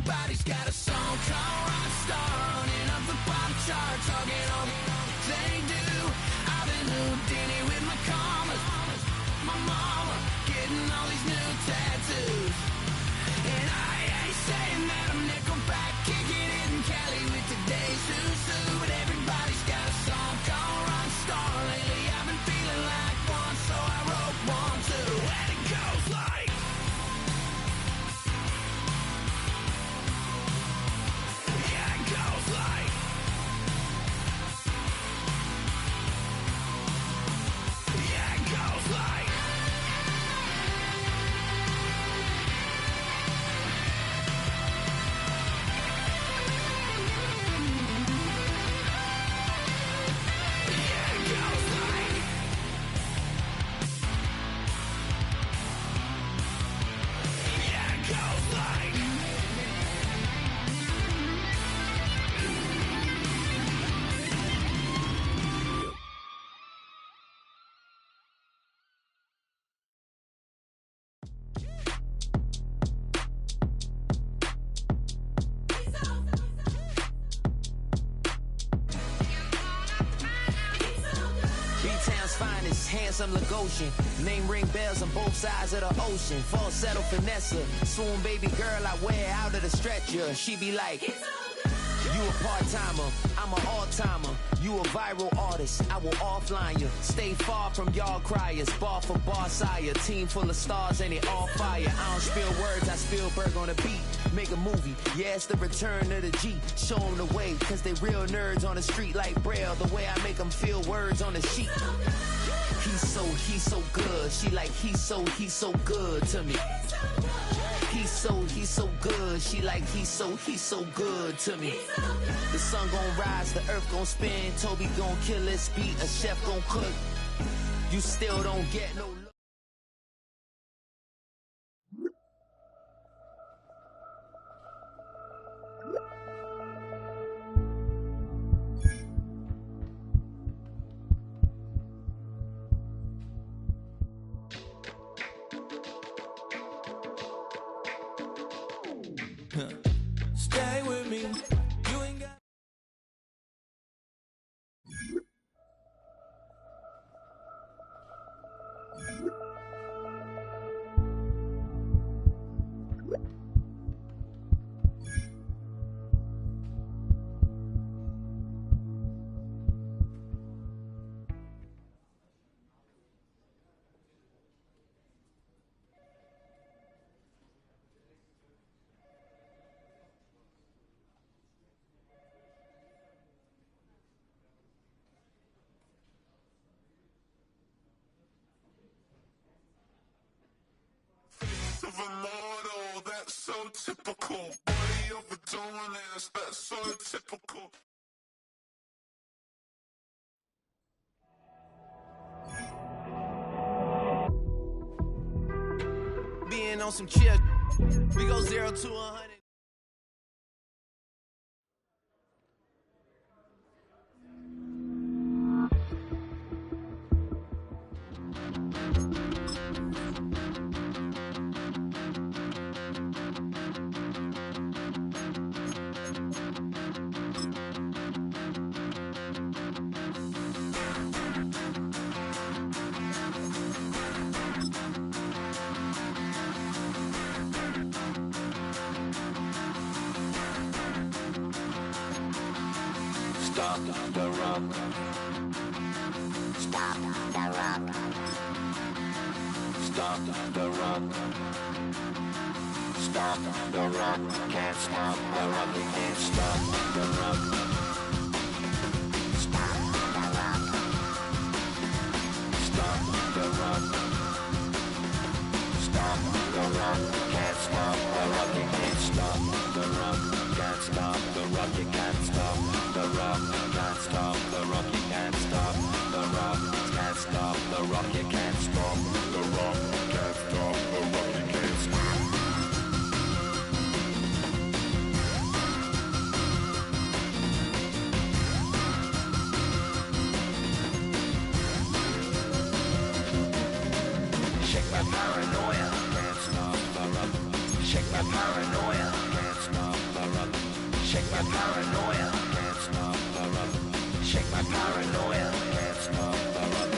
Everybody's got a song called Rockstar, running up the pop chart, talking all they do. I've been Houdini with my commas, my mama getting all these new tattoos. And I ain't saying that I'm Nickelback, kicking it in Cali with today's who's who. But everybody's got a song called Rockstar. Lately I've been feeling like one, so I wrote one too. And it goes like, yeah, it goes like, yeah, it goes like. B-Town's finest, handsome Lagosian. Name ring bells on both sides of the ocean. Falsetto finesse, swoon baby girl I wear out of the stretcher. She be like, you a part-timer, I'm an all-timer. You a viral artist, I will offline you. Stay far from y'all criers, bar for bar sire. Team full of stars and it all fire. I don't spill words, I Spielberg on the beat. Make a movie, yeah, it's the return of the G. Show them the way, cause they real nerds on the street like Braille. The way I make them feel words on the sheet. He's so good. She like, he's so good to me. He's so good. She like, he's so good to me. The sun gon' rise, the earth gon' spin. Toby gon' kill this beat, a chef gon' cook. You still don't get no look. Stay with me. You ain't got. Of a model, that's so typical. Body of a Adonis, that's so typical. Being on some chill, we go 0 to 100. Stop the rock. Stop the rock. Stop the rock. Stop the rock. Can't stop the rock. You can't stop the rock. Stop the rock. Stop the rock. Stop the rock. Can't stop the rock. You can't stop the rock. Can't stop the rock. You can't stop the rock. Can't stop the rock. You can't stop the rock. Can't stop the rock. You can't stop the rock. Can't stop the rock. You can't stop. Shake my paranoia. Can't stop the rock. Shake my paranoia. Can't stop Shake my paranoia, can't stop the rock. Shake my paranoia, can't stop the rock.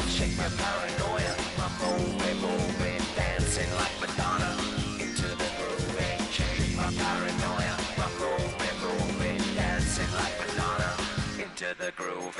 Shake my paranoia, I'm moving, dancing like Madonna into the groove. Shake my paranoia, I'm moving, dancing like Madonna into the groove.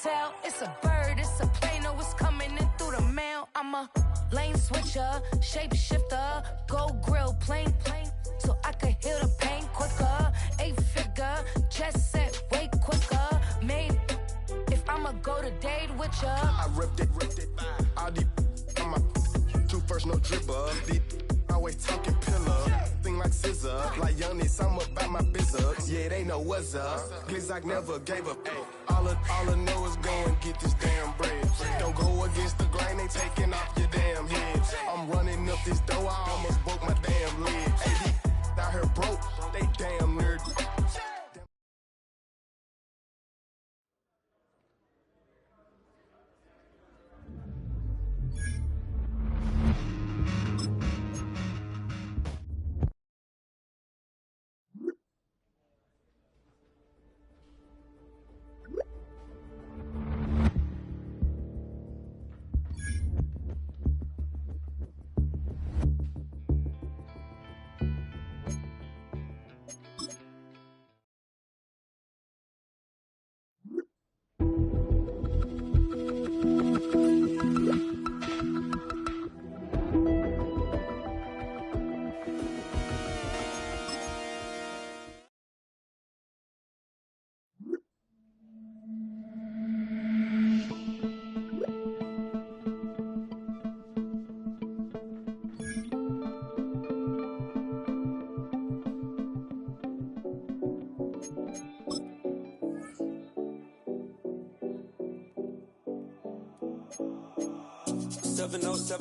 Tell. It's a bird, it's a plane, oh, it's coming in through the mail. I'm a lane switcher, shape shifter, go grill, plane, so I could heal the pain quicker. 8-figure, chest set way quicker. Made if I'ma go to date with ya. I ripped it. All these on my two first, no dribble. These always talking pillar. Thing like scissor, like youngest, I'm about my business. Yeah, they know what's up. Glizak never gave up. All I know is go and get this damn bread. Don't go against the grain, they taking off your damn head. I'm running up this door, I almost broke my damn leg. Hey, these out here broke, they damn nerd.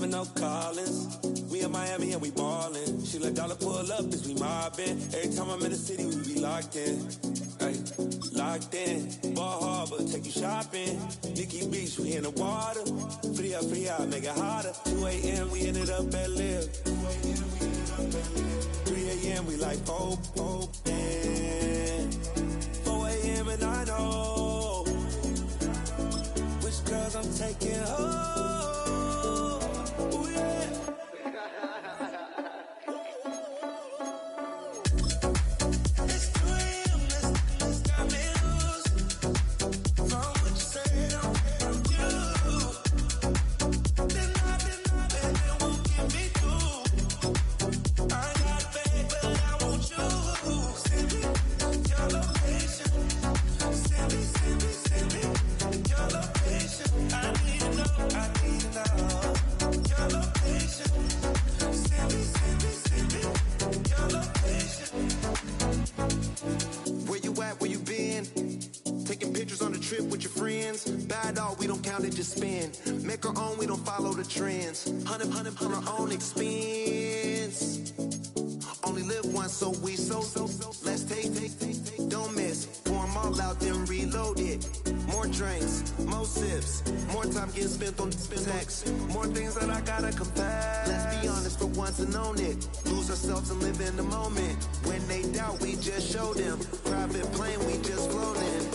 No Collins. We in Miami and we ballin'. She let dollar pull up as we mobbin'. Every time I'm in the city, we be locked in. Ay, locked in. Ball Harbor, take you shopping. Nikki Beach, we in the water. Free up, make it hotter. 2 a.m. we ended up at Live. 3 a.m. we like Pope. 4 a.m. and I know which girls I'm taking home. It's 2 a.m. Let's got me loose. trip with your friends. Bad dog, we don't count it, just spend. Make our own, we don't follow the trends. 100 on our own expense. Only live once, so we let's take, don't miss. Pour them all out, then reload it. More drinks, more sips, more time getting spent on text. More things that I gotta confess. Let's be honest for once and own it. Lose ourselves and live in the moment. When they doubt, we just show them. Private plane, we just float in.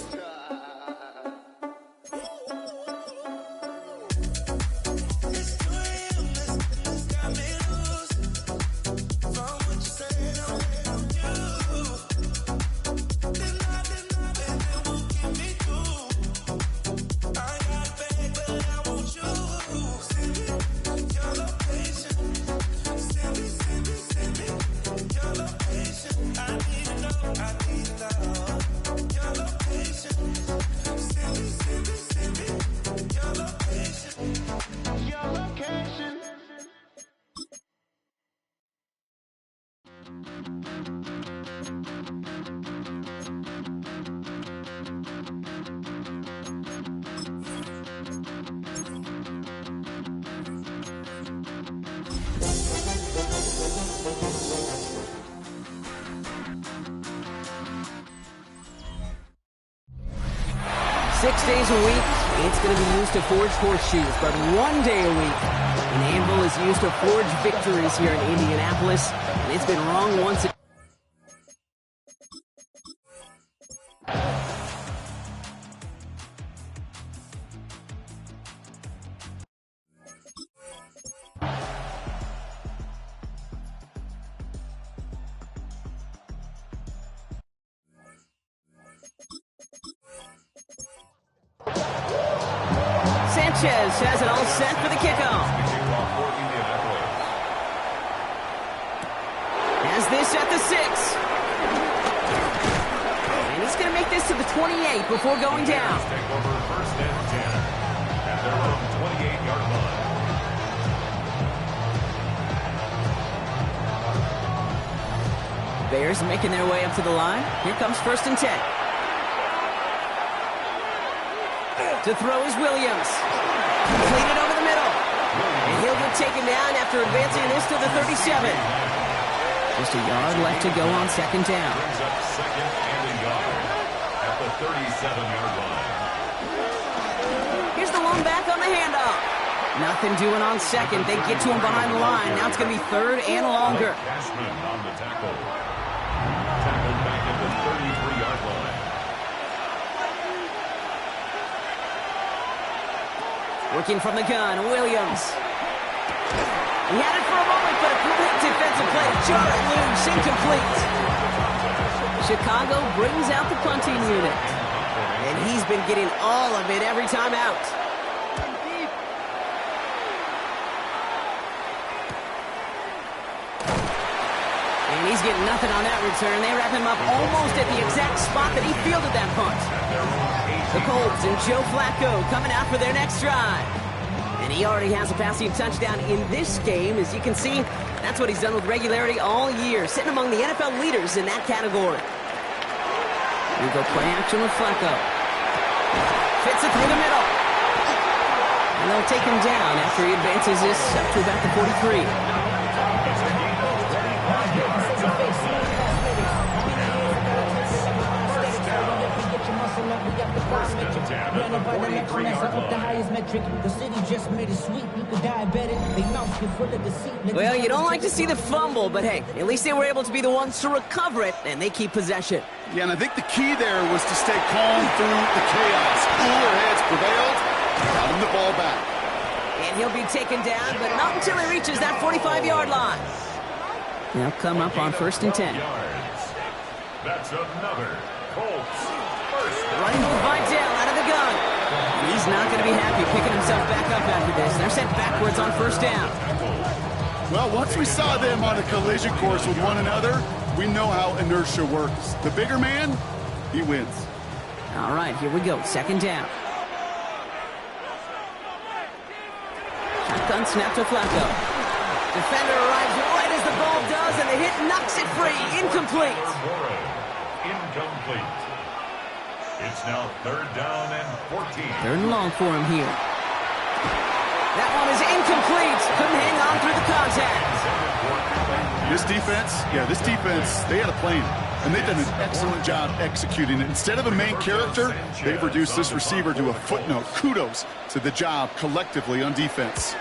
days a week, it's going to be used to forge horseshoes, but 1 day a week, an anvil is used to forge victories here in Indianapolis, and it's been wrong once again. Sanchez has it all set for the kickoff. Has this at the 6. And he's going to make this to the 28 before going down. Take over first and 10 at their own 28-yard line. Bears making their way up to the line. Here comes first and 10. To throw is Williams. Completed over the middle. And he'll get taken down after advancing this to the 37. Just a yard left to go on second down. Brings up second and a yard at the 37-yard line. Here's the one back on the handoff. Nothing doing on second. They get to him behind the line. Now it's going to be third and longer. Cashman on the tackle. Tackled back at the 33-yard line. Working from the gun, Williams. He had it for a moment, but a great defensive play to jar it loose, incomplete. Chicago brings out the punting unit. And he's been getting all of it every time out. And he's getting nothing on that return. They wrap him up almost at the exact spot that he fielded that punt. The Colts and Joe Flacco coming out for their next drive. And he already has a passing touchdown in this game. As you can see, that's what he's done with regularity all year, sitting among the NFL leaders in that category. We go play action with Flacco. Fits it through the middle. And they'll take him down after he advances this up to about the 43. Well, you don't like to see the fumble, but hey, at least they were able to be the ones to recover it, and they keep possession. Yeah, and I think the key there was to stay calm through the chaos. Cooler heads prevailed, got him the ball back. And he'll be taken down, but not until he reaches that 45-yard line. They'll come up on first and 10. That's another Colts first. Running move by Dale out of the gun. He's not going to be happy picking himself back up after this. They're sent backwards on first down. Well, once we saw them on a collision course with one another, we know how inertia works. The bigger man, he wins. All right, here we go. Second down. Shotgun snap to Flacco. Defender arrives right as the ball does, and the hit knocks it free. Incomplete. Incomplete. It's now 3rd down and 14. 3rd and long for him here. That one is incomplete. Couldn't hang on through the contact. This defense, they had a plan, and they've done an excellent job executing it. Instead of a main character, they've reduced this receiver to a footnote. Kudos to the job collectively on defense.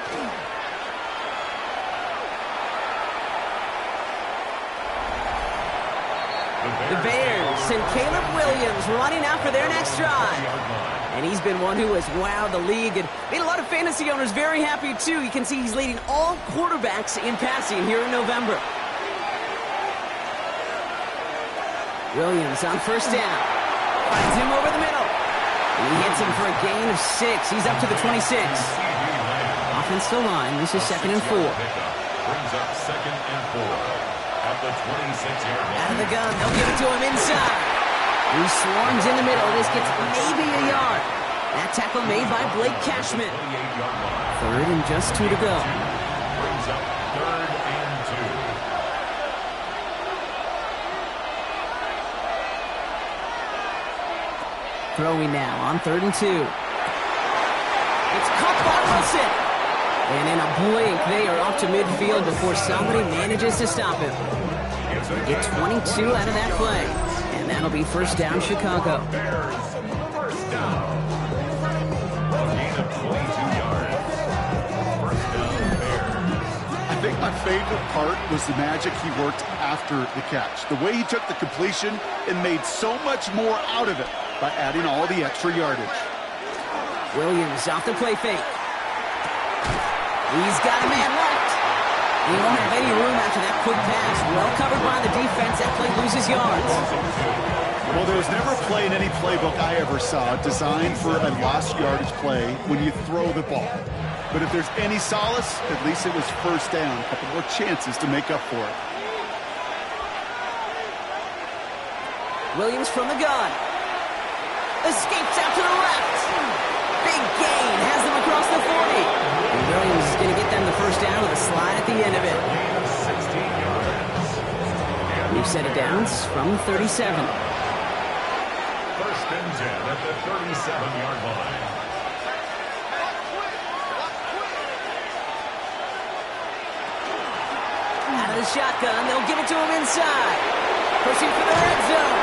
The Bears and Caleb Williams running out for their next drive. And he's been one who has wowed the league and made a lot of fantasy owners very happy, too. You can see he's leading all quarterbacks in passing here in November. Williams on 1st down. Finds him over the middle. And he hits him for a gain of 6. He's up to the 26. Offensive line. This is 2nd and 4. Brings up 2nd and 4 at the 26-yard line. Out of the gun. They'll give it to him inside. He swarms in the middle. This gets maybe a yard. That tackle made by Blake Cashman. 3rd and just 2 to go. Brings up 3rd and 2. Throwing now on 3rd and 2. It's caught by Wilson. And in a blink, they are off to midfield before somebody manages to stop him. Get 22 out of that play. And that'll be 1st down, Chicago. First down. A gain of 22 yards. 1st down, Bears. I think my favorite part was the magic he worked after the catch. The way he took the completion and made so much more out of it by adding all the extra yardage. Williams off the play fake. He's got a man left. He won't have any room after that quick pass. Well covered by the defense. That play loses yards. Well, there was never a play in any playbook I ever saw designed for a lost yardage play when you throw the ball. But if there's any solace, at least it was 1st down. A couple more chances to make up for it. Williams from the gun. Escapes out to the left. Big gain. Has them across the 40. And Williams is going to get them the 1st down with a slide at the end of it. 16 yards. We've set it down from the 37. 1st and 10 at the 37-yard line. Out of the shotgun, they'll give it to him inside. Pushing for the red zone.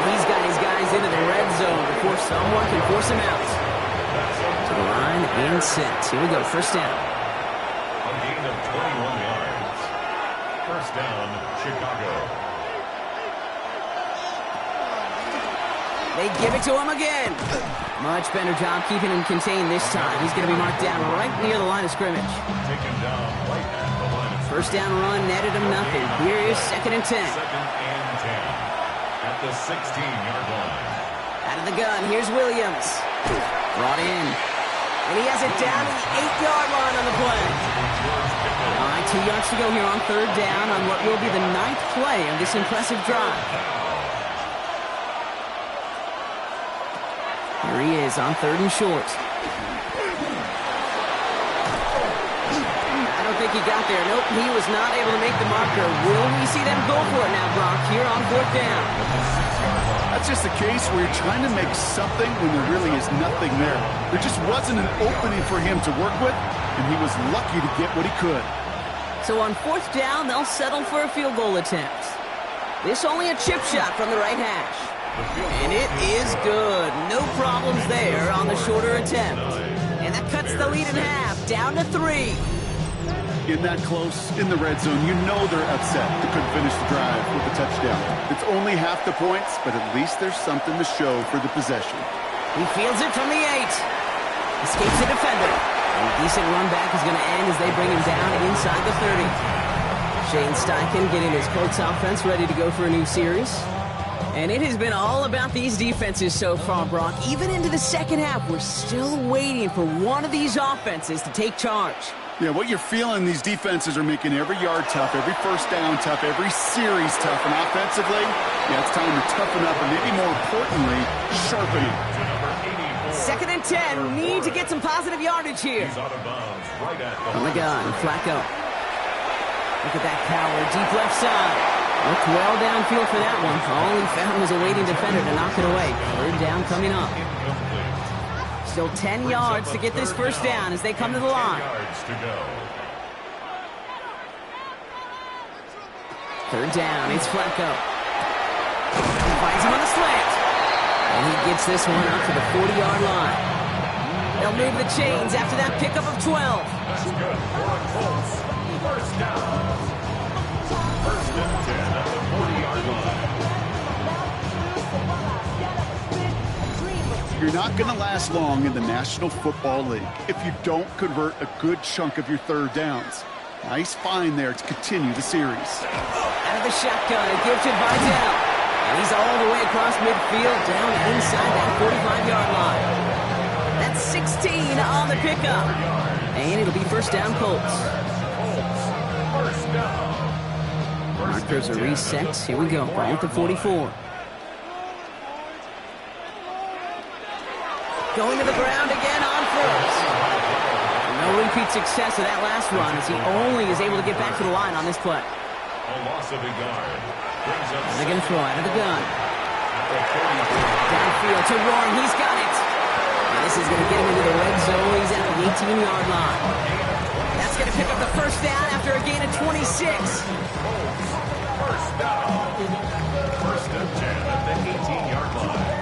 He's got his guys into the red zone before someone can force him out. To the line and set. Here we go, 1st down. A gain of 21 yards. 1st down, Chicago. They give it to him again. Much better job keeping him contained this time. He's going to be marked down right near the line of scrimmage. Taken down right at the line of 1st down run netted him nothing. Here is 2nd and 10. 2nd and 10 at the 16-yard line. Out of the gun, here's Williams. Brought in. And he has it down to the 8-yard line on the play. All right, 2 yards to go here on 3rd down on what will be the 9th play of this impressive drive. Here he is on 3rd and short. I don't think he got there. Nope, he was not able to make the marker. Will we see them go for it now, Brock, here on 4th down? That's just a case where you're trying to make something when there really is nothing there. There just wasn't an opening for him to work with, and he was lucky to get what he could. So on 4th down, they'll settle for a field goal attempt. This only a chip shot from the right hash. And it is good. No problems there on the shorter attempt. And that cuts the lead in half, down to 3. In that close, in the red zone, you know they're upset. They couldn't finish the drive with a touchdown. It's only half the points, but at least there's something to show for the possession. He fields it from the 8. Escapes the defender. And a decent run back is going to end as they bring him down inside the 30. Shane Steichen getting his Colts offense ready to go for a new series. And it has been all about these defenses so far, Brock. Even into the 2nd half, we're still waiting for one of these offenses to take charge. Yeah, what you're feeling, these defenses are making every yard tough, every 1st down tough, every series tough. And offensively, yeah, it's time to toughen up and maybe more importantly, sharpen it. 2nd and 10, need to get some positive yardage here. He's out of bounds right at the On the gun, Flacco. Look at that power, deep left side. Looked well downfield for that one. All he found was a waiting defender to knock it away. Third down coming up. Still 10 yards to get this first down as they come to the line. Third down, it's Flacco. He finds him on the slant. And he gets this one out to the 40-yard line. They'll move the chains after that pickup of 12. That's good for a Colts. First down. First and 10 at the 40-yard line. You're not going to last long in the National Football League if you don't convert a good chunk of your third downs. Nice find there to continue the series. Out of the shotgun, a give to Vidal. And he's all the way across midfield, down inside that 45-yard line. That's 16 on the pickup. And it'll be first down, Colts. First down. Markers are reset. Here we go. Ball at the 44. Going to the ground again on first. No repeat success of that last run as he only is able to get back to the line on this play. A loss of a yard. They're going to throw out of the gun. Downfield to Warren. He's got it. And this is going to get him into the red zone. He's at the 18-yard line. That's going to pick up the first down after a gain of 26. First down. First and 10 at the 18-yard line.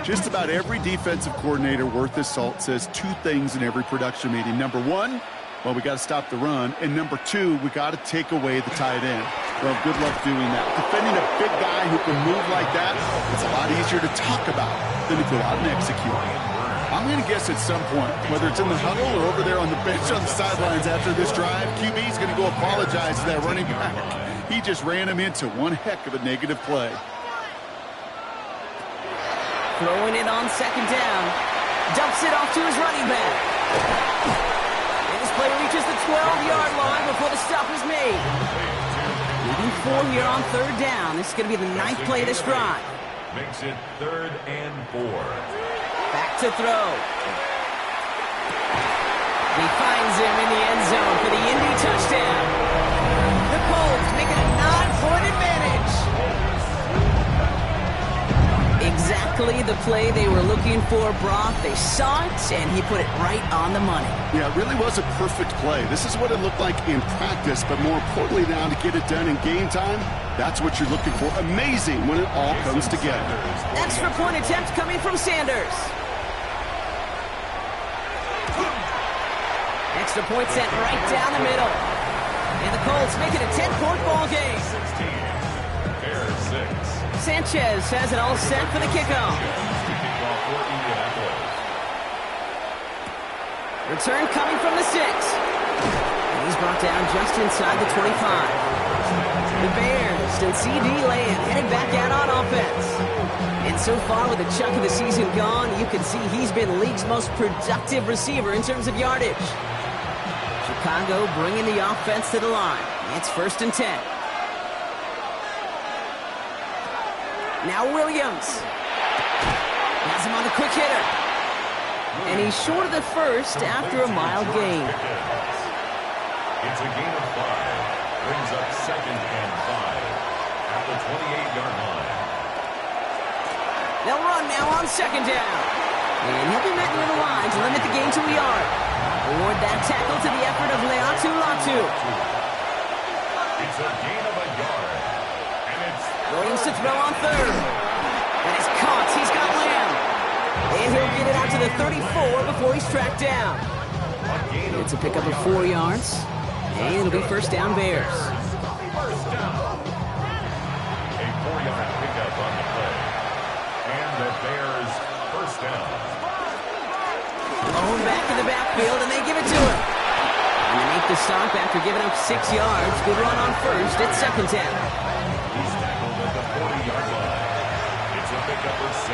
Just about every defensive coordinator worth his salt says two things in every production meeting. Number one, well, we got to stop the run. And number two, we got to take away the tight end. Well, good luck doing that. Defending a big guy who can move like that, it's a lot easier to talk about than to go out and execute. I'm going to guess at some point, whether it's in the huddle or over there on the bench on the sidelines after this drive, QB is going to go apologize to that running back. He just ran him into one heck of a negative play. Throwing it on second down. Dumps it off to his running back. And this play reaches the 12-yard line before the stop is made. Moving forward here on third down. This is going to be the ninth play of this drive. Makes it 3rd and 4. Back to throw. He finds him in the end zone for the Indy touchdown. The Colts make it a 9-point advantage. Exactly the play they were looking for, Brock. They saw it, and he put it right on the money. Yeah, it really was a perfect play. This is what it looked like in practice, but more importantly now to get it done in game time, that's what you're looking for. Amazing when it all comes together. Extra point attempt coming from Sanders. Extra point sent right down the middle. And the Colts make it a 10-point ball game. 16. Bears 6. Sanchez has it all set for the kickoff. Return coming from the 6. And he's brought down just inside the 25. The Bears and CD Lamb headed back out on offense. And so far with a chunk of the season gone, you can see he's been the league's most productive receiver in terms of yardage. Chicago bringing the offense to the line. It's 1st and 10. Now Williams. Has him on the quick hitter. And he's short of the first after a mild gain. It's a gain of 5. Brings up 2nd and 5 at the 28-yard line. They'll run now on second down. And he'll be met near the line to limit the gain to a yard. Award that tackle to the effort of Leatu Latu. It's a gain of a yard. And it's Williams to throw on third. And it's caught. He's got Lamb. And he'll get it out to the 34 before he's tracked down. It's a pickup of 4 yards. And it'll be first down Bears. first down. A 4-yard pickup on the play. And the Bears first down. Lone back in the backfield, and they give it to him. And they make the stop after giving up 6 yards. Good run on first. It's second down. He's tackled at the 40-yard line. It's a pickup of 6.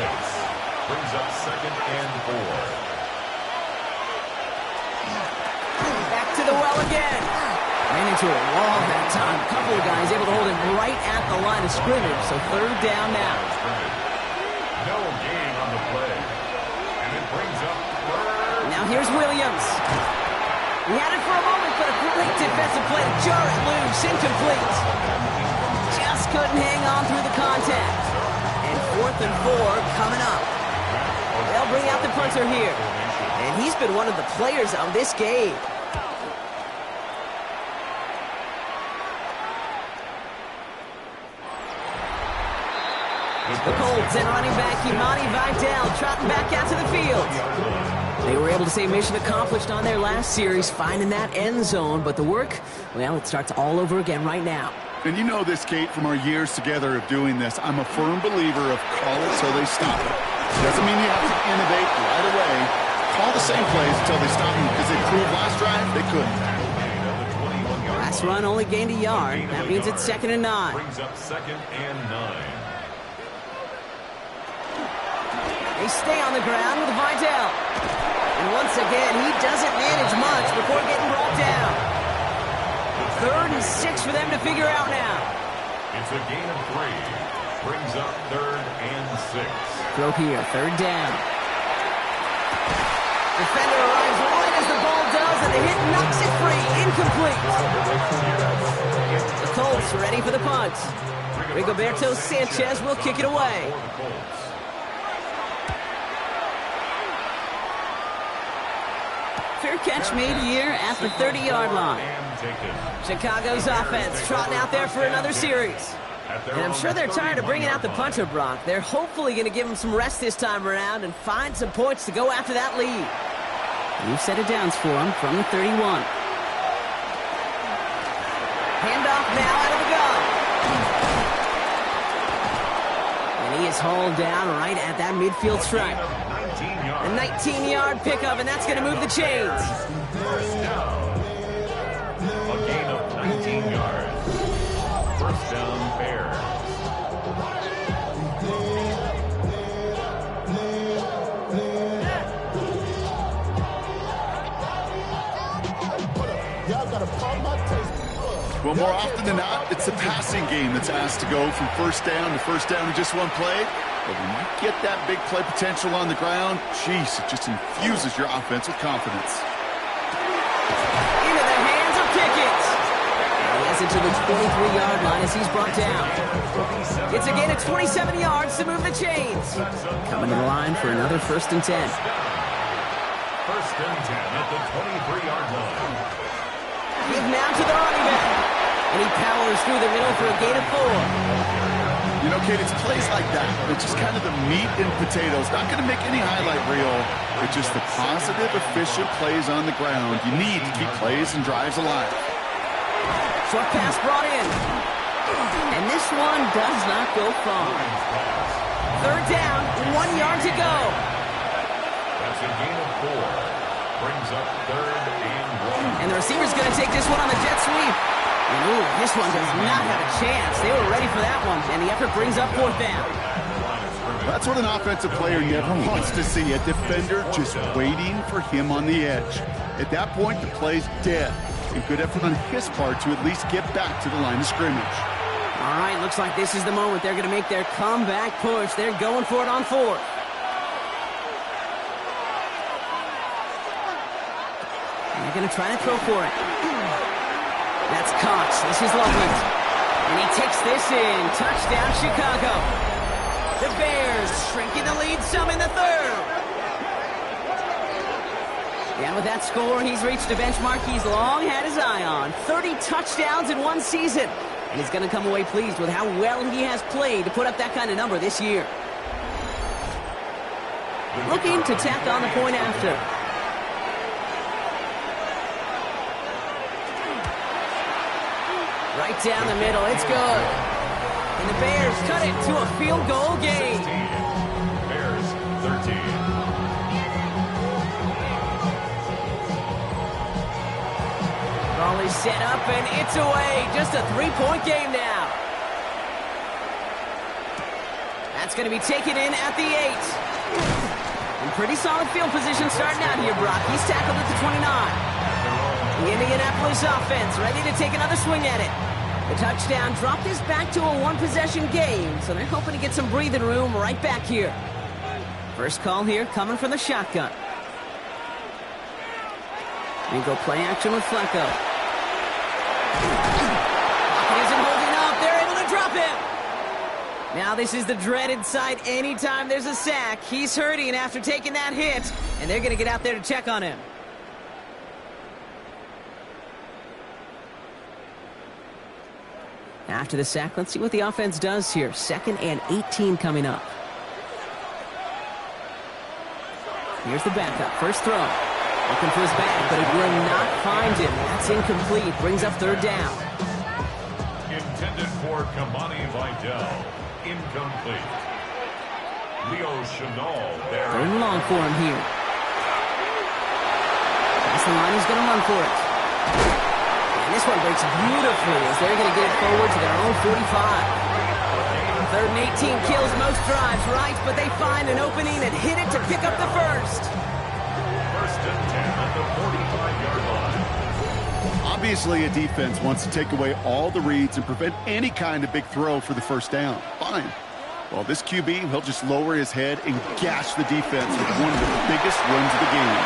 Brings up 2nd and 4. Back to the well again. Ran into a wall that time. A couple of guys able to hold him right at the line of scrimmage. So third down now. No gain on the play. And it brings up third. Now here's Williams. He had it for a moment, but a great defensive play to jar it loose. Incomplete. Just couldn't hang on through the contact. And 4th and 4 coming up. They'll bring out the punter here. And he's been one of the players of this game. The Colts and running back Imani Vidal trotting back out to the field. They were able to say mission accomplished on their last series, finding that end zone. But the work, well, it starts all over again right now. And you know this, Kate, from our years together of doing this. I'm a firm believer of call it so they stop it. Doesn't mean you have to innovate right away. Call the same plays until they stop them, because they proved last drive they couldn't. Last run only gained a yard. That means it's 2nd and 9. Brings up 2nd and 9. They stay on the ground with Vidal. And once again, he doesn't manage much before getting brought down. 3rd and 6 for them to figure out now. It's a gain of 3. Brings up 3rd and 6. Throw here, 3rd down. Defender arrives right as the ball does, and the hit knocks it free. Incomplete. The Colts ready for the punt. Rigoberto Sanchez will kick it away. Fair catch made here at the 30-yard line. Chicago's offense trotting out there for another series. And I'm sure they're tired of bringing out the punter, Brock. They're hopefully going to give him some rest this time around and find some points to go after that lead. New set of downs for him from the 31. Handoff now out of the gun. And he is hauled down right at that midfield stripe. A 19-yard pickup, and that's going to move the chains. First down. A gain of 19 yards. First down, Bears. Well, more often than not, it's the passing game that's asked to go from first down in just one play. But when you get that big play potential on the ground, geez, it just infuses your offense with confidence. Into the hands of Pickett. He has it to the 23-yard line as he's brought down. It's a gain of 27 yards to move the chains. Coming to the line for another 1st and 10. 1st and 10 at the 23-yard line. Give now to the running back. And he powers through the middle for a gain of 4. You know, Kate, it's plays like that. It's just kind of the meat and potatoes. Not going to make any highlight reel. It's just the positive, efficient plays on the ground you need to keep plays and drives alive. Short pass brought in. And this one does not go far. 3rd down, 1 yard to go. That's a gain of 4. Brings up 3rd and 1. And the receiver's going to take this one on the jet sweep. And ooh, this one does not have a chance. They were ready for that one, and the effort brings up 4th down. That's what an offensive player never wants to see, a defender just waiting for him on the edge. At that point, the play's dead. A good effort on his part to at least get back to the line of scrimmage. All right, looks like this is the moment they're going to make their comeback push. They're going for it on 4th. They're going to try to throw for it. That's Cox. This is Loveland. And he takes this in. Touchdown, Chicago. The Bears shrinking the lead some in the 3rd. And with that score, he's reached a benchmark he's long had his eye on. 30 touchdowns in one season. And he's going to come away pleased with how well he has played to put up that kind of number this year. Looking to tack on the point after. Right down the middle, it's good. And the Bears cut it to a field goal game. Bears 13. Ball is set up and it's away. Just a 3-point game now. That's going to be taken in at the 8. And pretty solid field position starting out here, Brock. He's tackled at the 29. The Indianapolis offense ready to take another swing at it. The touchdown dropped this back to a one-possession game, so they're hoping to get some breathing room right back here. First call here coming from the shotgun. We go play action with Flacco. He isn't holding up. They're able to drop him. Now this is the dreaded sight anytime there's a sack. He's hurting after taking that hit, and they're going to get out there to check on him. After the sack, let's see what the offense does here. 2nd and 18 coming up. Here's the backup. First throw. Looking for his back, but it will not find him. That's incomplete. Brings up 3rd down. Intended for Kamani Vidal. Incomplete. Leo Chenal there. 3rd and long for him here. That's the line. He's going to run for it. And this one breaks beautifully as they're going to get it forward to their own 45. 3rd and 18 kills most drives, right? But they find an opening and hit it to pick up the first. 1st and 10 at the 45-yard line. Obviously, a defense wants to take away all the reads and prevent any kind of big throw for the first down. Fine. Well, this QB, he'll just lower his head and gash the defense with one of the biggest runs of the game.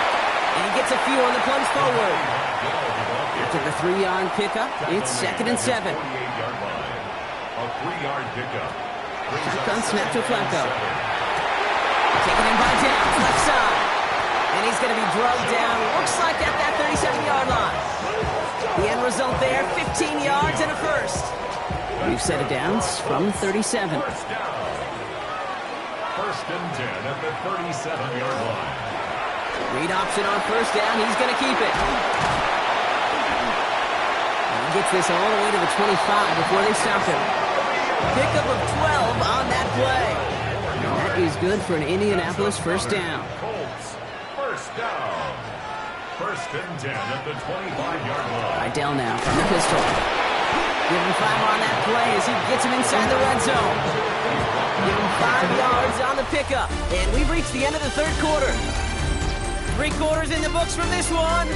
And he gets a few on the plunge forward. After the 3-yard pickup, it's 2nd and 7. 48-yard line. A 3-yard pickup. Shotgun snap to Flacco. Taken in by Downs, left side. And he's going to be drugged down, looks like at that 37-yard line. The end result there, 15 yards and a first. We've set it Downs from 37. 1st down. 1st and 10 at the 37-yard line. Read option on 1st down, he's going to keep it. He gets this all the way to the 25 before they stop him. Pickup of 12 on that play. And that is good for an Indianapolis 1st down. Colts, 1st down. 1st and 10 at the 25-yard line. Idell now from the pistol. Give him 5 on that play as he gets him inside the red zone. Give him 5 yards on the pickup. And we've reached the end of the 3rd quarter. 3 quarters in the books from this one.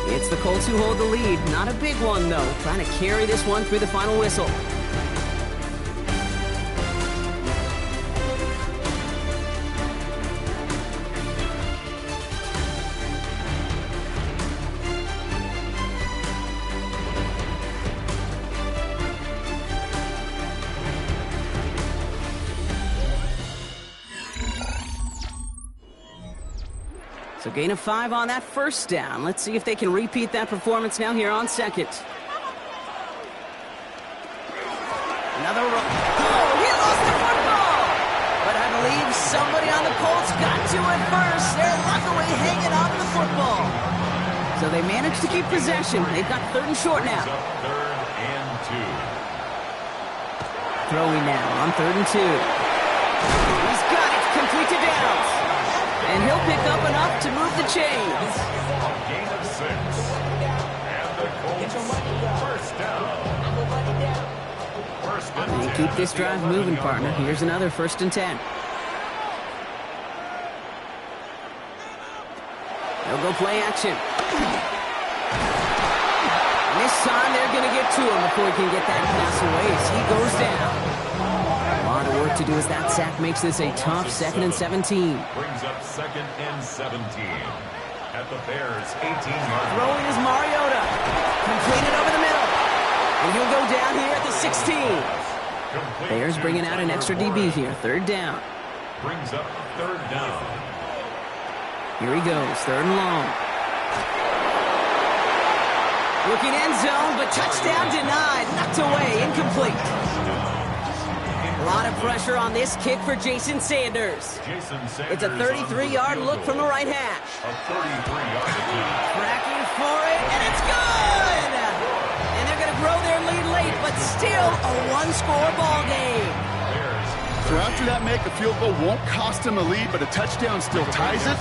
It's the Colts who hold the lead. Not a big one, though. Trying to carry this one through the final whistle. So gain of 5 on that 1st down. Let's see if they can repeat that performance now here on 2nd. Another run. Oh, he lost the football! But I believe somebody on the Colts got to it first. They're luckily hanging on to the football. So they managed to keep possession. They've got 3rd and short now. 3rd and 2. Throwing now on 3rd and 2. He's got it. Complete to Downs. And he'll pick up enough to move the chains. A gain of 6. And the Colts 1st down. 1st and 10. And keep this drive moving, partner. Here's another 1st and 10. They'll go play action. And this time they're going to get to him before he can get that pass away as he goes down. A lot of work to do as that sack makes this a tough 2nd and 17. Brings up 2nd and 17. At the Bears' 18-yard line. Throwing is Mariota. Completed over the middle. And he'll go down here at the 16. Bears bringing out an extra DB here. 3rd down. Brings up 3rd down. Here he goes. 3rd and long. Looking end zone, but touchdown denied. Knocked away. Incomplete. A lot of pressure on this kick for Jason Sanders. It's a 33-yard look from the right hash. A 33-yard attempt. Tracking for it, and it's good! And they're going to grow their lead late, but still a one-score ball game. So after that make, a field goal won't cost them a lead, but a touchdown still ties it.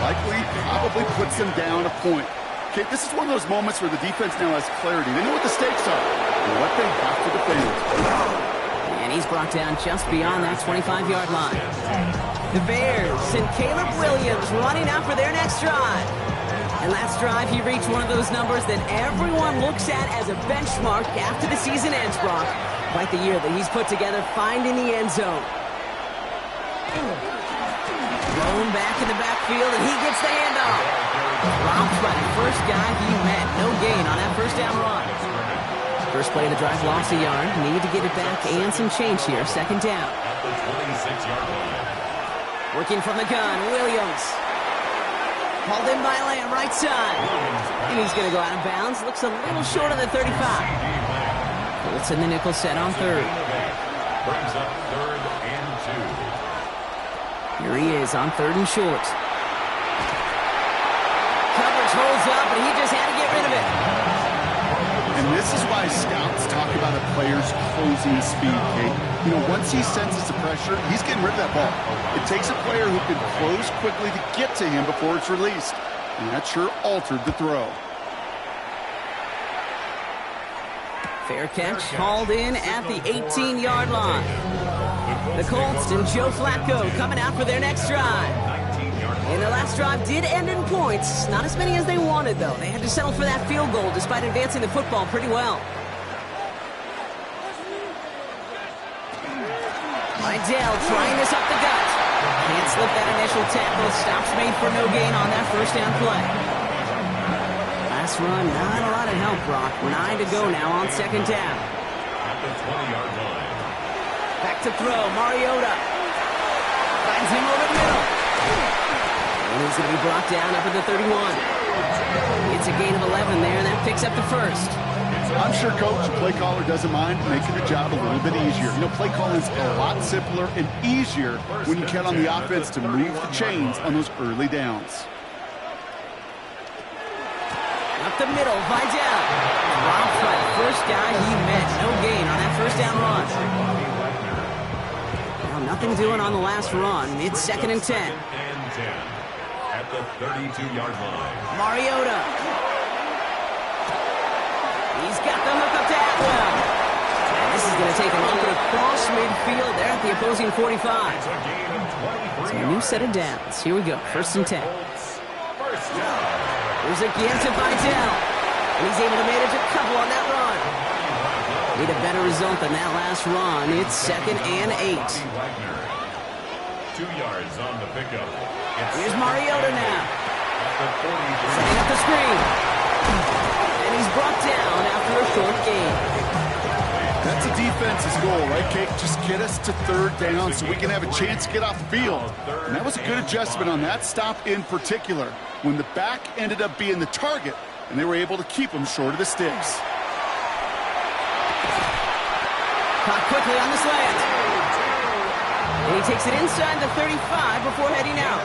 Likely, probably puts them down a point. Okay, this is one of those moments where the defense now has clarity. They know what the stakes are and what they have to defend. And he's brought down just beyond that 25-yard line. The Bears and Caleb Williams running out for their next drive. And last drive, he reached one of those numbers that everyone looks at as a benchmark after the season ends, Brock. Quite the year that he's put together, finding the end zone. Thrown back in the backfield, and he gets the handoff. Dropped by the first guy he met. No gain on that first down run. First play of the drive, lost a yard. Need to get it back and some change here. Second down. At the 26-yard line. Working from the gun, Williams. Hauled in by Lamb, right side. And he's going to go out of bounds. Looks a little short of the 35. Colts in the nickel set on third. Brings up 3rd and 2. Here he is on 3rd and short. Coverage holds up, but he just had to get rid of it. And this is why scouts talk about a player's closing speed, Kate. You know, once he senses the pressure, he's getting rid of that ball. It takes a player who can close quickly to get to him before it's released. And that sure altered the throw. Fair catch, hauled in at the 18-yard line. The Colts and Joe Flacco coming out for their next drive. And their last drive did end in points. Not as many as they wanted, though. They had to settle for that field goal despite advancing the football pretty well. Vidal trying this up the gut. Can't slip that initial tackle. Stops made for no gain on that first down play. Last run, not a lot of help, Brock. 9 to go now on second down. At the 20-yard line. Back to throw, Mariota. Finds him over the middle. And he's going to be brought down up at the 31. It's a gain of 11 there, and that picks up the first. I'm sure Coach, the play caller, doesn't mind making the job a little bit easier. You know, play calling's a lot simpler and easier when you count on the offense to move the chains on those early downs. Up the middle, Vidal. Dropped by the first guy he met. No gain on that first down run. Well, nothing doing on the last run. It's 2nd and 10. At the 32-yard line. Mariota. He's got the hook up to Atwell. And this is going to take him over across midfield there at the opposing 45. So a new set of downs. Here we go. 1st and 10. Here's again to Vidal. And he's able to manage a couple on that run. Need a better result than that last run. It's 2nd and 8. 2 yards on the pickup. Here's Mariota now. Setting up the screen. And he's brought down after a short gain. That's a defense's goal, right, Kate? Just get us to 3rd down so we can have a chance to get off the field. And that was a good adjustment on that stop in particular, when the back ended up being the target, and they were able to keep him short of the sticks. Caught quickly on the slant. And he takes it inside the 35 before heading out.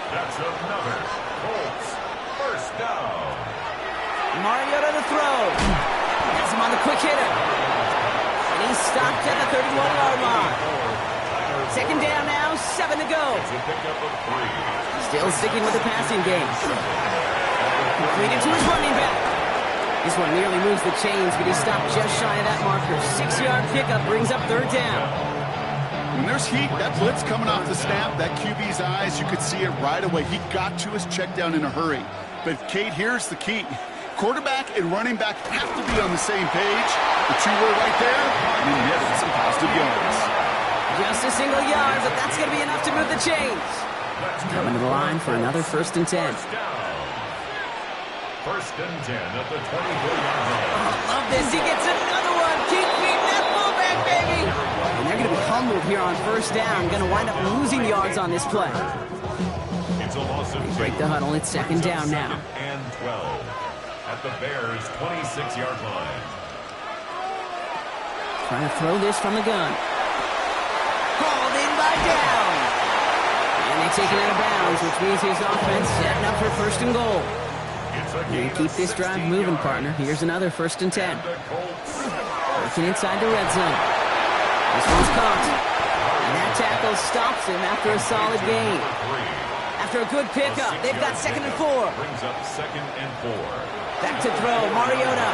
That's another Colts first down. Mariota to throw. Gets him on the quick hitter. And he's stopped at the 31-yard line. 2nd down now, 7 to go. Still sticking with the passing game. Completed to his running back. This one nearly moves the chains, but he stopped just shy of that marker. 6-yard pickup brings up 3rd down. When there's heat, that blitz coming off the snap, that QB's eyes, you could see it right away. He got to his check down in a hurry. But, Kate, here's the key. Quarterback and running back have to be on the same page. The two were right there, and he netted some positive yards. Just a single yard, but that's going to be enough to move the chains. Coming to the line for another 1st and 10. 1st and 10 at the 24-yard line. Love this. He gets another one. Keep feeding that fullback, baby. And they're going to be humbled here on 1st down. Going to wind up losing yards on this play. It's a loss of 2. Break the huddle. It's 2nd down now. And 12 at the Bears' 26-yard line. Trying to throw this from the gun. Hauled in by Down. And they take it out of bounds, which means his offense setting up for 1st and goal. And keep this drive moving, partner. Here's another 1st and 10. Working inside the red zone. This one's caught. And that tackle stops him after a solid gain. After a good pickup, they've got 2nd and 4. Brings up 2nd and 4. Back to throw, Mariota.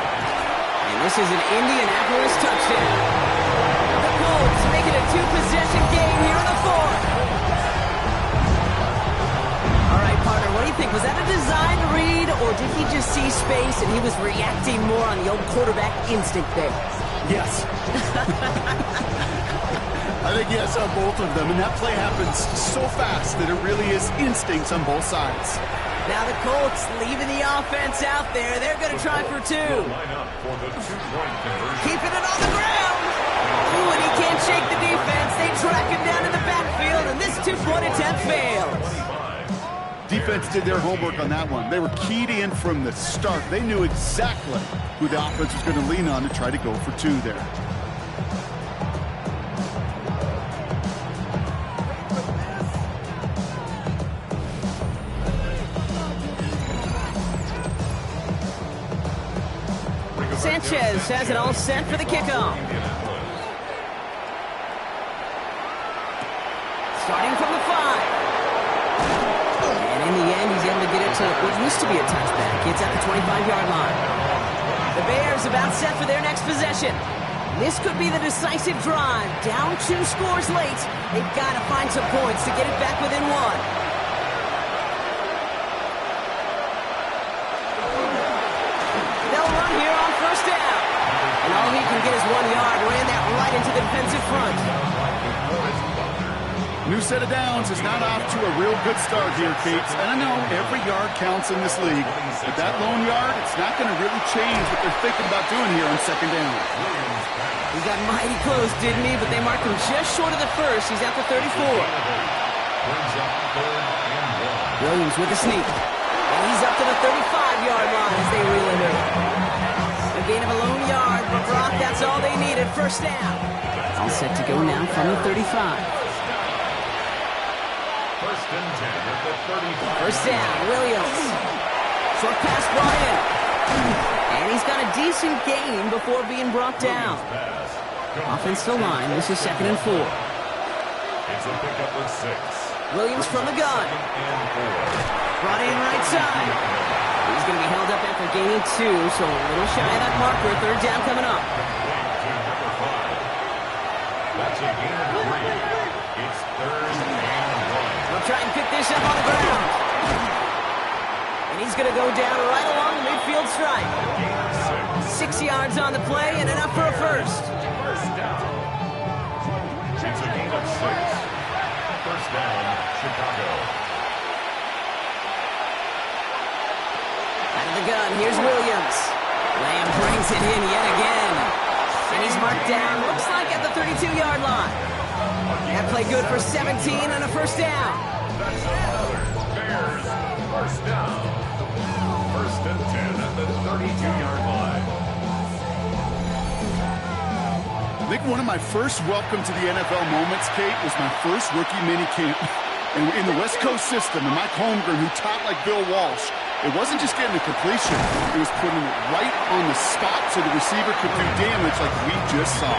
And this is an Indianapolis touchdown. The Colts make it a 2-possession game here in the 4th. All right, partner, what do you think? Was that a design read, or did he just see space and he was reacting more on the old quarterback instinct there? Yes. I think yes on both of them, and that play happens so fast that it really is instincts on both sides. Now the Colts leaving the offense out there. They're going to try for 2. Keeping it on the ground. Ooh, and he can't shake the defense. They track him down in the backfield, and this 2-point attempt fails. Defense did their homework on that one. They were keyed in from the start. They knew exactly who the offense was going to lean on to try to go for 2 there. Sanchez has it all set for the kickoff. Starting from the 5. And in the end, he's able to get it to what used to be a touchback. It's at the 25-yard line. The Bears about set for their next possession. This could be the decisive drive. Down 2 scores late. They've got to find some points to get it back within 1. And all he can get is 1 yard. Ran that right into the defensive front. New set of downs is not off to a real good start here, Kate. And I know every yard counts in this league, but that lone yard, it's not going to really change what they're thinking about doing here on second down. He got mighty close, didn't he? But they marked him just short of the first. He's at the 34. Williams with the sneak. And he's up to the 35-yard line as they reel him in. A gain of a lone yard, but Brock, that's all they needed. First down. All set to go now from the 35. First down, Williams. Short pass brought in. And he's got a decent gain before being brought down. Offensive line, this is 2nd and 4. It's a pickup with 6. Williams from the gun. Brought in right side. He's going to be held up after gaining 2, so a little shy of that marker. Third down coming up. That's a gain of 3. It's 3rd and 1. They'll try and pick this up on the ground. And he's going to go down right along the midfield stripe. 6 yards on the play and enough for a first. First down. It's a gain of 6. First down, Chicago. Out of the gun, here's Williams. Lamb brings it in yet again. And he's marked down, looks like at the 32-yard line. That play good for 17 and a first down. That's another Bears first down. First and 10 at the 32-yard line. I think one of my first welcome to the NFL moments, Kate, was my first rookie mini camp. And in the West Coast system, and Mike Holmgren, who taught like Bill Walsh, it wasn't just getting a completion, it was putting it right on the spot so the receiver could do damage like we just saw.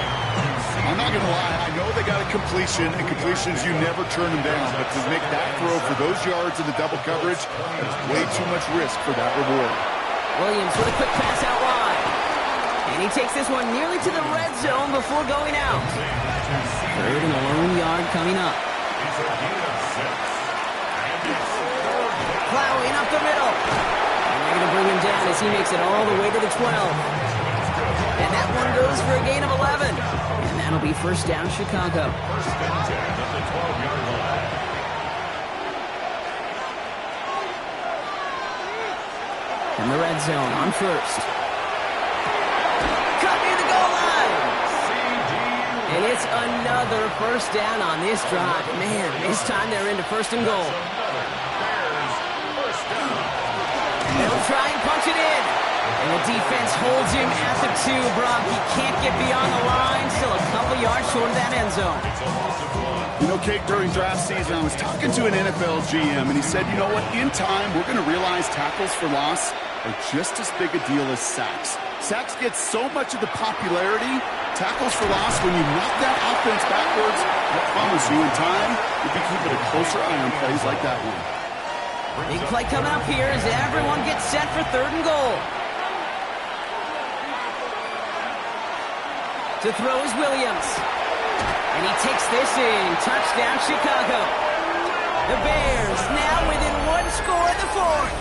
I'm not going to lie, I know they got a completion, and completions, you never turn them down, but to make that throw for those yards in the double coverage, that's way too much risk for that reward. Williams with a quick pass out wide. And he takes this one nearly to the red zone before going out. Third and a lone yard coming up. Plowing up the middle. And they're going to bring him down as he makes it all the way to the 12. And that one goes for a gain of 11. And that'll be first down, Chicago. First and 10 at the 12-yard line. In the red zone on first. Cut near the goal line. And it's another first down on this drive. Man, this time they're into first and goal. They'll try and punch it in. And the defense holds him at the 2, Brock. He can't get beyond the line. Still a couple yards short of that end zone. You know, Kate, during draft season, I was talking to an NFL GM, and he said, you know what, in time, we're going to realize tackles for loss are just as big a deal as sacks. Sacks get so much of the popularity. Tackles for loss, when you knock that offense backwards, I promise you, in time, you'll be keeping a closer eye on plays like that one. Big play coming up here as everyone gets set for third and goal. To throw is Williams. And he takes this in. Touchdown, Chicago. The Bears now within 1 score in the 4th.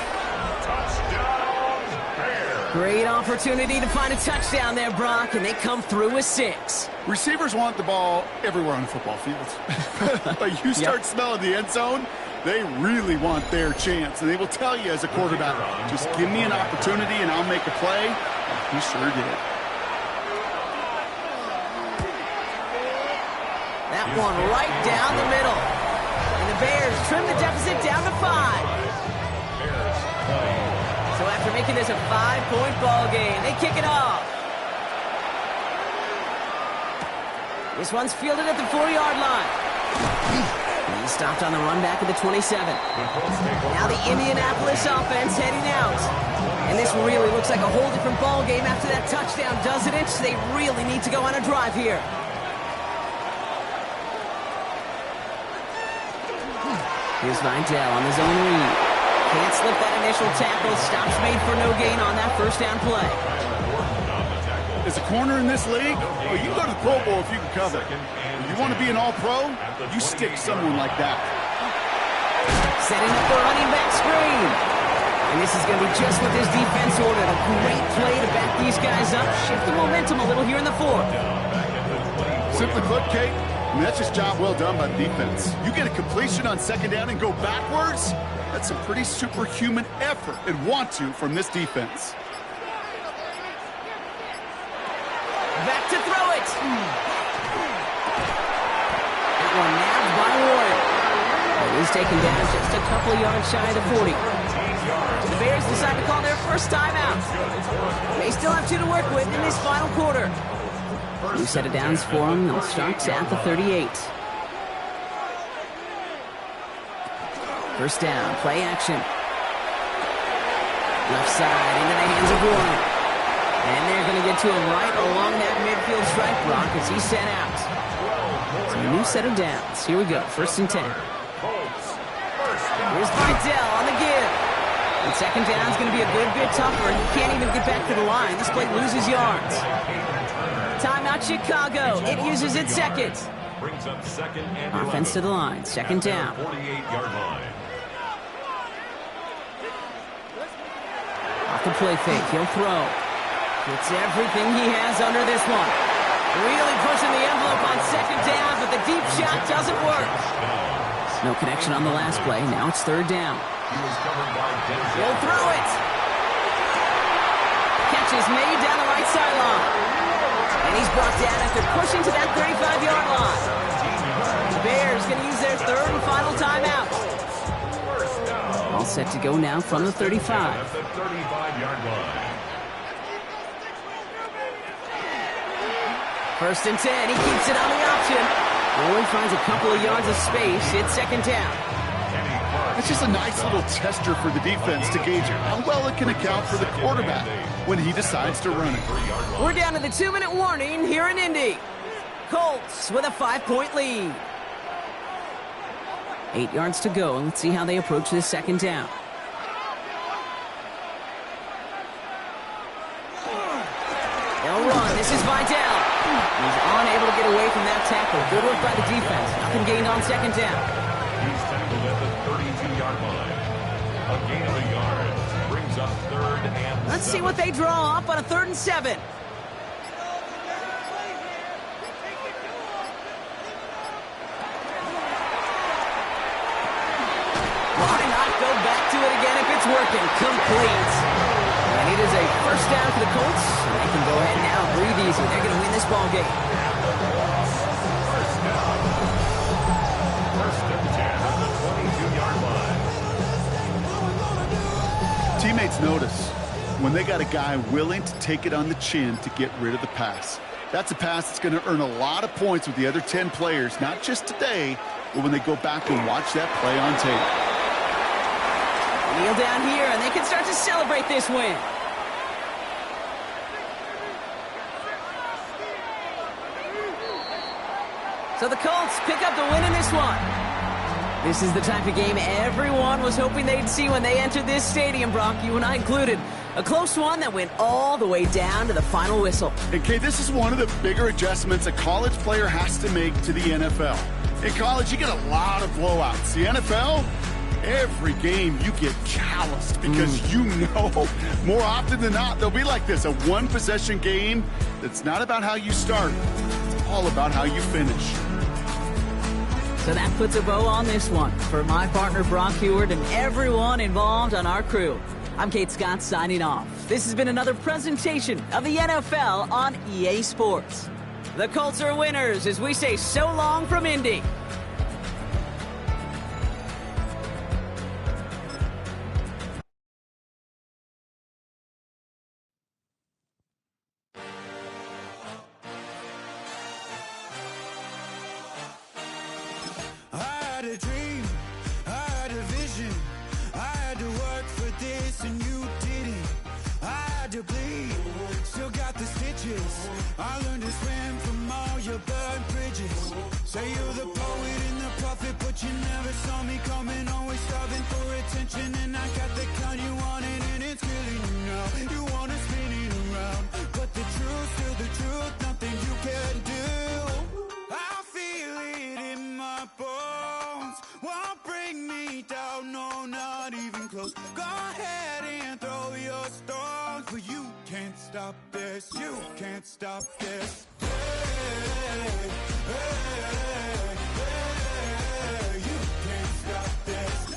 Touchdown, Bears. Great opportunity to find a touchdown there, Brock, and they come through with 6. Receivers want the ball everywhere on the football field. But you start smelling the end zone, They really want their chance, and they will tell you as a quarterback, just give me an opportunity and I'll make a play. He sure did. That one right down the middle. And the Bears trim the deficit down to 5. So after making this a 5-point ball game, they kick it off. This one's fielded at the 4-yard line. He stopped on the run back at the 27. Now the Indianapolis offense heading out. And this really looks like a whole different ball game after that touchdown, doesn't it? They really need to go on a drive here. Here's Vidal on the zone read. Can't slip that initial tackle. Stops made for no gain on that first down play. As a corner in this league, you can go to the Pro Bowl if you can cover. If you want to be an all-pro, you stick someone like that. Setting up the running back screen. And this is going to be just what this defense ordered. A great play to back these guys up. Shift the momentum a little here in the fourth. Simply put, Kate, that's just job well done by the defense. You get a completion on second down and go backwards, that's a pretty superhuman effort and want to from this defense. Back to throw it. That one nabbed by Warren. It is taken down just a couple of yards shy of the 40. The Bears decide to call their first timeout. They still have 2 to work with in this final quarter. New set of downs for them. They'll start at the 38. First down, play action. Left side into the hands of Warren. And they're going to get to him right along that midfield strike block as he's sent out. So a new set of downs. Here we go, 1st and 10. Here's Vidal on the give. And second down is going to be a good bit tougher. He can't even get back to the line. This play loses yards. Timeout Chicago. It uses its second. Offense to the line. Second down. 48-yard line. Off the play fake. He'll throw. Gets everything he has under this one. Really pushing the envelope on second down, but the deep shot doesn't work. No connection on the last play. Now it's third down. He'll throw it. Catch is made down the right sideline. And he's brought down after pushing to that 35-yard line. The Bears going to use their third and final timeout. All set to go now from the 35. At the 35-yard line. First and 10. He keeps it on the option. Warren finds a couple of yards of space. It's second down. It's just a nice little tester for the defense to gauge how well it can account for the quarterback when he decides to run it. We're down to the 2-minute warning here in Indy. Colts with a 5-point lead. 8 yards to go. Let's see how they approach this second down. They'll run. This is Vidal. He's unable to get away from that tackle. Good work by the defense. Nothing gained on second down. He's tackled at the 32-yard line. A gain of a yard brings up third and Let's see what they draw up on a 3rd and 7. Why not go back to it again if it's working? Complete. And it is a first down for the Colts. And they can go ahead now and breathe easy. They're going to win this ball game. First and 10 at the 22-yard line. Teammates notice when they got a guy willing to take it on the chin to get rid of the pass. That's a pass that's going to earn a lot of points with the other 10 players, not just today, but when they go back and watch that play on tape. Kneel down here, and they can start to celebrate this win. So the Colts pick up the win in this one. This is the type of game everyone was hoping they'd see when they entered this stadium, Brock, you and I included. A close one that went all the way down to the final whistle. And Kay, this is one of the bigger adjustments a college player has to make to the NFL. In college, you get a lot of blowouts. The NFL, every game you get calloused because you know more often than not they'll be like this, a one-possession game that's not about how you start. It's all about how you finish. So that puts a bow on this one. For my partner Brock Heward and everyone involved on our crew, I'm Kate Scott signing off. This has been another presentation of the NFL on EA Sports. The Colts are winners as we say so long from Indy. I learned to swim from all your burnt bridges. Say you're the poet and the prophet, but you never saw me coming. Always starving for attention, and I got the kind you wanted, and it's killing you now. You wanna spin it around, but the truth's still the truth. Nothing you can do. I feel it in my bones. Won't bring me down, no, not even close. Go ahead and throw your stones, but you can't stop this. You can't stop this. Hey, hey, hey, hey, you can't stop this.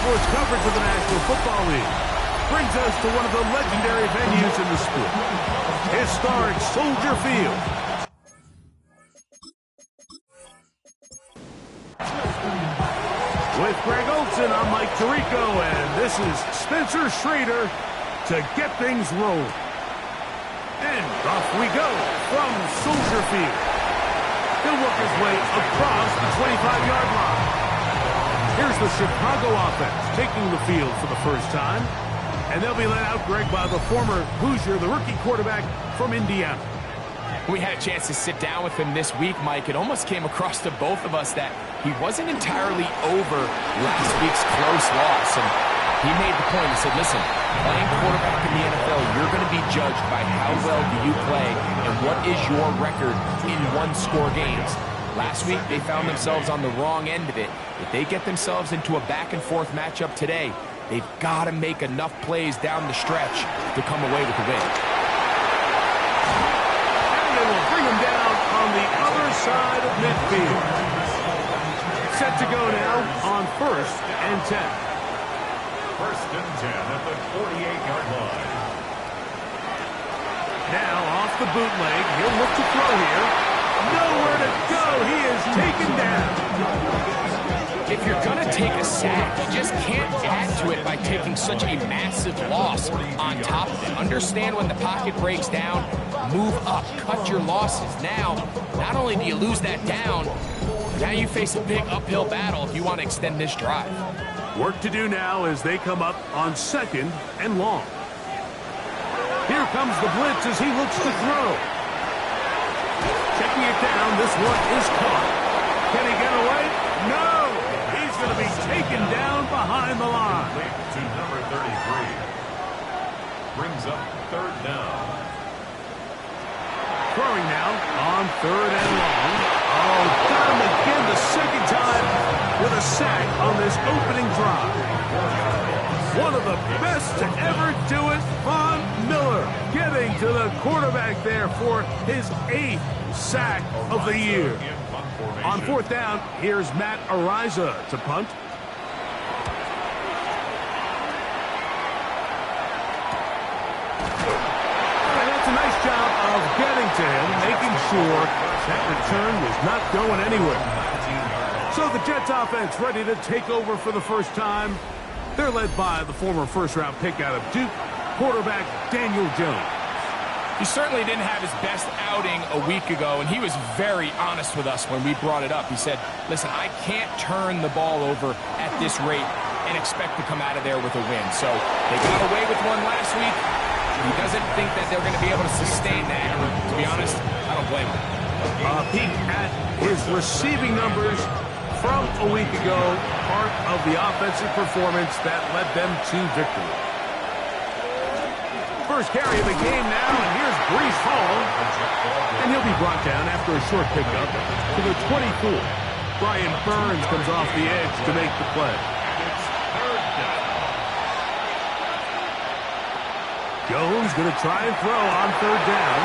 Sports coverage of the National Football League. brings us to one of the legendary venues in the sport, historic Soldier Field. With Greg Olson, I'm Mike Tirico, and this is Spencer Schrader to get things rolling. And off we go from Soldier Field. He'll work his way across the 25-yard line. Here's the Chicago offense taking the field for the first time. And they'll be led out, Greg, by the former Hoosier, the rookie quarterback from Indiana. We had a chance to sit down with him this week, Mike. It almost came across to both of us that he wasn't entirely over last week's close loss. And he made the point. He said, listen, playing quarterback in the NFL, you're going to be judged by how well do you play and what is your record in one-score games. Last week, they found themselves on the wrong end of it. If they get themselves into a back-and-forth matchup today, they've got to make enough plays down the stretch to come away with the win. And they will bring him down on the other side of midfield. Set to go now on 1st and 10. 1st and 10 at the 48-yard line. Now off the bootleg, he'll look to throw here. Nowhere to go. He is taken down. If you're going to take a sack, you just can't add to it by taking such a massive loss on top of it. Understand when the pocket breaks down, move up, cut your losses. Now, not only do you lose that down, now you face a big uphill battle if you want to extend this drive. Work to do now as they come up on 2nd and long. Here comes the blitz as he looks to throw. Checking it down, this one is caught. Can he get away? No! He's going to be taken down behind the line. To number 33. Brings up 3rd down. Throwing now on 3rd and long. Oh, got him again the second time with a sack on this opening drive. One of the best to ever do it, Von Miller, getting to the quarterback there for his 8th sack of the year. On 4th down, here's Matt Araiza to punt. And that's a nice job of getting to him, making sure that return was not going anywhere. So the Jets offense ready to take over for the first time. They're led by the former first-round pick out of Duke, quarterback Daniel Jones. He certainly didn't have his best outing a week ago, and he was very honest with us when we brought it up. He said, listen, I can't turn the ball over at this rate and expect to come out of there with a win. So they got away with one last week. He doesn't think that they're going to be able to sustain that. And to be honest, I don't blame him. A peek at his receiving numbers from a week ago, part of the offensive performance that led them to victory. First carry of the game now, and here's Breece Hall. And he'll be brought down after a short pickup to the 24. Brian Burns comes off the edge to make the play. Jones going to try and throw on 3rd down.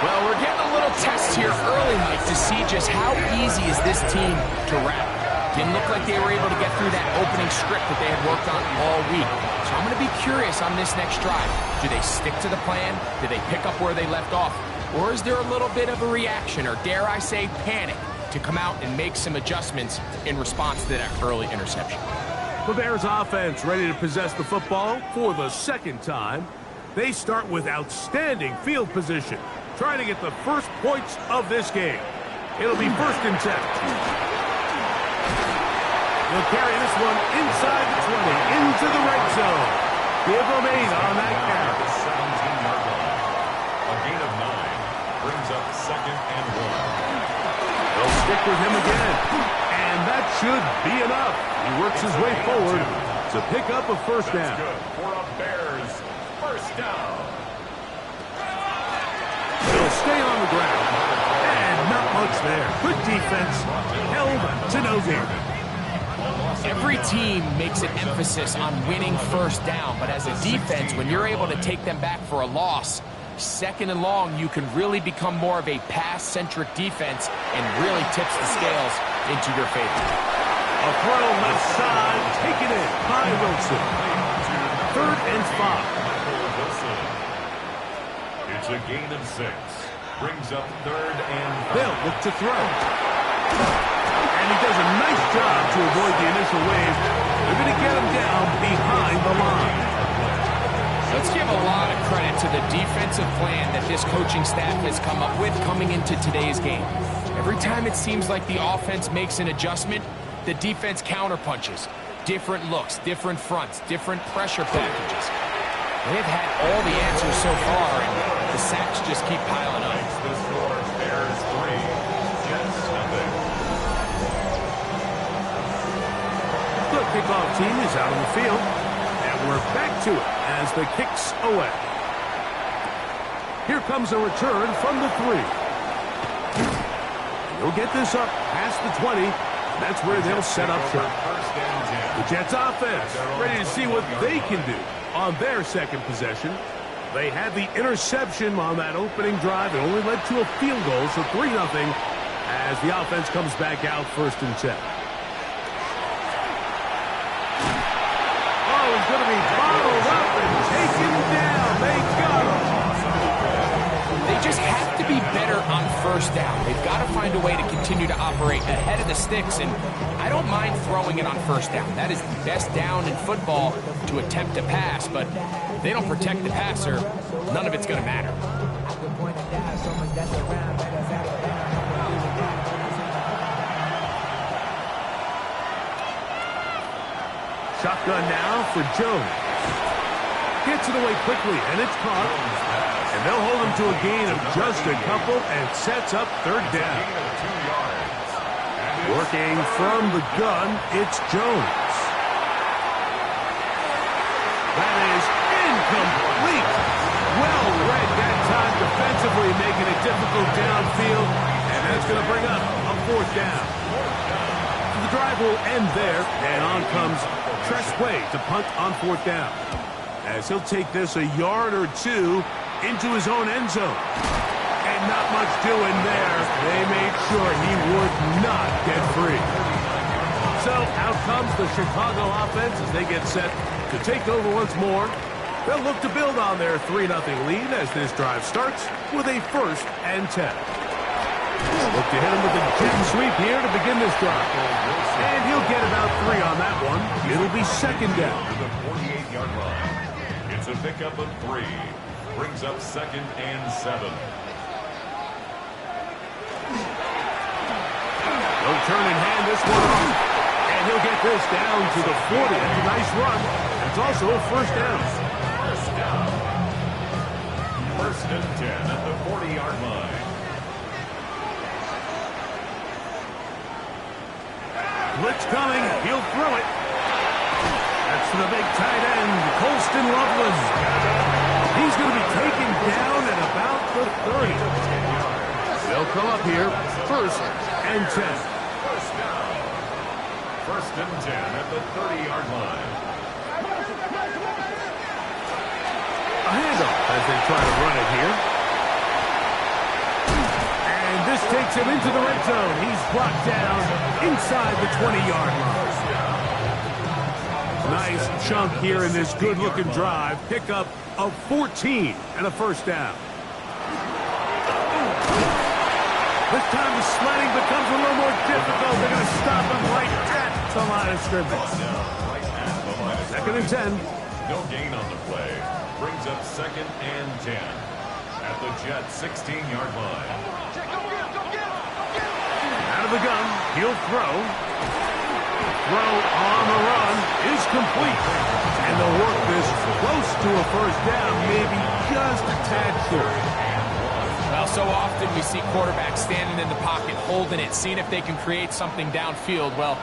Well, we're getting a little test here early, Mike, to see just how easy is this team to wrap. Didn't look like they were able to get through that opening script that they had worked on all week. So I'm going to be curious on this next drive. Do they stick to the plan? Do they pick up where they left off? Or is there a little bit of a reaction, or dare I say panic, to come out and make some adjustments in response to that early interception? The Bears offense ready to possess the football for the 2nd time. They start with outstanding field position, trying to get the first points of this game. It'll be 1st and 10. They'll carry this one inside the 20, into the red zone. Give them 8 on that carry. 17-yard line. A gain of 9 brings up 2nd and 1. They'll stick with him again. And that should be enough. He works his way forward to pick up a 1st down. That's good for a Bears 1st down. They'll stay on the ground. And not much there. Good defense. Held to no damage. Every team makes an emphasis on winning 1st down, but as a defense, when you're able to take them back for a loss, 2nd and long, you can really become more of a pass-centric defense and really tips the scales into your favor. A throw left side, taken in by Wilson. 3rd and 5. It's a gain of 6. Brings up 3rd and 5. They'll look to throw. And he does a nice job to avoid the initial wave. They're going to get him down behind the line. Let's give a lot of credit to the defensive plan that this coaching staff has come up with coming into today's game. Every time it seems like the offense makes an adjustment, the defense counterpunches. Different looks, different fronts, different pressure packages. They've had all the answers so far, and the sacks just keep piling up. The score, Bears 3, Jets nothing. The kickoff team is out on the field, and we're back to it as the kick's away. Here comes a return from the 3. He'll get this up past the 20. That's where they'll set up shop. The Jets offense ready to see what they can do on their second possession. They had the interception on that opening drive. It only led to a field goal, so 3-0 as the offense comes back out 1st and 10. Oh, he's going to be bottled up and taken down. They got him. They just have to be better on 1st down. They've got to find a way to continue to operate ahead of the sticks, and I don't mind throwing it on 1st down. That is the best down in football to attempt to pass, but if they don't protect the passer, none of it's going to matter. Shotgun now for Jones. Gets it away quickly, and it's caught. And they'll hold him to a gain of just a couple and sets up 3rd down. Working from the gun, it's Jones. That is incomplete. Well read that time defensively, making it difficult downfield. And that's going to bring up a 4th down. The drive will end there, and on comes Tresway to punt on 4th down. As he'll take this a yard or 2 into his own end zone. And not much doing there. They made sure he would not get free. So out comes the Chicago offense as they get set to take over once more. They'll look to build on their 3-0 lead as this drive starts with a 1st and 10. Look to hit him with a jet sweep here to begin this drive. And he'll get about 3 on that one. It'll be 2nd down. To the 48-yard line. It's a pickup of 3. Brings up 2nd and 7. He'll turn and hand this one off. And he'll get this down to the 40. That's a nice run. It's also a 1st down. 1st and 10 at the 40-yard line. Blitz coming. He'll throw it. That's to the big tight end, Colston Loveland. He's going to be taken down at about the 30. They'll come up here 1st and 10. 1st and 10 at the 30-yard line. A handoff as they try to run it here. And this takes him into the red zone. He's brought down inside the 20-yard line. Nice chunk here in this good-looking drive. Pickup of 14 and a 1st down. This time the sledding becomes a little more difficult. They're going to stop him right at the line of scrimmage. 2nd and 10. No gain on the play. Brings up 2nd and 10 at the Jets 16-yard line. Out of the gun, he'll throw. Throw on the run is complete. And they'll work this close to a 1st down, maybe just a tad short. Well, so often we see quarterbacks standing in the pocket, holding it, seeing if they can create something downfield. Well,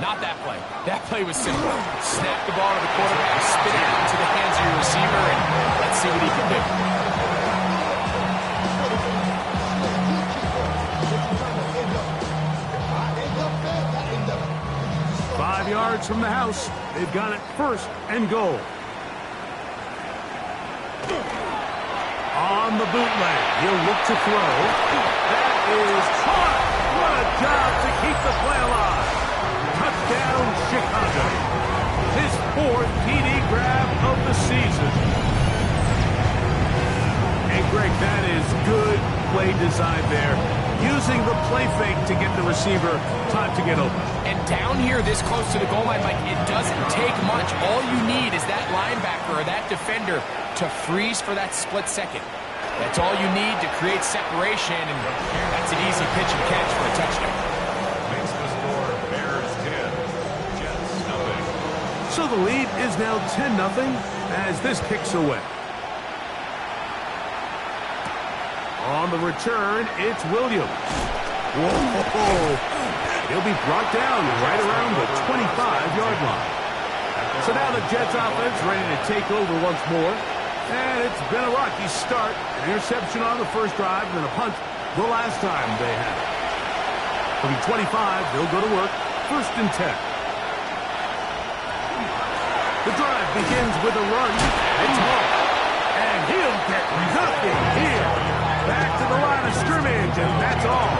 not that play. That play was simple. Snap the ball to the quarterback, spit it out into the hands of your receiver, and let's see what he can do. 5 yards from the house. They've got it 1st and goal. On the bootleg, he'll look to throw. That is caught. What a job to keep the play alive. down Chicago. His 4th TD grab of the season. And Greg, that is good play design there. Using the play fake to get the receiver time to get open. And down here this close to the goal line, Mike, it doesn't take much. All you need is that linebacker or that defender to freeze for that split second. That's all you need to create separation, and that's an easy pitch and catch for a touchdown. Makes the score Bears 10, Jets nothing. So the lead is now 10-0 as this kicks away. On the return, it's Williams. Whoa! He'll be brought down right around the 25-yard line. So now the Jets offense ready to take over once more. And it's been a rocky start. An interception on the first drive and a punt the last time they had it. From 25, they'll go to work. 1st and 10. The drive begins with a run. It's Hall. And he'll get nothing here. Back to the line of scrimmage, and that's all.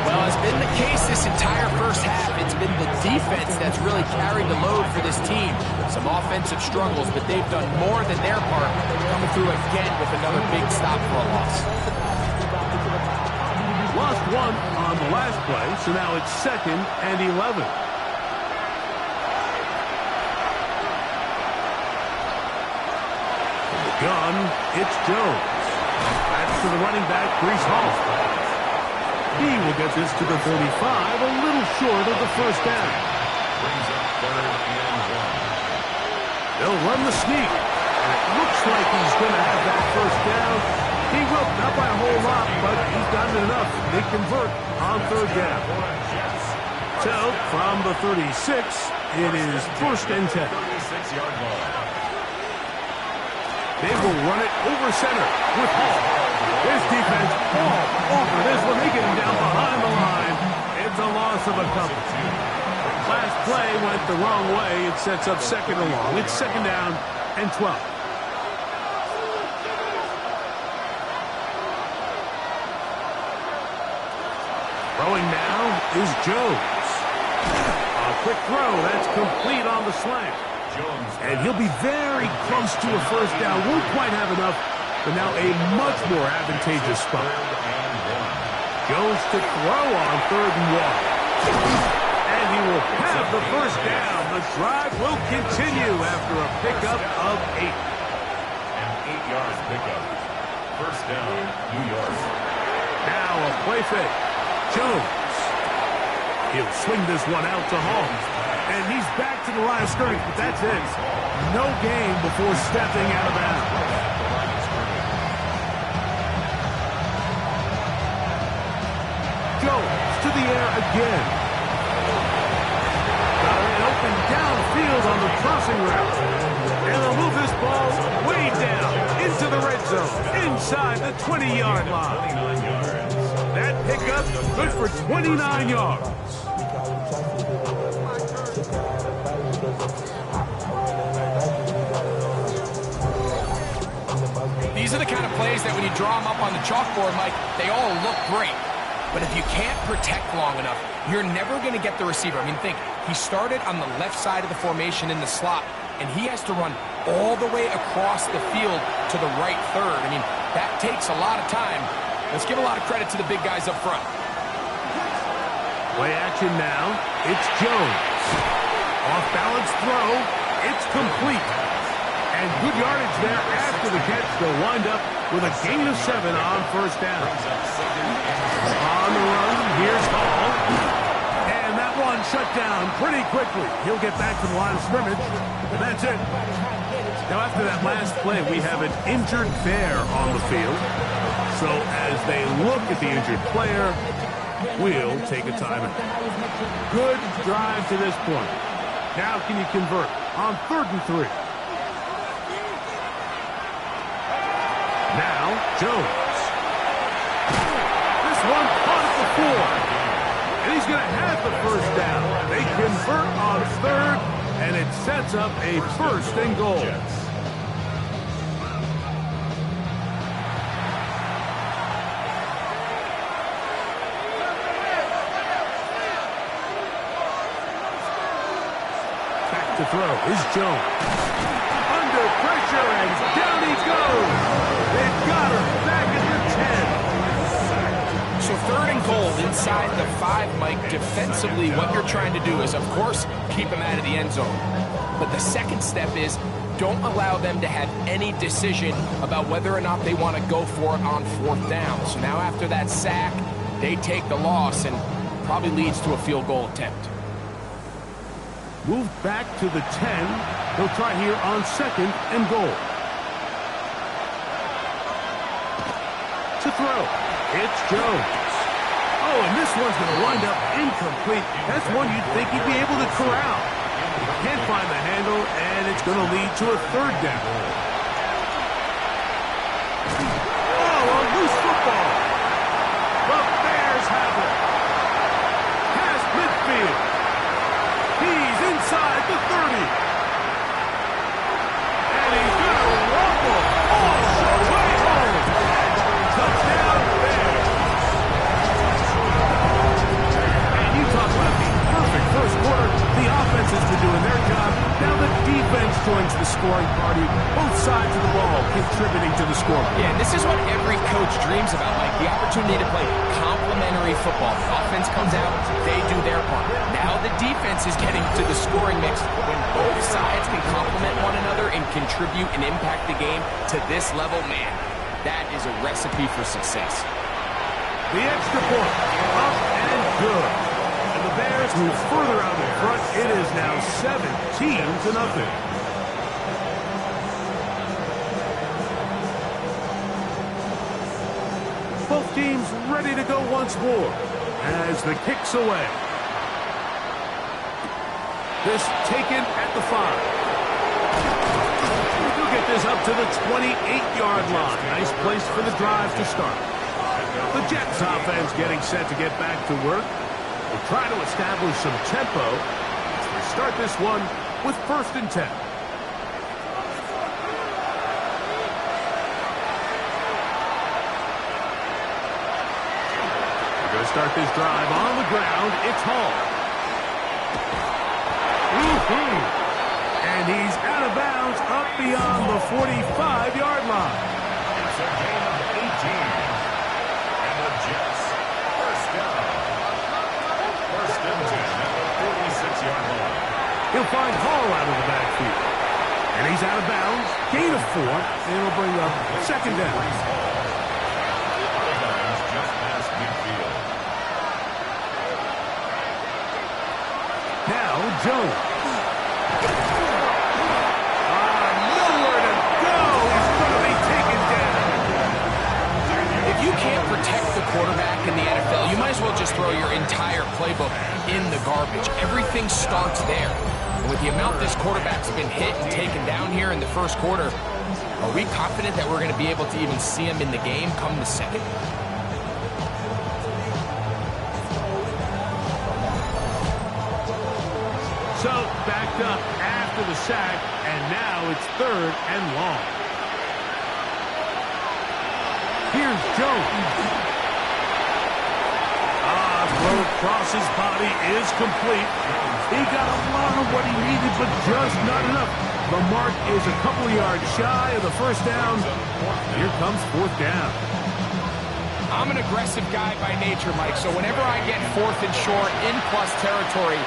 Well, it's been the case this entire first half. It's been the defense that's really carried the load for this team. Some offensive struggles, but they've done more than their part, coming through again with another big stop for a loss. Lost 1 on the last play, so now it's 2nd and 11. In the gun, it's Jones. That's to the running back, Breece Hall. He will get this to the 35, a little short of the first down. Brings up 3rd and 1. They'll run the sneak. And it looks like he's going to have that first down. He will, not by a whole lot, but he's gotten enough. They convert on 3rd down. So, from the 36, it is 1st and 10. 36-yard line. They will run it over center with Hall. His defense all over this one. They get him down behind the line. It's a loss of a couple. Last play went the wrong way. It sets up 2nd and long. It's 2nd down and 12. Throwing now is Jones. A quick throw. That's complete on the slant. And he'll be very close to a first down. Won't quite have enough, but now a much more advantageous spot. Jones to throw on 3rd and 1. And he will have the first down. The drive will continue after a pickup of 8. An 8-yard pickup. First down, New York. Now a play fake. Jones. He'll swing this one out to Hall. And he's back to the line of scrimmage, but that's it. No gain before stepping out of bounds. Jones to the air again. Got it open downfield on the crossing route. And they'll move this ball way down into the red zone, inside the 20-yard line. That pickup good for 29 yards. These are the kind of plays that when you draw them up on the chalkboard, Mike, they all look great. But if you can't protect long enough, you're never going to get the receiver. I mean, think, he started on the left side of the formation in the slot, and he has to run all the way across the field to the right third. I mean, that takes a lot of time. Let's give a lot of credit to the big guys up front. Play action now. It's Jones. Off-balance throw. It's complete. And good yardage there after the catch. They'll wind up with a gain of 7 on first down. On the run, here's Hall. And that one shut down pretty quickly. He'll get back to the line of scrimmage. And that's it. Now after that last play, we have an injured bear on the field. So as they look at the injured player, we'll take a timeout. Good drive to this point. Now can you convert on 3rd and 3? Now, Jones. This one caught at the 4. And he's going to have the first down. They convert on 3rd, and it sets up a 1st and goal. throw is Jones. Under pressure, and down he goes. They've got him back at the 10. So 3rd and goal inside the 5, Mike. Defensively, what you're trying to do is, of course, keep him out of the end zone. But the second step is don't allow them to have any decision about whether or not they want to go for it on 4th down. So now after that sack, they take the loss and probably leads to a field goal attempt. Move back to the 10. They'll try here on 2nd and goal. To throw, it's Jones. Oh, and this one's going to wind up incomplete. That's one you'd think he'd be able to corral. Can't find the handle, and it's going to lead to a 3rd down. Oh, a loose football. The Bears have it. Past midfield. He's inside the 30. And he's going to rumble all the way home. Touchdown, Bears. And you talk about the perfect first quarter. The offense has been doing their job. Now the defense joins the scoring party. Both sides of the ball contributing to the score. Yeah, and this is what every coach dreams about, like the opportunity to play complementary football. The offense comes out, they do their part. Now the defense is getting to the scoring mix when both sides can complement one another and contribute and impact the game to this level. Man, that is a recipe for success. The extra point, up and good. And the Bears move further out in front. It is now 17-0. Both teams ready to go once more as the kick's away. This taken at the 5. He'll get this up to the 28-yard line. Nice place for the drive to start. The Jets offense getting set to get back to work. We'll try to establish some tempo as we start this one with 1st and 10. We're going to start this drive on the ground. It's Hall. And he's out of bounds up beyond the 45-yard line. It's a gain of 18. And the Jets, 1st down. 1st and 10 at the 46-yard line. He'll find Hall out of the backfield. And he's out of bounds. Gain of 4. And it'll bring up 2nd down. Just past midfield. Now Jones. Nowhere to go. He's going to be taken down. If you can't protect the quarterback in the NFL, you might as well just throw your entire playbook in the garbage. Everything starts there. And with the amount this quarterback's been hit and taken down here in the 1st quarter, are we confident that we're going to be able to even see him in the game come the 2nd? So backed up after the sack, and now it's 3rd and long. Here's Jones. Throw across his body is complete. He got a lot of what he needed, but just not enough. The mark is a couple of yards shy of the 1st down. Here comes 4th down. I'm an aggressive guy by nature, Mike, so whenever I get 4th and short in plus territory,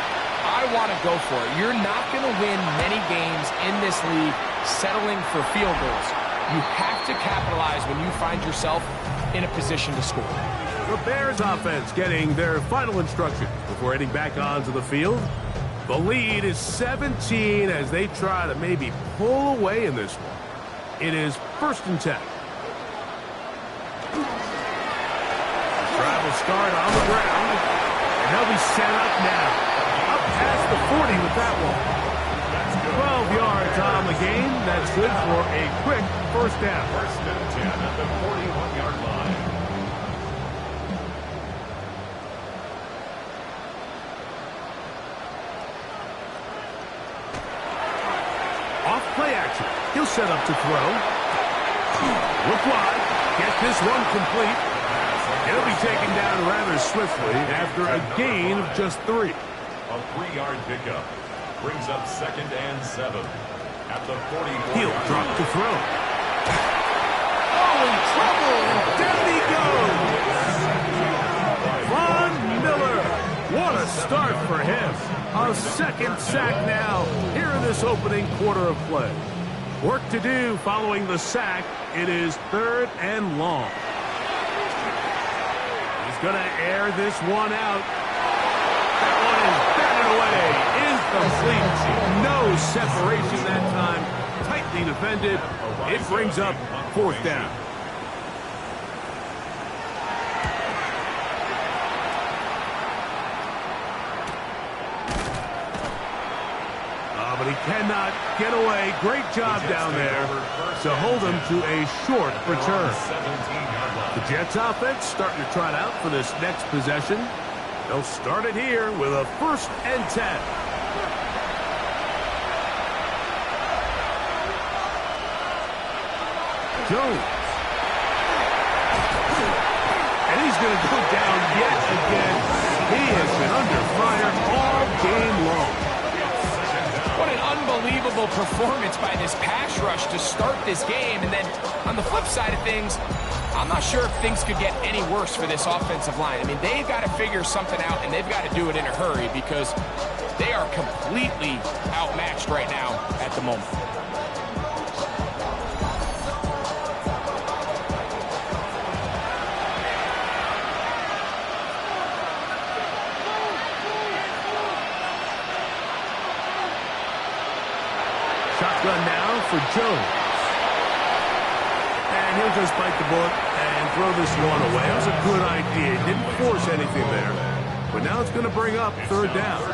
I want to go for it. You're not going to win many games in this league settling for field goals. You have to capitalize when you find yourself in a position to score. The Bears offense getting their final instructions before heading back onto the field. The lead is 17 as they try to maybe pull away in this one. It is 1st and 10. Travel start on the ground, and they'll be set up now. Up past the 40 with that one. 12 yards on the game. That's good for a quick 1st down. 1st and 10 at the 41-yard line. Off play action. He'll set up to throw. Look wide. Get this one complete. It'll be taken down rather swiftly after a gain of just 3. A 3-yard pickup. brings up 2nd and 7 at the 44. He'll drop to throw. Oh, in trouble, and down he goes. Von Miller, what a start for him. A second sack now here in this opening quarter of play. Work to do following the sack. It is 3rd and long. He's going to air this one out. That one is batted away. Incomplete. No separation that time. Tightly defended. It brings up 4th down. But he cannot get away. Great job down there to hold him to a short return. The Jets offense starting to trot out for this next possession. They'll start it here with a 1st and 10. Jones. And he's going to go down yet again. He has been under fire all game long. What an unbelievable performance by this pass rush to start this game. And then on the flip side of things, I'm not sure if things could get any worse for this offensive line. I mean, they've got to figure something out, and they've got to do it in a hurry because they are completely outmatched right now at the moment. Shotgun now for Jones. And he'll just bite the bullet and throw this one away. That was a good idea. Didn't force anything there. But now it's going to bring up 3rd down.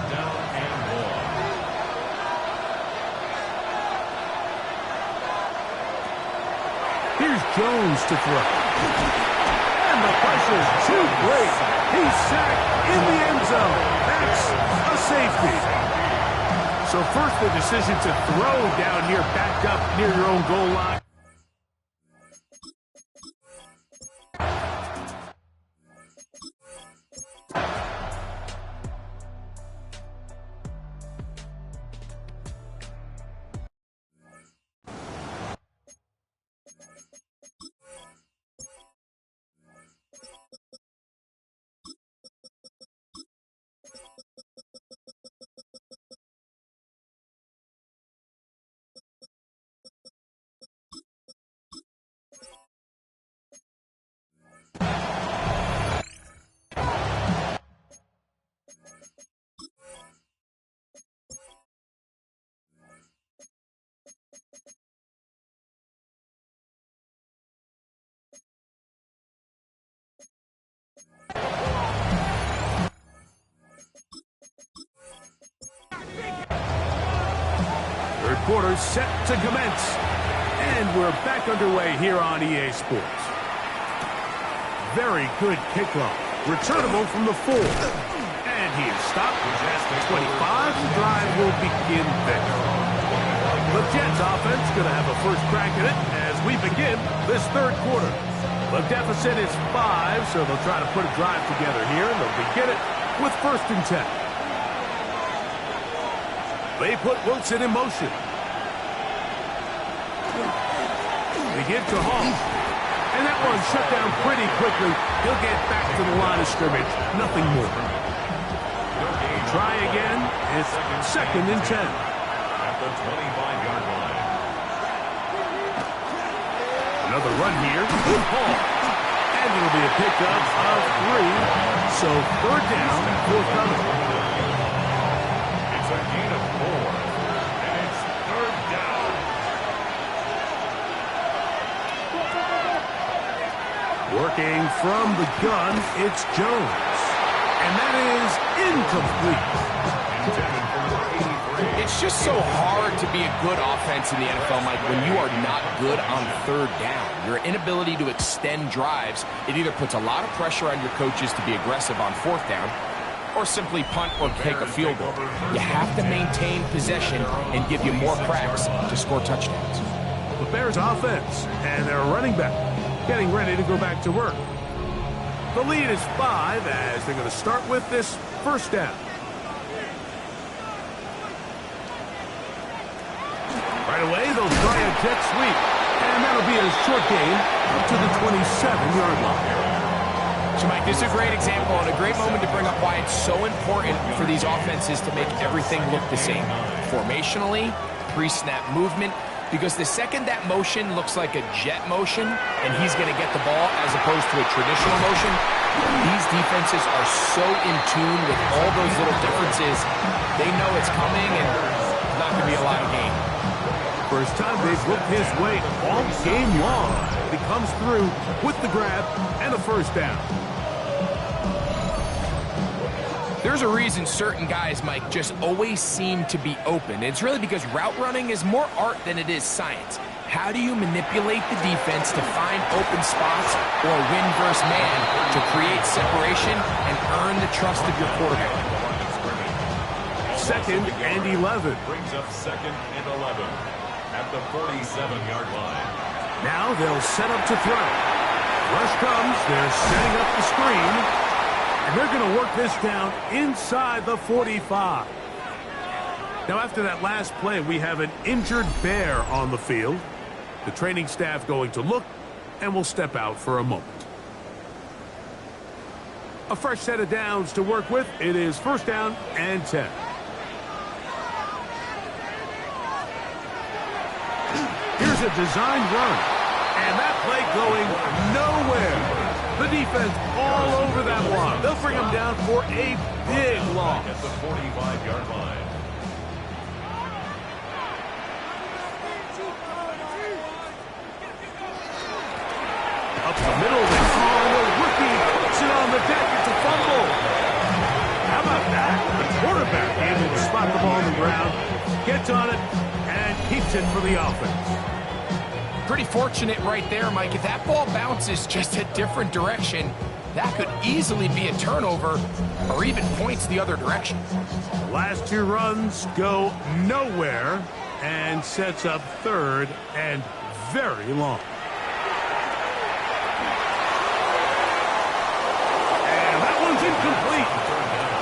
Here's Jones to throw. And the pressure's too great. He's sacked in the end zone. That's a safety. So first the decision to throw down here, back up near your own goal line. Third quarter set to commence. And we're back underway here on EA Sports. Very good kickoff. Returnable from the 4. And he is stopped at 25. The drive will begin there. The Jets offense going to have a first crack at it as we begin this third quarter. The deficit is 5, so they'll try to put a drive together here, and they'll begin it with 1st and 10. They put Wilson in motion. They give to Hall. And that one shut down pretty quickly. He'll get back to the line of scrimmage. Nothing more. Try again. It's 2nd and 10. At the 25-yard line. Another run here with Hall. And it'll be a pickup of 3. So 3rd down, forthcoming. It's a gain of 4. And it's 3rd down. Working from the gun, it's Jones. And that is incomplete. It's just so hard to be a good offense in the NFL, Mike, when you are not good on 3rd down. Your inability to extend drives, it either puts a lot of pressure on your coaches to be aggressive on 4th down or simply punt or take a field goal. You have to maintain possession and give you more cracks to score touchdowns. The Bears offense and their running back getting ready to go back to work. The lead is 5 as they're going to start with this 1st down. Right away, they'll try a jet sweep. And that'll be a short gain up to the 27-yard line. So, Mike, this is a great example and a great moment to bring up why it's so important for these offenses to make everything look the same. Formationally, pre-snap movement, because the second that motion looks like a jet motion and he's going to get the ball as opposed to a traditional motion, these defenses are so in tune with all those little differences. They know it's coming and there's not going to be a lot of gain. First time they've looked his way all game long. He comes through with the grab and a first down. There's a reason certain guys, Mike, just always seem to be open. It's really because route running is more art than it is science. How do you manipulate the defense to find open spots or win versus man to create separation and earn the trust of your quarterback? Second and 11. Brings up second and 11 at the 47-yard line. Now they'll set up to throw. Rush comes. They're setting up the screen. And they're going to work this down inside the 45. Now, after that last play, we have an injured Bear on the field. The training staff going to look, and will step out for a moment. A fresh set of downs to work with. It is first down and 10. Here's a design run. And that play going nowhere. The defense all over that one. They'll bring him down for a big loss. At the 45-yard line. Up the middle, they call the rookie. Sit on the deck. It's a fumble. How about that? The quarterback able to spot the ball on the ground, gets on it, and keeps it for the offense. Pretty fortunate right there, Mike. If that ball bounces just a different direction, that could easily be a turnover or even points the other direction. The last two runs go nowhere and sets up third and very long. And that one's incomplete.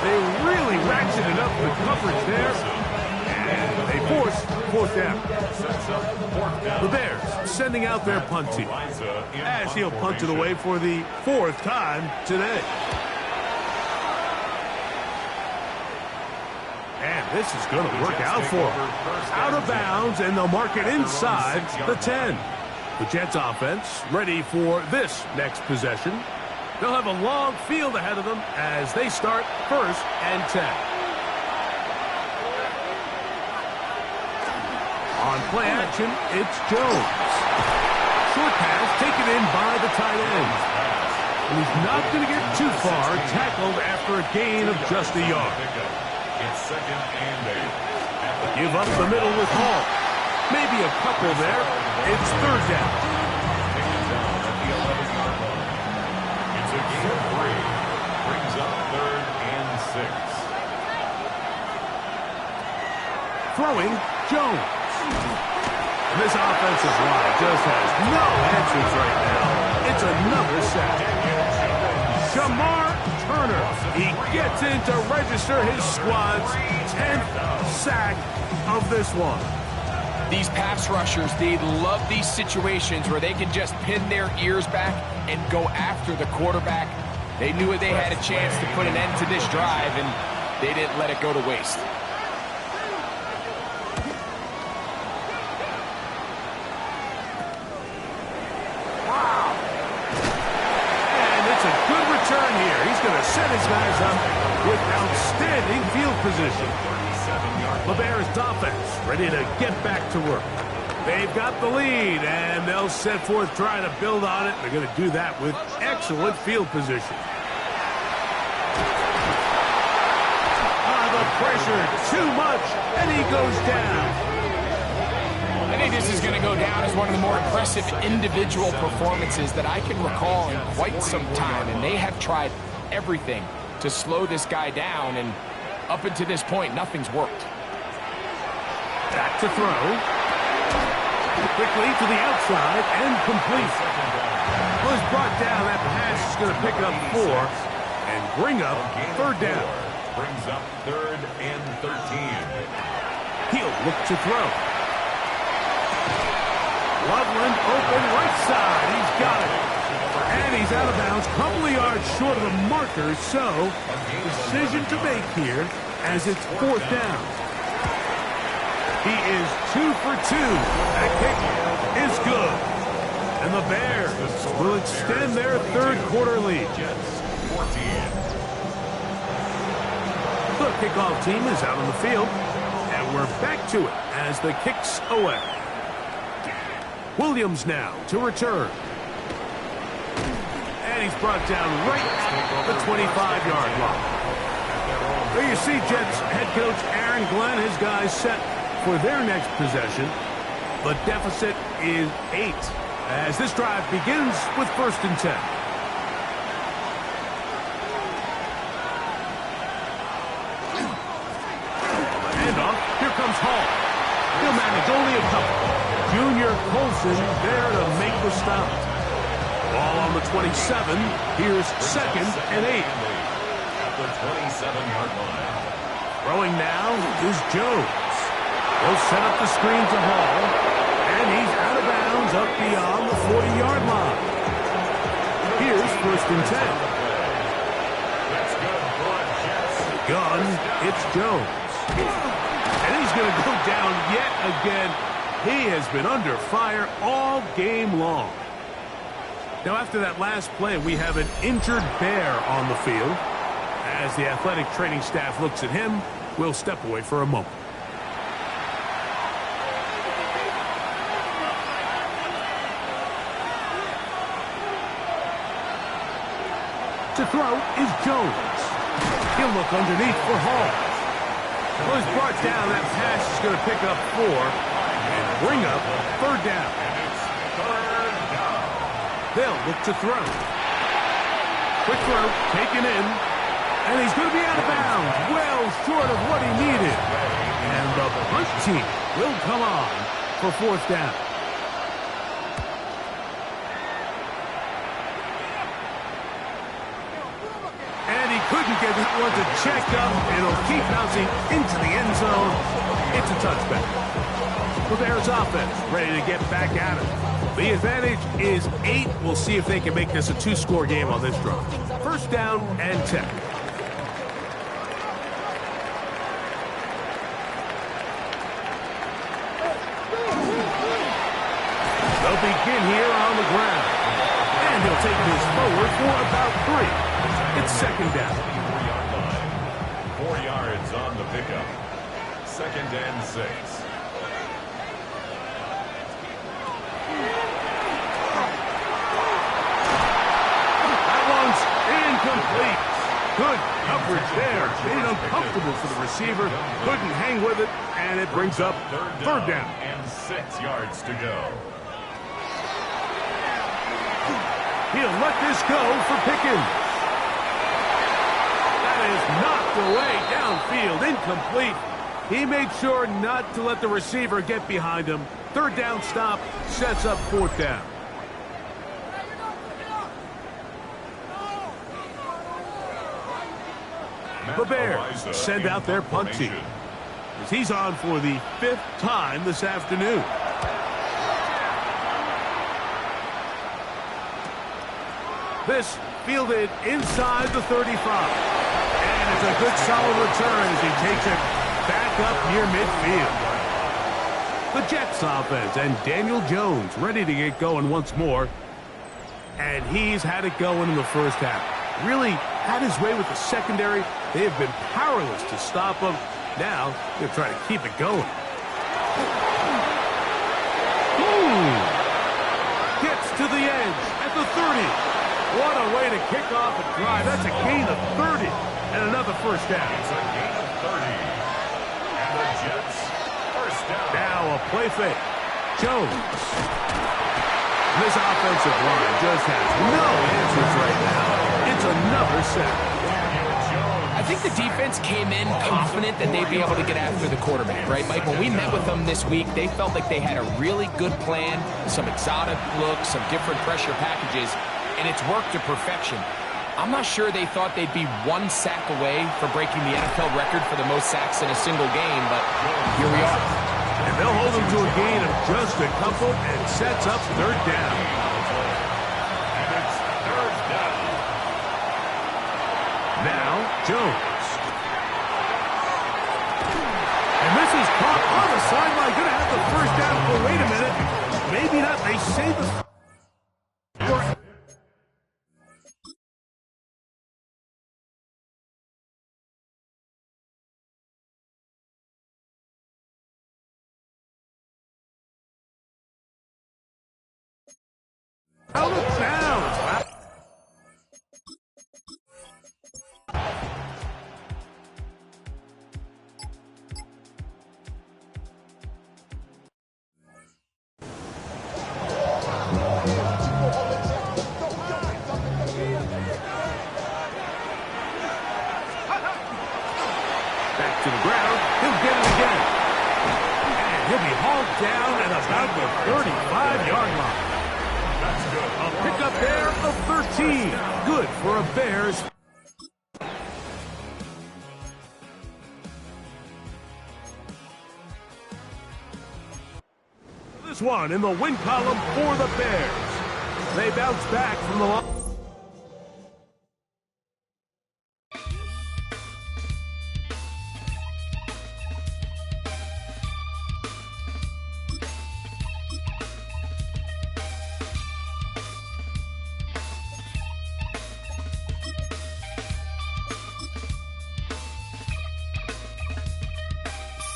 They really ratcheted up the coverage there, and they force fourth down. The Bears sending out their punt team as he'll punt it away for the fourth time today. And this is going to work out for him. Out of bounds, and they'll mark it inside the 10. The Jets offense ready for this next possession. They'll have a long field ahead of them as they start first and 10. On play action, it's Jones. Short pass taken in by the tight end. And he's not going to get too far, tackled after a gain of just a yard. It's second and 8. Give up the middle with Hall. Maybe a couple there. It's third down. Taken down at the 11-yard line. It's a gain of 3. Brings up third and 6. Throwing, Jones. And this offensive line just has no answers right now. It's another sack. Shamar Turner. He gets in to register his squad's 10th sack of this one. These pass rushers, they love these situations where they can just pin their ears back and go after the quarterback. They knew they had a chance to put an end to this drive, and they didn't let it go to waste. Set his guys up with outstanding field position. The Bears offense ready to get back to work. They've got the lead, and they'll set forth trying to build on it. They're going to do that with excellent field position. The pressure, too much, and he goes down. I think this is going to go down as one of the more impressive individual performances that I can recall in quite some time, and they have tried everything to slow this guy down, and up until this point, nothing's worked. Back to throw. Quickly to the outside and complete. Was brought down. That pass is going to pick up 4 and bring up third down. Brings up third and 13. He'll look to throw. right side. He's got it. And he's out of bounds, a couple of yards short of the marker, so decision to make here as it's 4th down. He is 2 for 2. That kick is good. And the Bears will extend their 3rd quarter lead. The kickoff team is out on the field, and we're back to it as the kick's away. Williams now to return. And he's brought down right at the 25-yard line. There you see Jets head coach Aaron Glenn, his guys set for their next possession. The deficit is 8 as this drive begins with 1st and 10. Handoff, here comes Hall. He'll manage only a couple. Junior Colson there to make the stop. Ball on the 27. Here's 2nd and 8. At the 27-yard line. Throwing now is Jones. He'll set up the screen to Hall. And he's out of bounds up beyond the 40-yard line. Here's 1st and 10. Gun, it's Jones. And he's going to go down yet again. He has been under fire all game long. Now, after that last play, we have an injured Bear on the field. As the athletic training staff looks at him, we'll step away for a moment. To throw is Jones. He'll look underneath for Hall. Well, he's brought down. That pass is going to pick up 4 and bring up 3rd down. They'll look to throw. Quick throw, taken in, and he's going to be out of bounds, well short of what he needed. And the punt team will come on for 4th down. And he couldn't get that one to check up. It'll keep bouncing into the end zone. It's a touchback. The Bears offense ready to get back at it. The advantage is 8. We'll see if they can make this a 2-score game on this drive. 1st down and 10. They'll begin here on the ground. And he'll take this forward for about 3. It's 2nd down. 4 yards on the pickup. 2nd and 6. Incomplete. Good coverage there. Made it uncomfortable for the receiver. Couldn't hang with it, and it brings up 3rd down. And 6 yards to go. He'll let this go for Pickens. That is knocked away downfield. Incomplete. He made sure not to let the receiver get behind him. 3rd down stop sets up 4th down. The Bears send out their punt team as he's on for the 5th time this afternoon. This fielded inside the 35. And it's a good solid return as he takes it back up near midfield. The Jets offense and Daniel Jones ready to get going once more. And he's had it going in the 1st half. Really had his way with the secondary. They have been powerless to stop him. Now they're trying to keep it going. Gets to the edge at the 30. What a way to kick off a drive. That's a gain of 30 and another 1st down. It's a gain of 30. And the Jets 1st down. Now a play fake. Jones. This offensive line just has no answers right now. It's another sack. I think the defense came in confident that they'd be able to get after the quarterback, right, Mike? When we met with them this week, they felt like they had a really good plan, some exotic looks, some different pressure packages, and it's worked to perfection. I'm not sure they thought they'd be 1 sack away from breaking the NFL record for the most sacks in a single game, but here we are. And They'll hold them to a gain of just a couple and sets up third down. And it's third down. Now, Jones. And this is caught on the sideline. Going to have the first down for, wait a minute. Maybe not. They say the... Out of bounds. Back to the ground. He'll get it again. And he'll be hauled down at about the 35-yard line. That's good. A pickup there of 13. Good for a Bears. This one in the win column for the Bears. They bounce back from the line.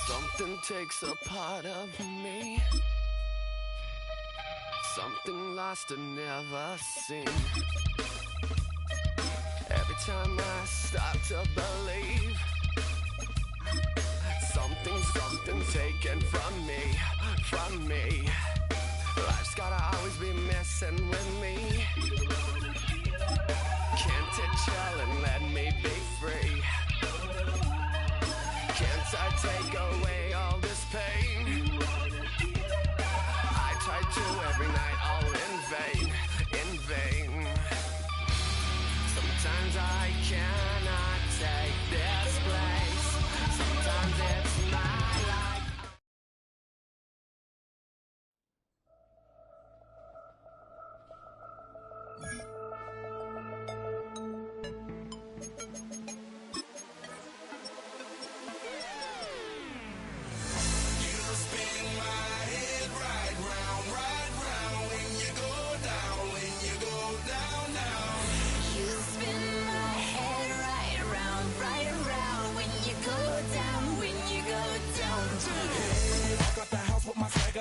Something takes a part of me, something lost and never seen. Every time I start to believe, something's taken from me. Life's gotta always be messing with me. Can't it chill and let me be free? Can't I take away all this pain? I try to every night, all in vain. Sometimes I cannot take this place. Sometimes it's my life.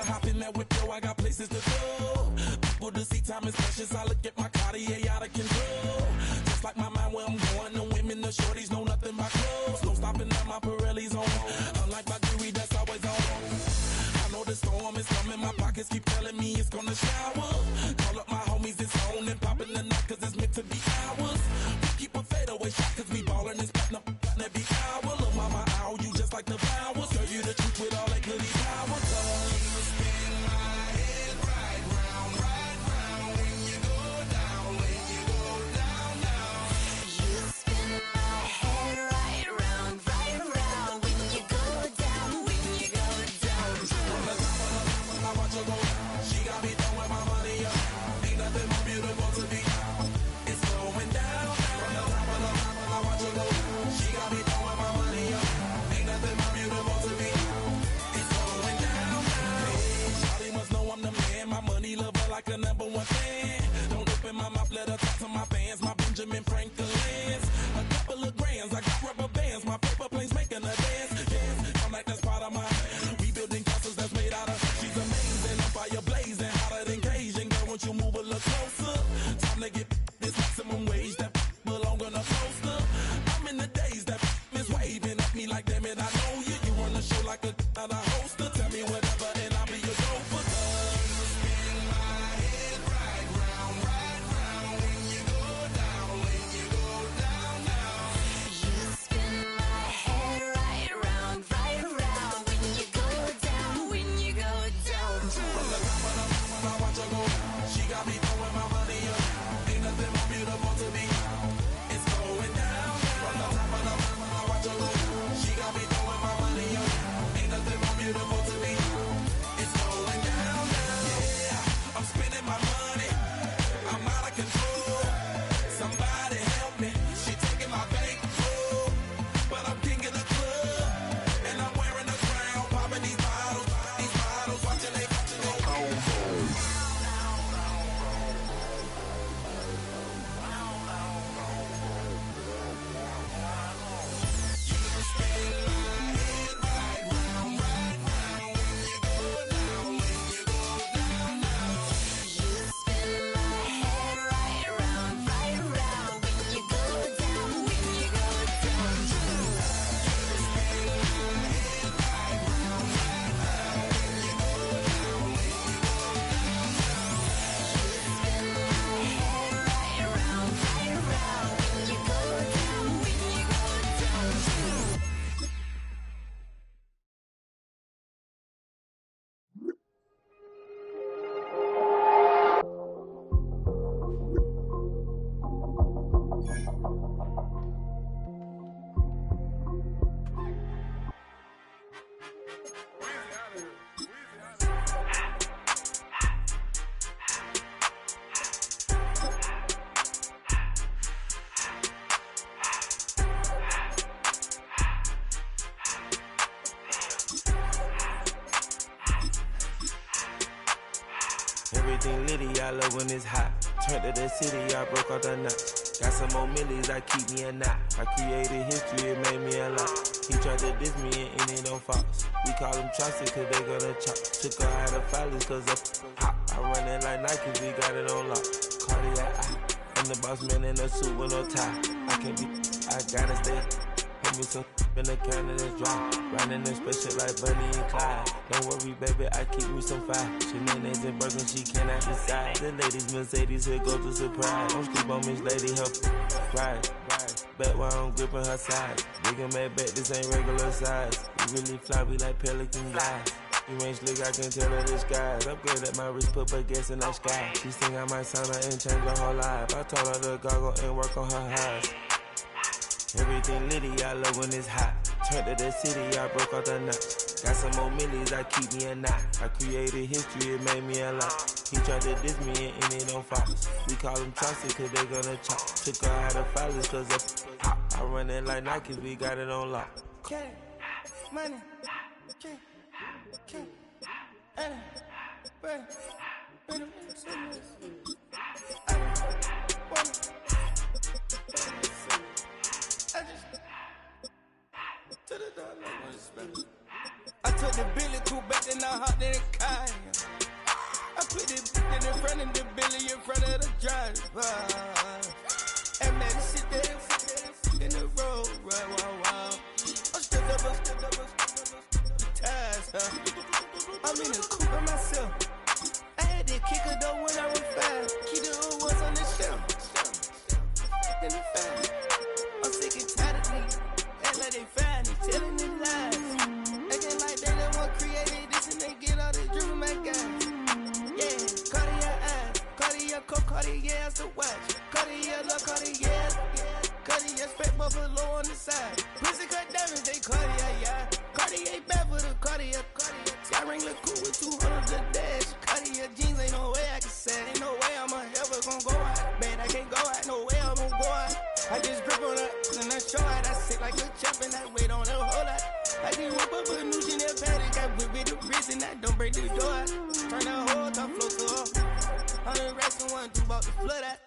Hop in that whip, yo, I got places to go. People to see, time is precious. I look at my Cartier out of control. Just like my mind where I'm going, the women, the shorties know nothing but clothes. No stopping at my Pirelli's on. Unlike my jewelry, that's always on. I know the storm is coming, my pockets keep telling me it's gonna shower. Call up my homies, it's on and popping the night, cause it's meant to be ours. We keep a fadeaway shot, cause we ballin' and spittin' up every hour. Look, mama, ow, you just like the flowers. Girl, you the truth with all that goody powers. She got me throwing my money Everything litty, I love when it's hot. Turned to the city, I broke out the knots. Got some more millies, I keep me a knot. I created history, it made me a lot. He tried to diss me and ended on Fox. We call them Chaucer cause they gonna chop. Took her out of filers cause of hot. I run it like Nike, we got it on lock. Cardiac, I'm the boss man in a suit with no tie. I can't be, I gotta stay. Put me some in the can and it's dry. Riding in special like Bunny and Clyde. Don't worry, baby, I keep me some fire. Shenanigans and Birkin, she cannot decide. The ladies, Mercedes, here go to surprise. Don't sleep on Miss Lady, help ride. Bet while I'm gripping her side. Big and mad bet, this ain't regular size. You really fly, we like pelican guys. You ain't slick, I can tell her disguise. Upgrade at my wrist, put her gas in the sky. She think I might sign her and change her whole life. I told her to goggle and work on her highs. Everything litty, I love when it's hot. Turned to the city, I broke out the knots. Got some more millies, I keep me a knot. I created history, it made me a lot. He tried to diss me and ended on Fox. We call them Chaucer cause they gonna chop. Took her out of filers cause of pop. I run it like Nike, we got it on lock. Cash, money, cash, bread, I took the Billy Cool back and I hopped in the car. I put the in front of the Billy in front of the driver. And man, sit there in the road, right, wow. I'm still up, the tires, I'm in the coupe by myself. I had to kick her though when I was 5. Keep the old ones on the shelf. In the family. I'm sick and tired of me. Act like they find it, telling me lies. Acting like they the one created this and they get all this driven my guys. Yeah, Cartier eyes, Cartier coat, Cartier ass to watch. Cartier look, Cartier, Cartier spec buffalo on the side. Pussy cut diamonds, they Cartier, yeah. Cartier bad for the Cartier. I ring look cool with 200 the dash. Cartier jeans, ain't no way I can say. Ain't no way I'm ever gonna go out. Man, I can't go out, no way I'm gonna go out. I just grip on her and I show out. I sit like a chop and I wait on her whole lot. I just whip up a new Chanel paddock. I whip it the wrist and I don't break the door out. Turn the whole top floor to her. 100 racks and 1 2 about the flood out.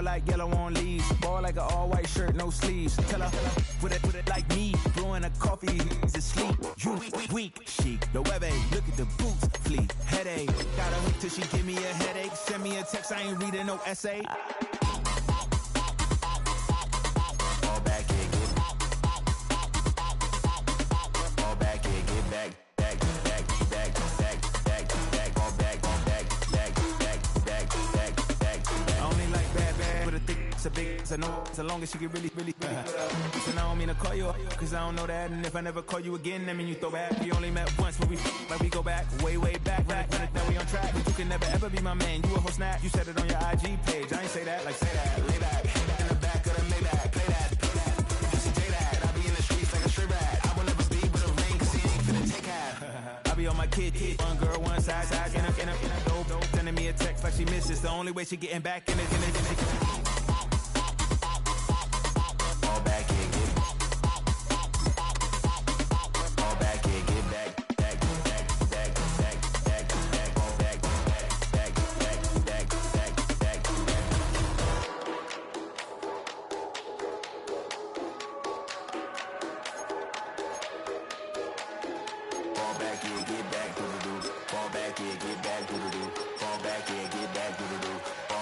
Like yellow on leaves, ball like an all-white shirt, no sleeves. Tell her, put it like me, blowing a coffee, he's asleep. You weak, chic, the web look at the boots, fleet, headache. Got a hook till she give me a headache. Send me a text, I ain't reading no essay. Fall back here, get back. It's a big, it's a no, so long as she get really. So now I don't mean to call you up, cause I don't know that. And if I never call you again, that mean you throw back. We only met once, but we go back, way back. Now we on track, but you can never ever be my man. You a whole snap, you said it on your IG page. I ain't say that, like say that, lay back. In the back of the Maybach, play that. Just say that, I be in the streets like a stray rat. I will never speak with a ring, cause he ain't finna take half. I be on my kid, one girl, one side, in a dope. she misses. The only way she getting back in it. Fall back here, get fall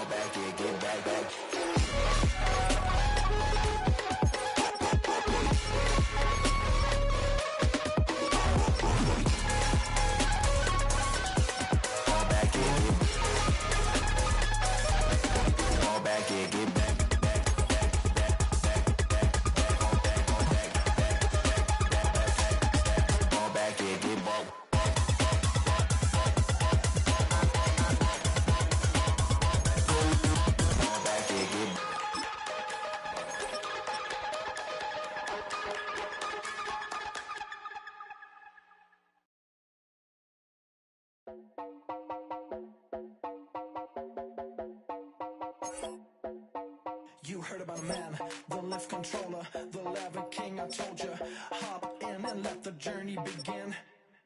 back here, get back. You heard about a man, the lift controller, the lever king. I told you, hop in and let the journey begin.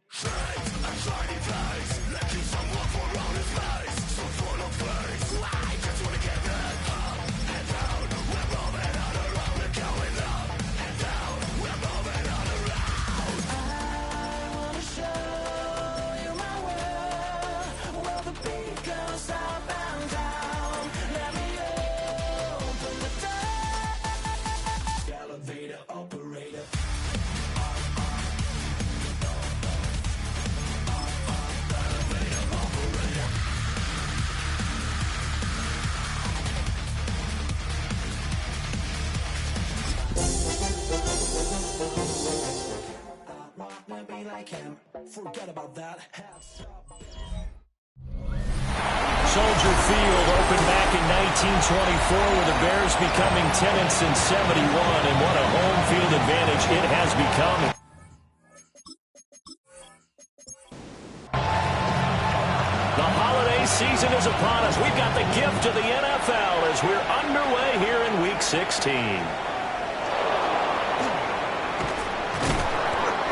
Straight and shiny place, let you someone for all his face. So full of face, I just wanna get that up and down. We're moving on around, we're going up and down. We're moving on around. I wanna show you my world, where the beat goes up and down. Let me open the door. Elevator operator. Forget about that. Soldier Field opened back in 1924 with the Bears becoming tenants in 71, and what a home field advantage it has become. The holiday season is upon us. We've got the gift of the NFL as we're underway here in Week 16.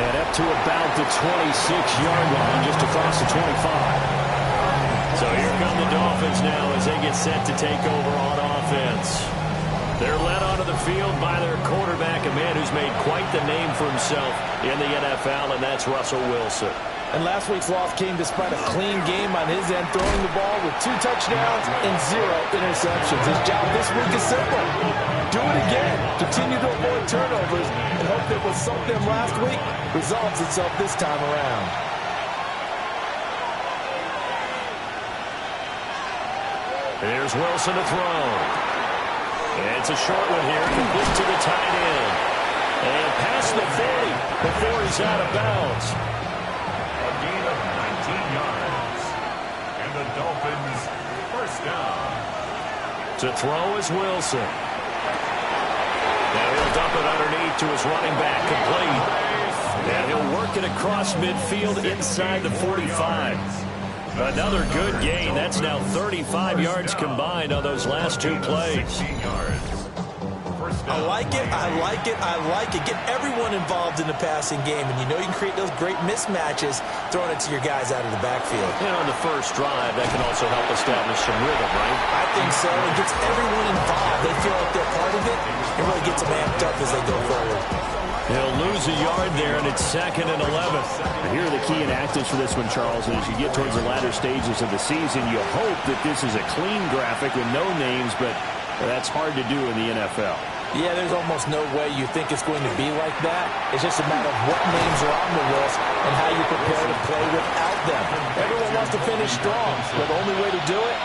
And up to about the 26-yard line, just across the 25. So here come the Dolphins now as they get set to take over on offense. They're led onto the field by their quarterback, a man who's made quite the name for himself in the NFL, and that's Russell Wilson. And last week's loss came despite a clean game on his end, throwing the ball with 2 touchdowns and 0 interceptions. His job this week is simple. Do it again. Continue to avoid turnovers and hope that what sunk them last week resolves itself this time around. Here's Wilson to throw. And it's a short one here, complete to the tight end. And past the 40 before he's out of bounds. A gain of 19 yards. And the Dolphins first down. To throw is Wilson. Now he'll dump it underneath to his running back, complete. And he'll work it across midfield inside the 45. Another good gain. That's now 35 yards combined on those last 2 plays. I like it, I like it, I like it. Get everyone involved in the passing game, and you know you can create those great mismatches throwing it to your guys out of the backfield. And on the first drive, that can also help establish some rhythm, right? I think so. It gets everyone involved. They feel like they're part of it. It really gets them amped up as they go forward. He'll lose a yard there, and it's 2nd and 11. Here are the key inactives for this one, Charles. And as you get towards the latter stages of the season, you hope that this is a clean graphic with no names, but that's hard to do in the NFL. Yeah, there's almost no way you think it's going to be like that. It's just a matter of what names are on the list and how you prepare to play without them. Everyone wants to finish strong, but the only way to do it,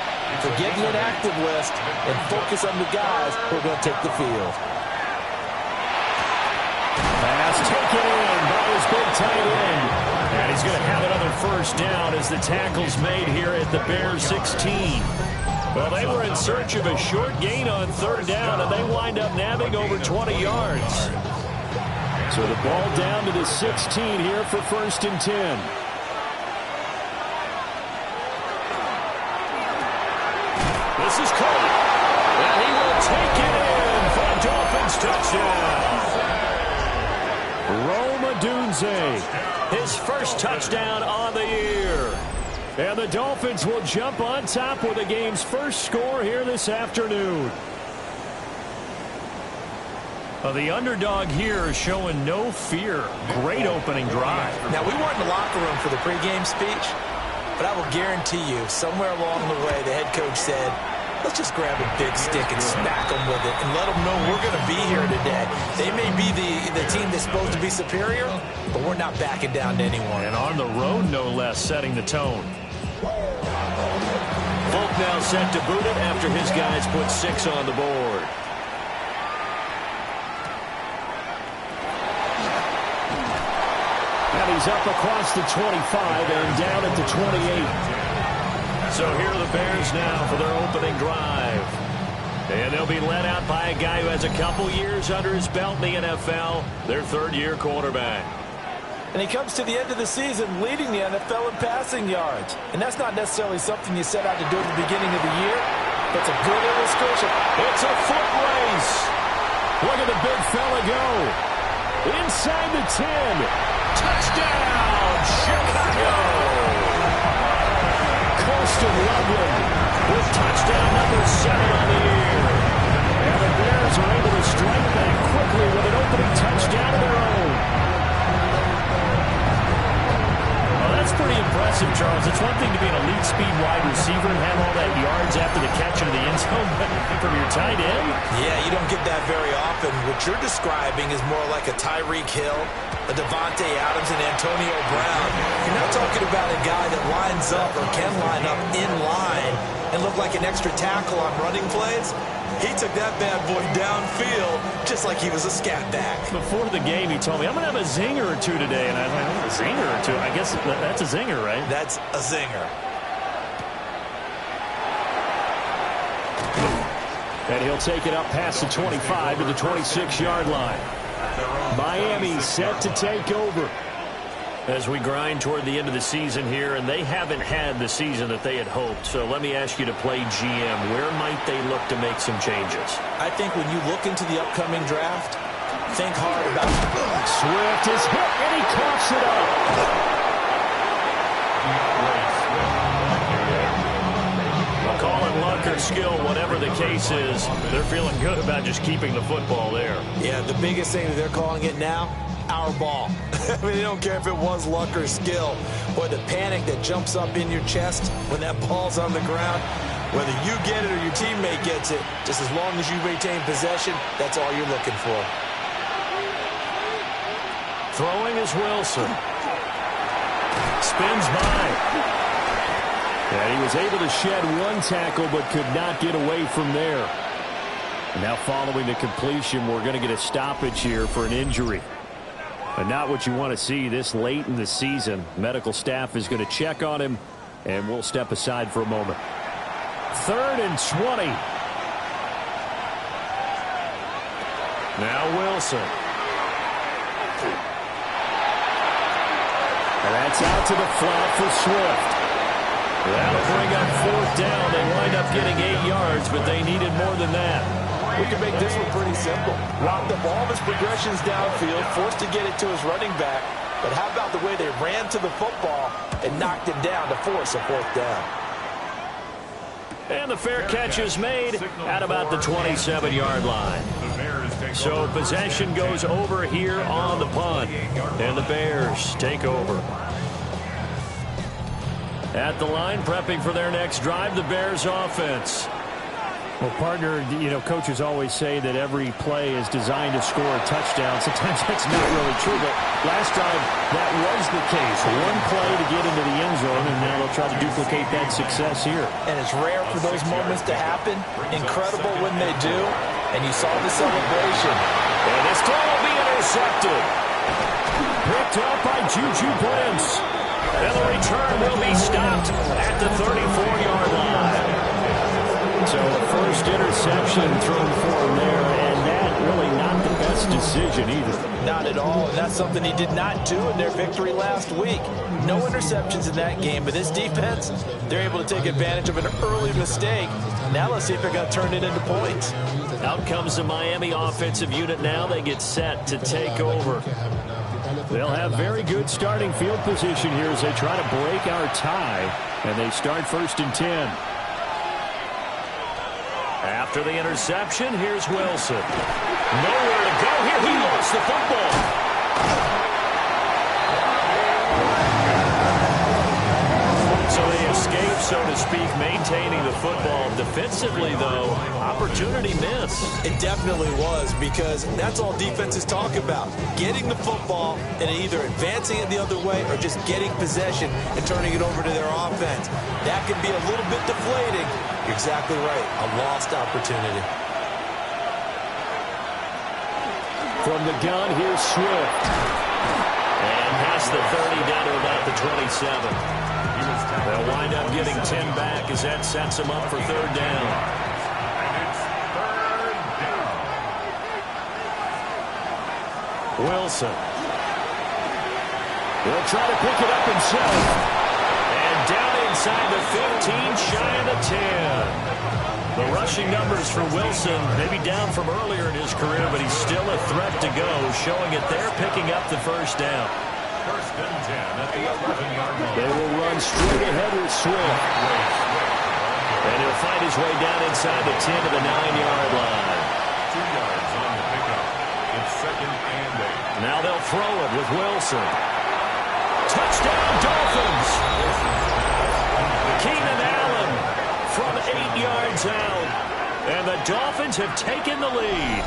forget the inactive list and focus on the guys who are going to take the field. Pass taken in by his big tight end. And he's going to have another first down as the tackle's made here at the Bears 16. Well, they were in search of a short gain on 3rd down, and they wind up nabbing over 20 yards. So the ball down to the 16 here for 1st and 10. This is caught. And he will take it in for a Dolphins touchdown. Rome Odunze, his first touchdown on the year. And the Dolphins will jump on top with the game's first score here this afternoon. The underdog here is showing no fear. Great opening drive. Now, we weren't in the locker room for the pregame speech, but I will guarantee you, somewhere along the way, the head coach said, let's just grab a big stick and smack them with it and let them know we're going to be here today. They may be the team that's supposed to be superior, but we're not backing down to anyone. And on the road, no less, setting the tone. Folk now set to boot it after his guys put 6 on the board. And he's up across the 25 and down at the 28. So here are the Bears now for their opening drive. And they'll be led out by a guy who has a couple years under his belt in the NFL, their third-year quarterback. And he comes to the end of the season leading the NFL in passing yards. And that's not necessarily something you set out to do at the beginning of the year. That's a good illustration. It's a foot race. Look at the big fella go. Inside the 10. Touchdown, Chicago! Colston Loveland with touchdown number 7 on the year. And the Bears are able to strike back quickly with an opening touchdown of their own. Well, that's pretty impressive, Charles. It's one thing to be an elite speed wide receiver and have all that yards after the catch into the end zone, but from your tight end? Yeah, you don't get that very often. What you're describing is more like a Tyreek Hill, a Devontae Adams, and Antonio Brown. You're not talking about a guy that lines up or can line up in line and look like an extra tackle on running plays. He took that bad boy downfield just like he was a scat back. Before the game, he told me, I'm going to have a zinger or two today. And I was like, a zinger or two? I guess that's a zinger, right? That's a zinger. And he'll take it up past the 25 to the 26-yard line. Miami set to take over as we grind toward the end of the season here, and they haven't had the season that they had hoped. So let me ask you to play GM. Where might they look to make some changes? I think when you look into the upcoming draft, think hard about it. Swift is hit, and he coughs it up. Well, call it luck or skill, whatever the case is, they're feeling good about just keeping the football there. Yeah, the biggest thing that they're calling it now, our ball. I mean, they don't care if it was luck or skill, or the panic that jumps up in your chest when that ball's on the ground. Whether you get it or your teammate gets it, just as long as you retain possession, that's all you're looking for. Throwing is Wilson. Spins by. And he was able to shed one tackle but could not get away from there. And now following the completion, we're going to get a stoppage here for an injury. And not what you want to see this late in the season. Medical staff is going to check on him, and we'll step aside for a moment. 3rd and 20. Now Wilson. And that's out to the flat for Swift. That'll bring up 4th down. They wind up getting 8 yards, but they needed more than that. We can make this one pretty simple. Robbed up all of his progressions downfield, forced to get it to his running back. But how about the way they ran to the football and knocked him down to force a 4th down? And the fair catch is made at about the 27-yard line. So possession goes over here on the punt. And the Bears take over. At the line, prepping for their next drive, the Bears offense. Well, partner, you know, coaches always say that every play is designed to score a touchdown. Sometimes that's not really true, but last time that was the case. One play to get into the end zone, and now they'll try to duplicate that success here. And it's rare for those moments to happen. Incredible when they do. And you saw the celebration. And this ball will be intercepted. Picked up by Juju Brents. And the return will be stopped at the 34-yard line. So first interception thrown for him there, and that really not the best decision either. Not at all, and that's something he did not do in their victory last week. No interceptions in that game, but this defense, they're able to take advantage of an early mistake. Now let's see if they're going to turn it into points. Out comes the Miami offensive unit now. They get set to take over. They'll have very good starting field position here as they try to break our tie, and they start 1st and 10. After the interception, here's Wilson. Nowhere to go here. He lost the football. So they escape, so to speak, maintaining the football. Defensively, though, opportunity missed. It definitely was, because that's all defenses talk about. Getting the football and either advancing it the other way or just getting possession and turning it over to their offense. That can be a little bit deflating. You're exactly right. A lost opportunity. From the gun, here's Swift. And past the 30 down to about the 27. They'll wind up getting 10 back as that sets them up for 3rd down. Wilson. He'll try to pick it up himself. And down inside the 15, shy of the 10. The rushing numbers for Wilson, maybe down from earlier in his career, but he's still a threat to go, showing it they're picking up the 1st down. 1st and 10 at the 11-yard line. They will run straight ahead with Swift. And he'll find his way down inside the 10 to the 9-yard line. 2 yards on the pickup. It's 2nd and 8. Now they'll throw it with Wilson. Touchdown, Dolphins! Keenan Allen from 8 yards out. And the Dolphins have taken the lead.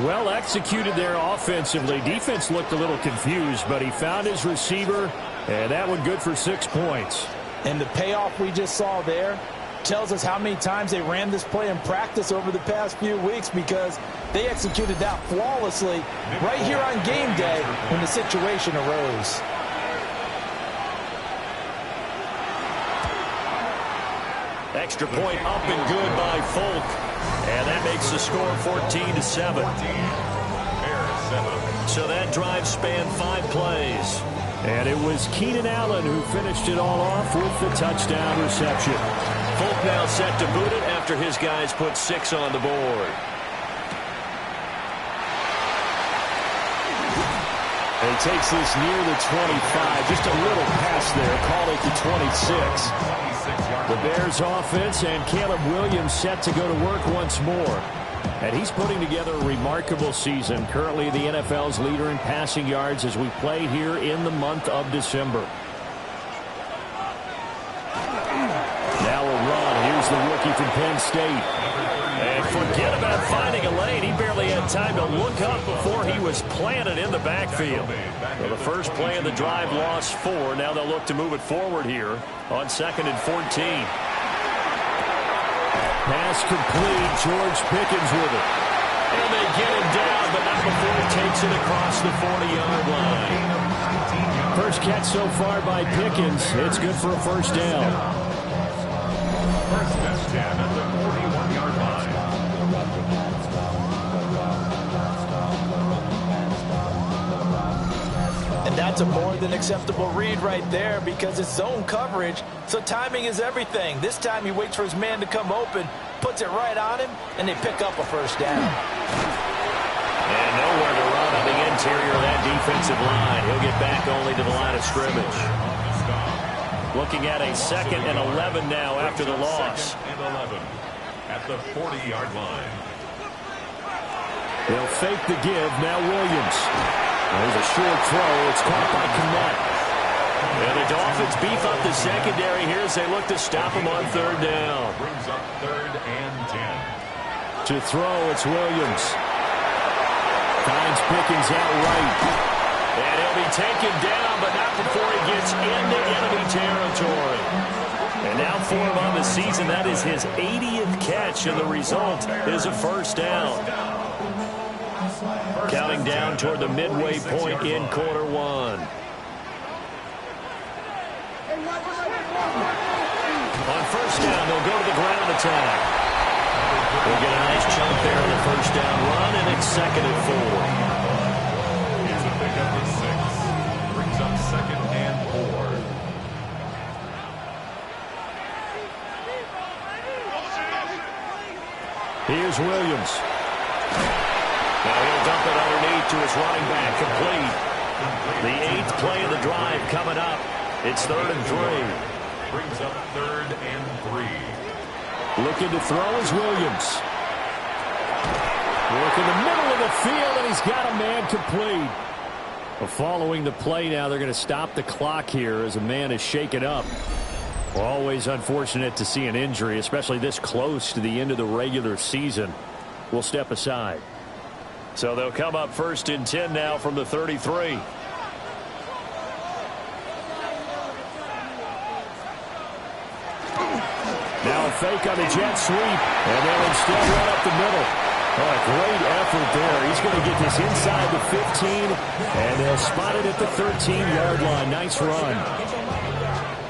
Well executed there offensively. Defense looked a little confused, but he found his receiver, and that one good for 6 points. And the payoff we just saw there tells us how many times they ran this play in practice over the past few weeks, because they executed that flawlessly right here on game day when the situation arose. Extra point up and good by Folk. And that makes the score 14-7. So that drive spanned 5 plays. And it was Keenan Allen who finished it all off with the touchdown reception. Folk now set to boot it after his guys put 6 on the board. And he takes this near the 25. Just a little pass there. Called it the 26. The Bears offense and Caleb Williams set to go to work once more. And he's putting together a remarkable season. Currently the NFL's leader in passing yards as we play here in the month of December. Now a run. Here's the rookie from Penn State. And forget about finding a lane. He barely had time to look up before he was planted in the backfield. Well, the first play of the drive lost 4. Now they'll look to move it forward here on 2nd and 14. Pass complete. George Pickens with it. And they get him down, but not before he takes it across the 40-yard line. First catch so far by Pickens. It's good for a 1st down. 1st and 10 at the 41-yard line. And that's a more than acceptable read right there, because it's zone coverage, so timing is everything. This time he waits for his man to come open, puts it right on him, and they pick up a 1st down. And nowhere to run on the interior of that defensive line. He'll get back only to the line of scrimmage. Looking at a 2nd and 11 now after the loss. 2nd and 11 at the 40-yard line. They'll fake the give. Now Williams. There's a short throw. It's caught by Kmet. And the Dolphins beef up the secondary here as they look to stop him on 3rd down. Brings up 3rd and 10. To throw, it's Williams. Finds Pickens out right. And he'll be taken down, but not before he gets into enemy territory. And now for him on the season, that is his 80th catch, and the result is a 1st down. Counting down toward the midway point in quarter 1. On 1st down, they'll go to the ground attack. We'll get a nice chunk there on the first down run, and it's 2nd and 4. Here's a pickup of 6. Brings up 2nd and 4. Here's Williams. Now he'll dump it underneath to his running back, complete. The 8th play of the drive coming up. It's 3rd and 3. Brings up 3rd and 3. Looking to throw is Williams. Work in the middle of the field, and he's got a man complete. Well, following the play now, they're going to stop the clock here as a man is shaken up. Well, always unfortunate to see an injury, especially this close to the end of the regular season. We'll step aside. So they'll come up 1st and 10 now from the 33. Now a fake on the jet sweep, and they'll instead run up the middle. Oh, a great effort there. He's going to get this inside the 15, and they'll spot it at the 13-yard line. Nice run.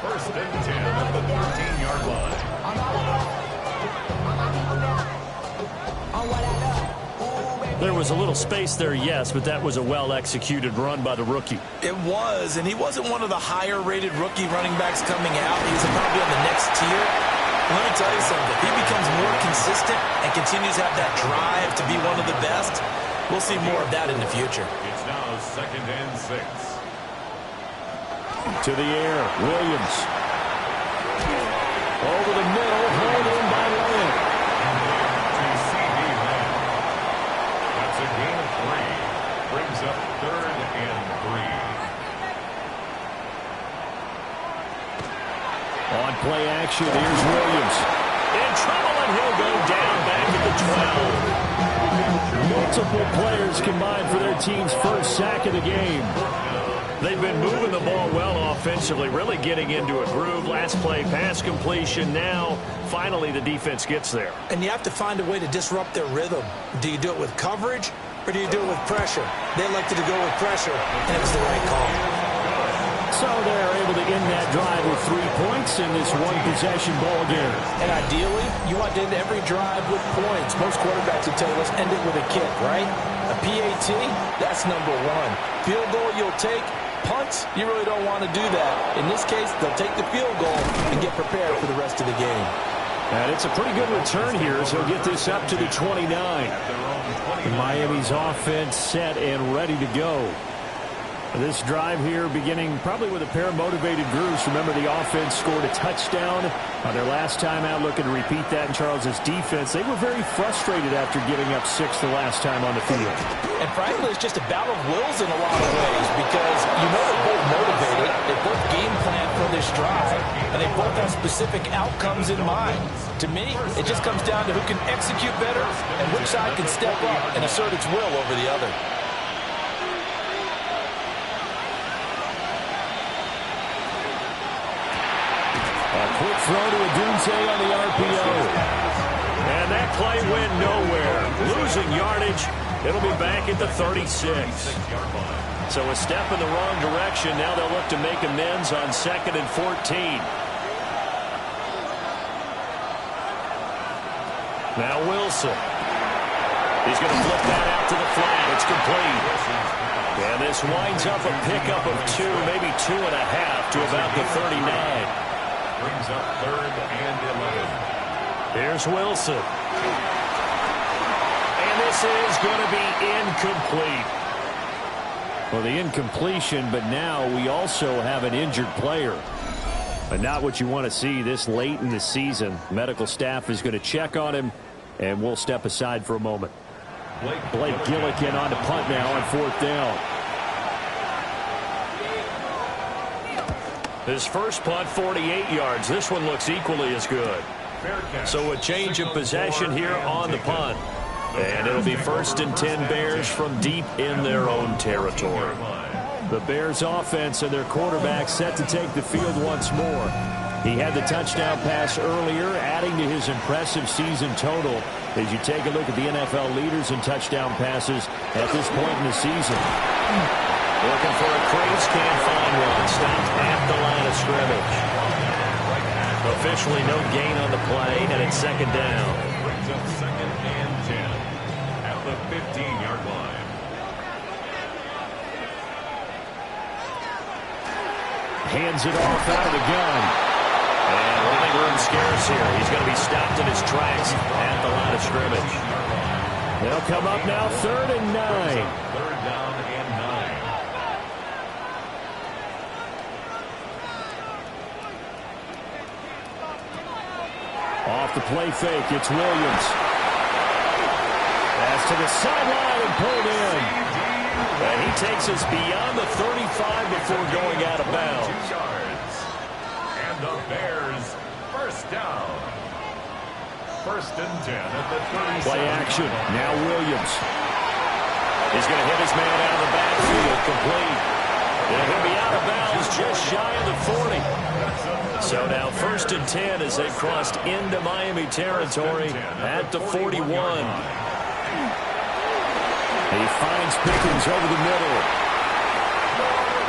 1st and 10 at the 13-yard line. There was a little space there, yes, but that was a well-executed run by the rookie. It was, and he wasn't one of the higher-rated rookie running backs coming out. He's probably on the next tier. Let me tell you something. If he becomes more consistent and continues to have that drive to be one of the best, we'll see more of that in the future. It's now 2nd and 6. To the air, Williams. Over the middle, hauled in by Lamb. To C.D. Lamb. That's a gain of 3. Brings up 3rd and 3. On play action, here's Williams. In trouble, and he'll go down back at the 12. Multiple players combined for their team's first sack of the game. They've been moving the ball well offensively, really getting into a groove. Last play, pass completion. Now, finally, the defense gets there. And you have to find a way to disrupt their rhythm. Do you do it with coverage, or do you do it with pressure? They elected to go with pressure, and it was the right call. So they're able to end that drive with 3 points in this one-possession ball game. And ideally, you want to end every drive with points. Most quarterbacks would tell you, let's end it with a kick, right? A PAT, that's number 1. Field goal you'll take. Punts, you really don't want to do that. In this case, they'll take the field goal and get prepared for the rest of the game. And it's a pretty good return here, so he'll get this up to the 29. Miami's offense set and ready to go. This drive here beginning probably with a pair of motivated grooves. Remember, the offense scored a touchdown on their last time out, looking to repeat that in Charles's defense. They were very frustrated after giving up 6 the last time on the field. And frankly, it's just a battle of wills in a lot of ways because you know they're both motivated. They both game plan for this drive, and they both have specific outcomes in mind. To me, it just comes down to who can execute better and which side can step up and assert its will over the other. Quick throw to Odunze on the RPO. And that play went nowhere. Losing yardage. It'll be back at the 36. So a step in the wrong direction. Now they'll look to make amends on 2nd and 14. Now Wilson. He's going to flip that out to the flat. It's complete. And this winds up a pickup of 2, maybe 2.5 to about the 39. Brings up 3rd and 11. Here's Wilson. And this is going to be incomplete. Well, the incompletion, but now we also have an injured player. But not what you want to see this late in the season. Medical staff is going to check on him, and we'll step aside for a moment. Blake Gillikin on the punt now on 4th down. His first punt, 48 yards. This one looks equally as good. So a change of possession here on the punt. And it'll be 1st and 10 Bears from deep in their own territory. The Bears offense and their quarterback set to take the field once more. He had the touchdown pass earlier, adding to his impressive season total as you take a look at the NFL leaders in touchdown passes at this point in the season. Looking for a crease, can't find one. Stopped at the line of scrimmage. Officially no gain on the play, and it's 2nd down. of 2nd and 10 at the 15-yard line. Hands it off out of the gun. And running room scarce here. He's going to be stopped in his tracks at the line of scrimmage. They'll come up now 3rd and 9. 3rd down and 9. Off the play fake, it's Williams. Pass to the sideline and pulled in. And he takes us beyond the 35 before going out of bounds. 2 yards. And the Bears first down. 1st and 10 at the 37. Play action. Now Williams. He's going to hit his man out of the backfield. Complete. And he'll be out of bounds just shy of the 40. So now 1st and 10 as they've crossed into Miami territory at the 41. He finds Pickens over the middle.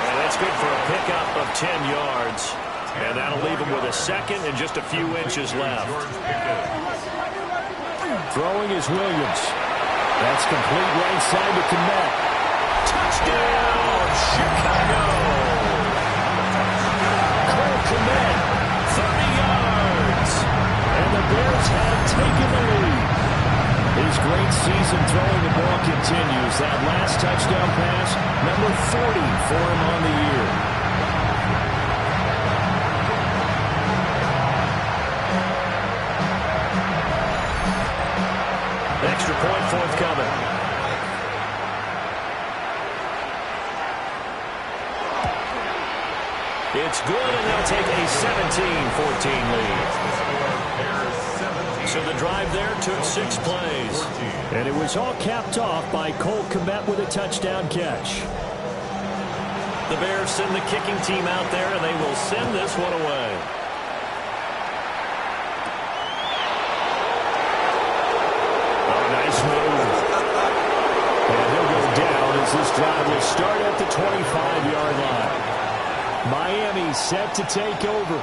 And that's good for a pickup of 10 yards. And that'll leave him with a 2nd and just a few inches left. Throwing is Williams. That's complete right side to Kmet. Touchdown, Chicago! Cole Kmet, 30 yards. And the Bears have taken the lead. His great season throwing the ball continues. That last touchdown pass, number 40 for him on the year. Extra point forthcoming. It's good, and they'll take a 17-14 lead. So the drive there took 6 plays. And it was all capped off by Cole Kmet with a touchdown catch. The Bears send the kicking team out there, and they will send this one away. Oh, nice move. And he'll go down as this drive will start at the 25-yard line. Miami set to take over.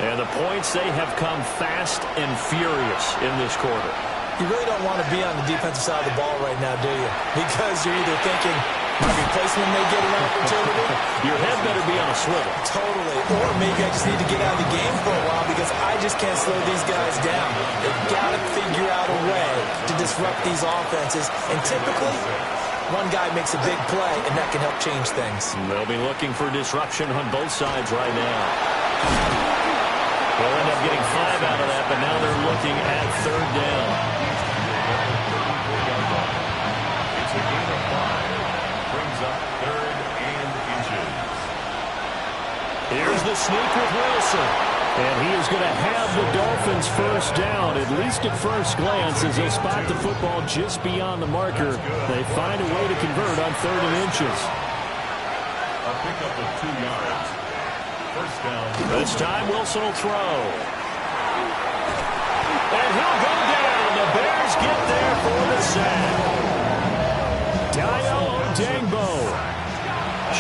And the points, they have come fast and furious in this quarter. You really don't want to be on the defensive side of the ball right now, do you? Because you're either thinking, my replacement may get an opportunity. Your head better be on a swivel. Totally. Or maybe I just need to get out of the game for a while because I just can't slow these guys down. They've got to figure out a way to disrupt these offenses. And typically, one guy makes a big play, and that can help change things. They'll be looking for disruption on both sides right now. They'll end up getting 5 out of that, but now they're looking at 3rd down. It's a gain of 5. Brings up 3rd and inches. Here's the sneak with Wilson. And he is going to have the Dolphins first down, at least at first glance, as they'll spot the football just beyond the marker. They find a way to convert on 3rd and inches. A pickup of 2 yards. First down. This time Wilson will throw. And he'll go down. The Bears get there for the sack. Dayo Odeyingbo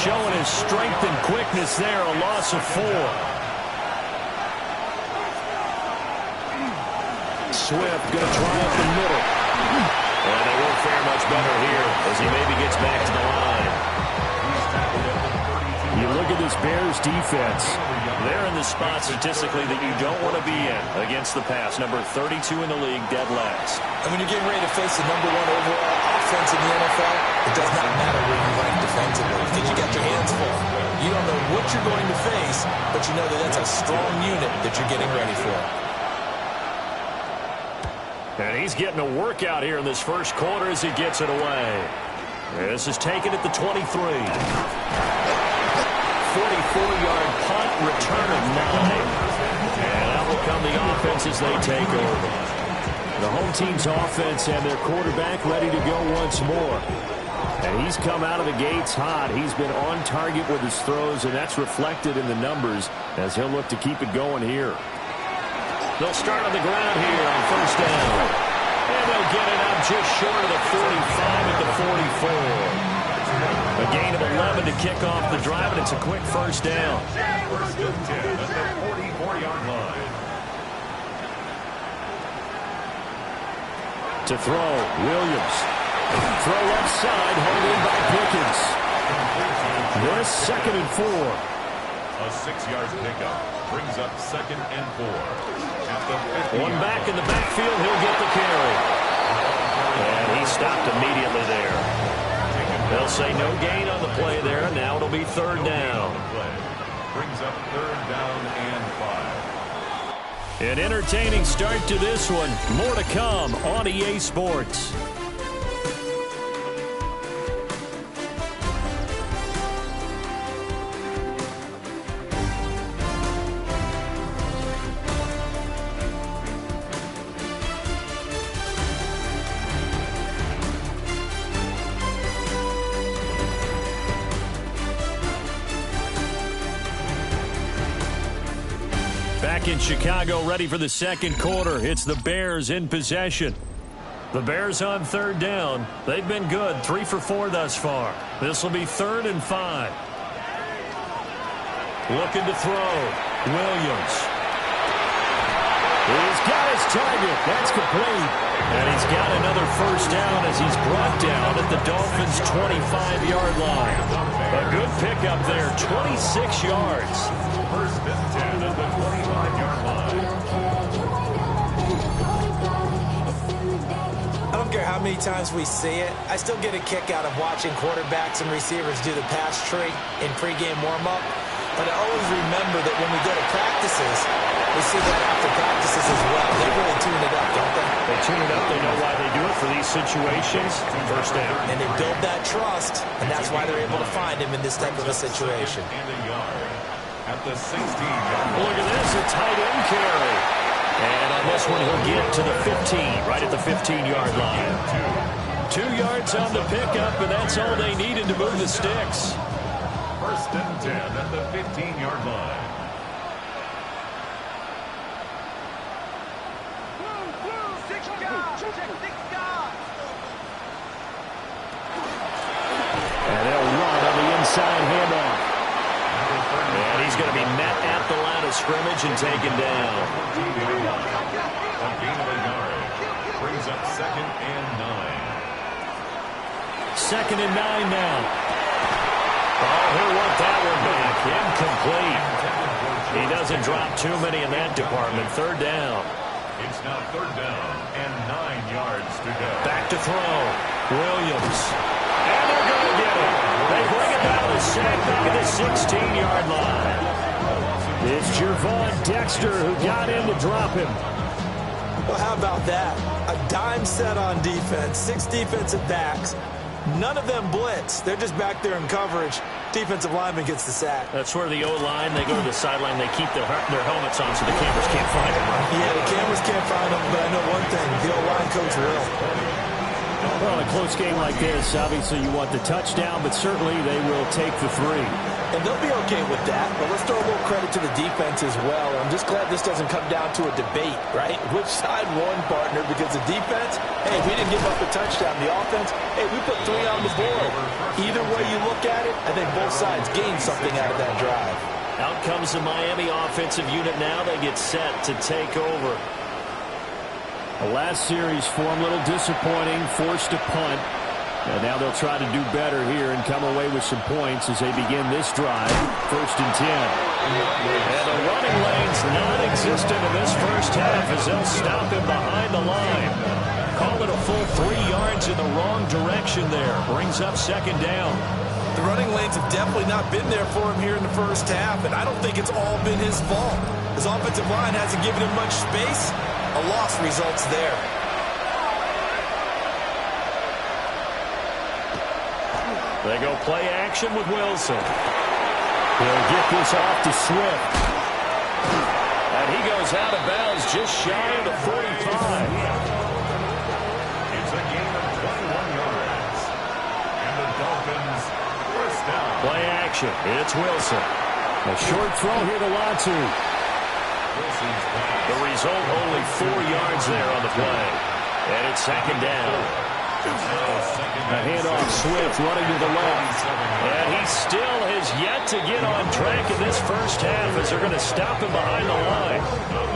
showing his strength and quickness there, a loss of 4. Swift going to try up the middle. And they won't fare much better here as he maybe gets back to the line. You look at this Bears defense. They're in the spot statistically that you don't want to be in against the pass. Number 32 in the league, dead last. And when you're getting ready to face the number 1 overall offense in the NFL, it does not matter where you rank defensively because you got your hands full. You don't know what you're going to face, but you know that that's a strong unit that you're getting ready for. And he's getting a workout here in this first quarter as he gets it away. This is taken at the 23. 44-yard punt, return of 9. And out will come the offense as they take over. The home team's offense and their quarterback ready to go once more. And he's come out of the gates hot. He's been on target with his throws, and that's reflected in the numbers as he'll look to keep it going here. They'll start on the ground here on first down. And they'll get it up just short of the 45 at the 44. A gain of 11 to kick off the drive, and it's a quick first down. First and 10 at the 44-yard line. To throw, Williams. Throw left side, hauled in by Pickens. This 2nd and 4. A 6-yard pickup brings up 2nd and 4. At the 50. One back in the backfield, he'll get the carry. And he stopped immediately there. They'll say no gain on the play there. Now it'll be 3rd down. Brings up 3rd down and 5. An entertaining start to this one. More to come on EA Sports. Back in Chicago, ready for the 2nd quarter. It's the Bears in possession. The Bears on 3rd down. They've been good, 3 for 4 thus far. This will be 3rd and 5. Looking to throw. Williams. He's got his target. That's complete. And he's got another 1st down as he's brought down at the Dolphins' 25-yard line. A good pickup there, 26 yards. 1st and 10 at the 25-yard line. I don't care how many times we see it. I still get a kick out of watching quarterbacks and receivers do the pass tree in pregame warm-up. But I always remember that when we go to practices, we see that after practices as well. They really tune it up, don't they? They tune it up. They know why they do it for these situations. 1st down. And they build that trust, and that's why they're able to find him in this type of a situation. And a yard at the 16-yard line. Look at this, a tight end carry. And on this one, he'll get to the 15, right at the 15-yard line. 2 yards on the pickup, and that's all they needed to move the sticks. 1st and 10 at the 15-yard line. And they'll run on the inside handoff. And he's going to be met at the line of scrimmage and taken down. A gain of a yard. Brings up 2nd and 9. 2nd and 9 now. Oh, he'll want that one back. Incomplete. He doesn't drop too many in that department. 3rd down. It's now 3rd down and 9 yards to go. Back to throw. Williams. And they're going to get it. They bring it down to sack back at the 16-yard line. It's Gervon Dexter who got in to drop him. Well, how about that? A dime set on defense, 6 defensive backs. None of them blitz. They're just back there in coverage. Defensive lineman gets the sack. That's where the O-line, they go to the sideline, they keep their helmets on so the cameras can't find them. Right? Yeah, the cameras can't find them, but I know one thing. The O-line coach will. Well, in a close game like this, obviously you want the touchdown, but certainly they will take the 3. And they'll be okay with that, but let's throw a little credit to the defense as well. I'm just glad this doesn't come down to a debate, right? Which side won, partner? Because the defense, hey, we didn't give up a touchdown. The offense, hey, we put 3 on the board. Either way you look at it, I think both sides gained something out of that drive. Out comes the Miami offensive unit now. They get set to take over. The last series for them, a little disappointing, forced to punt. And now they'll try to do better here and come away with some points as they begin this drive. 1st and 10. And the running lane's non-existent in this 1st half as they'll stop him behind the line. Call it a full 3 yards in the wrong direction there. Brings up 2nd down. The running lanes have definitely not been there for him here in the 1st half, and I don't think it's all been his fault. His offensive line hasn't given him much space. A loss results there. They go play action with Wilson. He'll get this off to Swift. And he goes out of bounds just shy of the 45. It's a gain of 21 yards. And the Dolphins 1st down. Play action. It's Wilson. A short throw here to Latu. The result, only 4 yards there on the play. And it's 2nd down. A handoff, Swift running to the left. And he still has yet to get on track in this first half as they're going to stop him behind the line.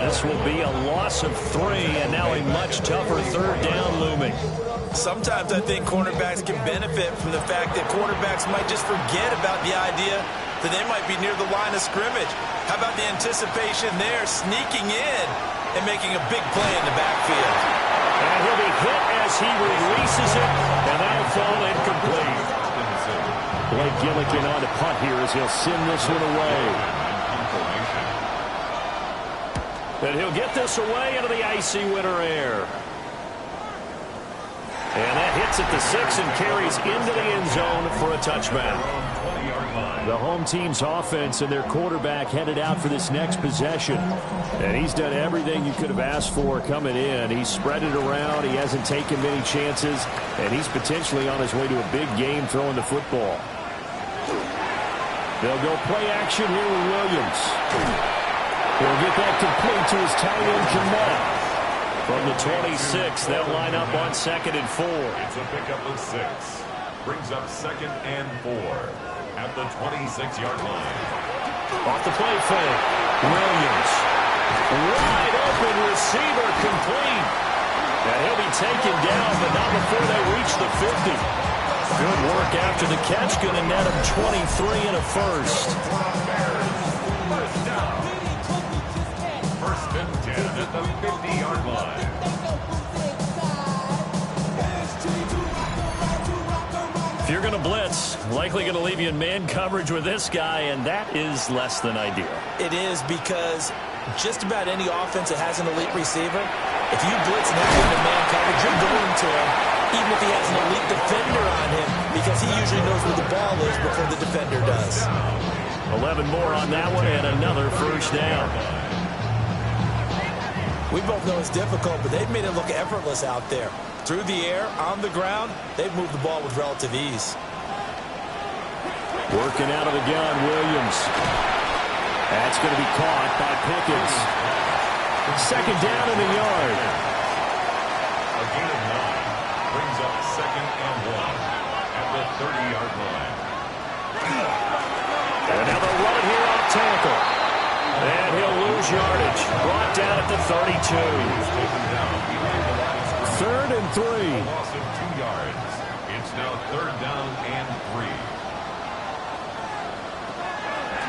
This will be a loss of 3, and now a much tougher third down looming. Sometimes I think cornerbacks can benefit from the fact that quarterbacks might just forget about the idea that they might be near the line of scrimmage. How about the anticipation there, sneaking in and making a big play in the backfield? And he'll be hit as he releases it, and that'll fall incomplete. Blake Gillikin on to punt here as he'll send this one away. And he'll get this away into the icy winter air. And that hits at the 6 and carries into the end zone for a touchback. The home team's offense and their quarterback headed out for this next possession. And he's done everything you could have asked for coming in. He's spread it around. He hasn't taken many chances. And he's potentially on his way to a big game throwing the football. They'll go play action here with Williams. He'll get that complete to his tight end, Kmet. From the 26, they'll line up on 2nd and 4. It's a pickup of 6. Brings up 2nd and 4 at the 26-yard line. Off the play fake. Williams. Wide open receiver complete. And he'll be taken down, but not before they reach the 50. Good work after the catch. Going to net him 23 and a first. First and 10 at the 50-yard line. If you're going to blitz, likely going to leave you in man coverage with this guy, and that is less than ideal. It is, because just about any offense that has an elite receiver, if you blitz and have him in man coverage, you're going to him, even if he has an elite defender on him, because he usually knows where the ball is before the defender does. 11 more on that one, and another first down. We both know it's difficult, but they've made it look effortless out there. Through the air, on the ground, they've moved the ball with relative ease. Working out of the gun, Williams. That's going to be caught by Pickens. Second down in the yard. A gain of 9 brings up 2nd and 1 at the 30-yard line. And now they'll run it here off tackle. And he'll lose yardage. Brought down at the 32. 3rd and 3. Loss of 2 yards. It's now 3rd down and 3.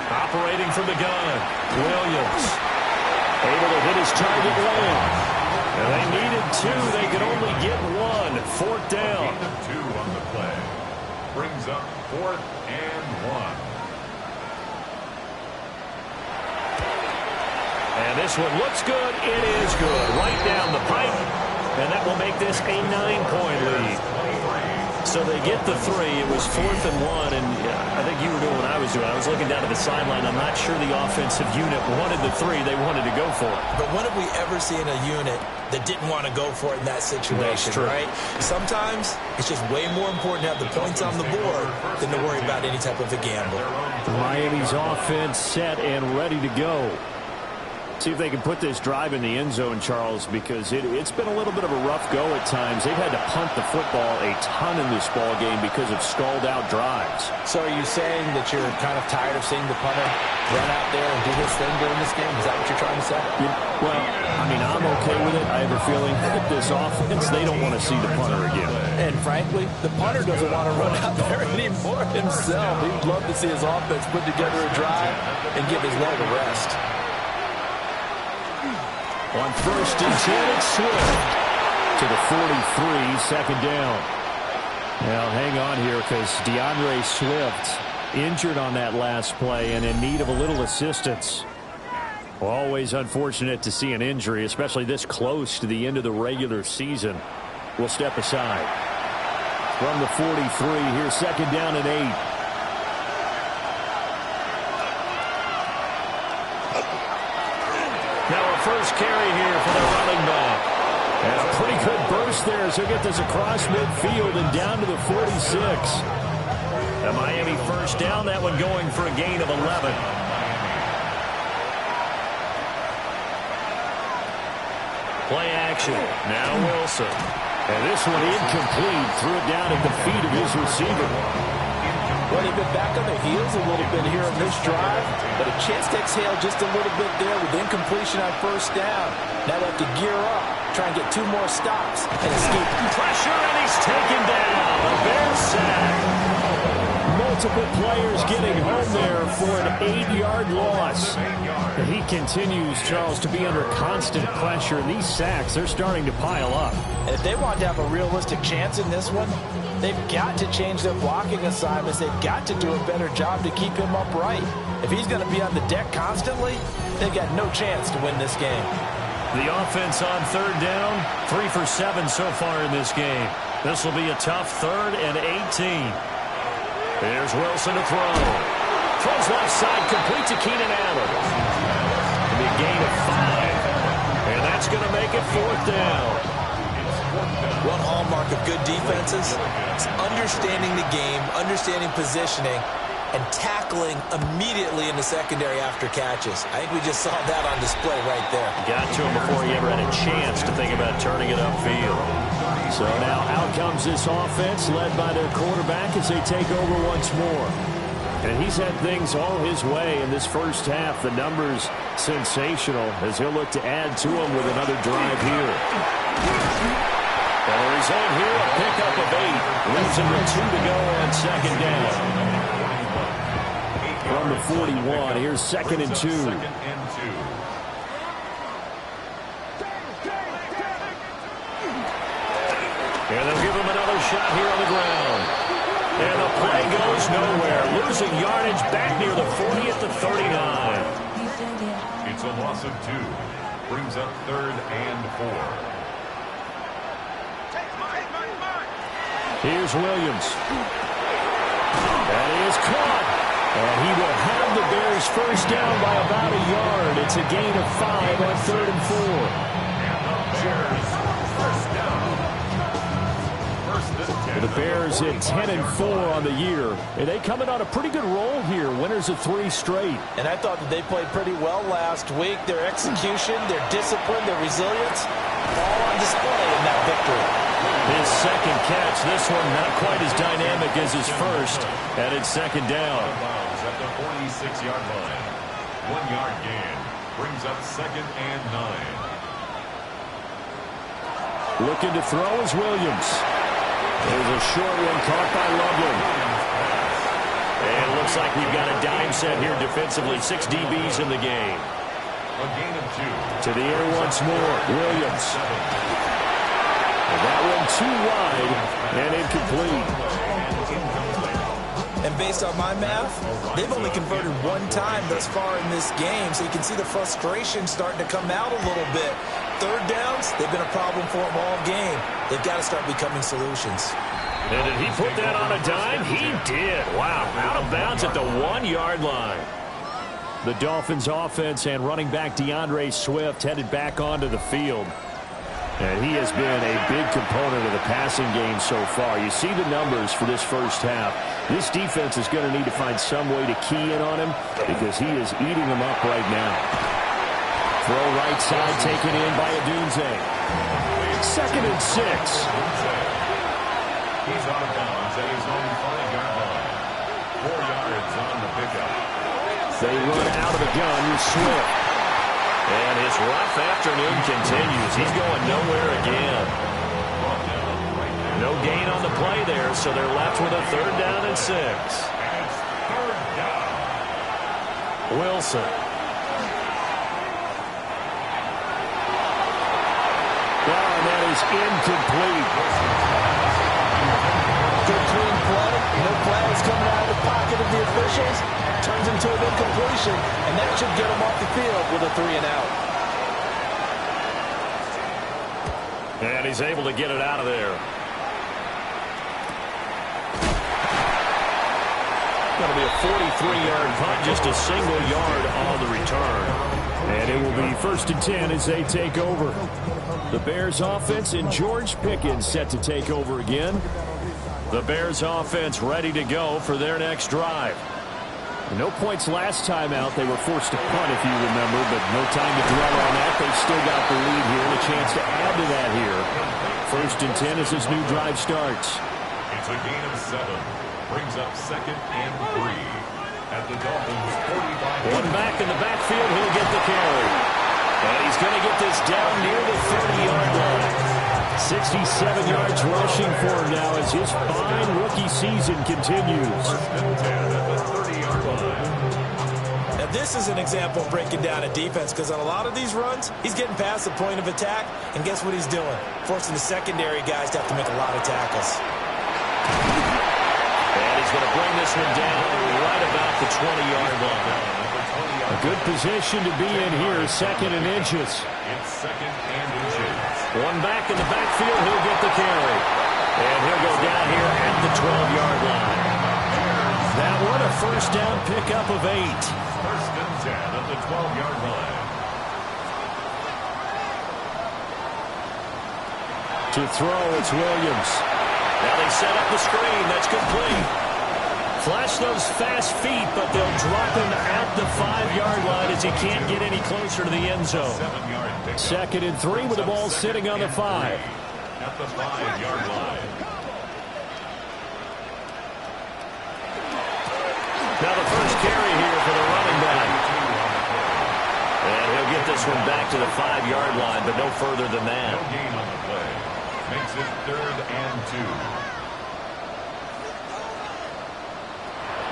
Operating from the gun. Williams. Able to hit his target lane. And they needed 2. They could only get 1. 4th down. A gain of 2 on the play. Brings up 4th and 1. And this one looks good. It is good. Right down the pipe. And that will make this a 9-point lead. So they get the 3. It was 4th and 1. And I think you were doing what I was doing. I was looking down at the sideline. I'm not sure the offensive unit wanted the 3. They wanted to go for it. But when have we ever seen a unit that didn't want to go for it in that situation, That's true. right? Sometimes it's just way more important to have the points on the board than to worry about any type of a gamble. Miami's offense set and ready to go. See if they can put this drive in the end zone, Charles, because it's been a little bit of a rough go at times. They've had to punt the football a ton in this ball game because of stalled-out drives. So are you saying that you're kind of tired of seeing the punter run out there and do his thing during this game? Is that what you're trying to say? Well, I mean, I'm okay with it. I have a feeling that this offense, they don't want to see the punter again. And frankly, the punter doesn't want to run out there anymore himself. He'd love to see his offense put together a drive and give his leg a rest. On 1st and 10, it's Swift to the 43, 2nd down. Now, hang on here because DeAndre Swift injured on that last play and in need of a little assistance. Always unfortunate to see an injury, especially this close to the end of the regular season. We'll step aside. From the 43, here's 2nd down and 8. First carry here for the running back. And a pretty good burst there as he'll get this across midfield and down to the 46. A Miami first down, that one going for a gain of 11. Play action. Now Wilson. And this one incomplete. Threw it down at the feet of his receiver. Well, they've been back on their heels a little bit here in this drive, but a chance to exhale just a little bit there with incompletion on first down. Now they have to gear up, try and get 2 more stops, and escape. Pressure, and he's taken down. A Bears sack. Multiple players getting home there for an 8-yard loss. And he continues, Charles, to be under constant pressure. And these sacks, they're starting to pile up. And if they want to have a realistic chance in this one, they've got to change their blocking assignments. They've got to do a better job to keep him upright. If he's going to be on the deck constantly, they've got no chance to win this game. The offense on third down, 3 for 7 so far in this game. This will be a tough 3rd and 18. Here's Wilson to throw. Throws left side, complete to Keenan Allen. It'll be a gain of 5. And that's going to make it 4th down. One hallmark of good defenses is understanding the game, understanding positioning, and tackling immediately in the secondary after catches. I think we just saw that on display right there. Got to him before he ever had a chance to think about turning it upfield. So now out comes this offense led by their quarterback as they take over once more. And he's had things all his way in this first half. The numbers sensational as he'll look to add to them with another drive here. And the result here, a pickup of 8. Leaves him with 2 to go on second down. From the 41, here's 2nd and 2. And they'll give him another shot here on the ground. And the play goes nowhere. Losing yardage back near the 40 at the 39. It's a loss of 2. Brings up 3rd and 4. Here's Williams. That is caught. And he will have the Bears first down by about a yard. It's a gain of 5 on 3rd and 4. The Bears at 10-4 on the year. And they coming on a pretty good roll here. Winners of 3 straight. And I thought that they played pretty well last week. Their execution, their discipline, their resilience, all on display in that victory. His second catch, this one not quite as dynamic as his first. And it's 2nd down. At the 46-yard line. 1-yard gain. Brings up 2nd and 9. Looking to throw is Williams. There's a short one caught by Loveland. And it looks like we've got a dime set here defensively. 6 DBs in the game. A gain of 2. To the air once more. Williams. And that one too wide and incomplete. And based on my math, they've only converted 1 time thus far in this game, so you can see the frustration starting to come out a little bit. 3rd downs, they've been a problem for them all game. They've got to start becoming solutions. And did he put that on a dime? He did. Wow, out of bounds at the 1-yard line. The Dolphins offense and running back DeAndre Swift headed back onto the field. And he has been a big component of the passing game so far. You see the numbers for this first half. This defense is going to need to find some way to key in on him because he is eating them up right now. Throw right side taken in by Odunze. 2nd and 6. He's out of bounds at his own 5-yard line. 4 yards on the pickup. They run out of the gun with Swift. And his rough afternoon continues. He's going nowhere again. No gain on the play there, so they're left with a 3rd down and 6. Wilson. And that is incomplete. Good clean play. No flags coming out of the pocket of the officials. Turns into an incompletion, and that should get him off the field with a 3 and out. And he's able to get it out of there. Going to be a 43-yard punt, just a single yard on the return. And it will be 1st and 10 as they take over. The Bears offense and George Pickens set to take over again. The Bears offense ready to go for their next drive. No points last time out. They were forced to punt, if you remember, but no time to dwell on that. They've still got the lead here and a chance to add to that here. First and 10 as this new drive starts. It's a gain of 7. Brings up 2nd and 3. At the Dolphins' 45. One back in the backfield. He'll get the carry. And he's going to get this down near the 30-yard line. 67 yards rushing for him now as his fine rookie season continues. First and 10 at the 30-yard line. Now this is an example of breaking down a defense, because on a lot of these runs, he's getting past the point of attack, and guess what he's doing? Forcing the secondary guys to have to make a lot of tackles. And he's going to bring this one down right about the 20-yard line. A good position to be in here, 2nd and inches. It's 2nd and inches. One back in the backfield, he'll get the carry. And he'll go down here at the 12-yard line. That one, a first down pickup of 8. First and 10 at the 12-yard line. To throw, it's Williams. Now they set up the screen. That's complete. Flash those fast feet, but they'll drop him at the 5-yard line as he can't get any closer to the end zone. 2nd and 3 with the ball sitting on the 5. At the 5-yard line. Now the first carry here for the running back. And he'll get this one back to the 5-yard line, but no further than that. No gain on the play. Makes it 3rd and 2.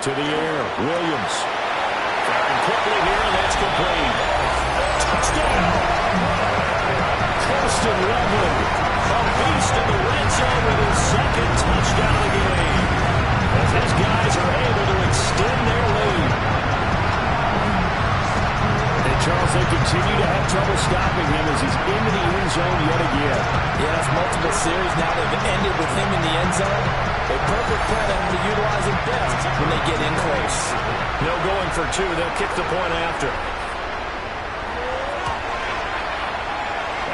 To the air, Williams. Firing quickly here, and that's complete. Touchdown! Colston Loveland, a beast in the red zone with his 2nd touchdown of the game. As his guys are able to extend their lead. And Charles, they continue to have trouble stopping him as he's into the end zone yet again. Yeah, that's multiple series. Now they've ended with him in the end zone. A perfect plan on to utilize him best when they get in close. No going for 2. They'll kick the point after.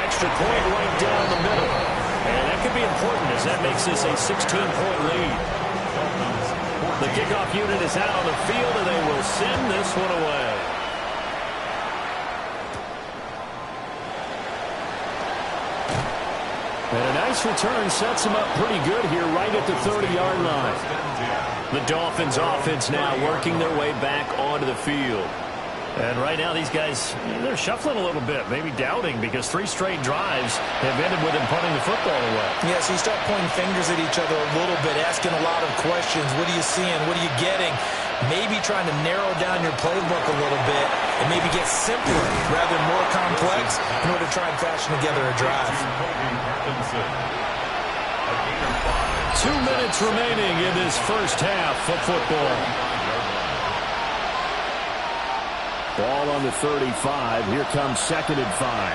Extra point right down the middle. And that could be important as that makes this a 16-point lead. The kickoff unit is out on the field, and they will send this one away. And a nice return sets them up pretty good here right at the 30-yard line. The Dolphins offense now working their way back onto the field. And right now these guys, they're shuffling a little bit, maybe doubting, because 3 straight drives have ended with them punting the football away. Yeah, so you start pointing fingers at each other a little bit, asking a lot of questions. What are you seeing? What are you getting? Maybe trying to narrow down your playbook a little bit and maybe get simpler rather than more complex in order to try and fashion together a drive. 2 minutes remaining in this first half of football. Ball on the 35. Here comes 2nd and 5.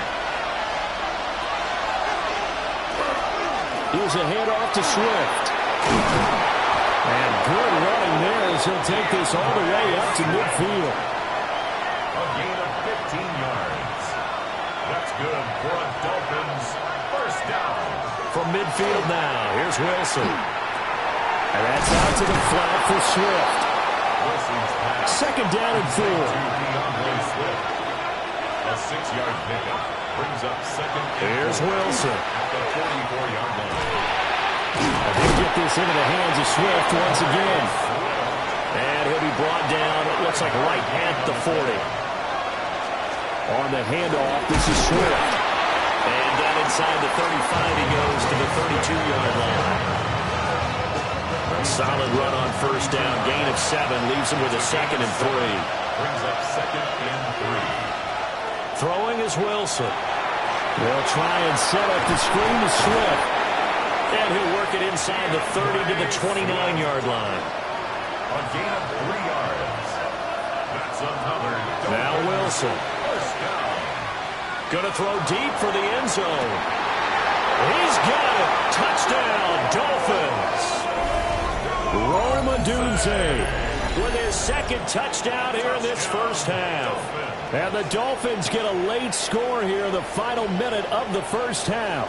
Here's a handoff to Swift. And good running there as he'll take this all the way up to midfield. A gain of 15 yards. That's good for a Dolphins first down. From midfield now, here's Wilson. And that's out to the flat for Swift. 2nd down and 4. A 6-yard pickup brings up 2nd. Here's Wilson. At the 44-yard line. They get this into the hands of Swift once again. And he'll be brought down, it looks like right at the 40. On the handoff, this is Swift. And down inside the 35, he goes to the 32-yard line. A solid run on first down. Gain of 7 leaves him with a 2nd and 3. Brings up 2nd and 3. Throwing is Wilson. They'll try and set up the screen to Swift. And he'll work it inside the 30 to the 29-yard line. A gain of 3 yards. That's another. Now Wilson. First down. Gonna throw deep for the end zone. He's got it. Touchdown, Dolphins. Rome Odunze with his 2nd touchdown here in this first half. And the Dolphins get a late score here in the final minute of the first half.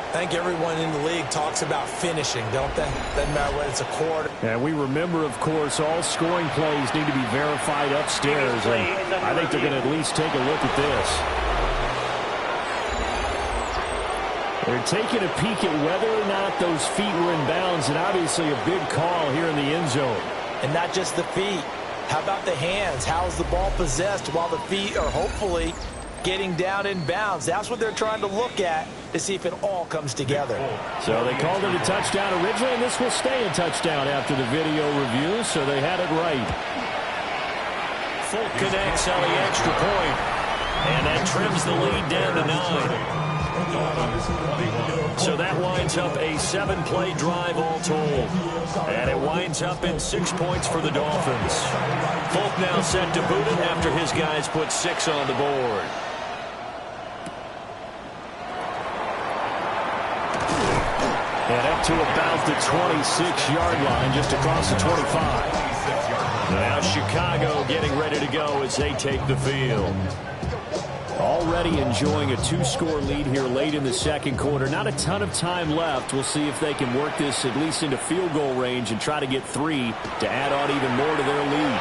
I think everyone in the league talks about finishing, don't they? Doesn't matter whether it's a quarter. And we remember, of course, all scoring plays need to be verified upstairs. And I think they're going to at least take a look at this. They're taking a peek at whether or not those feet were in bounds, and obviously a big call here in the end zone. And not just the feet. How about the hands? How's the ball possessed while the feet are hopefully getting down in bounds? That's what they're trying to look at to see if it all comes together. So they called it a touchdown originally, and this will stay a touchdown after the video review, so they had it right. Folk connects on the extra point, and that trims the lead down to 9. So that winds up a 7-play drive all told. And it winds up in 6 points for the Dolphins. Folk now set to boot it after his guys put 6 on the board. And up to about the 26-yard line, just across the 25. Now Chicago getting ready to go as they take the field. Already enjoying a 2-score lead here late in the second quarter. Not a ton of time left. We'll see if they can work this at least into field goal range and try to get 3 to add on even more to their lead.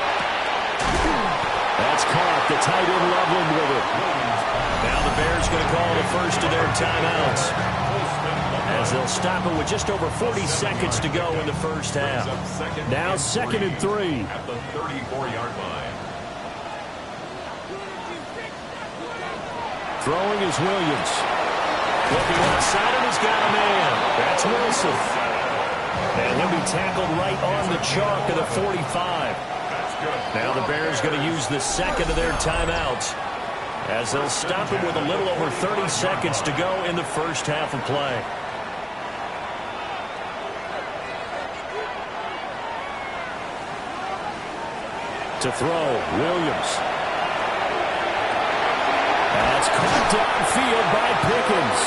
That's caught. The tight end Loveland with it. Now the Bears going to call the first of their timeouts, as they'll stop it with just over 40 seconds to go in the first half. Now 2nd and 3. At the 34-yard line. Throwing is Williams. Looking outside, and he's got a man. That's Wilson. And he'll be tackled right on the chalk of the 45. Now the Bears going to use the second of their timeouts, as they'll stop him with a little over 30 seconds to go in the first half of play. To throw, Williams. That's caught downfield by Pickens.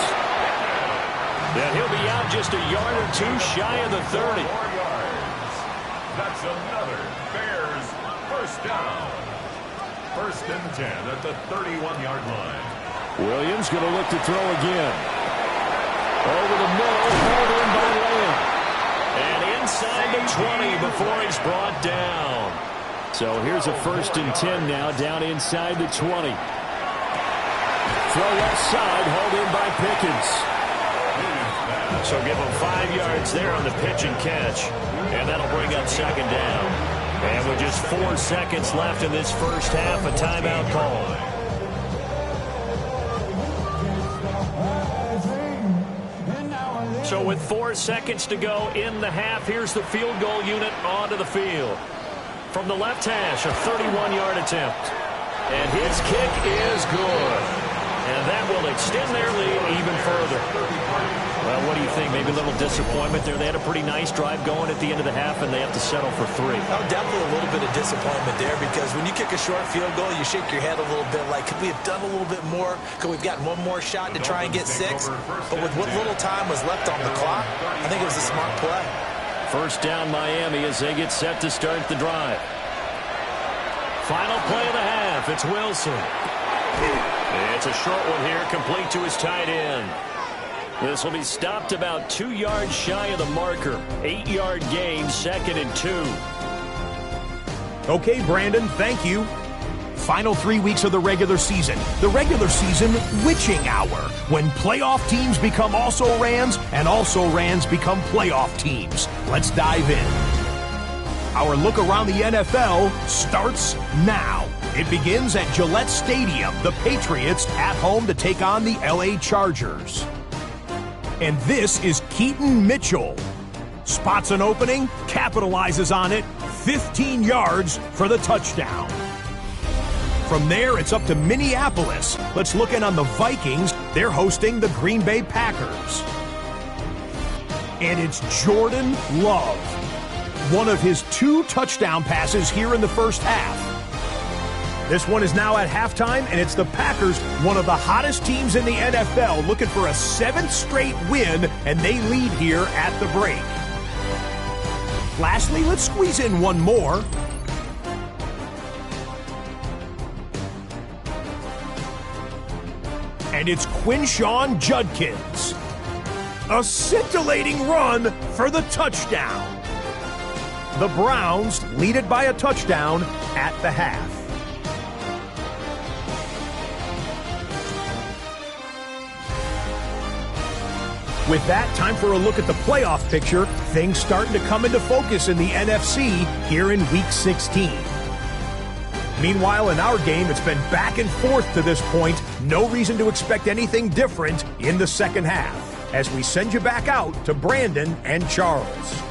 And he'll be out just a yard or 2 shy of the 30. 4 yards. That's another Bears first down. 1st and 10 at the 31-yard line. Williams going to look to throw again. Over the middle, hauled in by Lamb. And inside the 20 before he's brought down. So here's a 1st and 10 now, down inside the 20. Throw left side, hauled in by Pickens. So give him 5 yards there on the pitch and catch. And that'll bring up 2nd down. And with just 4 seconds left in this first half, a timeout call. So with 4 seconds to go in the half, here's the field goal unit onto the field. From the left hash, a 31-yard attempt. And his kick is good. And that will extend their lead even further. Well, what do you think? Maybe a little disappointment there. They had a pretty nice drive going at the end of the half, and they have to settle for 3. Oh, definitely a little bit of disappointment there, because when you kick a short field goal, you shake your head a little bit like, could we have done a little bit more? Could we have gotten one more shot to try and get 6? But with what little time was left on the clock, I think it was a smart play. First down Miami as they get set to start the drive. Final play of the half. It's Wilson. It's a short one here, complete to his tight end. This will be stopped about 2 yards shy of the marker. 8-yard gain, 2nd and 2. Okay, Brandon, thank you. Final 3 weeks of the regular season. The regular season witching hour, when playoff teams become also-rans and also-rans become playoff teams. Let's dive in. Our look around the NFL starts now. It begins at Gillette Stadium, the Patriots at home to take on the LA Chargers. And this is Keaton Mitchell. Spots an opening, capitalizes on it, 15 yards for the touchdown. From there, it's up to Minneapolis. Let's look in on the Vikings. They're hosting the Green Bay Packers. And it's Jordan Love. One of his 2 touchdown passes here in the first half. This one is now at halftime, and it's the Packers, one of the hottest teams in the NFL, looking for a 7th straight win, and they lead here at the break. Lastly, let's squeeze in one more. And it's Quinshon Judkins. A scintillating run for the touchdown. The Browns lead it by a touchdown at the half. With that, time for a look at the playoff picture. Things starting to come into focus in the NFC here in Week 16. Meanwhile, in our game, it's been back and forth to this point. No reason to expect anything different in the second half, as we send you back out to Brandon and Charles.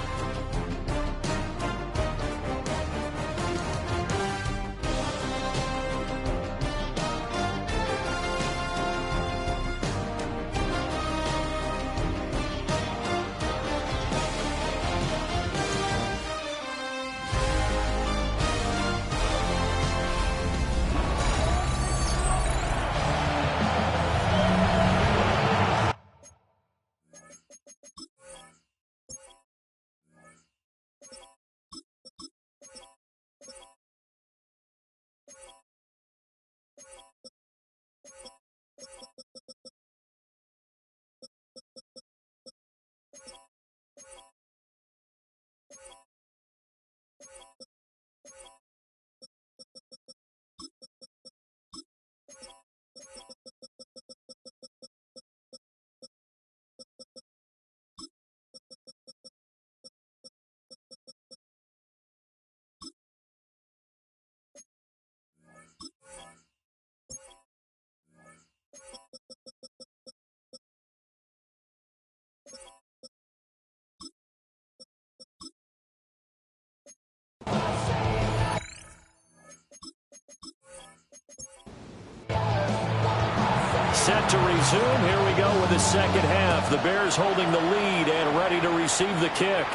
Set to resume. Here we go with the second half. The Bears holding the lead and ready to receive the kick.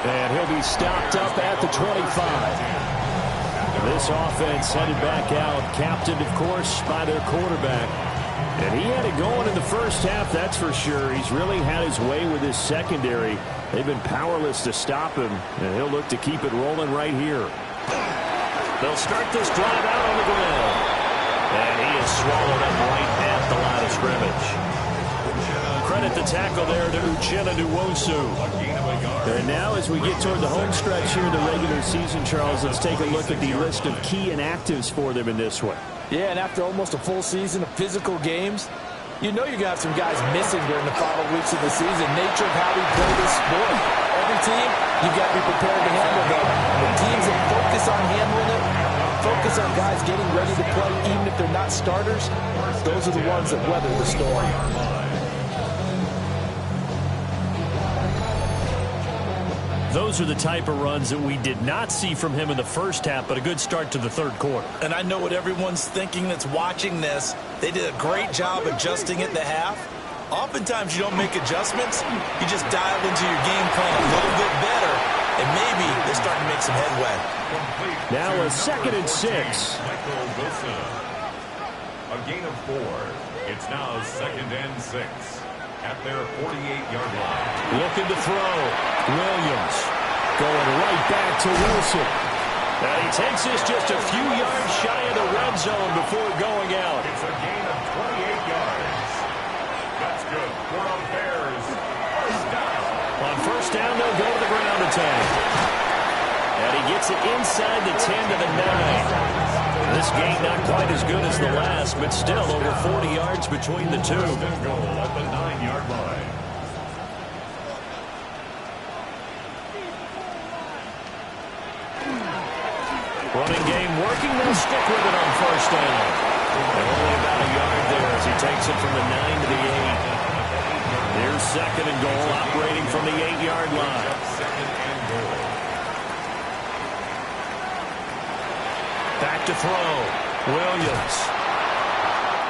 And he'll be stopped up at the 25. This offense headed back out, captained, of course, by their quarterback. And he had it going in the first half, that's for sure. He's really had his way with his secondary. They've been powerless to stop him, and he'll look to keep it rolling right here. They'll start this drive out on the ground. And he is swallowed up right at the line of scrimmage. Credit the tackle there to Uchenna Nwosu. And now as we get toward the home stretch here in the regular season, Charles, let's take a look at the list of key inactives for them in this one. Yeah, and after almost a full season of physical games, you know you're going to have some guys missing during the final weeks of the season. Nature of how we play this sport. Every team, you've got to be prepared to handle them. The teams that focus on handling it, focus on guys getting ready to play, even if they're not starters, those are the ones that weather the storm. Those are the type of runs that we did not see from him in the first half, but a good start to the third quarter. And I know what everyone's thinking that's watching this. They did a great job adjusting at the half. Oftentimes you don't make adjustments. You just dial into your game plan a little bit better, and maybe they're starting to make some headway. Now a 2nd and 6. Michael Wilson. A gain of 4. It's now 2nd and 6. At their 48-yard line. Looking to throw. Williams going right back to Wilson. And he takes this just a few yards shy of the red zone before going out. It's a gain of 28 yards. That's good for the Bears. First down. On first down, they'll go to the ground attack. And he gets it inside the 10 to the 9. This game not quite as good as the last, but still over 40 yards between the two. First and goal at the 9-yard line. Running game working. They'll stick with it on first down. And only about a yard there as he takes it from the 9 to the 8. Here's 2nd and goal, operating from the 8-yard line. Back to throw. Williams.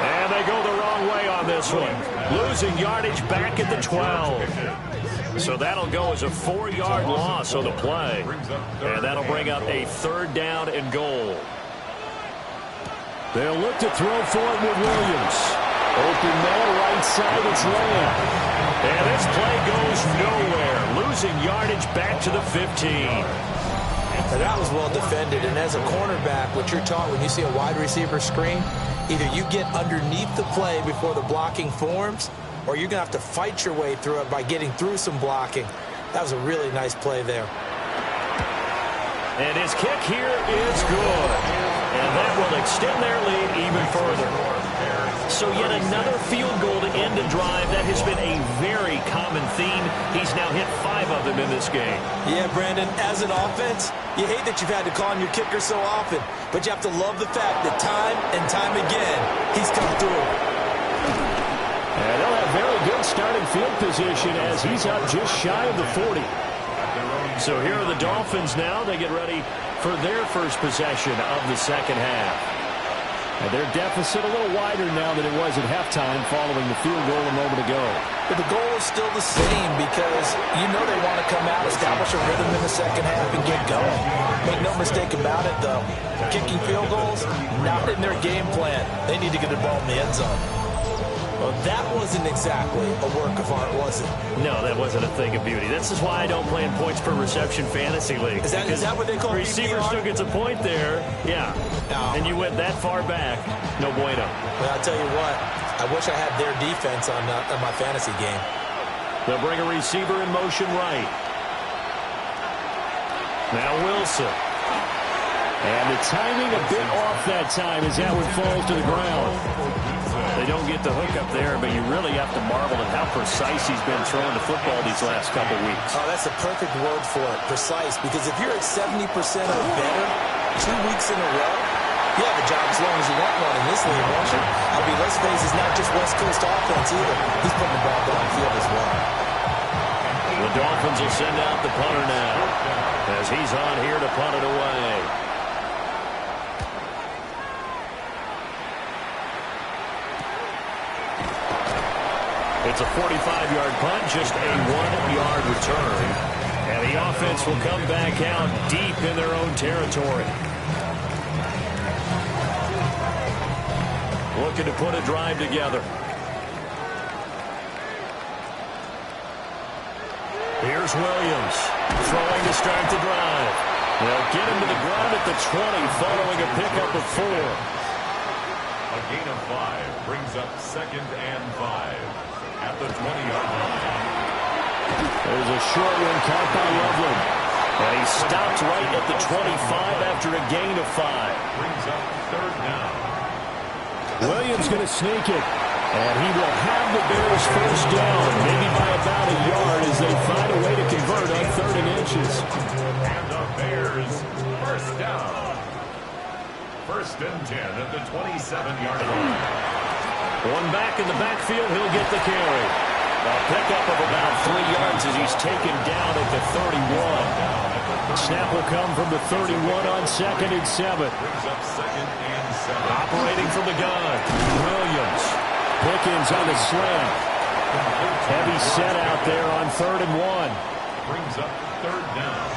And they go the wrong way on this one. Losing yardage back at the 12. So that'll go as a 4-yard loss on the play. And that'll bring up a 3rd down and goal. They'll look to throw for it with Williams. Open man right side, it's Lamb. And this play goes nowhere. Losing yardage back to the 15. And that was well defended. And as a cornerback, what you're taught when you see a wide receiver screen, either you get underneath the play before the blocking forms, or you're going to have to fight your way through it by getting through some blocking. That was a really nice play there. And his kick here is good. And that will extend their lead even further. So yet another field goal to end a drive. That has been a very common theme. He's now hit 5 of them in this game. Yeah, Brandon, as an offense, you hate that you've had to call on your kicker so often, but you have to love the fact that time and time again, he's come through. And they'll have very good starting field position as he's up just shy of the 40. So here are the Dolphins now. They get ready for their first possession of the second half. And their deficit a little wider now than it was at halftime following the field goal a moment ago. But the goal is still the same because you know they want to come out, establish a rhythm in the second half, and get going. Make no mistake about it, though. Kicking field goals, not in their game plan. They need to get the ball in the end zone. Well, that wasn't exactly a work of art, was it? No, that wasn't a thing of beauty. This is why I don't play in points per reception fantasy league. Is that what they call receiver PPR? still gets a point there. Yeah. No. And you went that far back. No bueno. Well, I'll tell you what. I wish I had their defense on my fantasy game. They'll bring a receiver in motion right. Now Wilson. And the timing a bit off that time as that one falls to the ground. They don't get the hook up there, but you really have to marvel at how precise he's been throwing the football these last couple weeks. Oh, that's a perfect word for it, precise, because if you're at 70% or better 2 weeks in a row, you have a job as long as you want one in this league, won't you? Let's face it, it's not just West Coast offense either. He's putting the ball downfield as well. The Dolphins will send out the punter now as he's on here to punt it away. It's a 45-yard punt, just a 1-yard return. And the offense will come back out deep in their own territory. Looking to put a drive together. Here's Williams, throwing to start the drive. They'll get him to the ground at the 20, following a pickup of 4. A gain of 5 brings up 2nd and 5. At the 20-yard line. There's a short one caught by Loveland. And he stopped right at the 25 after a gain of 5. Brings up 3rd down. Williams going to sneak it. And he will have the Bears first down, maybe by about a yard as they find a way to convert on 3rd and inches. And the Bears first down. 1st and 10 at the 27-yard line. One back in the backfield, he'll get the carry. A pickup of about 3 yards as he's taken down at the 31. Snap will come from the 31 on 2nd and 7. Brings up 2nd and 7. Operating from the gun, Williams. Pickens on the slant. Heavy set out there on 3rd and 1. Brings up 3rd down.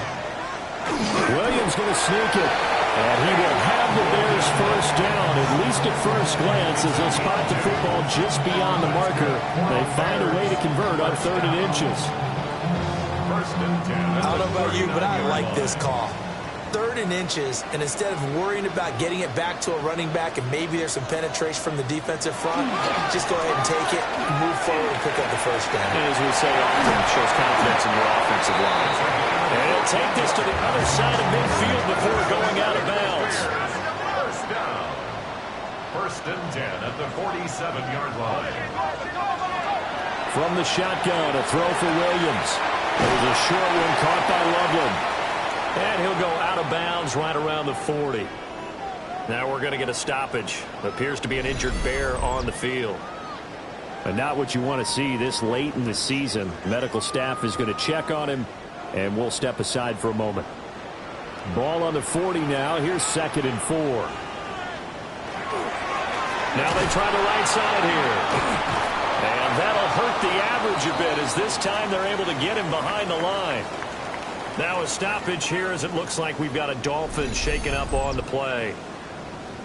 Williams going to sneak it. And he will have the Bears first down, at least at first glance, as they'll spot the football just beyond the marker. They find a way to convert on 3rd and inches. 1st and 10. I don't know about you, but I like this call. 3rd and inches, and instead of worrying about getting it back to a running back and maybe there's some penetration from the defensive front, just go ahead and take it, move forward, and pick up the first down. And as we say often, it shows confidence in your offensive line. And he'll take this to the other side of midfield before going out of bounds. First down. 1st and 10 at the 47-yard line. From the shotgun, a throw for Williams. There's a short one caught by Loveland. And he'll go out of bounds right around the 40. Now we're going to get a stoppage. Appears to be an injured Bear on the field. But not what you want to see this late in the season. Medical staff is going to check on him, and we'll step aside for a moment. Ball on the 40 now. Here's 2nd and 4. Now they try the right side here. And that'll hurt the average a bit as this time they're able to get him behind the line. Now a stoppage here as it looks like we've got a Dolphin shaken up on the play.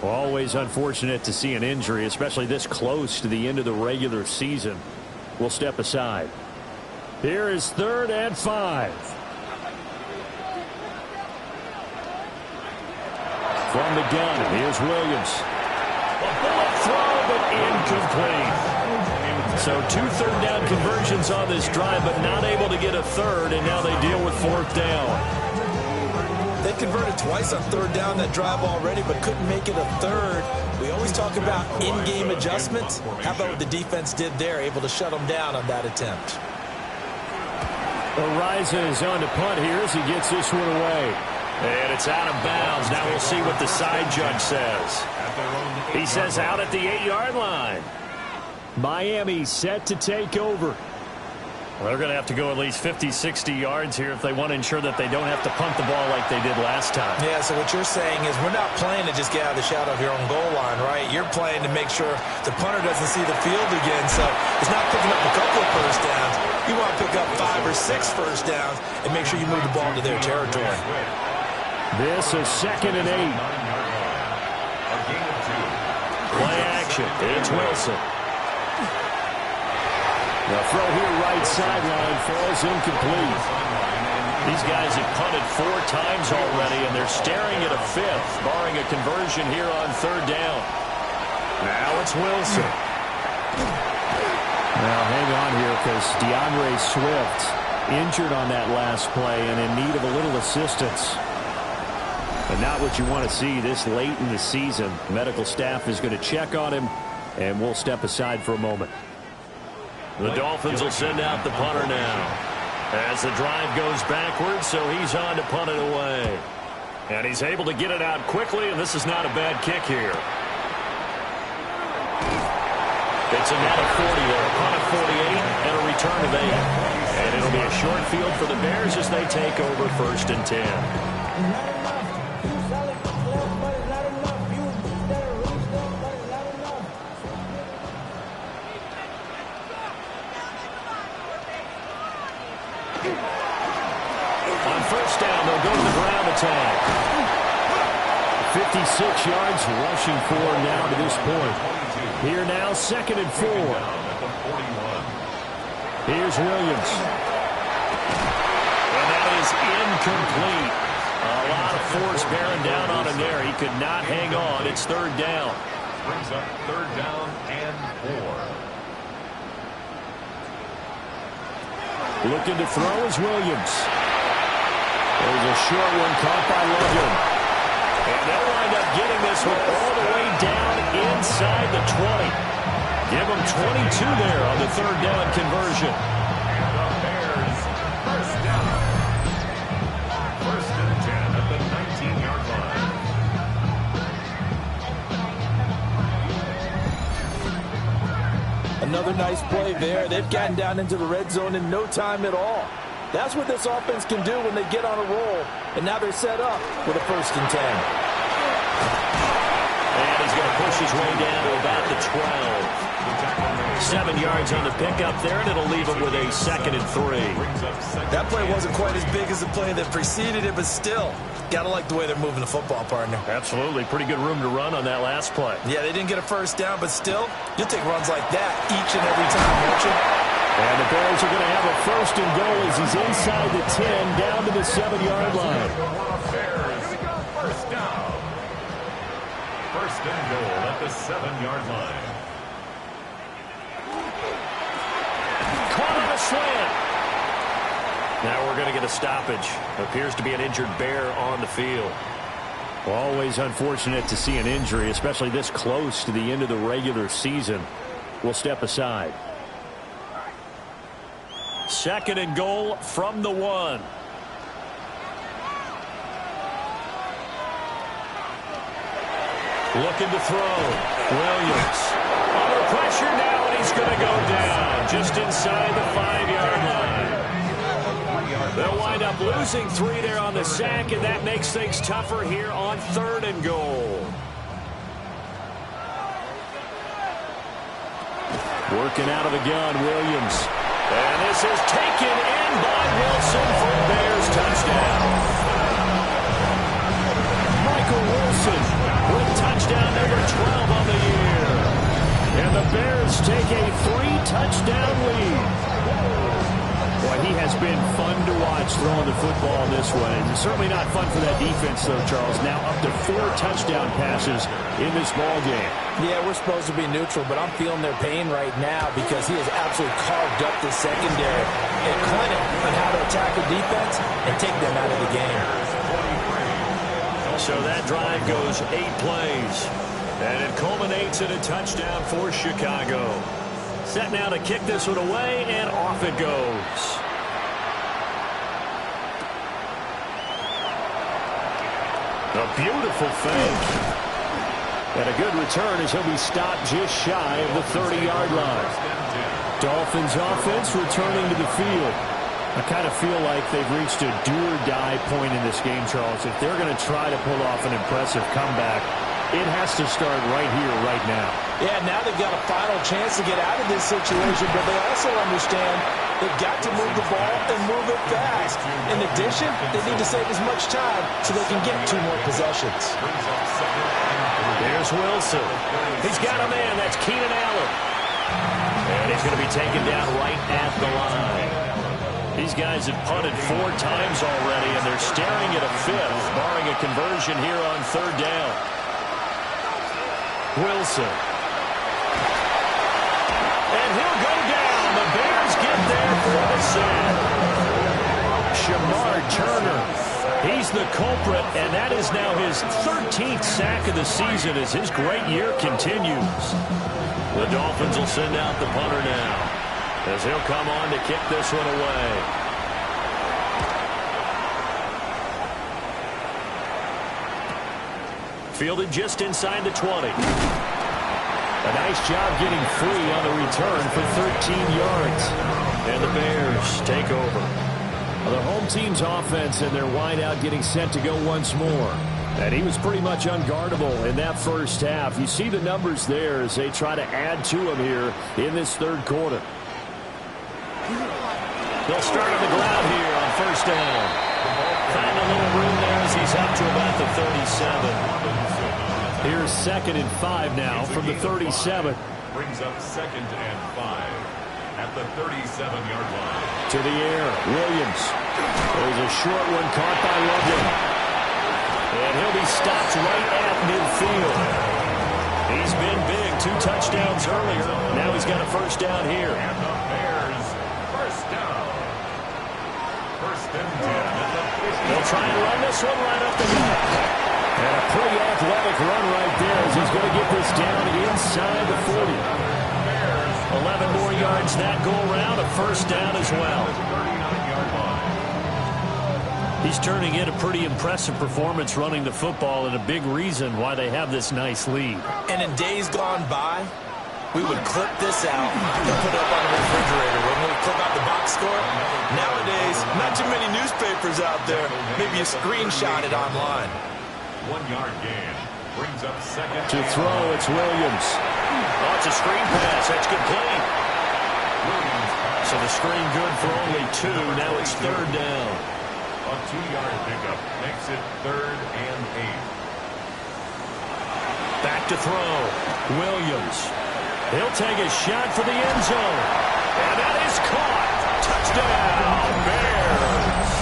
Always unfortunate to see an injury, especially this close to the end of the regular season. We'll step aside. Here is 3rd and 5. From the gun, here's Williams. A bullet throw, but incomplete. So 2 third down conversions on this drive, but not able to get a 3rd, and now they deal with 4th down. They converted twice on third down that drive already, but couldn't make it a third. We always talk about in-game adjustments. How about what the defense did there, able to shut them down on that attempt? Ariza is on to punt here as he gets this one away. And it's out of bounds. Now we'll see what the side judge says. He says out at the 8-yard line. Miami set to take over. Well, they're going to have to go at least 50, 60 yards here if they want to ensure that they don't have to punt the ball like they did last time. Yeah, so what you're saying is we're not playing to just get out of the shadow of your own goal line, right? You're playing to make sure the punter doesn't see the field again. So it's not picking up a couple of first downs. You want to pick up 5 or 6 first downs and make sure you move the ball to their territory. This is 2nd and 8. Play action. It's Wilson. The throw here right sideline falls incomplete. These guys have punted 4 times already, and they're staring at a 5th, barring a conversion here on 3rd down. Now it's Wilson. Now hang on here because DeAndre Swift injured on that last play and in need of a little assistance. And not what you want to see this late in the season. Medical staff is going to check on him, and we'll step aside for a moment. The Dolphins will send out the punter now as the drive goes backwards, so he's on to punt it away. And he's able to get it out quickly, and this is not a bad kick here. It's a net of 40 there, a punt of 48, and a return of 8. And it'll be a short field for the Bears as they take over 1st and 10. On 1st down, they'll go to the ground attack. 56 yards rushing for now to this point. Here now, 2nd and 4. Here's Williams. And that is incomplete. A lot of force bearing down on him there. He could not hang on. It's 3rd down. Brings up 3rd down and 4. Looking to throw is Williams. There's a short one caught by Logan. And they'll wind up getting this one all the way down inside the 20. Give them 22 there on the 3rd down conversion. And the Bears, 1st down. 1st and 10 at the 19-yard line. Another nice play there. They've gotten down into the red zone in no time at all. That's what this offense can do when they get on a roll. And now they're set up with a 1st and 10. And he's going to push his way down to about the 12. 7 yards on the pickup there, and it'll leave him with a 2nd and 3. That play wasn't quite as big as the play that preceded it, but still, gotta like the way they're moving the football, partner. Absolutely. Pretty good room to run on that last play. Yeah, they didn't get a 1st down, but still, you'll take runs like that each and every time, won't you? And the Bears are going to have a 1st and goal as he's inside the 10, down to the 7-yard line. Bears, 1st down. 1st and goal at the 7-yard line. Caught on a slant. Now we're going to get a stoppage. Appears to be an injured Bear on the field. Always unfortunate to see an injury, especially this close to the end of the regular season. We'll step aside. 2nd and goal from the 1. Looking to throw. Williams. Under pressure now, and he's going to go down just inside the 5-yard line. They'll wind up losing 3 there on the sack, and that makes things tougher here on 3rd and goal. Working out of the gun, Williams. And this is taken in by Wilson for a Bears touchdown. Michael Wilson with touchdown number 12 on the year. And the Bears take a 3-touchdown lead. Boy, he has been fun to watch throwing the football this way. And certainly not fun for that defense, though, Charles. Now up to 4 touchdown passes in this ball game. Yeah, we're supposed to be neutral, but I'm feeling their pain right now because he has absolutely carved up the secondary and clinic on how to attack the defense and take them out of the game. So that drive goes 8 plays. And it culminates in a touchdown for Chicago. Set now to kick this one away, and off it goes. A beautiful fake. And a good return as he'll be stopped just shy of the 30-yard line. Dolphins offense returning to the field. I kind of feel like they've reached a do-or-die point in this game, Charles. If they're going to try to pull off an impressive comeback, it has to start right here, right now. Yeah, now they've got a final chance to get out of this situation, but they also understand they've got to move the ball and move it fast. In addition, they need to save as much time so they can get 2 more possessions. There's Wilson. He's got a man. That's Keenan Allen. And he's going to be taken down right at the line. These guys have punted 4 times already, and they're staring at a 5th, barring a conversion here on 3rd down. Wilson. And he'll go down. The Bears get there for the sack. Shamar Turner. He's the culprit, and that is now his 13th sack of the season as his great year continues. The Dolphins will send out the punter now as he'll come on to kick this one away. Fielded just inside the 20. A nice job getting free on the return for 13 yards. And the Bears take over. The home team's offense and their wideout getting set to go once more. And he was pretty much unguardable in that first half. You see the numbers there as they try to add to him here in this 3rd quarter. They'll start on the ground here on 1st down. Finding a little room there as he's up to about the 37. Here's 2nd and 5 now from the 37. Brings up 2nd and 5 at the 37-yard line. To the air, Williams. There's a short one caught by London. And he'll be stopped right at midfield. He's been big, 2 touchdowns earlier. Now he's got a 1st down here. And the Bears, 1st down. 1st and 10 at the 50. They'll try and run this one right up the gut. And a pretty athletic run right there as he's going to get this down inside the 40. 11 more yards that go around, a 1st down as well. He's turning in a pretty impressive performance running the football and a big reason why they have this nice lead. And in days gone by, we would clip this out and put it up on the refrigerator when we clip out the box score. Nowadays, not too many newspapers out there. Maybe you screenshot it online. 1-yard gain. Brings up 2nd. To throw, it's Williams. Oh, it's a screen pass. That's complete. So the screen good for only 2. Now it's 3rd down. A 2-yard pickup makes it 3rd and 8. Back to throw. Williams. He'll take a shot for the end zone. And that is caught. Touchdown, Bears.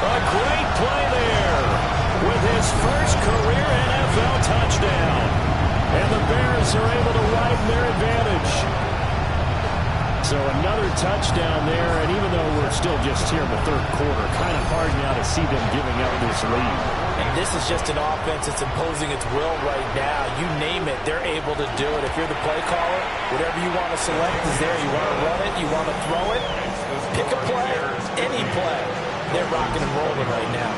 A great play there with his first career NFL touchdown. And the Bears are able to widen their advantage. So another touchdown there, and even though we're still just here in the 3rd quarter, kind of hard now to see them giving up this lead. And this is just an offense that's imposing its will right now. You name it, they're able to do it. If you're the play caller, whatever you want to select is there. You want to run it, you want to throw it, pick a play, any play. They're rocking and rolling right now.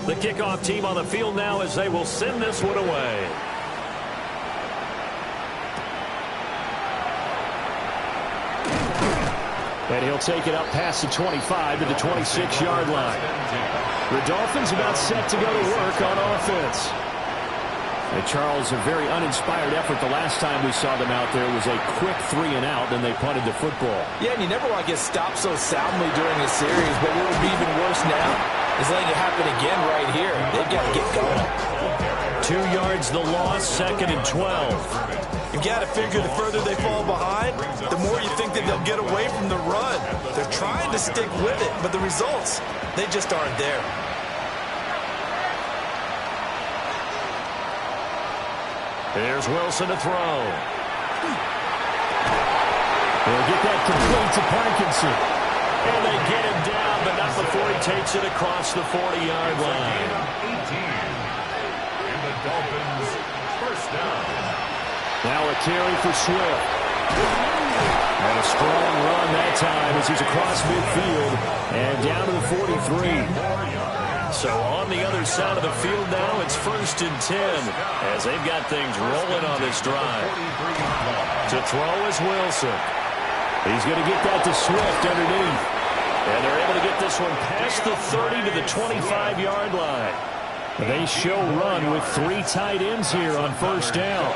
The kickoff team on the field now as they will send this one away. And he'll take it up past the 25 to the 26-yard line. The Dolphins about set to go to work on offense. And Charles, a very uninspired effort. The last time we saw them out there was a quick 3-and-out, then they punted the football. Yeah, and you never want to get stopped so soundly during a series, but what would be even worse now is letting it happen again right here. They've got to get going. 2 yards the loss, 2nd and 12. You got to figure the further they fall behind, the more you think that they'll get away from the run. They're trying to stick with it, but the results, they just aren't there. There's Wilson to throw. They'll get that complete to Parkinson. And they get him down, but not before he takes it across the 40-yard line. 18. And the Dolphins first down. Now a carry for Swift. And a strong run that time as he's across midfield and down to the 43. So on the other side of the field now, it's 1st and 10 as they've got things rolling on this drive. To throw is Wilson. He's going to get that to Swift underneath. And they're able to get this one past the 30 to the 25-yard line. They show run with 3 tight ends here on 1st down.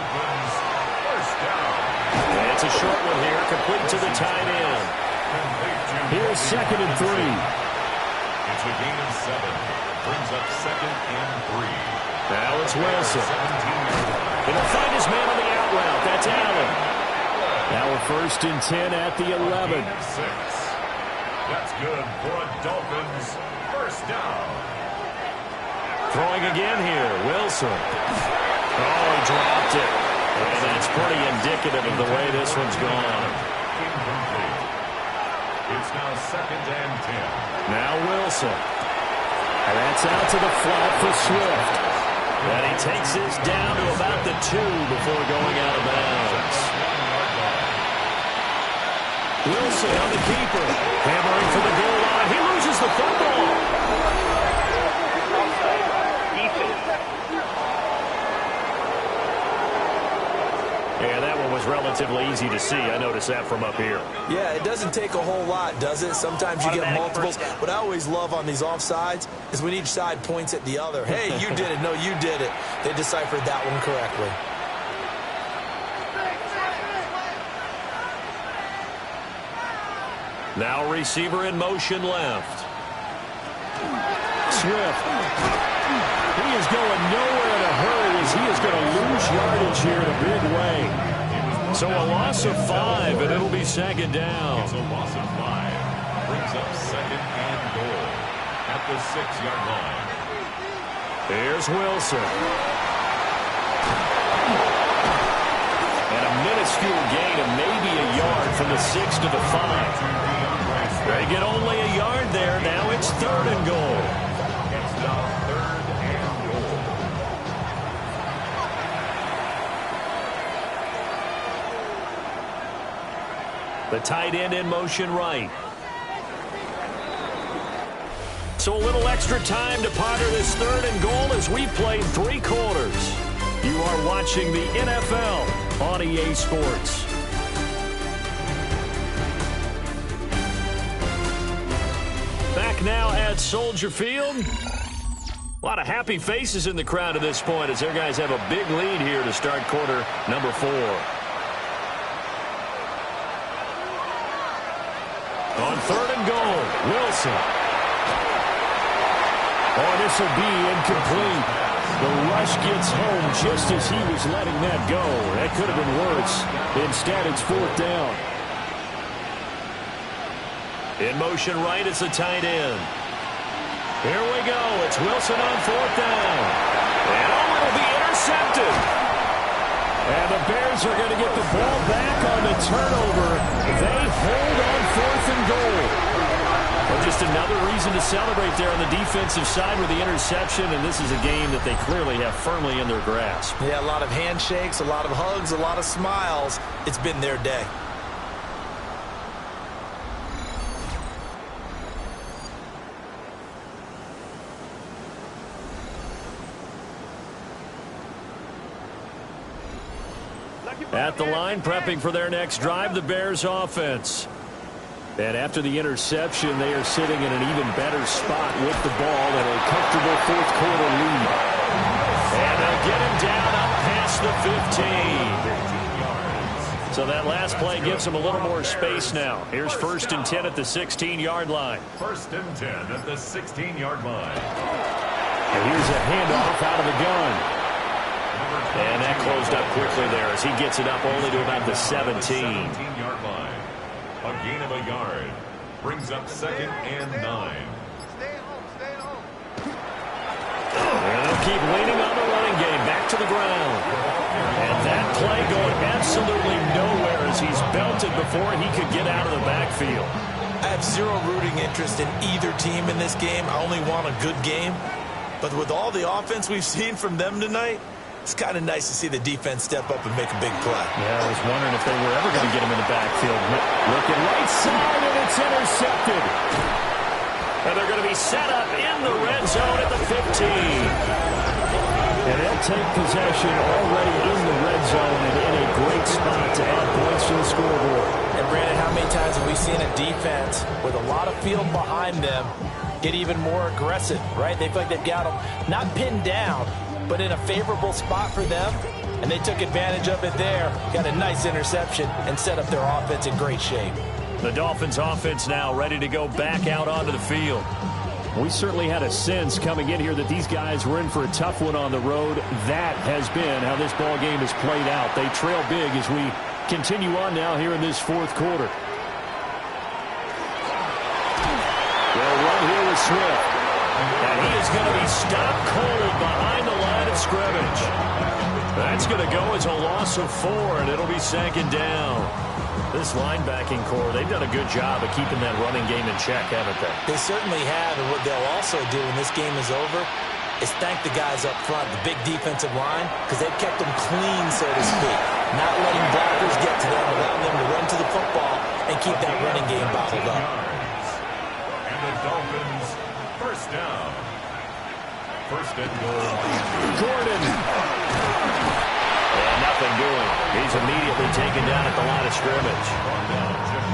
And it's a short one here, complete to the tight end. Here's 2nd and 3. It's a gain of 7. Brings up 2nd and 3. Now it's Wilson. He'll find his man on the out route. That's Allen. Now we're 1st and 10 at the 11. That's good for a Dolphins first down. Throwing again here, Wilson. Oh, he dropped it. And that's pretty indicative of the way this one's gone. Incomplete. It's now 2nd and 10. Now Wilson. And that's out to the flat for Swift. And he takes this down to about the 2 before going out of bounds. Wilson on the keeper. Hammering for the goal line. He loses the football. Yeah, that one was relatively easy to see. I noticed that from up here. Yeah, it doesn't take a whole lot, does it? Sometimes you get multiples. What I always love on these offsides is when each side points at the other. Hey, you did it. No, you did it. They deciphered that one correctly. Now receiver in motion left. Swift. He is going nowhere in a hurry as he is going to lose yardage here in a big way. So a loss of 5, and it'll be 2nd down. It's a loss of 5. Brings up 2nd and goal at the 6-yard line. Here's Wilson. And a minuscule gain of maybe a yard from the 6 to the 5. They get only a yard there. Now it's 3rd and goal. It's now 3rd and goal. The tight end in motion right. So a little extra time to ponder this 3rd and goal as we play 3 quarters. You are watching the NFL on EA Sports. Back now at Soldier Field. A lot of happy faces in the crowd at this point as their guys have a big lead here to start quarter number 4. On 3rd and goal, Wilson. Oh, this will be incomplete. The rush gets home just as he was letting that go. That could have been worse. Instead, it's 4th down. In motion right, it's the tight end. Here we go. It's Wilson on 4th down. And it'll be intercepted. And the Bears are going to get the ball back on the turnover. They hold on 4th and goal. Well, just another reason to celebrate there on the defensive side with the interception, and this is a game that they clearly have firmly in their grasp. Yeah, a lot of handshakes, a lot of hugs, a lot of smiles. It's been their day. At the line, prepping for their next drive, the Bears offense. And after the interception, they are sitting in an even better spot with the ball and a comfortable 4th quarter lead. And they'll get him down up past the 15. So that last play gives them a little more space now. Here's 1st and 10 at the 16-yard line. 1st and 10 at the 16-yard line. And here's a handoff out of the gun. And that closed up quickly there as he gets it up only to about the 17. 17-yard line. A gain of a yard. Brings up 2nd and 9. And they'll keep leaning on the running game. Back to the ground. And that play going absolutely nowhere as he's belted before he could get out of the backfield. I have zero rooting interest in either team in this game. I only want a good game. But with all the offense we've seen from them tonight, it's kind of nice to see the defense step up and make a big play. Yeah, I was wondering if they were ever going to get him in the backfield. Looking right side, and it's intercepted. And they're going to be set up in the red zone at the 15. And they'll take possession already in the red zone and in a great spot to add points to the scoreboard. And Brandon, how many times have we seen a defense with a lot of field behind them get even more aggressive, right? They feel like they've got them not pinned down, but in a favorable spot for them, and they took advantage of it there, got a nice interception, and set up their offense in great shape. The Dolphins offense now ready to go back out onto the field. We certainly had a sense coming in here that these guys were in for a tough one on the road. That has been how this ball game has played out. They trail big as we continue on now here in this fourth quarter. They'll run here with Swift. And he is going to be stopped cold behind the line of scrimmage. That's going to go as a loss of 4, and it'll be second down. This linebacking core, they've done a good job of keeping that running game in check, haven't they? They certainly have, and what they'll also do when this game is over is thank the guys up front, the big defensive line, because they've kept them clean, so to speak. Not letting blockers get to them, allowing them to run to the football and keep that running game bottled up. And the Dolphins, first down. First and goal. Gordon. And nothing doing. He's immediately taken down at the line of scrimmage.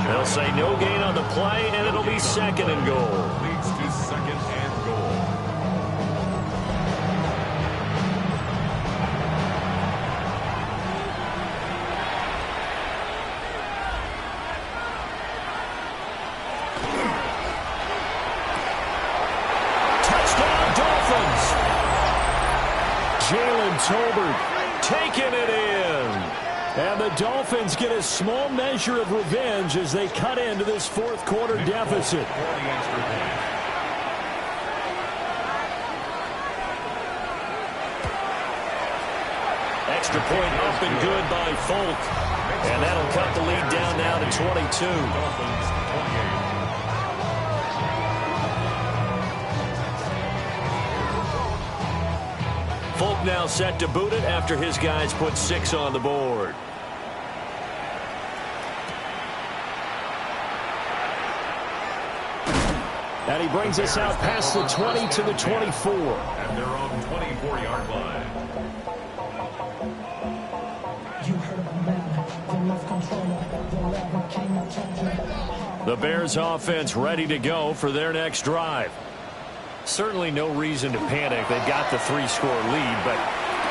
They'll say no gain on the play, and it'll be second and goal. Leads to second and goal. Touchdown, Dolphins. Jalen Tolbert taking it in. And the Dolphins get a small measure of revenge as they cut into this fourth quarter deficit. Extra point up and good by Folk. And that'll cut the lead down now to 22. Dolphins 28. Folk now set to boot it after his guys put 6 on the board. And he brings us out past the 20 to the 24. And they're on 24-yard line. The Bears offense ready to go for their next drive. Certainly no reason to panic. They've got the 3-score lead, but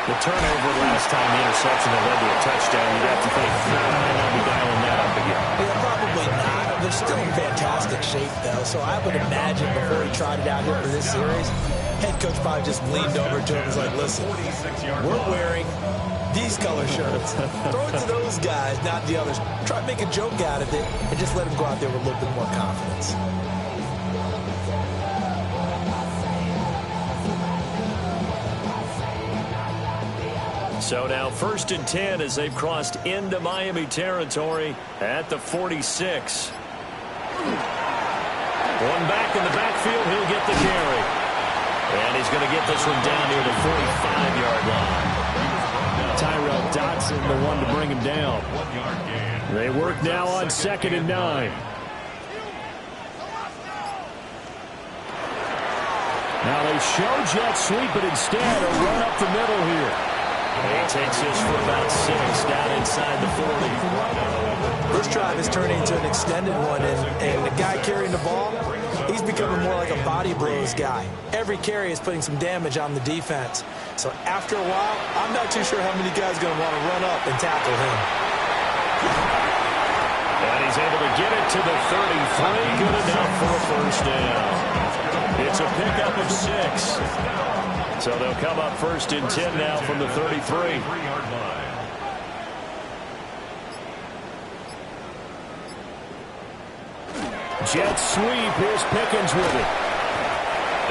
the turnover last time, the interception that led to a touchdown, you'd have to think, I might not be dialing that up again. Yeah, probably not. They're still in fantastic shape, though, so I would imagine before he tried it out here for this series, head coach probably just leaned over to him and was like, listen, we're wearing these color shirts. Throw it to those guys, not the others. Try to make a joke out of it and just let them go out there with a little bit more confidence. So now 1st and 10 as they've crossed into Miami territory at the 46. One back in the backfield, he'll get the carry. And he's going to get this one down near the 45-yard line. Tyrell Dodson, the one to bring him down. 1-yard gain. They work now on 2nd and 9. Now they show jet sweep, but instead a run up the middle here. He takes this for about 6 down inside the 40. This drive is turning into an extended one, and the guy carrying the ball, he's becoming more like a body blows guy. Every carry is putting some damage on the defense. So after a while, I'm not too sure how many guys are going to want to run up and tackle him. And he's able to get it to the 33. Good enough for a first down. It's a pickup of 6. So they'll come up 1st and 10 now from the 33. 3-yard line. Jet sweep. Here's Pickens with it.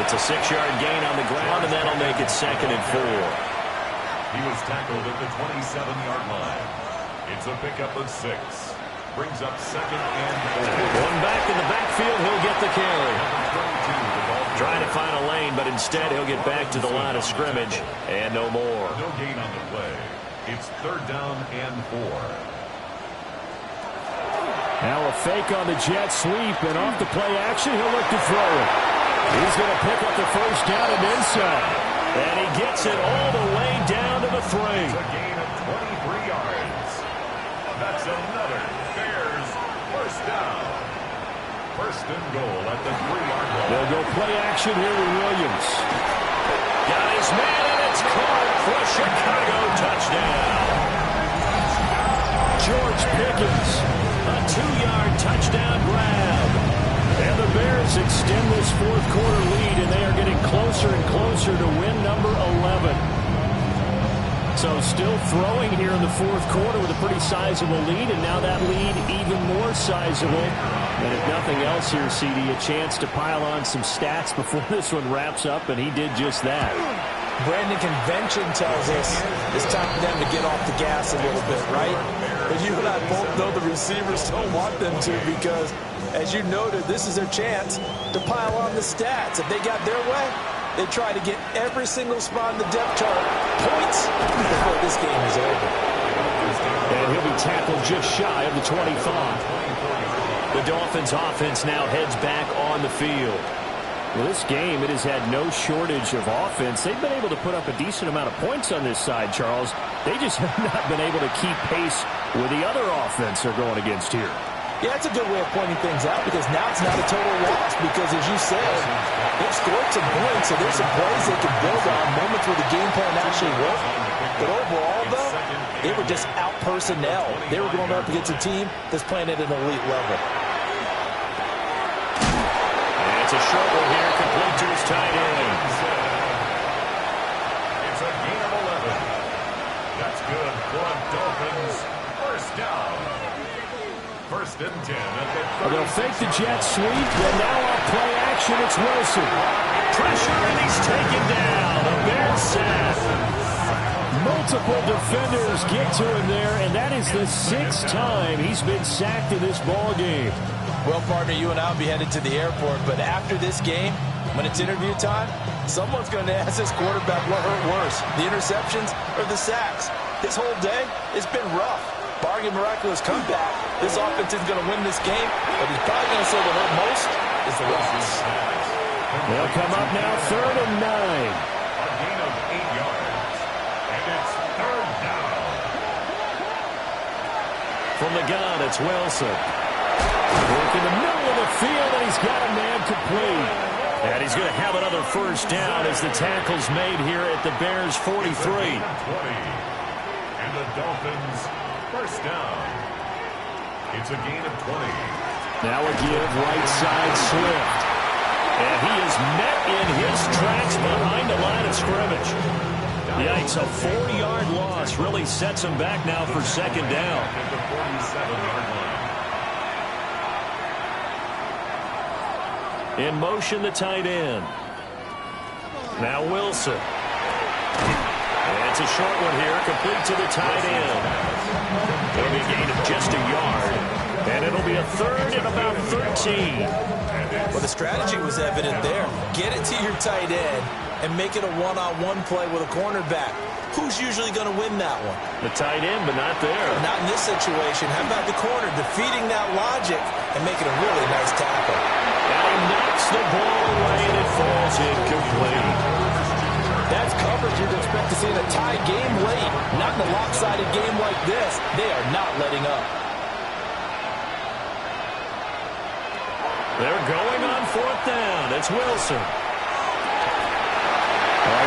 It's a 6-yard gain on the ground, and that'll make it 2nd and 4. He was tackled at the 27-yard line. It's a pickup of 6. brings up 2nd and 4. One back in the backfield, he'll get the carry. Trying to find a lane, but instead he'll get back to the line of scrimmage and no more. No gain on the play. It's 3rd down and 4. Now a fake on the jet sweep, and off the play action, he'll look to throw it. He's going to pick up the first down and then some. And he gets it all the way down to the 3. It's a gain of 23 yards. That's another Bears first down. 1st and goal at the 3-yard line. They'll go play action here with Williams. Got his man, and it's caught for a Chicago touchdown. George Pickens, a 2-yard touchdown grab. And the Bears extend this 4th quarter lead, and they are getting closer and closer to win number 11. So still throwing here in the 4th quarter with a pretty sizable lead, and now that lead even more sizable. And if nothing else here, CD, a chance to pile on some stats before this one wraps up, and he did just that. Brandon, convention tells us it's time for them to get off the gas a little bit, right? But you and I both know the receivers don't want them to because, as you noted, this is their chance to pile on the stats. If they got their way, they try to get every single spot in the depth chart points before this game is over. And he'll be tackled just shy of the 25. The Dolphins offense now heads back on the field. Well, this game, it has had no shortage of offense. They've been able to put up a decent amount of points on this side, Charles. They just have not been able to keep pace with the other offense they're going against here. Yeah, that's a good way of pointing things out because now it's not a total loss because, as you said, they've scored some points, so there's some plays they can build on, moments where the game plan actually worked. But overall, though, they were just out-personnel. They were going up against a team that's playing at an elite level. It's a short one here, complete to his tight end. It's a gain of 11. That's good for a Dolphins first down. 1st and 10 at the 30. They'll fake the jet sweep, and now on play action, it's Wilson. Pressure, and he's taken down. A Bears sack. Multiple defenders get to him there, and that is the 6th time he's been sacked in this ball game. Well, partner, you and I will be headed to the airport, but after this game, when it's interview time, someone's going to ask this quarterback what hurt worse, the interceptions or the sacks. His whole day, it's been rough. Barring a miraculous comeback, this offense is going to win this game, but he's probably going to say what hurt most is the loss. They'll come up now 3rd and 9. A gain of 8 yards, and it's 3rd down. From the gun, it's Wilson. Work in the middle of the field, and he's got a man complete. And he's going to have another first down as the tackle's made here at the Bears 43. And the Dolphins first down. It's a gain of 20. Now a give right side Swift. And he is met in his tracks behind the line of scrimmage. Yikes, a 4-yard loss really sets him back now for 2nd down. At the 47-yard line. In motion, the tight end. Now Wilson. And it's a short one here, complete to the tight end. It'll be a gain of just a yard. And it'll be a 3rd and about 13. Well, the strategy was evident there. Get it to your tight end and make it a one-on-one play with a cornerback. Who's usually going to win that one? The tight end, but not there. Not in this situation. How about the corner defeating that logic and making a really nice tackle? And he knocks the ball away, and it falls incomplete. That's coverage you'd expect to see in a tie game late. Not in a lopsided game like this. They are not letting up. They're going on 4th down. It's Wilson.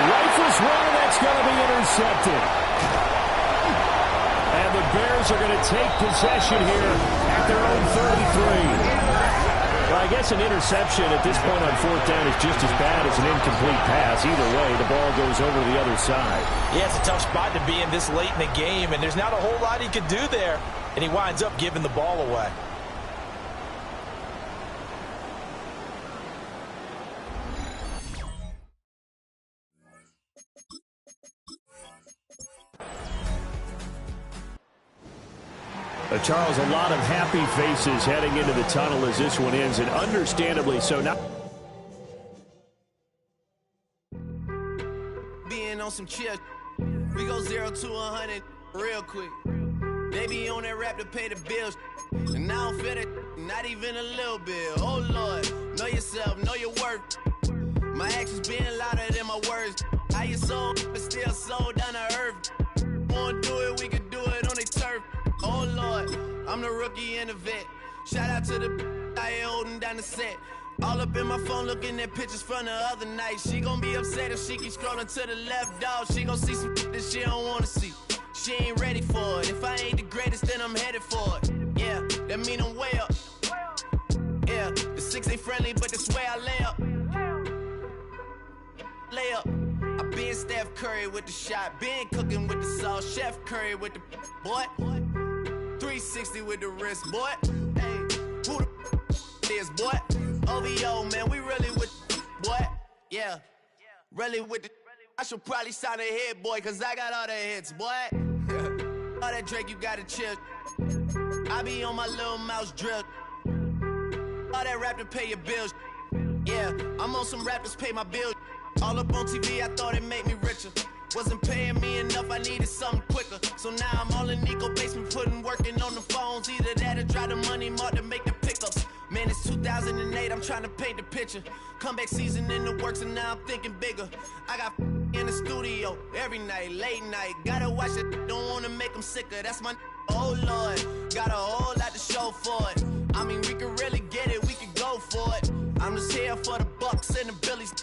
Rifles one, that's going to be intercepted. And the Bears are going to take possession here at their own 33. Well, I guess an interception at this point on 4th down is just as bad as an incomplete pass. Either way, the ball goes over the other side. Yeah, it's a tough spot to be in this late in the game, and there's not a whole lot he could do there, and he winds up giving the ball away. Charles, a lot of happy faces heading into the tunnel as this one ends, and understandably so. Now, being on some chill, we go 0 to 100 real quick. They be on that rap to pay the bills, and I don't feel it, not even a little bit. Oh Lord, know yourself, know your worth. My actions being louder than my words. How you sold, but still sold down to earth. Wanna do it, we can do it on the turf. Oh Lord, I'm the rookie and the vet. Shout out to the I ain't holding down the set. All up in my phone looking at pictures from the other night. She gon' be upset if she keep scrolling to the left, dog. She gon' see some that she don't wanna see. She ain't ready for it. If I ain't the greatest, then I'm headed for it. Yeah, that mean I'm way up. Yeah, the 6 ain't friendly, but that's where I lay up. Lay up. I been Steph Curry with the shot, been cooking with the sauce, Chef Curry with the boy. 360 with the wrist, boy. Hey, who the is, boy? OVO, man, we really with boy. Yeah, really with the. I should probably sign a hit, boy, cause I got all the hits, boy. All that Drake, you gotta chill. I be on my little mouse drill. All that rap to pay your bills. Yeah, I'm on some rap to pay my bills. All up on TV, I thought it made me richer. Wasn't paying me enough, I needed something quicker. So now I'm all in Nico basement, working on the phones. Either that or try the money mark to make the pickups. Man, it's 2008, I'm trying to paint the picture. Comeback season in the works and now I'm thinking bigger. I got in the studio every night, late night. Gotta watch it, don't wanna make them sicker. That's my oh Lord, got a whole lot to show for it. I mean, we can really get it, we can go for it. I'm just here for the Bucks and the Billies.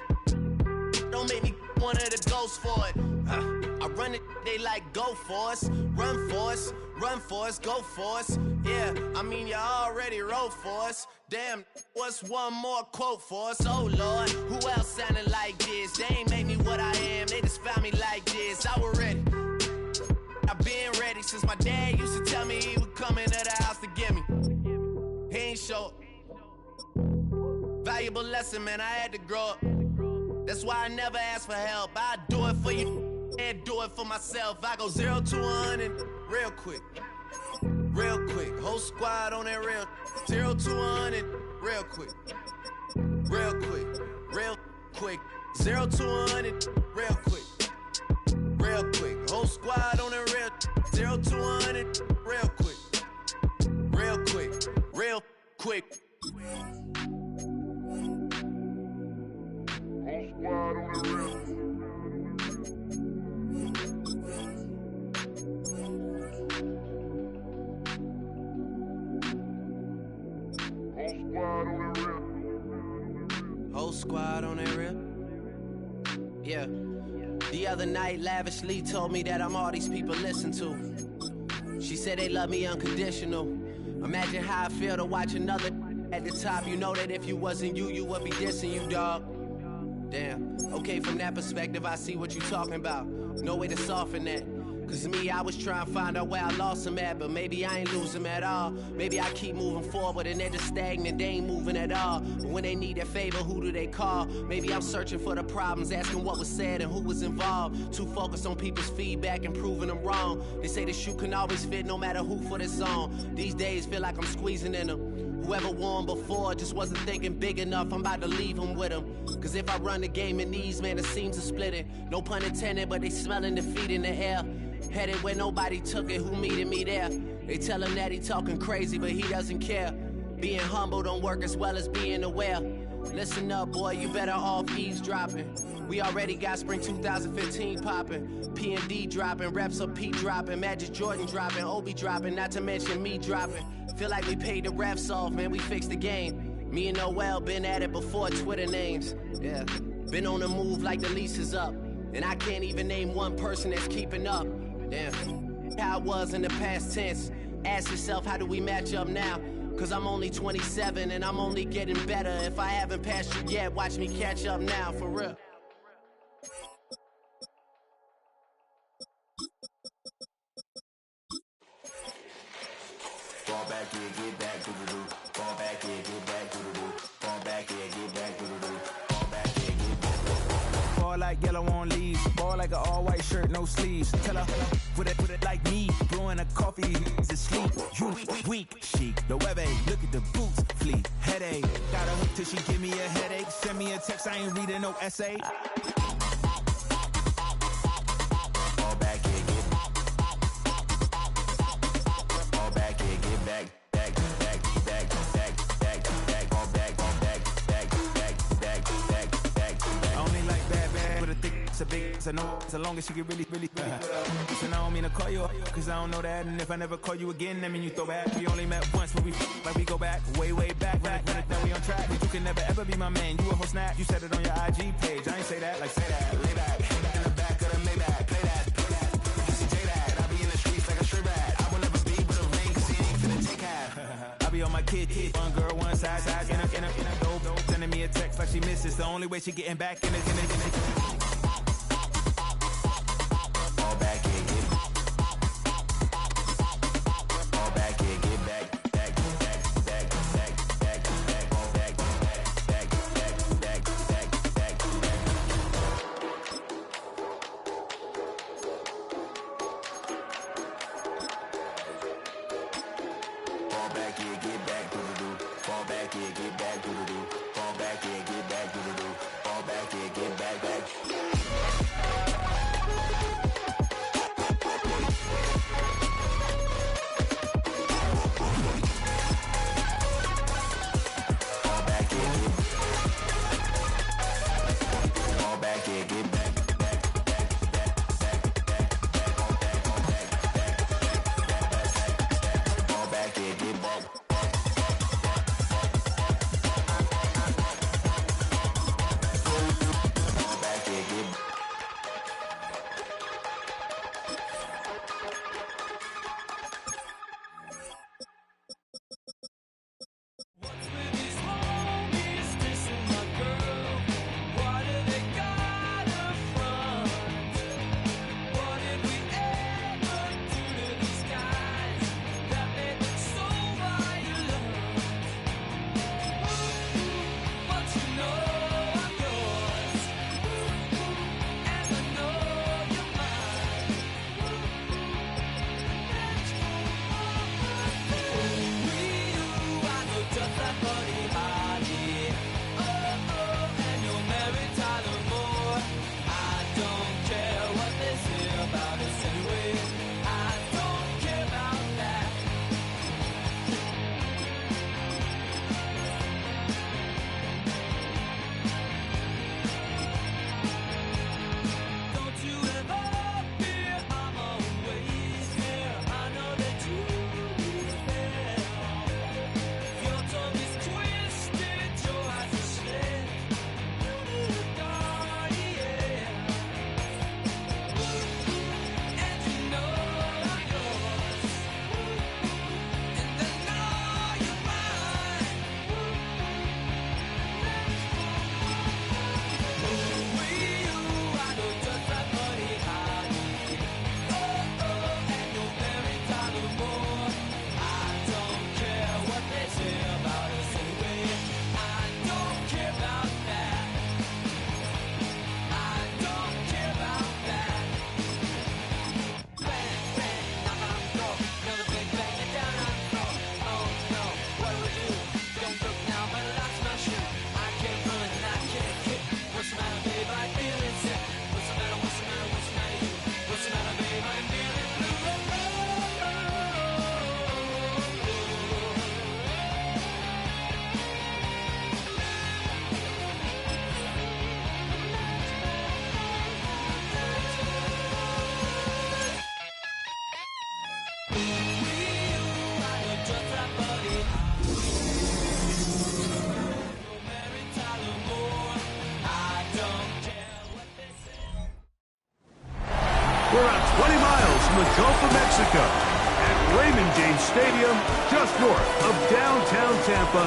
Don't make me one of the ghosts for it. I run it, they like go for us, run for us, run for us, go for us. Yeah, I mean you already wrote for us. Damn, what's one more quote for us? Oh Lord, who else sounded like this? They ain't made me what I am, they just found me like this. I was ready, I've been ready since my dad used to tell me he would come into the house to get me. He ain't show up. Valuable lesson, man, I had to grow up. That's why I never ask for help. I do it for you and do it for myself. I go 0 to 100 real quick. Real quick. Whole squad on that real. 0 to 100 real quick. Real quick. Real quick. 0 to 100 real quick. Real quick. Whole squad on that real. 0 to 100 real quick. Real quick. Real quick. Whole squad on that real. Yeah. The other night, Lavishly told me that I'm all these people listen to. She said they love me unconditional. Imagine how I feel to watch another at the top. You know that if you wasn't you, you would be dissing you, dog. Damn. Okay, from that perspective, I see what you talking about. No way to soften that. Cause me, I was trying to find out where I lost them at, but maybe I ain't lose them at all. Maybe I keep moving forward and they're just stagnant, they ain't moving at all. But when they need their favor, who do they call? Maybe I'm searching for the problems, asking what was said and who was involved. Too focused on people's feedback and proving them wrong. They say the shoe can always fit no matter who for this song. These days feel like I'm squeezing in them. Whoever won before just wasn't thinking big enough, I'm about to leave them with them. Cause if I run the game in these, man, the seams are splitting. No pun intended, but they smelling defeat in the air. Headed where nobody took it, who meeted me there? They tell him that he talking crazy, but he doesn't care. Being humble don't work as well as being aware. Listen up, boy, you better off eavesdropping. We already got spring 2015 popping. P&D dropping, reps of P dropping, Magic Jordan dropping, Obi dropping, not to mention me dropping. Feel like we paid the refs off, man, we fixed the game. Me and Noel been at it before Twitter names. Yeah, been on the move like the lease is up. And I can't even name one person that's keeping up. Damn, how it was in the past tense. Ask yourself, how do we match up now? Cause I'm only 27 and I'm only getting better. If I haven't passed you yet, watch me catch up now, for real. Fall back here, get back, doo-doo-doo. Fall back here, get back, doo-doo-doo. Fall back here, get back, doo-doo-doo. Fall back here, get back. Ball like yellow on leaves. Ball like an all-white shirt, no sleeves. Tell her, put it like me. Blowing and a coffee is asleep. You weak, chic. The web look at the boots, fleet. Headache, got a hook till she give me a headache. Send me a text, I ain't reading no essay. Fall back here, get back. It's a big, it's a no, so long as she get really Listen, I don't mean to call you up, cause I don't know that. And if I never call you again, that mean you throw back. We only met once, but we like we go back, way back. When now we on track, but you can never ever be my man. You a whole snap, you said it on your IG page. I ain't say that, like say that, lay back. In the back of the Maybach, play that. You see J that, I be in the streets like a strip rat. I will never be with a ring, cause he ain't finna take half. I be on my kid, one girl, one side, in a dope, sending me a text like she misses. The only way she getting back in it. We're about 20 miles from the Gulf of Mexico at Raymond James Stadium, just north of downtown Tampa,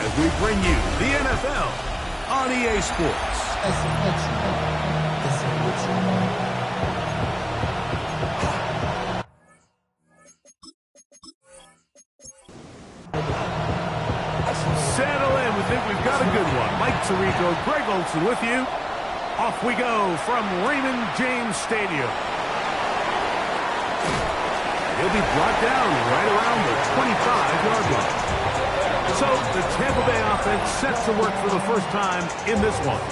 as we bring you the NFL on EA Sports. Settle in. We think we've got a good one. Mike Tirico, Greg Olsen with you. Off we go from Raymond James Stadium. He'll be brought down right around the 25-yard line. So the Tampa Bay offense sets to work for the first time in this one.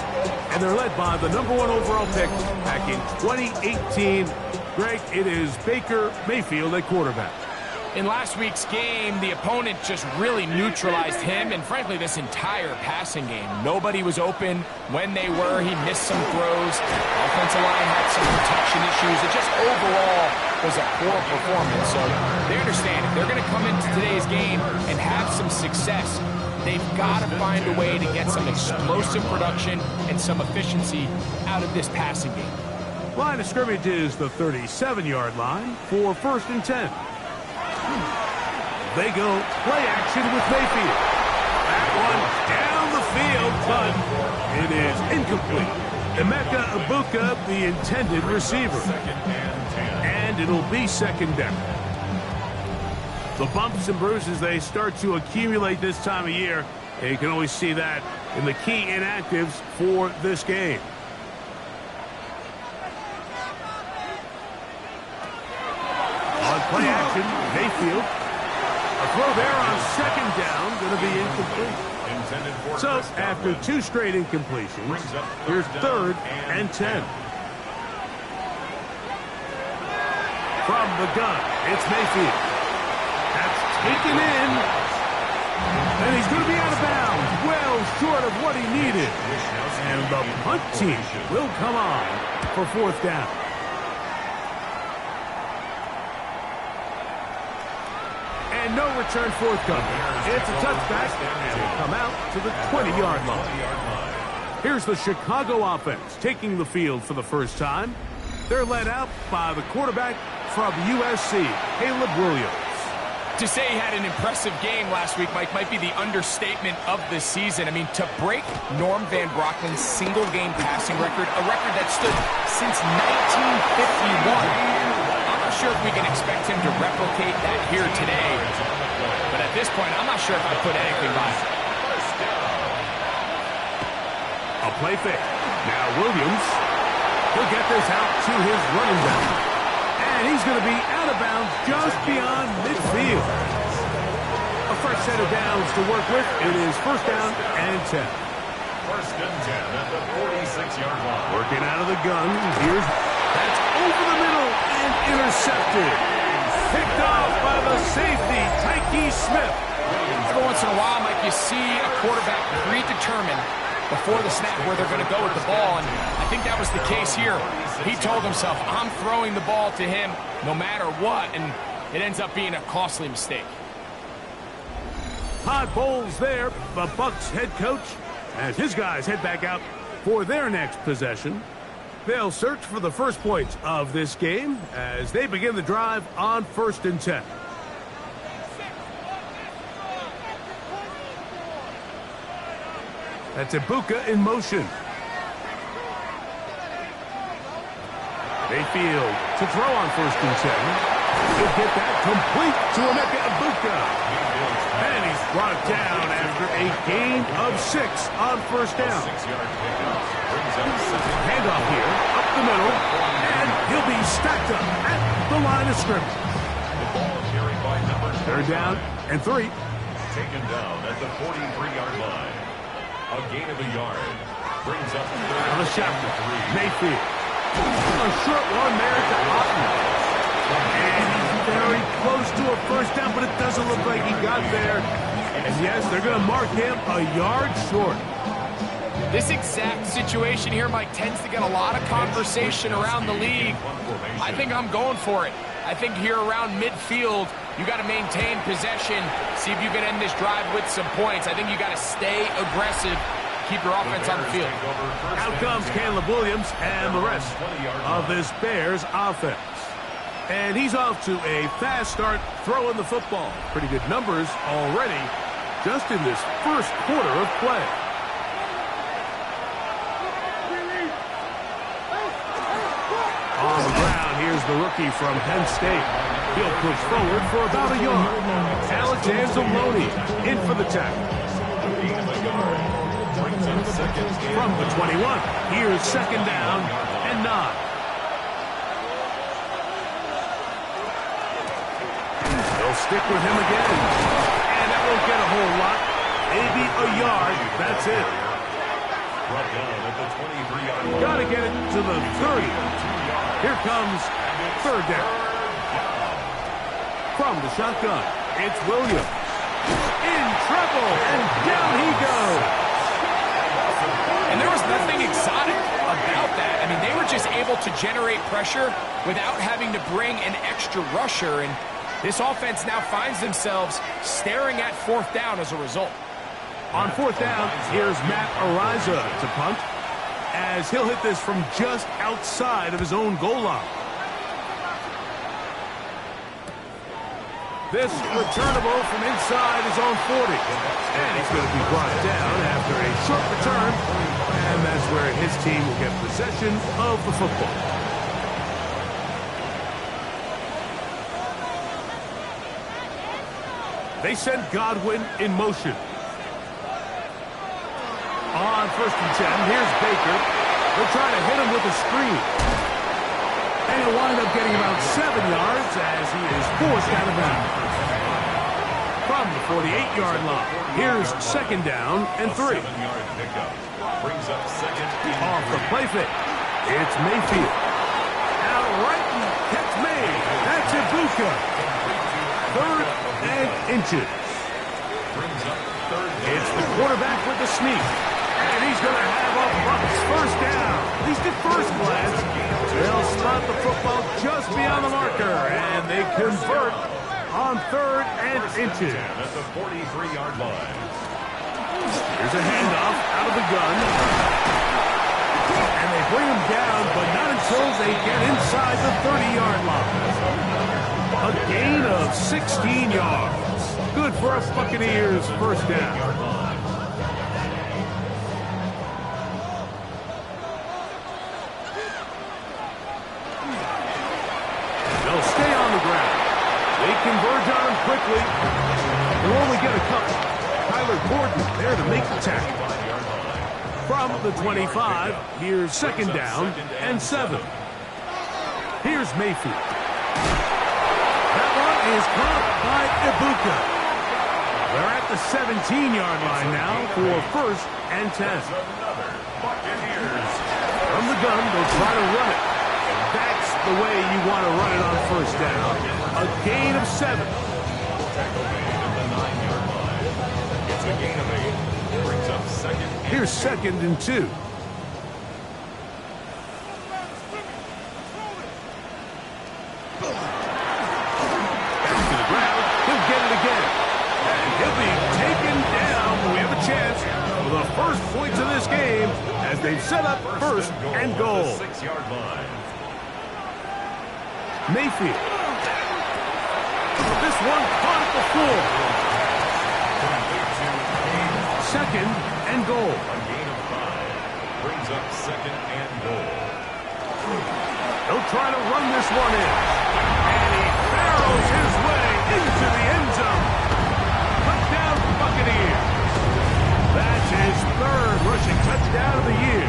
And they're led by the #1 overall pick back in 2018. Greg, it is Baker Mayfield at quarterback. In last week's game, the opponent just really neutralized him and, frankly, this entire passing game. Nobody was open. When they were, he missed some throws. Offensive line had some protection issues. It just overall was a poor performance. So they understand if they're going to come into today's game and have some success, they've got to find a way to get some explosive production and some efficiency out of this passing game. Line of scrimmage is the 37-yard line for 1st and 10. They go play action with Mayfield. That one down the field, but it is incomplete. Emeka Egbuka, the intended receiver. And it'll be 2nd down. The bumps and bruises, they start to accumulate this time of year. And you can always see that in the key inactives for this game. On play action, Mayfield. A throw there on 2nd down, going to be incomplete. So after 2 straight incompletions, here's 3rd and 10. From the gun, it's Mayfield. That's taken in. And he's going to be out of bounds, well short of what he needed. And the punt team will come on for 4th down. And no return forthcoming. It's a touchback, and they come out to the 20-yard line. Here's the Chicago offense taking the field for the first time. They're led out by the quarterback from USC, Caleb Williams. To say he had an impressive game last week, Mike, might be the understatement of the season. I mean, to break Norm Van Brocklin's single-game passing record, a record that stood since 1951. Sure if we can expect him to replicate that here today, but at this point I'm not sure if I put anything by it. A play fake. Now Williams, he'll get this out to his running back, and he's going to be out of bounds just beyond midfield. A fresh set of downs to work with. It is 1st down and 10. 1st and 10 at the 46-yard line. Working out of the gun. Here's that's over the middle and intercepted. Picked off by the safety, Tyke Smith. Every once in a while, Mike, you see a quarterback predetermined before the snap where they're going to go with the ball, and I think that was the case here. He told himself, I'm throwing the ball to him no matter what, and it ends up being a costly mistake. Todd Bowles there, the Bucs head coach, as his guys head back out for their next possession. They'll search for the first points of this game as they begin the drive on 1st and 10. That's Egbuka in motion. Mayfield to throw on 1st and 10. He'll get that complete to Emeka Egbuka. And he's brought down after a gain of 6 on 1st down. Handoff here, up the middle, and he'll be stacked up at the line of scrimmage. 3rd down and 3. Taken down at the 43-yard line. A gain of a yard. Brings up on the shotgun. Mayfield. A short one there to Otten. And he's very close to a 1st down, but it doesn't look like he got there. And yes, they're going to mark him a yard short. This exact situation here, Mike, tends to get a lot of conversation around the league. I think I'm going for it. I think here around midfield, you got to maintain possession, see if you can end this drive with some points. I think you got to stay aggressive, keep your offense on the field. Out comes Caleb Williams and the rest of this Bears offense. And he's off to a fast start throwing the football. Pretty good numbers already just in this first quarter of play. On the ground, here's the rookie from Penn State. He'll push forward for about a yard. Alex Anzalone in for the tackle. From the 21, here's 2nd down and 9. stick with him again. And that won't get a whole lot. Maybe a yard. That's it. Got to get it to the 30. Here comes third down. From the shotgun, it's Williams. In trouble, and down he goes. And there was nothing exotic about that. I mean, they were just able to generate pressure without having to bring an extra rusher. And this offense now finds themselves staring at fourth down as a result. On fourth down, here's Matt Araiza to punt, as he'll hit this from just outside of his own goal line. This returnable from inside his own 40. And he's going to be brought down after a short return. And that's where his team will get possession of the football. They send Godwin in motion. On 1st and 10, here's Baker. They'll try to hit him with a screen. And he'll wind up getting about 7 yards as he is forced out of bounds. From the 48-yard line, here's 2nd down and 3. Off the play fake, it's Mayfield. Out right and catch made. That's Ibuka. 3rd and inches. It's the quarterback with the sneak. And he's going to have a Bucs first down. At least at first glance, they'll spot the football just beyond the marker, and they convert on 3rd and inches. At the 43-yard line. Here's a handoff out of the gun. And they bring him down, but not until they get inside the 30-yard line. A gain of 16 yards. Good for a Buccaneers first down. Stay on the ground. They converge on him quickly. They'll only get a couple. Tyler Gordon there to make the tackle. From the 25, here's 2nd down and 7. Here's Mayfield. That one is caught by Ibuka. They're at the 17-yard line now for 1st and 10. From the gun, they'll try to run it. That's the way you want to run it on 1st down. A gain of 7. It's a gain of 8. Brings up 2nd. Here's 2nd and 2. Back to the ground. He'll get it again. And he'll be taken down. We have a chance for the first points of this game as they've set up 1st and goal. 6-yard line. Mayfield. This one caught at the floor. 2nd and goal. A gain of 5. Brings up 2nd and goal. They'll try to run this one in. And he barrels his way into the end zone. Touchdown Buccaneers. That's his 3rd rushing touchdown of the year.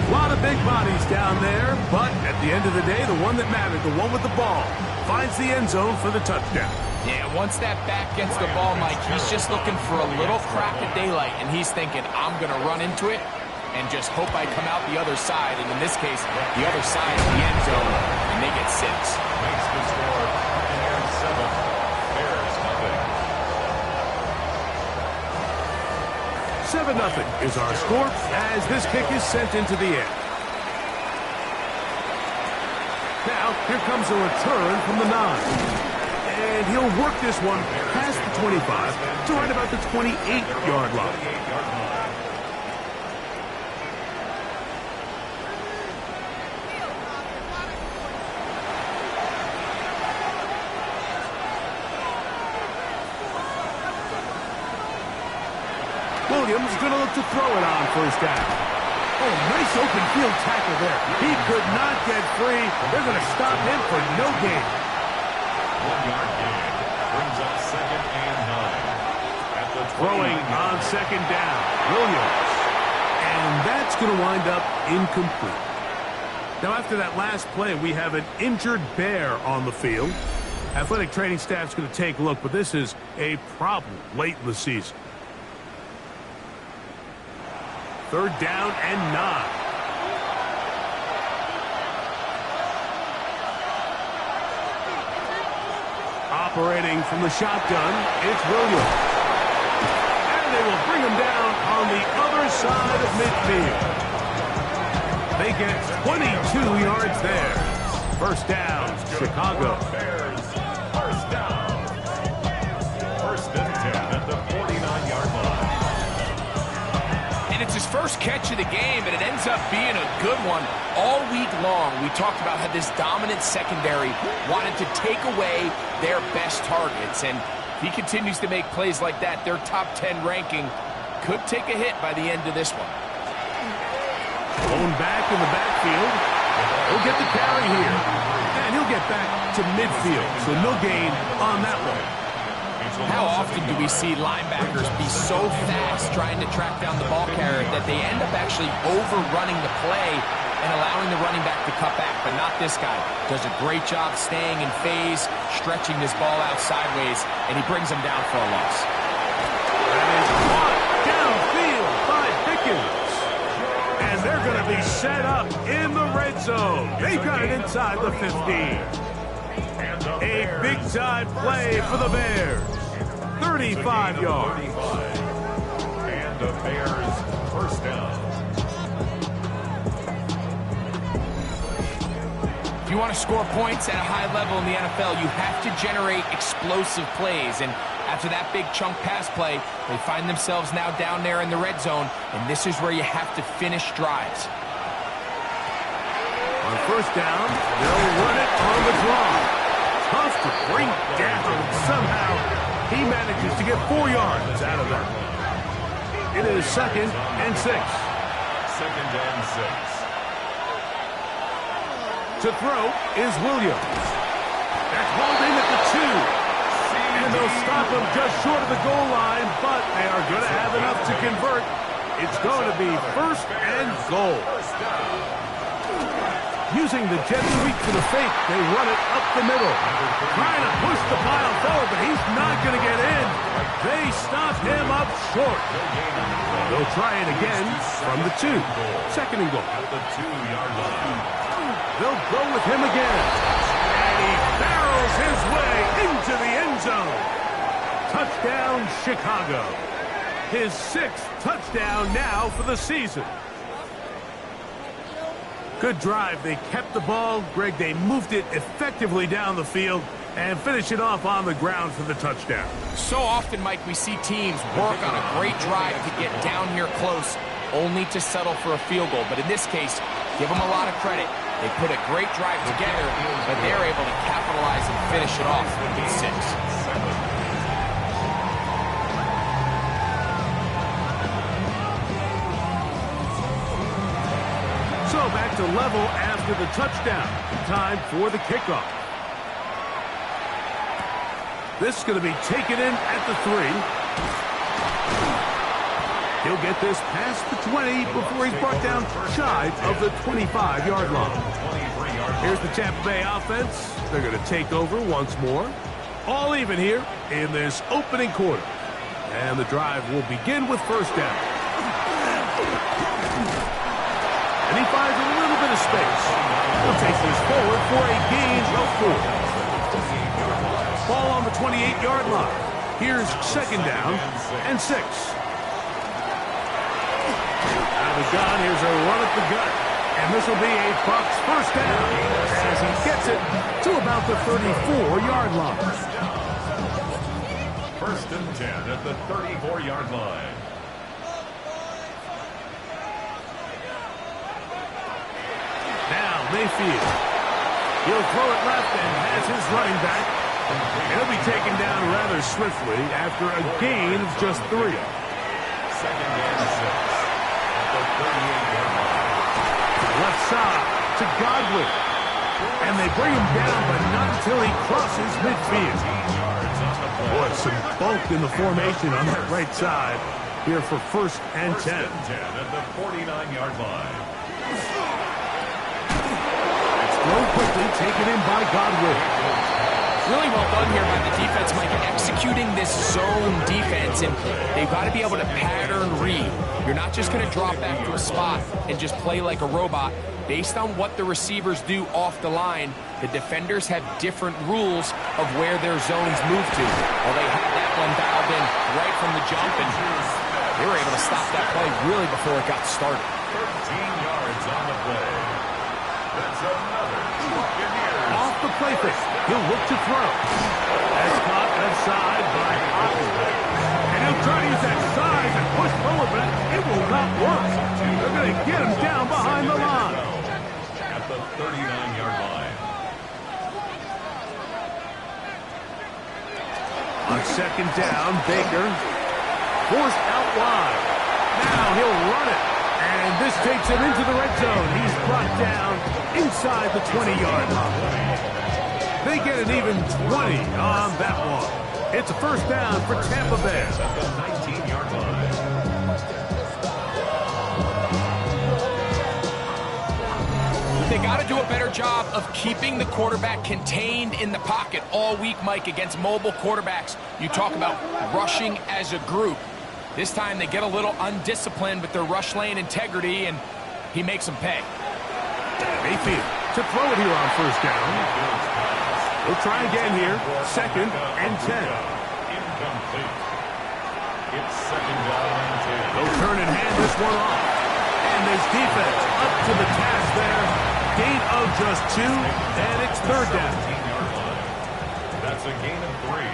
A lot of big bodies down there, but at the end of the day, the one that mattered, the one with the ball, finds the end zone for the touchdown. Yeah, once that back gets the ball, Mike, he's just looking for a little crack of daylight, and he's thinking, I'm going to run into it and just hope I come out the other side. And in this case, the other side is the end zone, and they get 6. Makes the score Buccaneers 7, Bears 7-0 is our score as this kick is sent into the air. Now, here comes a return from the 9. And he'll work this one past the 25 to right about the 28-yard line. Williams going to look to throw it on 1st down. Oh, nice open field tackle there. He could not get free. They're going to stop him for no gain. 1-yard gain. Brings up 2nd and 9. At the throwing on 2nd down, Williams. And that's going to wind up incomplete. Now, after that last play, we have an injured Bear on the field. Athletic training staff's going to take a look, but this is a problem late in the season. 3rd down and 9. Operating from the shotgun, it's Williams. And they will bring him down on the other side of midfield. They get 22 yards there. 1st down, Chicago. First down. 1st and 10 at the 49-yard line. And it's his first catch of the game, and it ends up being a good one. All week long, we talked about how this dominant secondary wanted to take away their best targets. And if he continues to make plays like that, their top 10 ranking could take a hit by the end of this one. Going back in the backfield. He'll get the carry here. And he'll get back to midfield. So no gain on that one. How often do we see linebackers be so fast trying to track down the ball carrier that they end up actually overrunning the play and allowing the running back to cut back? But not this guy. Does a great job staying in phase, stretching this ball out sideways, and he brings him down for a loss. That is caught downfield by Pickens. And they're going to be set up in the red zone. They've got it inside the 15. A big-time play for the Bears. 35 yards. And the Bears 1st down. If you want to score points at a high level in the NFL, you have to generate explosive plays. And after that big chunk pass play, they find themselves now down there in the red zone, and this is where you have to finish drives. On 1st down, they'll run it on the draw. Tough to bring down. Somehow, he manages to get 4 yards out of that. It is 2nd and 6. 2nd and 6. To throw is Williams. That's holding at the 2. And they'll stop him just short of the goal line, but they are going to have enough to convert. It's going to be 1st and goal. Using the jet sweep to the fake, they run it up the middle. Trying to push the pile forward, but he's not going to get in. They stop him up short. They'll try it again from the 2. 2nd and goal. At the 2-yard line. They'll go with him again. And he barrels his way into the end zone. Touchdown, Chicago. His 6th touchdown now for the season. Good drive. They kept the ball. Greg, they moved it effectively down the field and finish it off on the ground for the touchdown. So often, Mike, we see teams work on a great drive to get down here close, only to settle for a field goal. But in this case, give them a lot of credit. They put a great drive together, but they're able to capitalize and finish it off with 6. So back to level after the touchdown. Time for the kickoff. This is going to be taken in at the 3. He'll get this past the 20 before he's brought down shy of the 25-yard line. Here's the Tampa Bay offense. They're going to take over once more. All even here in this opening quarter. And the drive will begin with 1st down. And he finds a little bit of space. He'll take this forward for a gain of 4. Ball on the 28-yard line. Here's 2nd down and 6. Out of the gun, here's a run at the gut. And this will be a Bucs 1st down as he gets it to about the 34-yard line. 1st and 10 at the 34-yard line. Now Mayfield. He'll throw it left and has his running back. He'll be taken down rather swiftly after a gain of just 3. 2nd and 6 at the 38-yard line. Left side to Godwin. And they bring him down, but not until he crosses midfield. Boy, some bulk in the formation on that right side here for 1st and 10. 1st and 10 at the 49-yard line. Throw quickly, taken in by Godwin. Really well done here by the defense, Mike, executing this zone defense, and they've got to be able to pattern read. You're not just going to drop back to a spot and just play like a robot. Based on what the receivers do off the line, the defenders have different rules of where their zones move to. Well, they had that one dialed in right from the jump, and they were able to stop that play really before it got started. 13 yards on the play. That's another Buccaneers. Off the play fake, he'll look to throw. That's caught outside by Oxford. And he'll try to use that size and push forward, but it will not work. They're going to get him down behind the line. At the 39-yard line. On second down, Baker forced out wide. Now he'll run it. And this takes him into the red zone. He's brought down inside the 20-yard line. They get an even 20 on that one. It's a first down for Tampa Bay. At the 19-yard line. They got to do a better job of keeping the quarterback contained in the pocket all week, Mike, against mobile quarterbacks. You talk about rushing as a group. This time they get a little undisciplined with their rush lane integrity, and he makes them pay. Mayfield to throw it here on first down. We'll try again here. Second and 10. Incomplete. It's second down and 10. They'll turn and hand this one off. And this defense up to the task there. Gain of just 2, and it's third down. That's a gain of 3.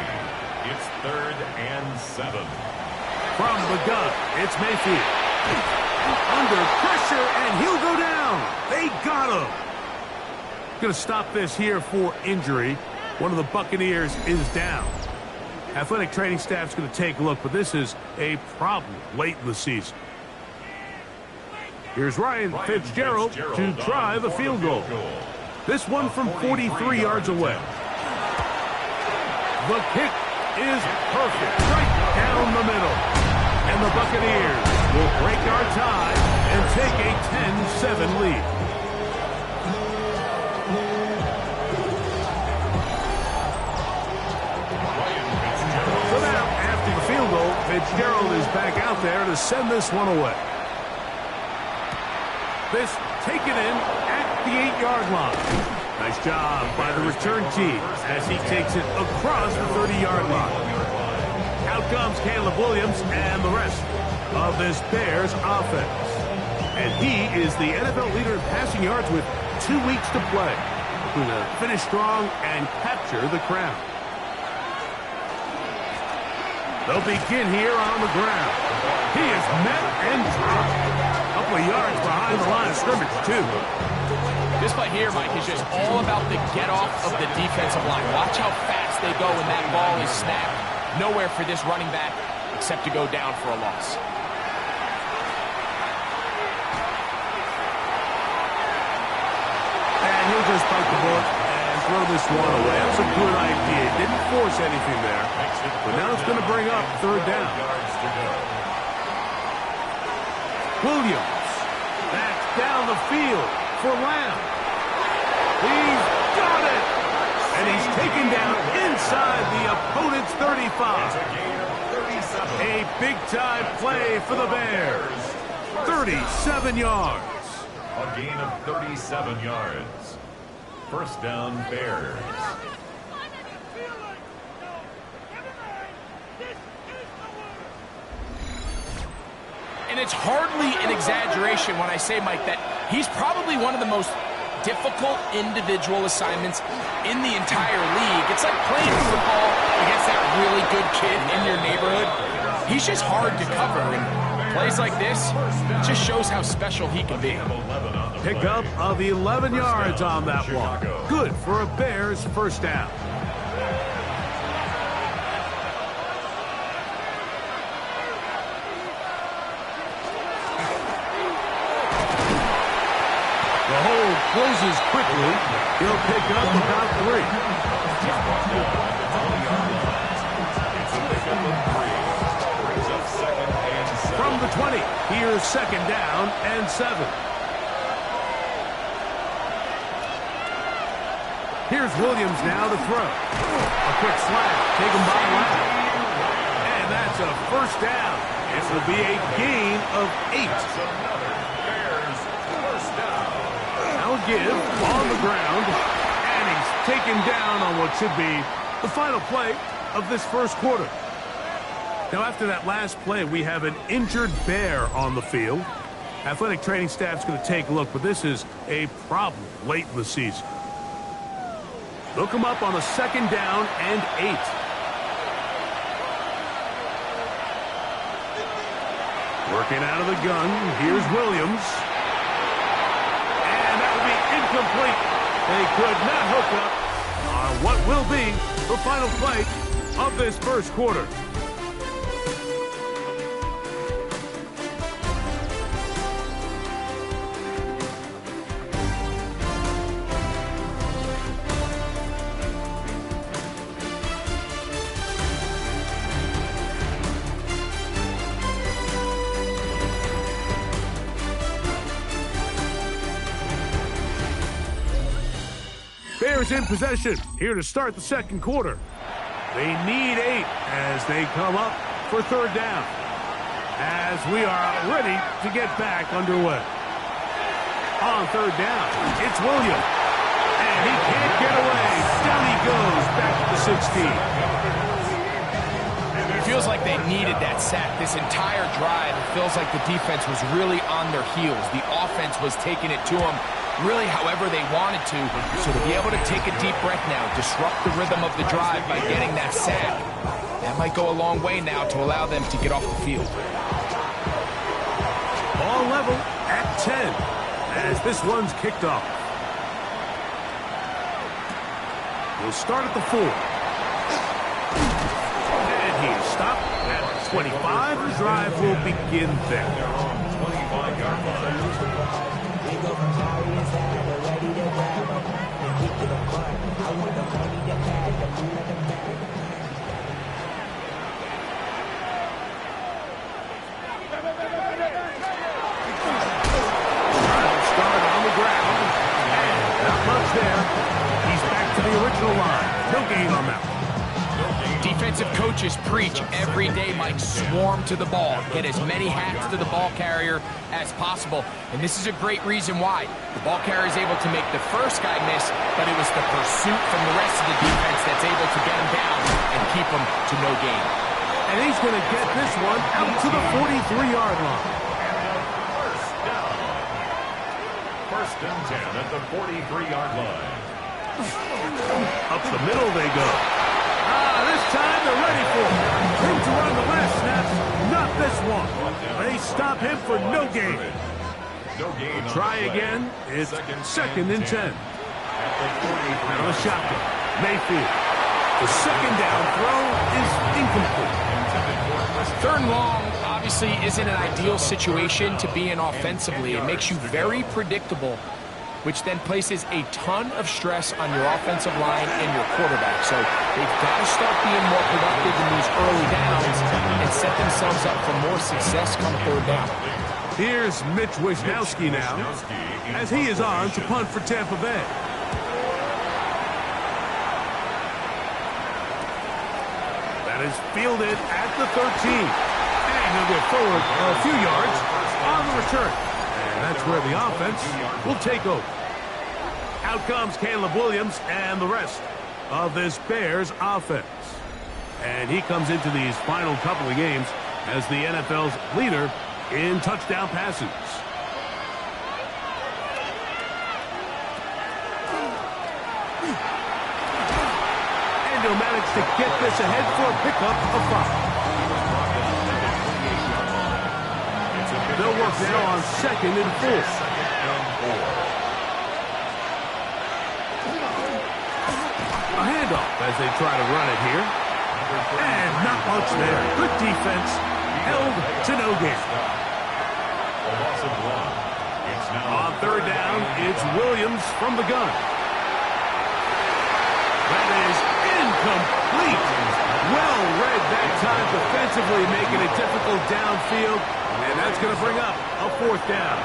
It's third and 7. From the gun, it's Mayfield. Under pressure, and he'll go down. They got him. Going to stop this here for injury. One of the Buccaneers is down. Athletic training staff's going to take a look, but this is a problem late in the season. Here's Ryan Fitzgerald to try the field goal. This one from 43 yards away. The kick is perfect, right down the middle. And the Buccaneers will break our tie and take a 10-7 lead. So now, after the field goal, Fitzgerald is back out there to send this one away. This taken in at the 8-yard line. Nice job by the return team as he takes it across the 30-yard line. Out comes Caleb Williams and the rest of this Bears offense. And he is the NFL leader in passing yards with 2 weeks to play. Going to finish strong and capture the crown. They'll begin here on the ground. He is met and dropped. A couple of yards behind the line of scrimmage, too. This play here, Mike, is just all about the get-off of the defensive line. Watch how fast they go when that ball is snapped. Nowhere for this running back except to go down for a loss. And he'll just bite the bullet and throw this one away. That's a good idea. Didn't force anything there. But now it's going to bring up third down. Williams. That's down the field for Lamb. He's got it. And he's taken down inside the opponent's 35. A big-time play for the Bears. 37 yards. A gain of 37 yards. First down, Bears. And it's hardly an exaggeration when I say, Mike, that he's probably one of the most difficult individual assignments in the entire league. It's like playing football against that really good kid in your neighborhood. He's just hard to cover, and plays like this just shows how special he can be. Pickup of 11 yards on that one. Good for a Bears first down. The hole closes quickly. He'll pick up about 3. From the 20, here's second down and 7. Here's Williams now to throw. A quick slash, taken by Lamb. And that's a first down. It will be a gain of 8. Bears first down. Now give on the ground. And he's taken down on what should be the final play of this first quarter. Now, after that last play, we have an injured Bear on the field. Athletic training staff's going to take a look, but this is a problem late in the season. Look him up on a 2nd down and 8. Working out of the gun, here's Williams. And that will be incomplete. They could not hook up on what will be the final play of this first quarter. Bears in possession, here to start the second quarter. They need 8 as they come up for 3rd down. As we are ready to get back underway. On 3rd down, it's Williams. And he can't get away. Down he goes back to the 16. It feels like they needed that sack. This entire drive, it feels like the defense was really on their heels. The offense was taking it to them really however they wanted to. So to be able to take a deep breath now, disrupt the rhythm of the drive by getting that sack, that might go a long way now to allow them to get off the field. Ball level at 10 as this one's kicked off. We'll start at the 4. And he's stopped at 25. The drive will begin there. 25-yard line. Start on the ground. And not much there. He's back to the original line. No gain on that. Defensive coaches preach every day, Mike, swarm to the ball. Get as many hats to the ball carrier as possible. And this is a great reason why. The ball carrier is able to make the first guy miss, but it was the pursuit from the rest of the defense that's able to get him down and keep him to no gain. And he's going to get this one out to the 43-yard line. First and 10 at the 43-yard line. Up the middle they go. This time they're ready for it. Room to run the last snap. Not this one. They stop him for no gain. We'll try again. It's 2nd and 10. Out of the shotgun. Mayfield. The 2nd down throw is incomplete. 3rd and long obviously isn't an ideal situation to be in offensively. It makes you very predictable, which then places a ton of stress on your offensive line and your quarterback. So they've got to start being more productive in these early downs and set themselves up for more success come 3rd down. Here's Mitch Wisnowski now, as he is on to punt for Tampa Bay. That is fielded at the 13. And he'll get forward a few yards on the return. And that's where the offense will take over. Out comes Caleb Williams and the rest of this Bears offense. And he comes into these final couple of games as the NFL's leader in touchdown passes. And he'll manage to get this ahead for a pickup of 5. They'll work now on 2nd and 4. A handoff as they try to run it here. And not much there. Good defense. Held to no gain. On 3rd down, it's Williams from the gun. That is incomplete. Well read that time defensively, making it difficult downfield. And that's going to bring up a 4th down.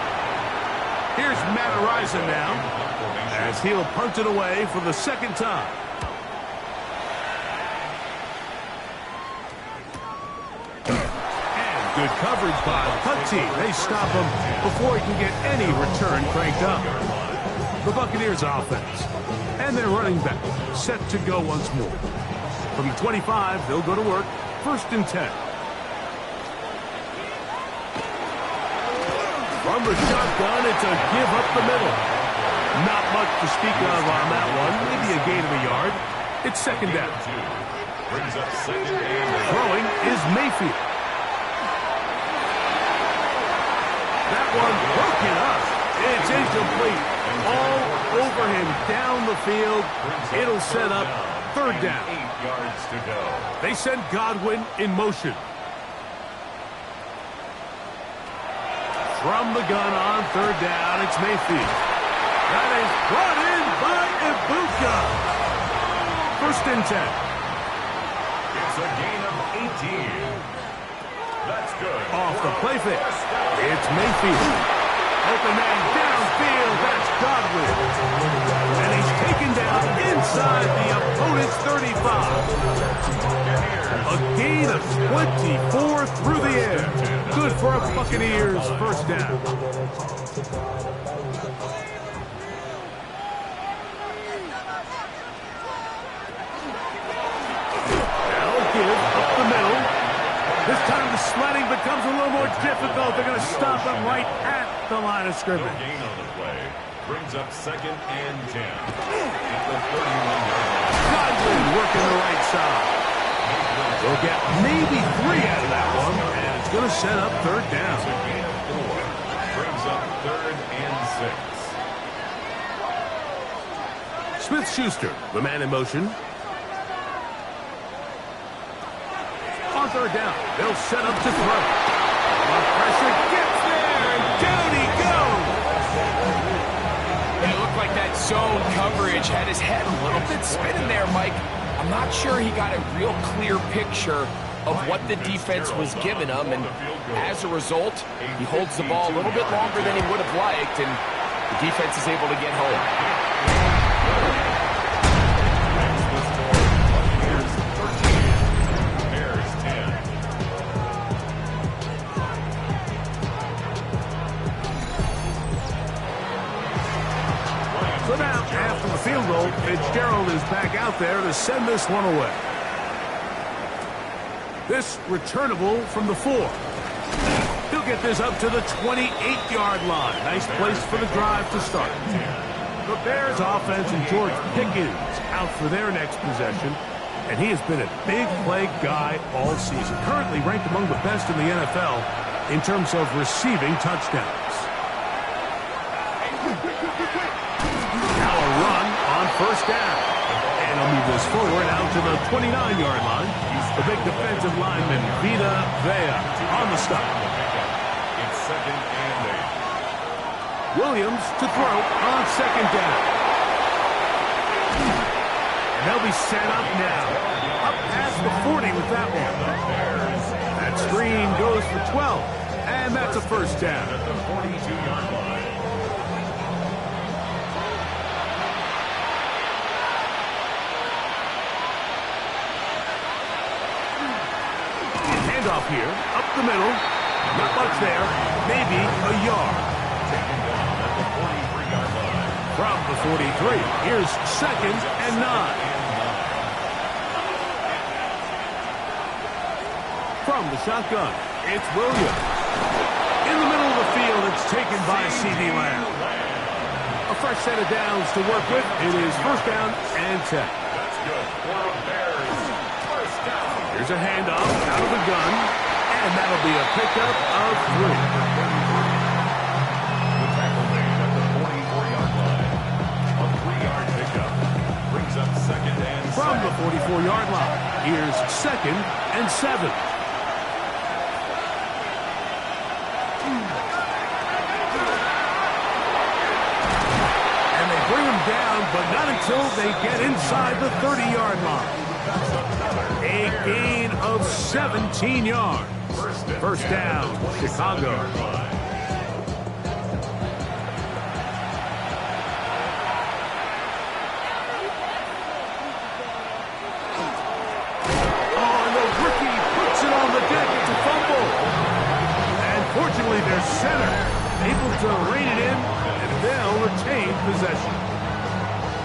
Here's Matt Araiza now, as he'll punt it away for the second time. And good coverage by the punt team. They stop him before he can get any return cranked up. The Buccaneers offense. And their running back set to go once more. From the 25, they'll go to work. 1st and 10. From the shotgun, it's a give up the middle. Not much to speak of on that one. Maybe a gain of a yard. It's 2nd down. Brings up 2nd and throwing is Mayfield. That one broken up. It's incomplete. All over him down the field. It'll set up 3rd down. 8 yards to go. They send Godwin in motion. From the gun on 3rd down, it's Mayfield. That is brought in by Ibuka. 1st and 10. It's a gain of 18. That's good. Off the play fake. It's Mayfield. Open man downfield. That's Godwin. And he's taken down inside the opponent's 35. A gain of 24 through the air. Good for a Buccaneers 1st down. They'll give up the middle. This time the sledding becomes a little more difficult. They're going to stop him right at the line of scrimmage. No gain on the play. Brings up 2nd and 10. At the 31-yard line. Godwin working the right side. We'll get maybe 3 out of that one, and it's going to set up 3rd down. It's a gain of 4. Brings up 3rd and 6. Smith-Schuster, the man in motion. On 3rd down, they'll set up to throw. The pressure gets there, and down he goes. It looked like that zone coverage had his head a little bit spinning there, Mike. I'm not sure he got a real clear picture of what the defense was giving him, and as a result, he holds the ball a little bit longer than he would have liked, and the defense is able to get home. So now, after the field goal, Fitzgerald is back out there to send this one away. This returnable from the 4. He'll get this up to the 28-yard line. Nice place for the drive to start. The Bears offense and George Pickens out for their next possession, and he has been a big play guy all season. Currently ranked among the best in the NFL in terms of receiving touchdowns. Now a run on 1st down. And he'll move this forward out to the 29-yard line. The big defensive lineman, Vita Vea, on the stop. It's 2nd and 8. Williams to throw on 2nd down. And they'll be set up now. Up past the 40 with that one. That screen goes for 12. And that's a 1st down. At the 42-yard line. Handoff here, up the middle. Not much there. Maybe a yard. Taken down at the 43-yard line. From the 43, here's 2nd and 9. From the shotgun, it's Williams. In the middle of the field, it's taken by C.D. Lamb. A fresh set of downs to work with. It is 1st down and 10. That's good for the Bears. 1st down. Here's a handoff out of the gun, and that'll be a pickup of 3. The tackle made at the 44-yard line. A 3-yard pickup. Brings up 2nd and 7. From the 44-yard line, here's 2nd and 7. And they bring him down, but not until they get inside the 30-yard line. A gain of 17 yards. 1st down, Chicago. possession.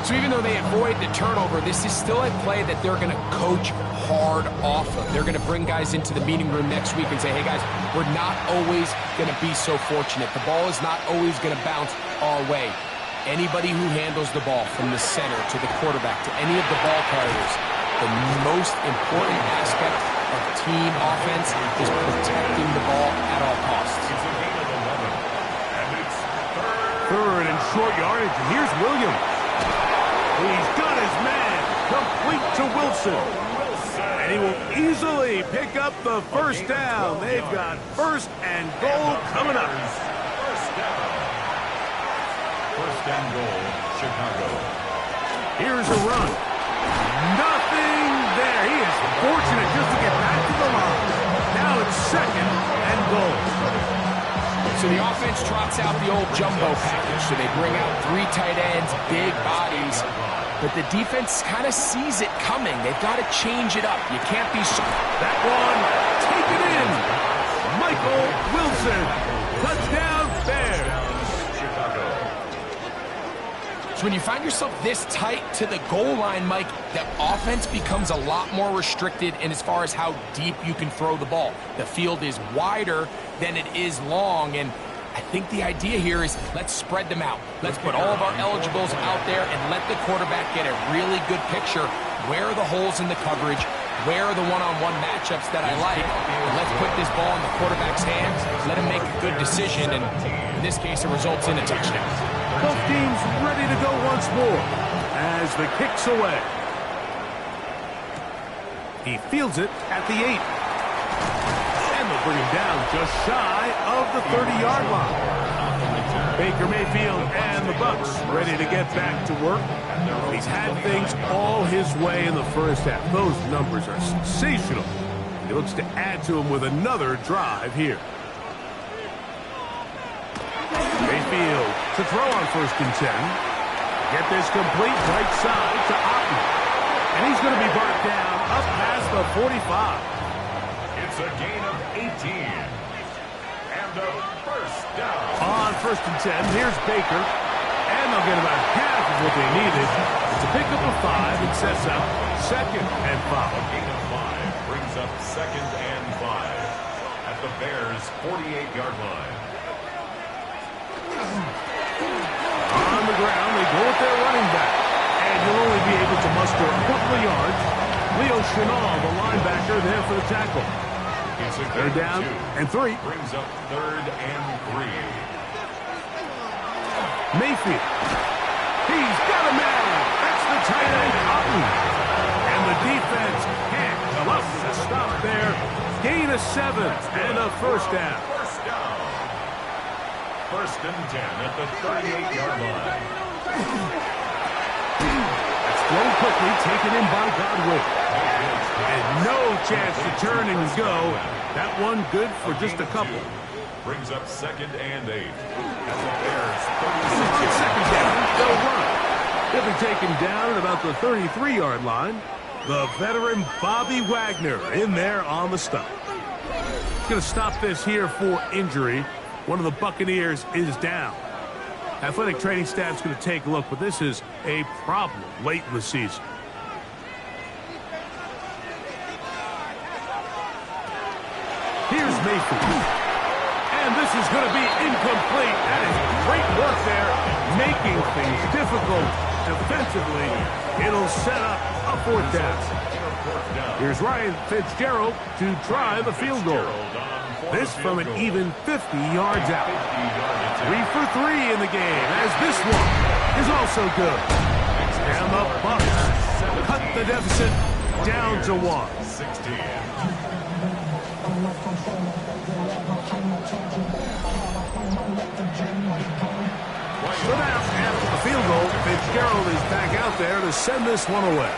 So even though they avoid the turnover, this is still a play that they're going to coach hard off of. They're going to bring guys into the meeting room next week and say, hey, guys, we're not always going to be so fortunate. The ball is not always going to bounce our way. Anybody who handles the ball from the center to the quarterback to any of the ball carriers, the most important aspect of team offense is protecting the ball at all costs. It's a gain of 11, and it's Third and short yardage, and here's Williams. He's got his man, complete to Wilson. And he will easily pick up the first down. They've got first and goal coming up. First down. First and goal, Chicago. Here's a run. Nothing there. He is fortunate just to get back to the line. Now it's second and goal. So the offense trots out the old jumbo package. So they bring out 3 tight ends, big bodies. But the defense kind of sees it coming. They've got to change it up. You can't be... That one, taken in. Michael Wilson. Touchdown, Bears. So when you find yourself this tight to the goal line, Mike, the offense becomes a lot more restricted in as far as how deep you can throw the ball. The field is wider than it is long, and I think the idea here is let's spread them out. Let's put all of our eligibles out there and let the quarterback get a really good picture. Where are the holes in the coverage? Where are the one-on-one matchups that I like? And let's put this ball in the quarterback's hands, let him make a good decision, and in this case, it results in a touchdown. Both teams ready to go once more as the kick's away. He fields it at the 8. And they'll bring him down just shy of the 30-yard line. Baker Mayfield and the Bucs ready to get back to work. He's had things all his way in the first half. Those numbers are sensational. He looks to add to them with another drive here. Mayfield to throw on first and 10. Get this complete right side to Otten. And he's going to be brought down up past the 45. It's a gain of 18. And a first down. On first and 10, here's Baker. And they'll get about half of what they needed. It's a pickup of 5 and sets up second and 5. A gain of 5 brings up second and 5 at the Bears' 48-yard line. On the ground, they go with their running back. And you'll only be able to muster a couple of yards. Leo Chenal, the linebacker, there for the tackle. They're down and 3. Brings up third and 3. Mayfield. He's got a man. That's the tight end, Otten. And the defense can't come up to stop there. Gain of 7 and a first down. First and 10 at the 38-yard line. It's thrown quickly, taken in by Godwin. And no chance to turn and go. That one good for just a couple. Brings up second and 8. At the Bears' 36. Second down, they'll run. They'll be taken down at about the 33-yard line. The veteran Bobby Wagner in there on the stop. Going to stop this here for injury. One of the Buccaneers is down. Athletic training staff's going to take a look, but this is a problem late in the season. Here's Mayfield. And this is going to be incomplete. That is great work there, making things difficult defensively. It'll set up a fourth down. Here's Ryan Fitzgerald to try the field goal. This from an even 50 yards out. 3 for 3 in the game, as this one is also good. And the Bucs cut the deficit down to 1. 16. So now, after the field goal, Fitzgerald is back out there to send this one away.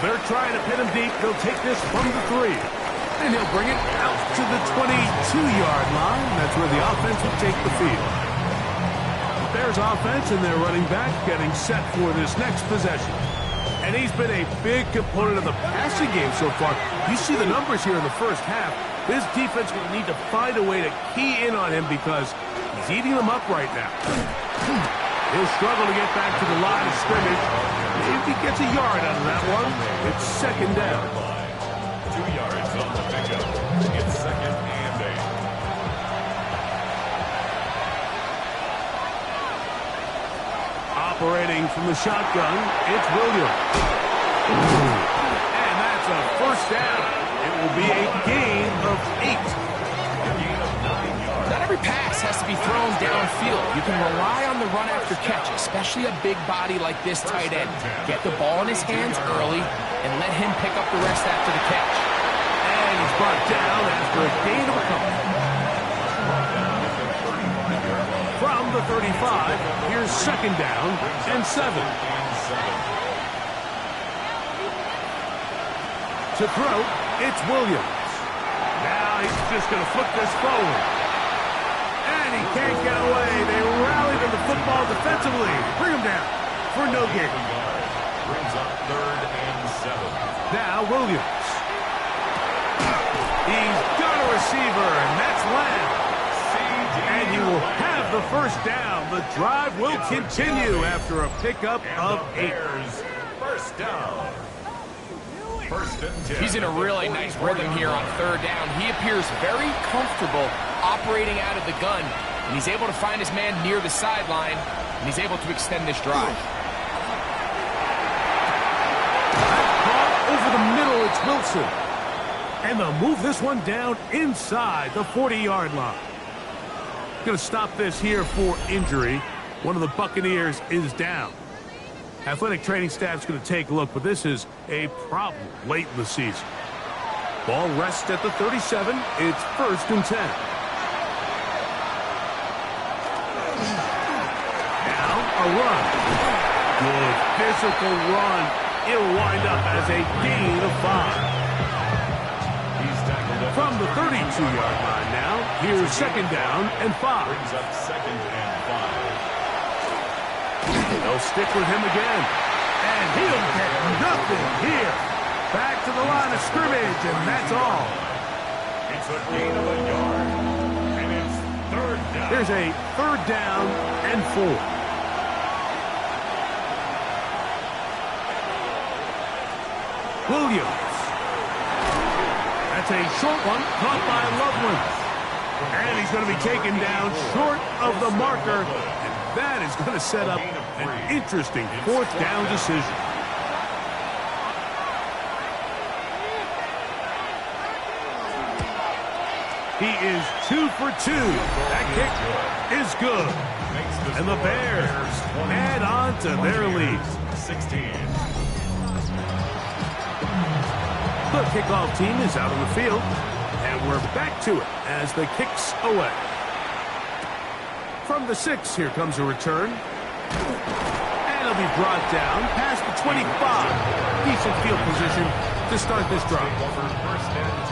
They're trying to pin him deep. They'll take this from the 3. And he'll bring it out to the 22-yard line. That's where the offense will take the field. Bears offense and their running back getting set for this next possession. And he's been a big component of the passing game so far. You see the numbers here in the first half. This defense will need to find a way to key in on him because he's eating them up right now. He'll struggle to get back to the line of scrimmage. If he gets a yard out of that one, it's second down. 2 yards on the pickup. It's second and 8. Operating from the shotgun, it's Williams. And that's a first down. It will be a gain of 8. Not every pass has to be thrown downfield. You can rely on the run after catch, especially a big body like this tight end. Get the ball in his hands early and let him pick up the rest after the catch. And he's brought down after a gain of a couple. From the 35, here's second down and 7. To throw, it's Williams. Now he's just going to flip this forward. And he can't get away. They rally to the football defensively. Bring him down for no gain. Brings up third and 7. Now Williams. He's got a receiver, and that's Lamb. And he will have the first down. The drive will continue after a pickup of 8. First down. First and 10. He's in a really nice rhythm here on third down. He appears very comfortable operating out of the gun, and he's able to find his man near the sideline, and he's able to extend this drive. Over the middle, it's Wilson. And they'll move this one down inside the 40-yard line. Going to stop this here for injury. One of the Buccaneers is down. Athletic training staff's going to take a look, but this is a problem late in the season. Ball rests at the 37. It's first and 10. Now a run. Good physical run. It'll wind up as a gain of 5. From the 32-yard line now, here's second down and 5. Brings up second and 5. They'll stick with him again. And he'll get nothing here. Back to the line of scrimmage, and that's all. It's a gain of a yard. And it's third down. There's a third down and 4. Williams. That's a short one caught by Loveland. And he's going to be taken down short of the marker. And that is going to set up an interesting fourth down decision. He is 2 for 2. That kick is good. And the Bears add on to their lead. 16. The kickoff team is out on the field, and we're back to it as the kick's away. From the 6, here comes a return. And it'll be brought down past the 25. Decent field position to start this drive.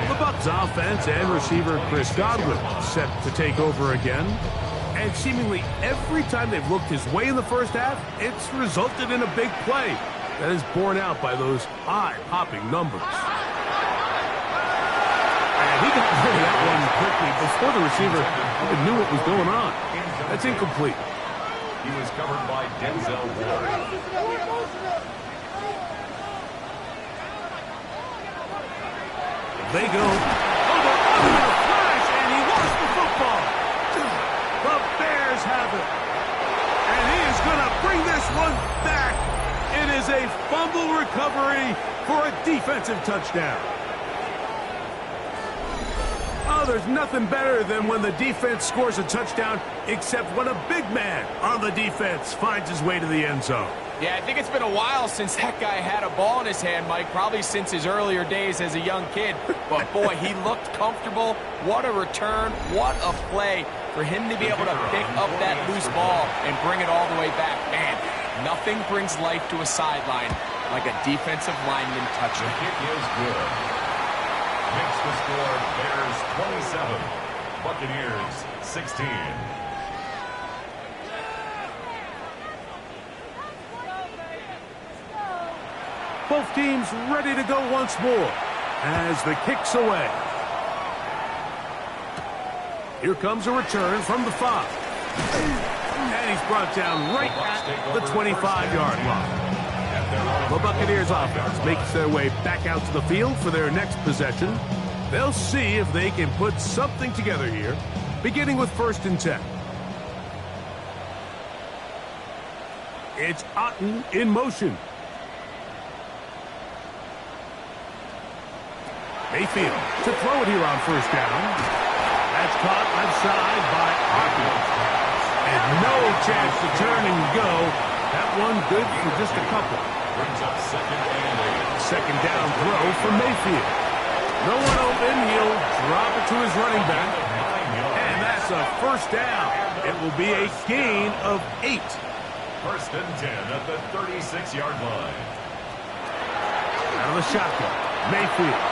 The Bucs offense and receiver Chris Godwin set to take over again. And seemingly every time they've looked his way in the first half, it's resulted in a big play that is borne out by those eye-popping numbers. And he got rid of that one quickly before the receiver even knew what was going on. That's incomplete. He was covered by Denzel Ward. They go over a flash, and he lost the football. The Bears have it. And he is going to bring this one back. It is a fumble recovery for a defensive touchdown. Oh, there's nothing better than when the defense scores a touchdown, except when a big man on the defense finds his way to the end zone. Yeah, I think it's been a while since that guy had a ball in his hand, Mike, probably since his earlier days as a young kid. But, boy, he looked comfortable. What a return. What a play for him to be able to pick up that loose ball and bring it all the way back. Man, nothing brings life to a sideline like a defensive lineman touchdown. The kick is good. Makes the score Bears 27, Buccaneers 16. Both teams ready to go once more as the kick's away. Here comes a return from the 5. And he's brought down right at the 25-yard line. The Buccaneers offense makes their way back out to the field for their next possession. They'll see if they can put something together here, beginning with 1st and 10. It's Otten in motion. Mayfield to throw it here on 1st down. That's caught left side by Otten. And no chance to turn and go. That one good for just a couple. Brings up 2nd and 8. 2nd down throw for Mayfield. No one open. He'll drop it to his running back. And that's a 1st down. It will be a gain of 8. 1st and 10 at the 36-yard line. Out of the shotgun, Mayfield.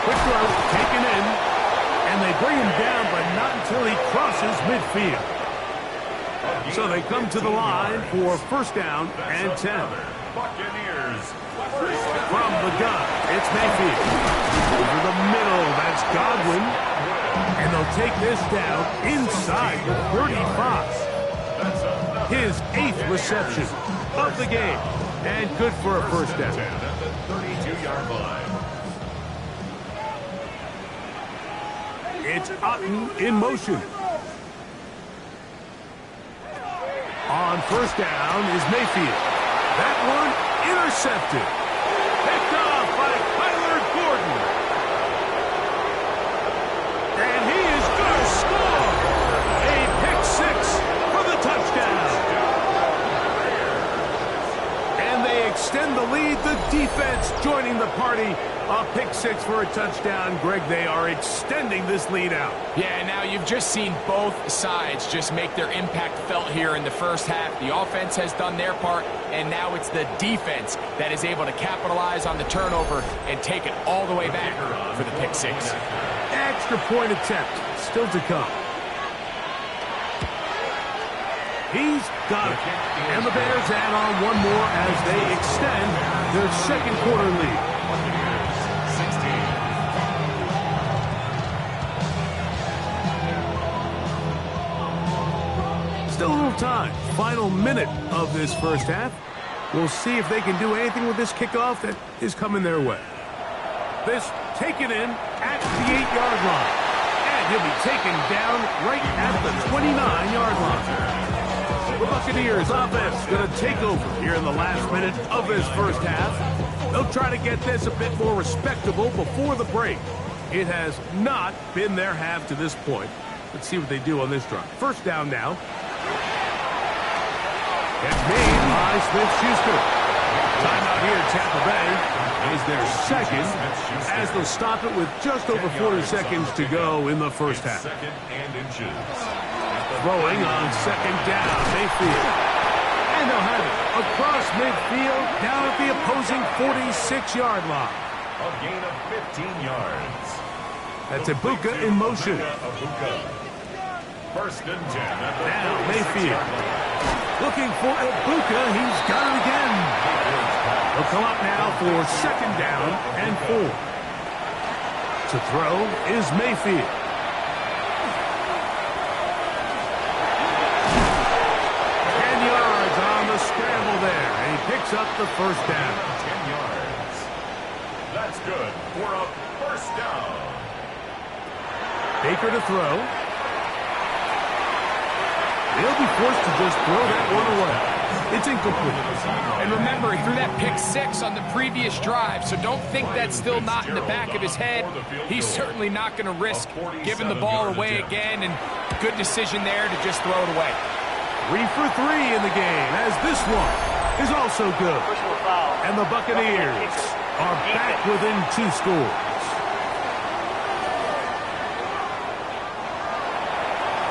Quick throw, taken in, and they bring him down, but not until he crosses midfield. So they come to the line for 1st down and 10. Buccaneers. From the gun, it's Mayfield. Over the middle, that's Godwin. And they'll take this down inside the 35. His 8th reception of the game. And good for a 1st down. At the 32-yard line. It's Otten in motion. On 1st down is Mayfield. That one intercepted. Picked off by Kyler Gordon. And he is going to score. A pick 6 for the touchdown. And they extend the lead. The defense joining the party. A pick 6 for a touchdown. Greg, they are extending this lead out. Yeah, now you've just seen both sides just make their impact felt here in the 1st half. The offense has done their part, and now it's the defense that is able to capitalize on the turnover and take it all the way back for the pick 6. Extra point attempt still to come. He's got it. And the Bears add on one more as they extend their 2nd quarter lead. Still a little time. Final minute of this 1st half. We'll see if they can do anything with this kickoff that is coming their way. This taken in at the 8-yard line. And he'll be taken down right at the 29-yard line. The Buccaneers offense going to take over here in the last minute of this 1st half. They'll try to get this a bit more respectable before the break. It has not been their half to this point. Let's see what they do on this drive. 1st down now. It's made by Smith-Schuster. Timeout here at Tampa Bay is their 2nd, as they'll stop it with just over 40 seconds to go in the 1st half. 2nd and inches. Throwing on 2nd down, Mayfield. And they'll have it across midfield, down at the opposing 46-yard line. A gain of 15 yards. That's Ibuka in motion. 1st and 10 at the now Mayfield. Looking for Ibuka. He's got it again. They'll come up now for 2nd down and 4. To throw is Mayfield. 10 yards on the scramble there. And he picks up the 1st down. 10 yards. That's good for a 1st down. Baker to throw. He'll be forced to just throw that one away. It's incomplete. And remember, he threw that pick 6 on the previous drive, so don't think that's still not in the back of his head. He's certainly not going to risk giving the ball away again, and good decision there to just throw it away. 3 for 3 in the game, as this one is also good. And the Buccaneers are back within 2 scores.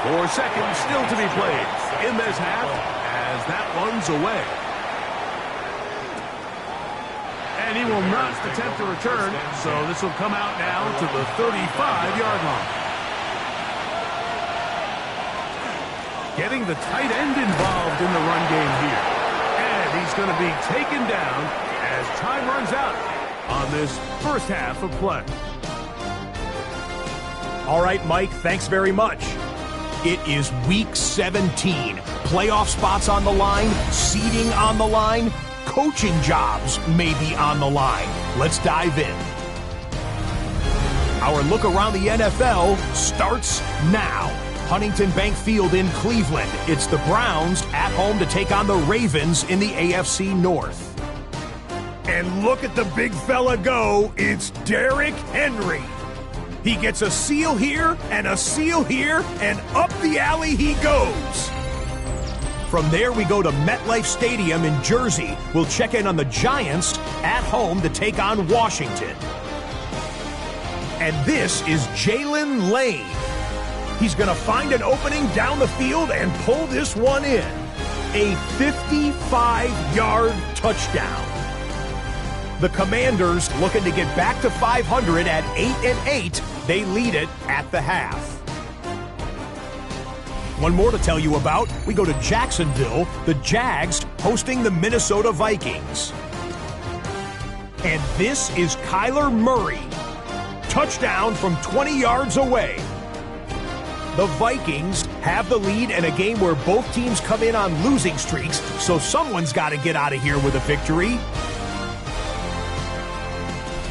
4 seconds still to be played in this half as that one's away. And he will not attempt to return, so this will come out now to the 35-yard line. Getting the tight end involved in the run game here. And he's going to be taken down as time runs out on this 1st half of play. All right, Mike, thanks very much. It is Week 17. Playoff spots on the line, seeding on the line, coaching jobs may be on the line. Let's dive in. Our look around the NFL starts now. Huntington Bank Field in Cleveland. It's the Browns at home to take on the Ravens in the AFC North. And look at the big fella go. It's Derrick Henry. He gets a seal here, and up the alley he goes. From there, we go to MetLife Stadium in Jersey. We'll check in on the Giants at home to take on Washington. And this is Jalen Lane. He's going to find an opening down the field and pull this one in. A 55-yard touchdown. The Commanders looking to get back to 500 at 8-8. They lead it at the half. One more to tell you about. We go to Jacksonville, the Jags hosting the Minnesota Vikings. And this is Kyler Murray. Touchdown from 20 yards away. The Vikings have the lead in a game where both teams come in on losing streaks, so someone's got to get out of here with a victory.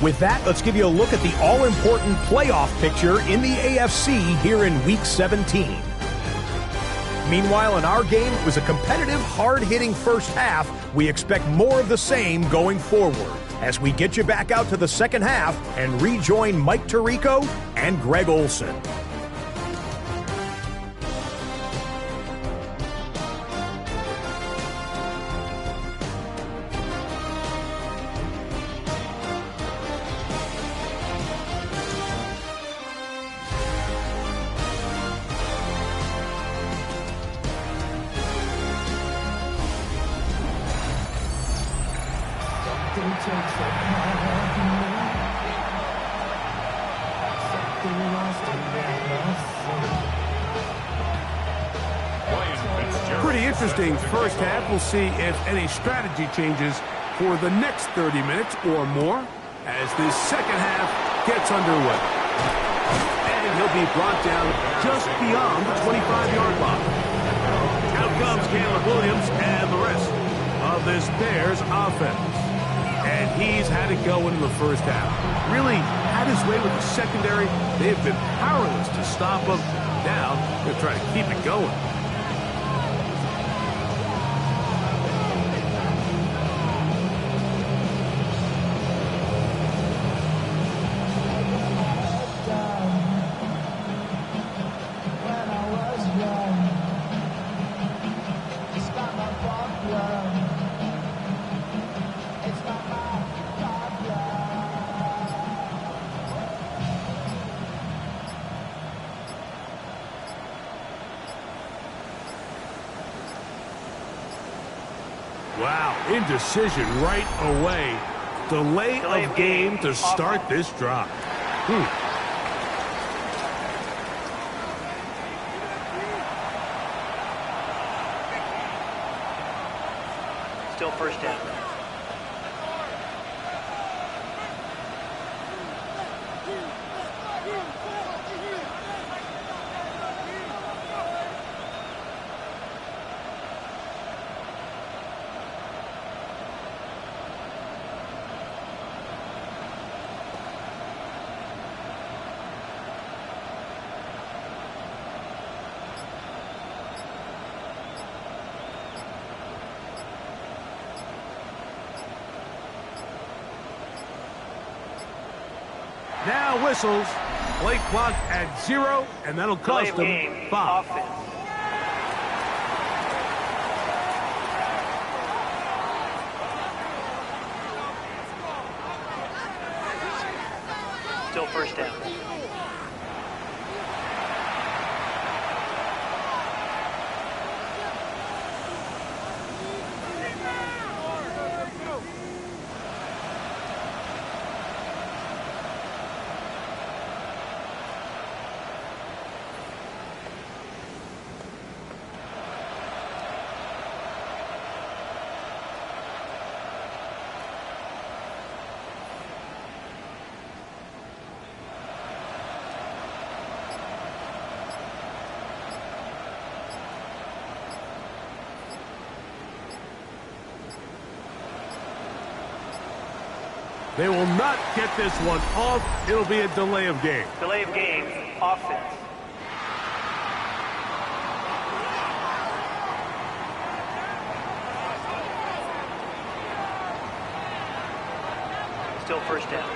With that, let's give you a look at the all-important playoff picture in the AFC here in Week 17. Meanwhile, in our game, it was a competitive, hard-hitting first half. We expect more of the same going forward as we get you back out to the second half and rejoin Mike Tirico and Greg Olson. Pretty interesting first half. We'll see if any strategy changes for the next 30 minutes or more as this second half gets underway. And he'll be brought down just beyond the 25-yard line. Out comes Caleb Williams and the rest of this Bears offense. And he's had it go into the first half. Really had his way with the secondary. They've been powerless to stop him. Now they're trying to keep it going. Wow, indecision right away. Delay of game to start this drive. Still first down. Now whistles. Play clock at 0, and that'll cost them 5. Still first down. They will not get this one off. It'll be a delay of game. Delay of game, offense. Still first down.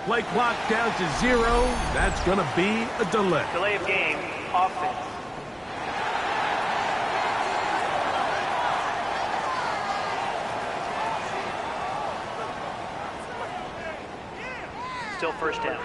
Play clock down to 0. That's going to be a delay. Delay of game, offense. Still first down.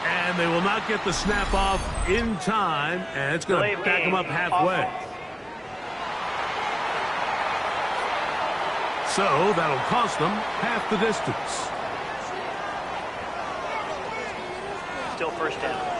And they will not get the snap off in time, and it's going to back them up halfway. So that'll cost them half the distance. Still first down.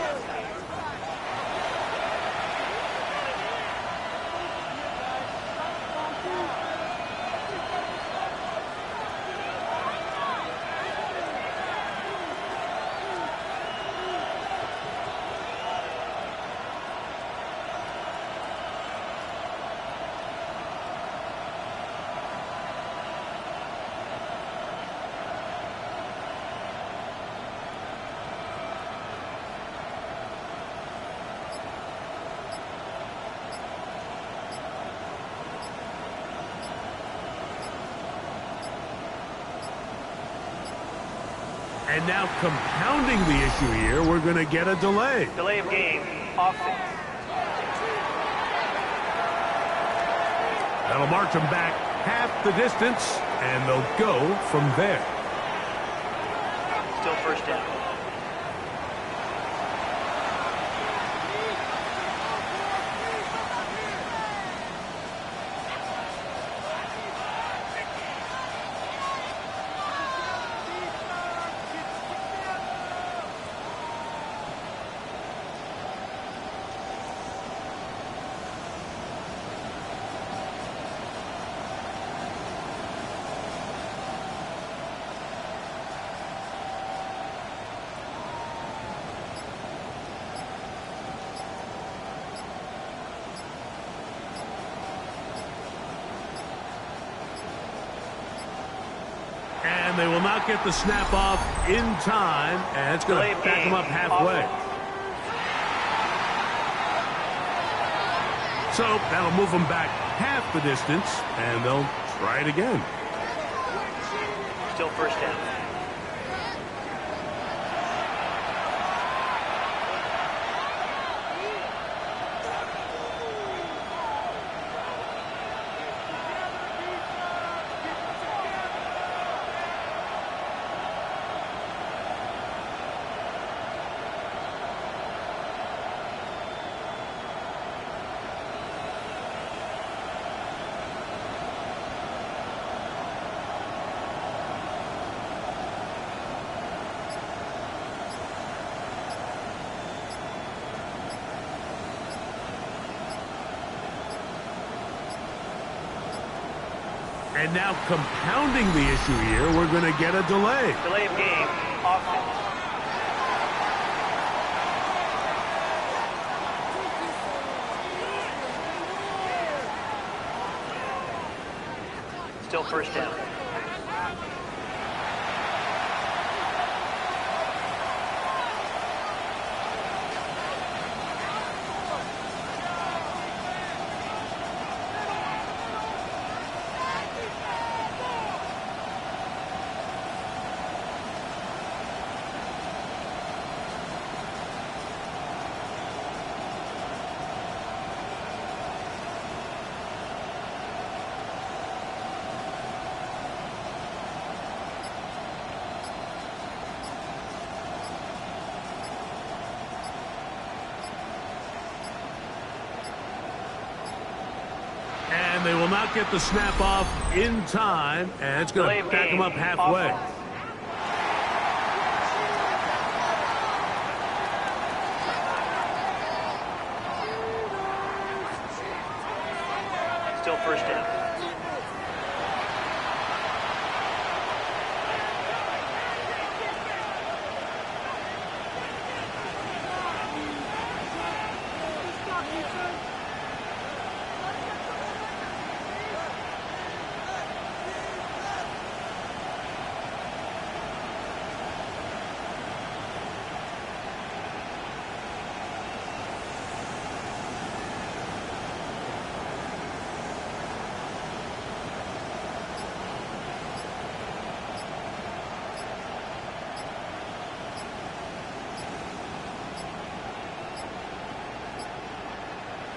And now compounding the issue here, we're going to get a delay. Delay of game, offense. That'll march them back half the distance, and they'll go from there. Still first down. And they will not get the snap off in time, and it's going to back them up halfway. So that'll move them back half the distance, and they'll try it again. Still first down. And now compounding the issue here, we're going to get a delay. Delay of game, offense. Still first down. And they will not get the snap off in time, and it's going to back them up halfway. Still first down.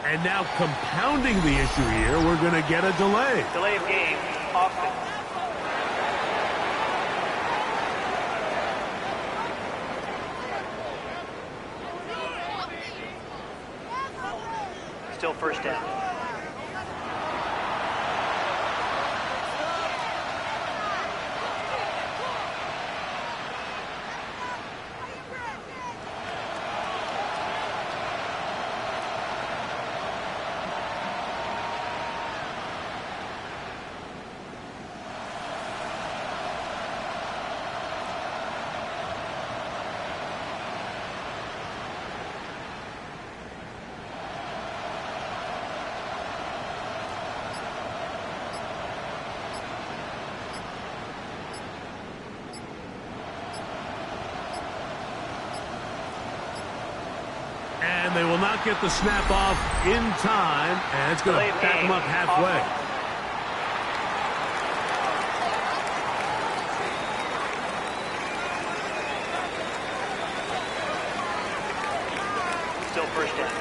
And now compounding the issue here, we're going to get a delay. Delay of game. Offense. Still first down. And they will not get the snap off in time, and it's going to back them up halfway. Still first down.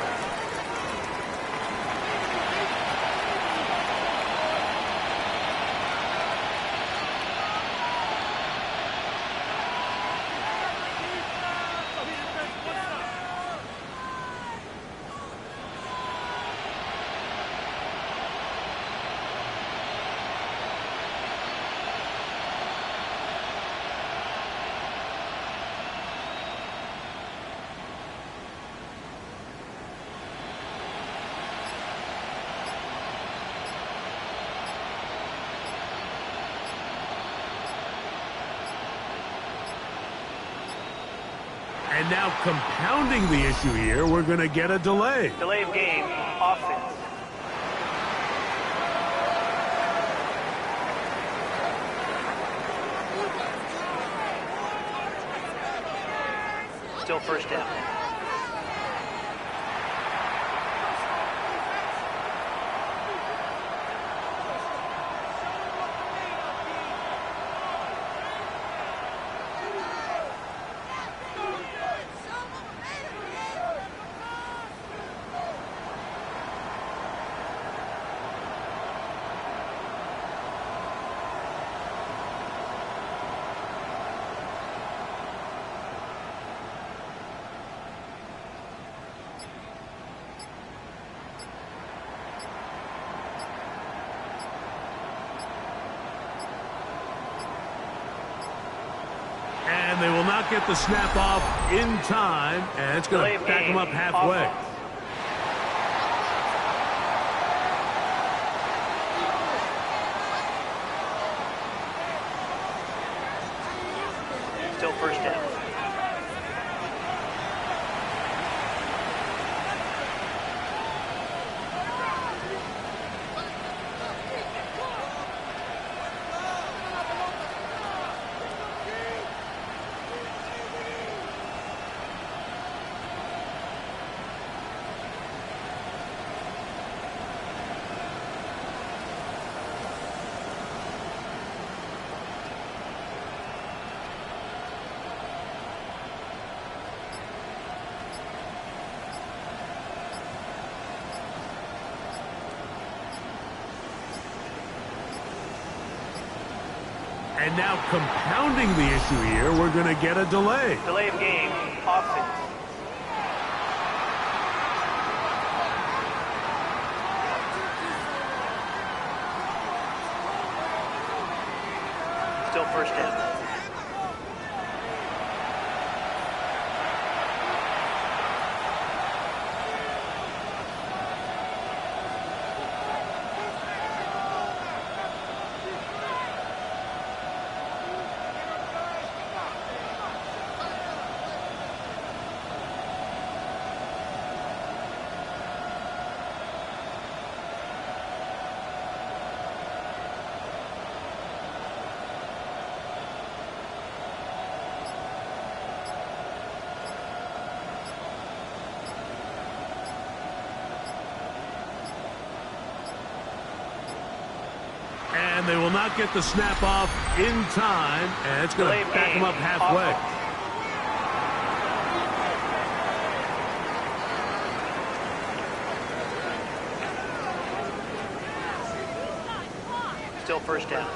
And now compounding the issue here, we're going to get a delay. Delay of game. Offense. Still first down. And they will not get the snap off in time, and it's going to back them up halfway. Still first down. And now compounding the issue here, we're going to get a delay. Delay of game, offense. Still first down. And they will not get the snap off in time, and it's going to back them up halfway. Still first down.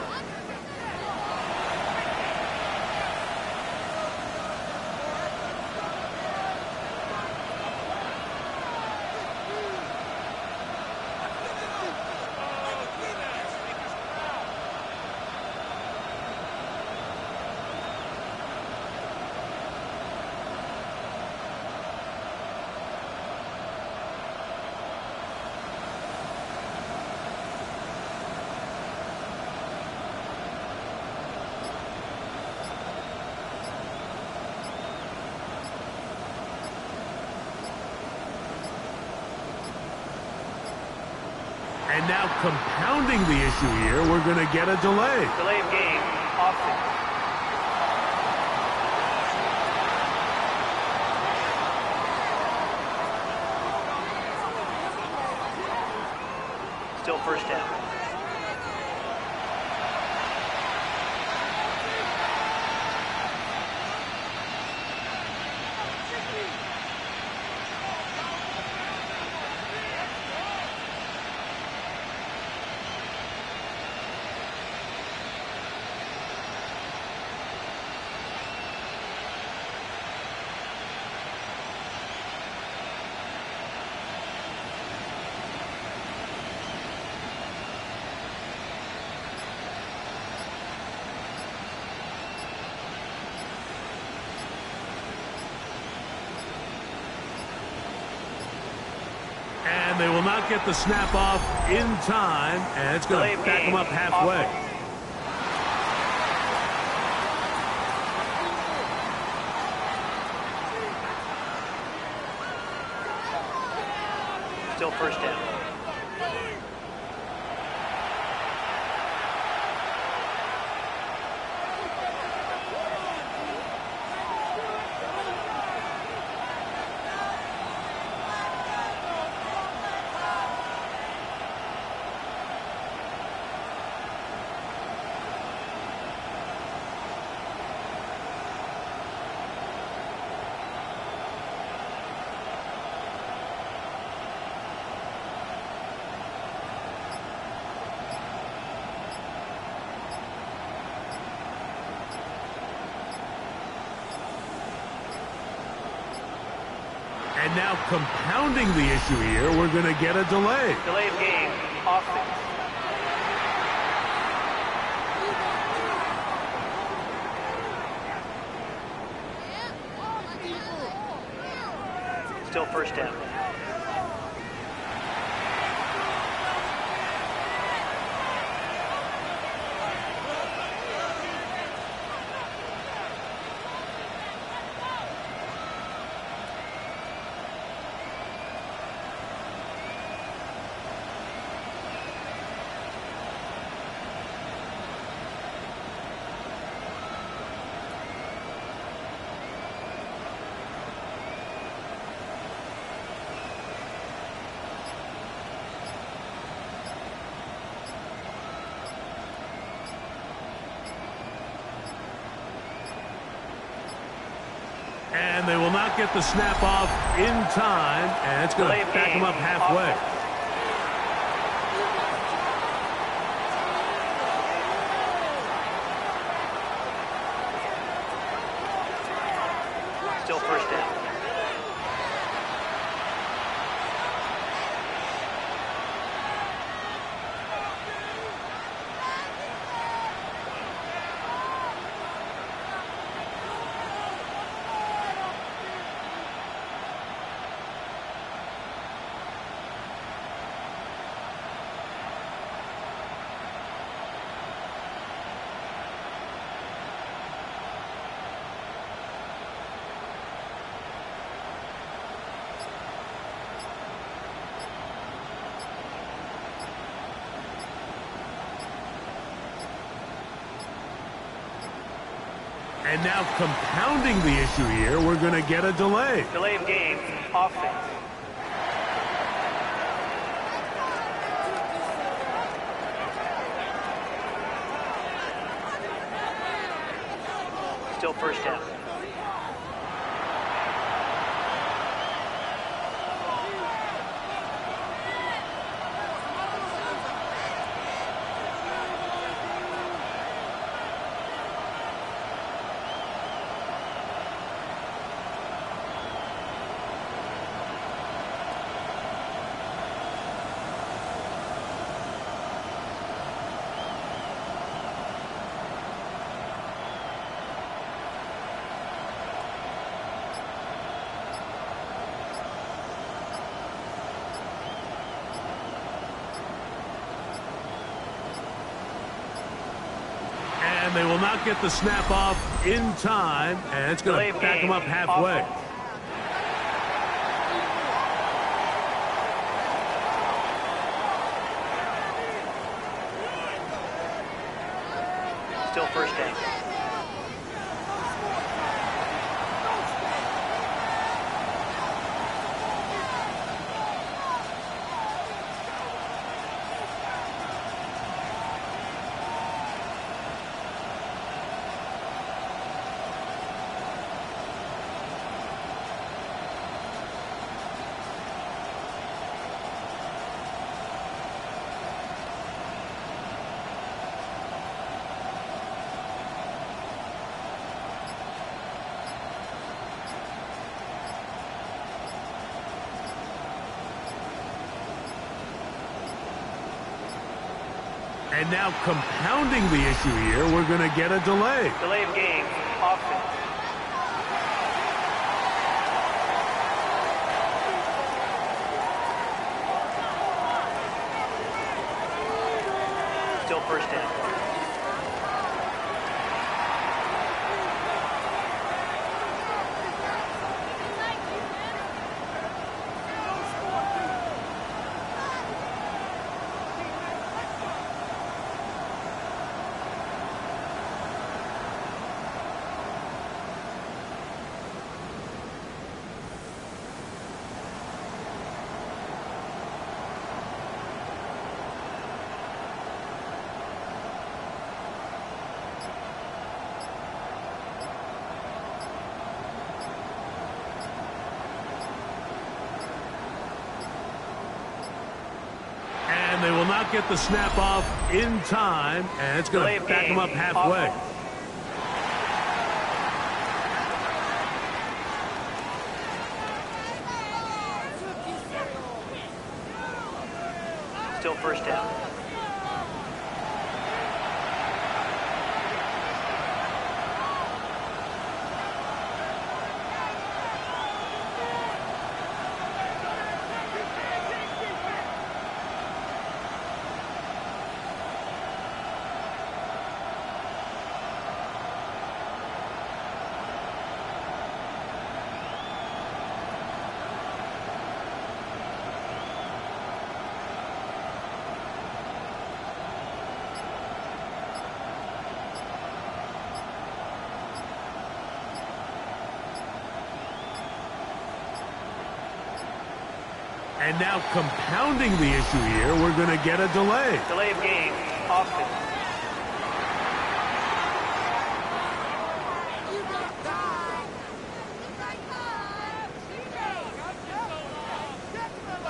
And now compounding the issue here, we're going to get a delay. Delay of game, offense. Still first down. And they will not get the snap off in time, and it's going to back them up halfway. Still first down. And now compounding the issue here, we're going to get a delay. Delay of game, offense. Still first down. And they will not get the snap off in time, and it's going to back them up halfway. And now compounding the issue here, we're going to get a delay. Delay of game, offense. Still first down. And they will not get the snap off in time, and it's going to back them up halfway. Still first down. And now compounding the issue here, we're going to get a delay. Delay of game, offense. Still first down. And they will not get the snap off in time, and it's going to back them up halfway. Still first down. And now compounding the issue here, we're going to get a delay. Delay of game, offense.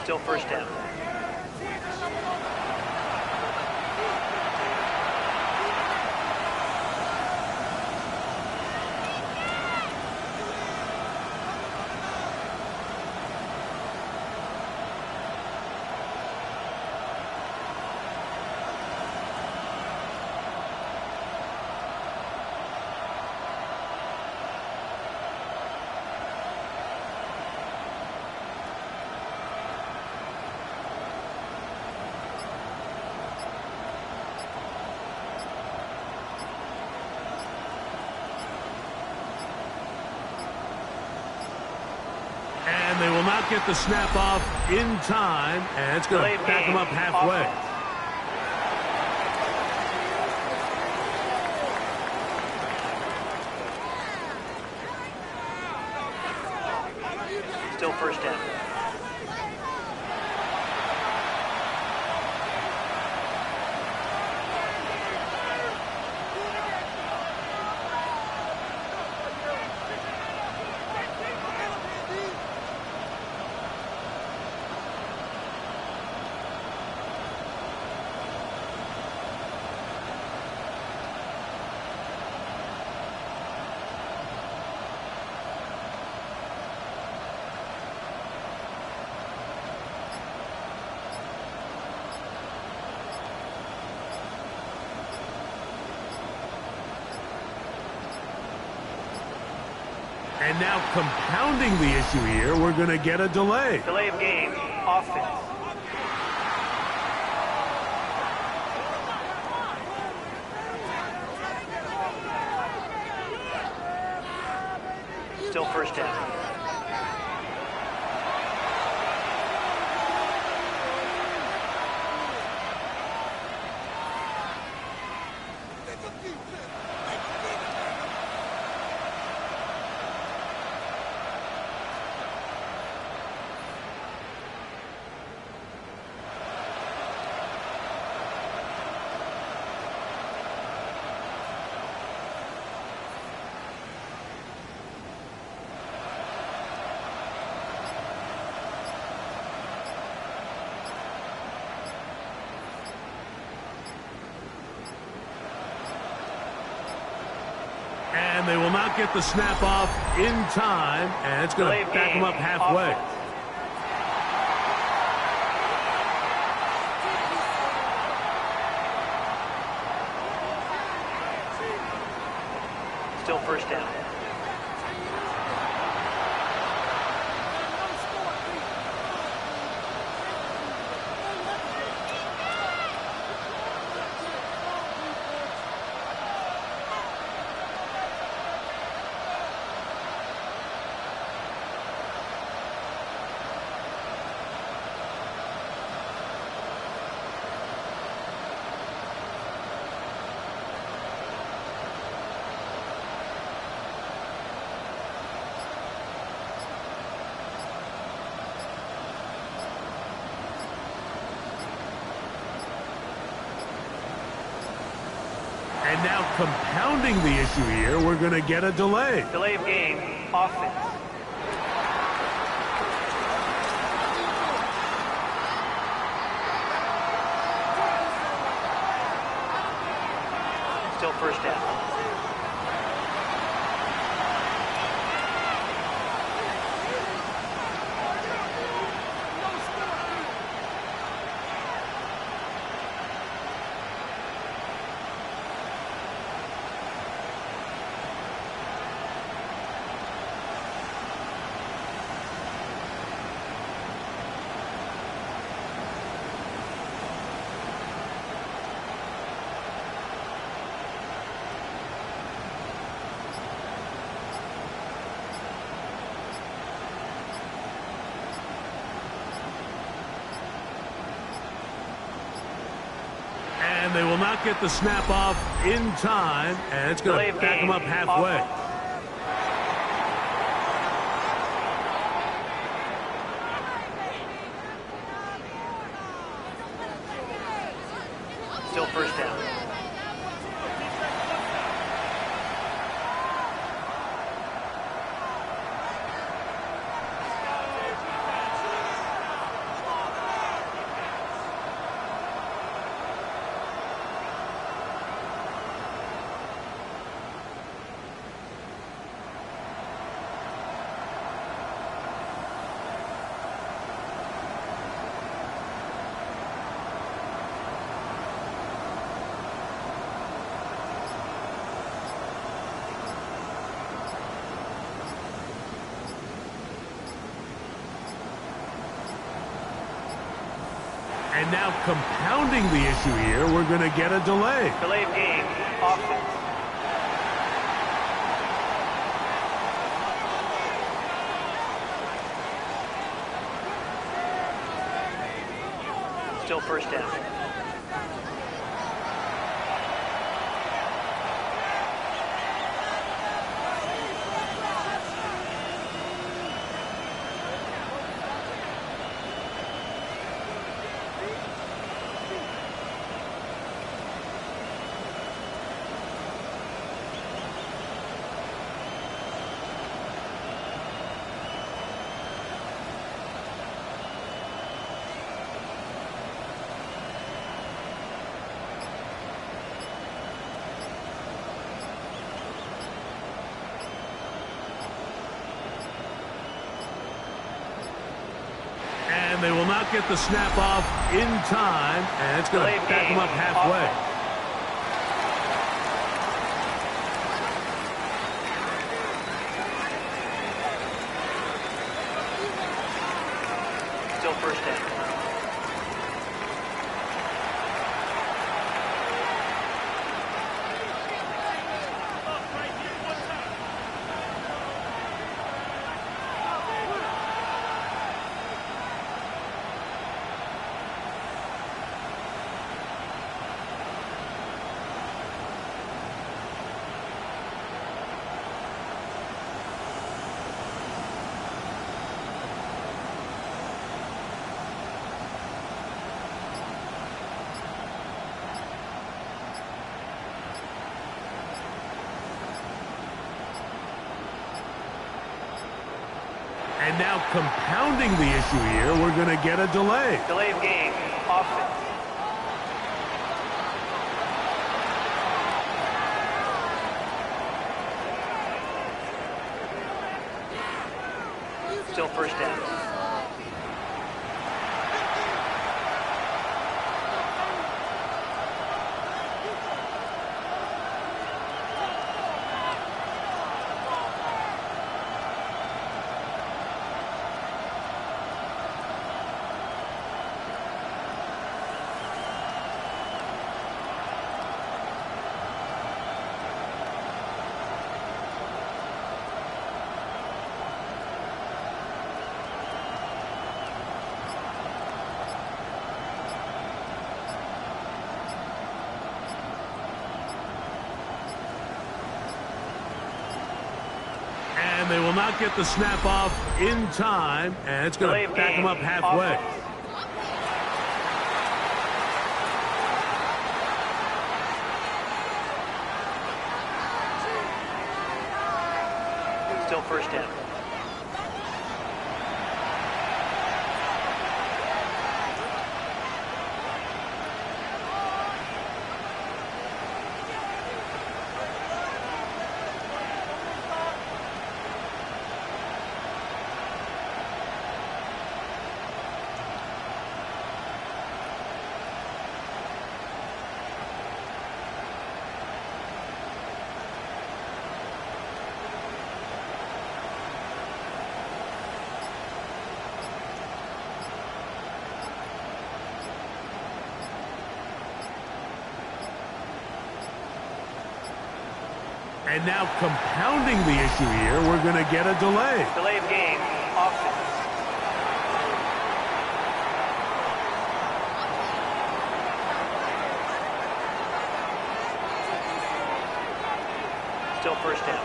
Still first down. And they will not get the snap off in time, and it's going to back them up halfway. Still first down. And now compounding the issue here, we're going to get a delay. Delay of game, offense. Still first down. And they will not get the snap off in time, and it's going to back them up halfway. Still first down. And now compounding the issue here, we're going to get a delay. Delay of game, offense. Still first down. And they will not get the snap off in time, and it's going to back them up halfway. Still first down. And now compounding the issue here, we're going to get a delay. Delay of game, offense. Still first down. And they will not get the snap off in time, and it's going to back them up halfway. Still first down. And now compounding the issue here, we're going to get a delay. Delay of game. Offense. Still first down. And they will not get the snap off in time, and it's going to back them up halfway. Still first down. And now compounding the issue here, we're going to get a delay. Delay of game. Offense. Still first down.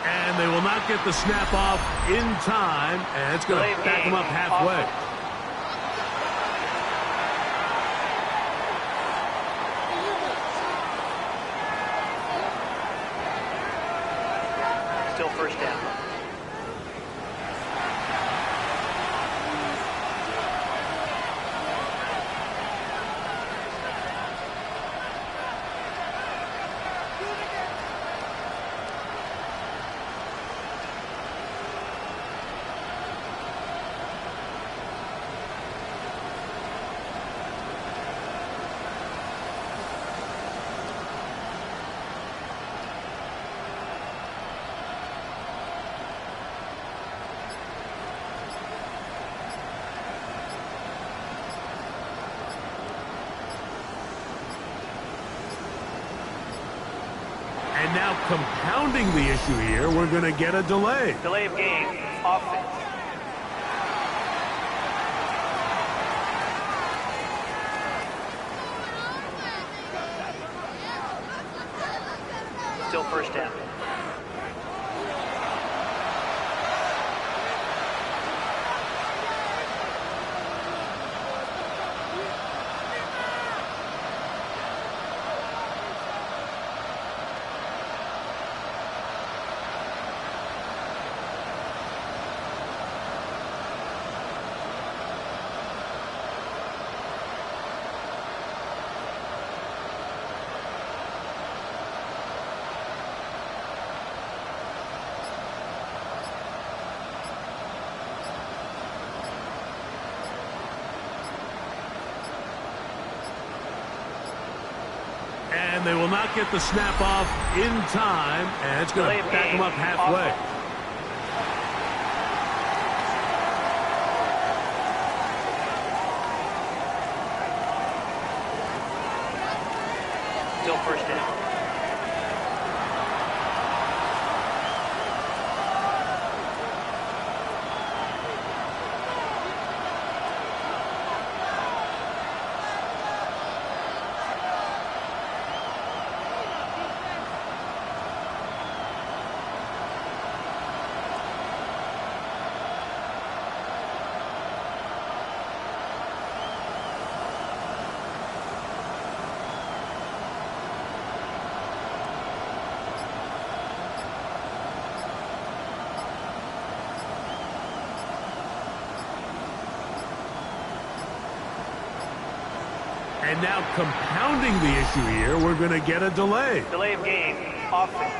And they will not get the snap off in time, and it's going to back them up halfway. Still first down. And now compounding the issue here, we're going to get a delay. Delay of game. Offense. Still first down. And they will not get the snap off in time, and it's going to back them up halfway. Still first down. And now compounding the issue here, we're going to get a delay. Delay of game, offense.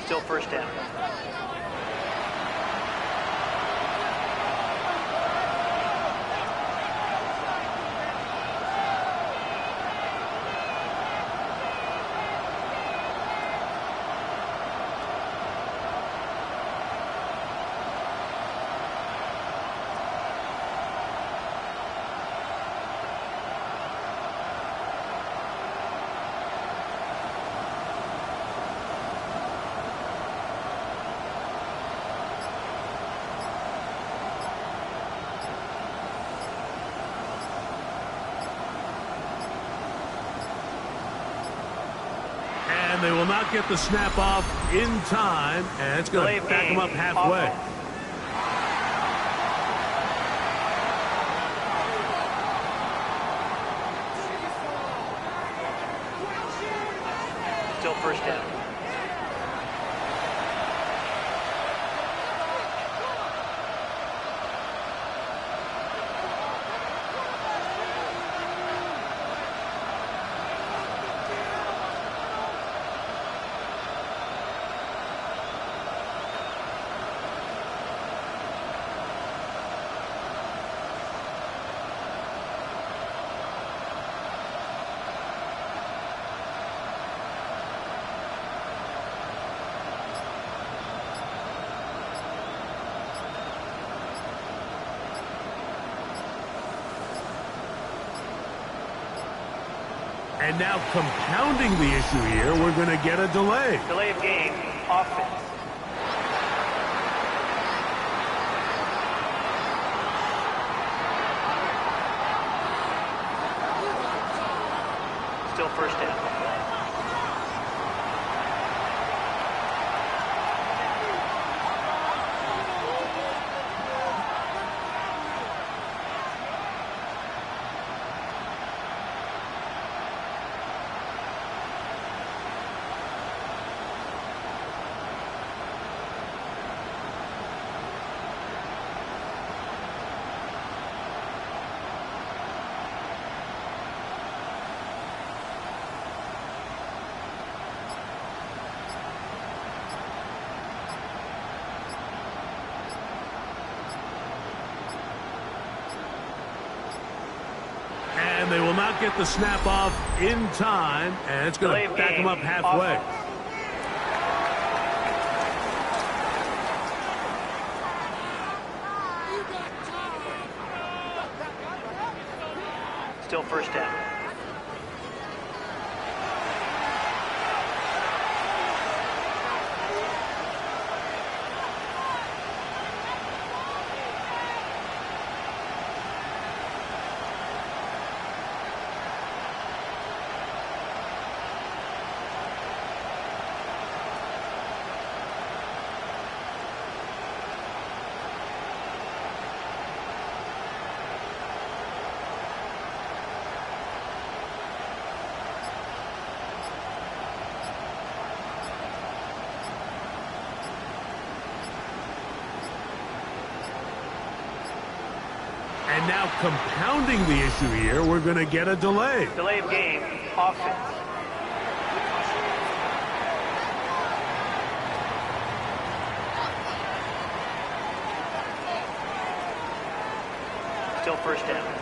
Still first down. They will not get the snap off in time, and it's going to back them up halfway. Still first down. And now compounding the issue here, we're going to get a delay. Delay of game, offense. Still first down. And they will not get the snap off in time, and it's going to back them up halfway. Still first down. And now compounding the issue here, we're going to get a delay. Delay of game, offense. Still first down.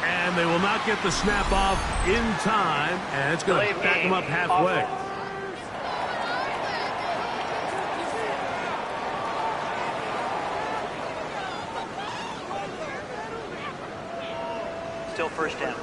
And they will not get the snap off in time, and it's going to back them up halfway. Still first down.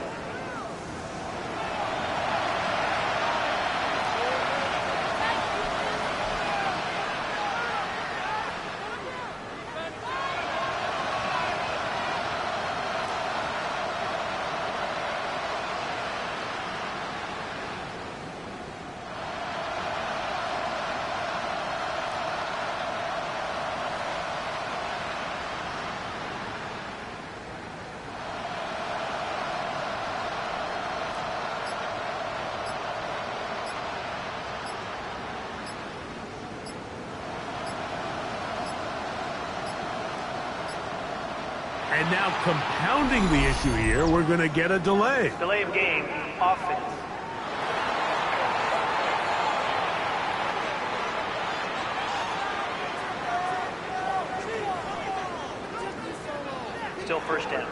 And now compounding the issue here, we're going to get a delay. Delay of game, offense. Still first down.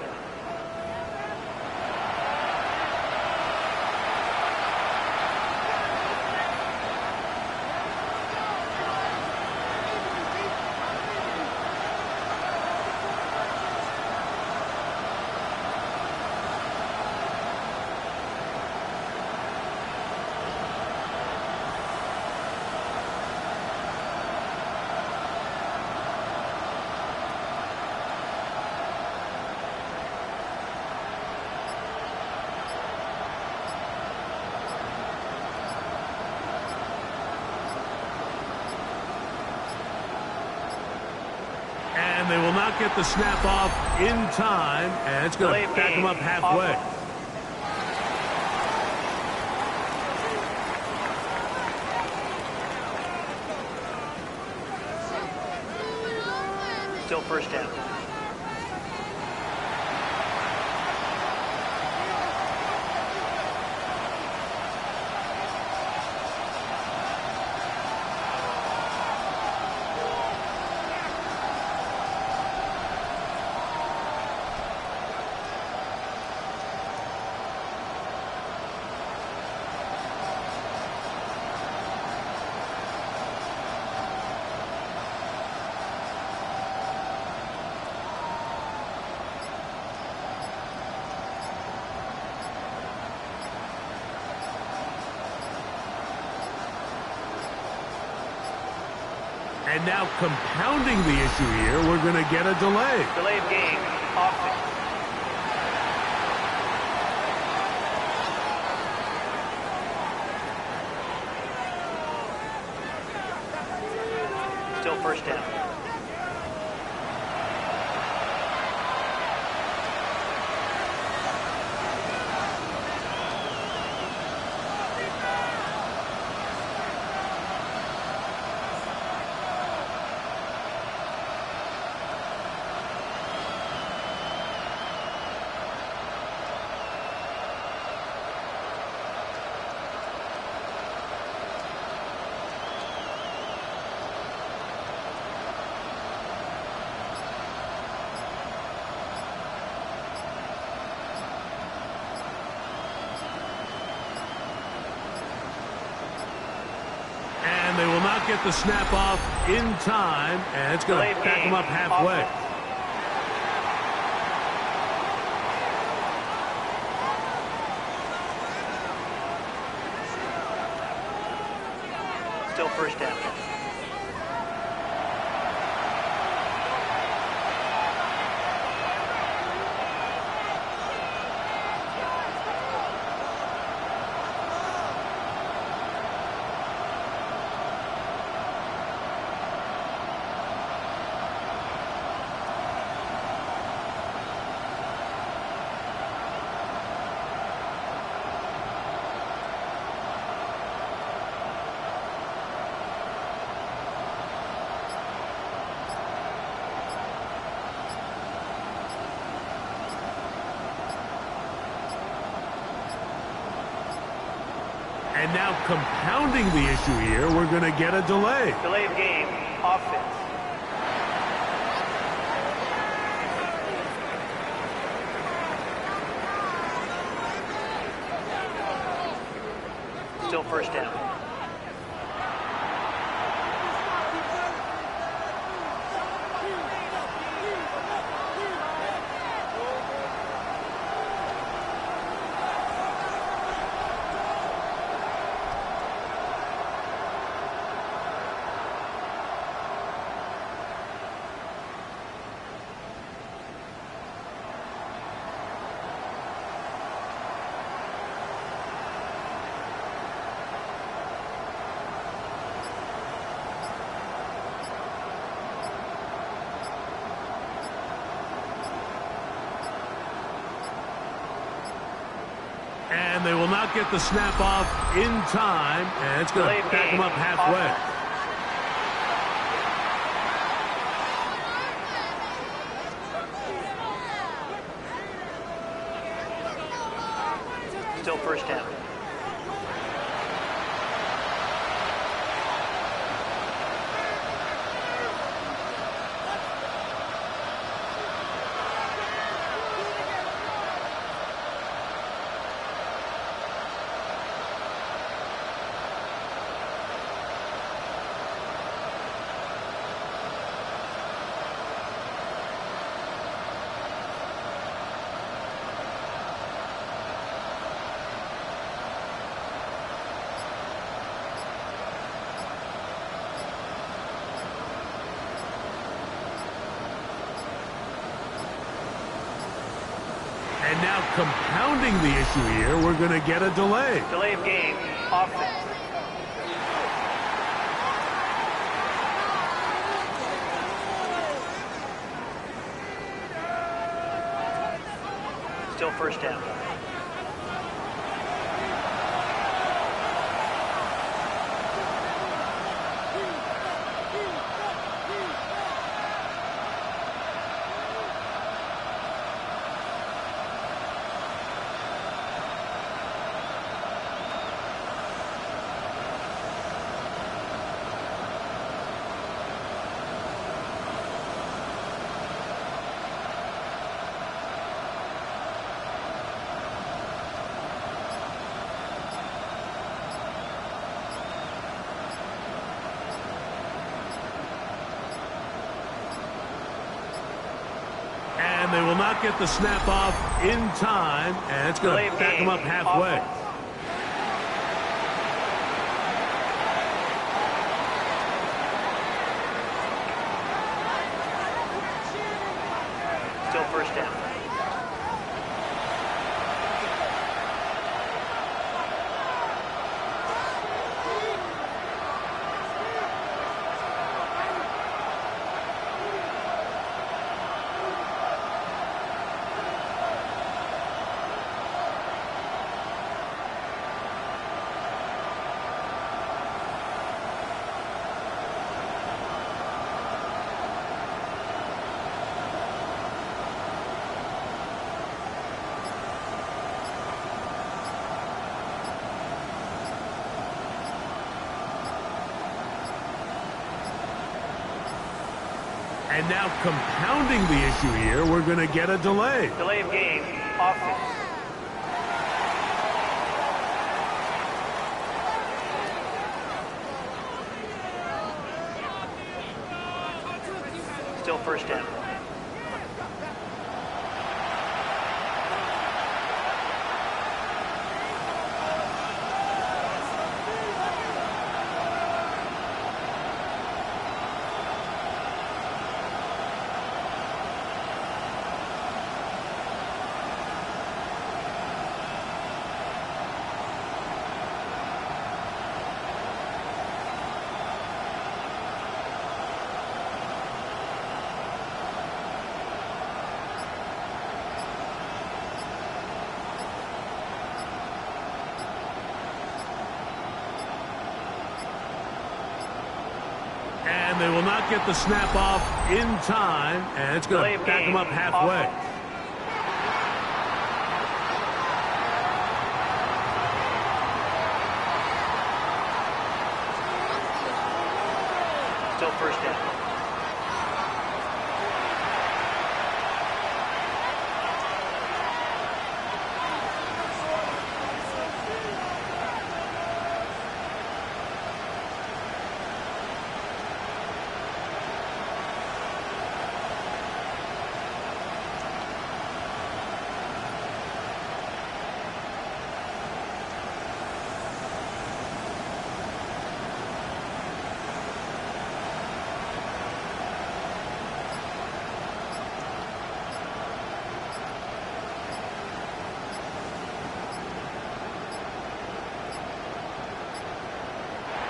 And they will not get the snap off in time, and it's going to back them up halfway. Still first down. And now compounding the issue here, we're going to get a delay. Delay of game, offense. Still first down. And they will not get the snap off in time, and it's going to back them up halfway. First down. And now compounding the issue here, we're going to get a delay. Delay of game, offense. Still first down. And they will not get the snap off in time, and it's going to back them up halfway. Still first down. And now compounding the issue here, we're going to get a delay. Delay of game, offense. Still first down. And they will not get the snap off in time, and it's going to back them up halfway. Still first down. And now compounding the issue here, we're going to get a delay. Delay of game, offense. Still first down. And they will not get the snap off in time, and it's going to back them up halfway. Still first down.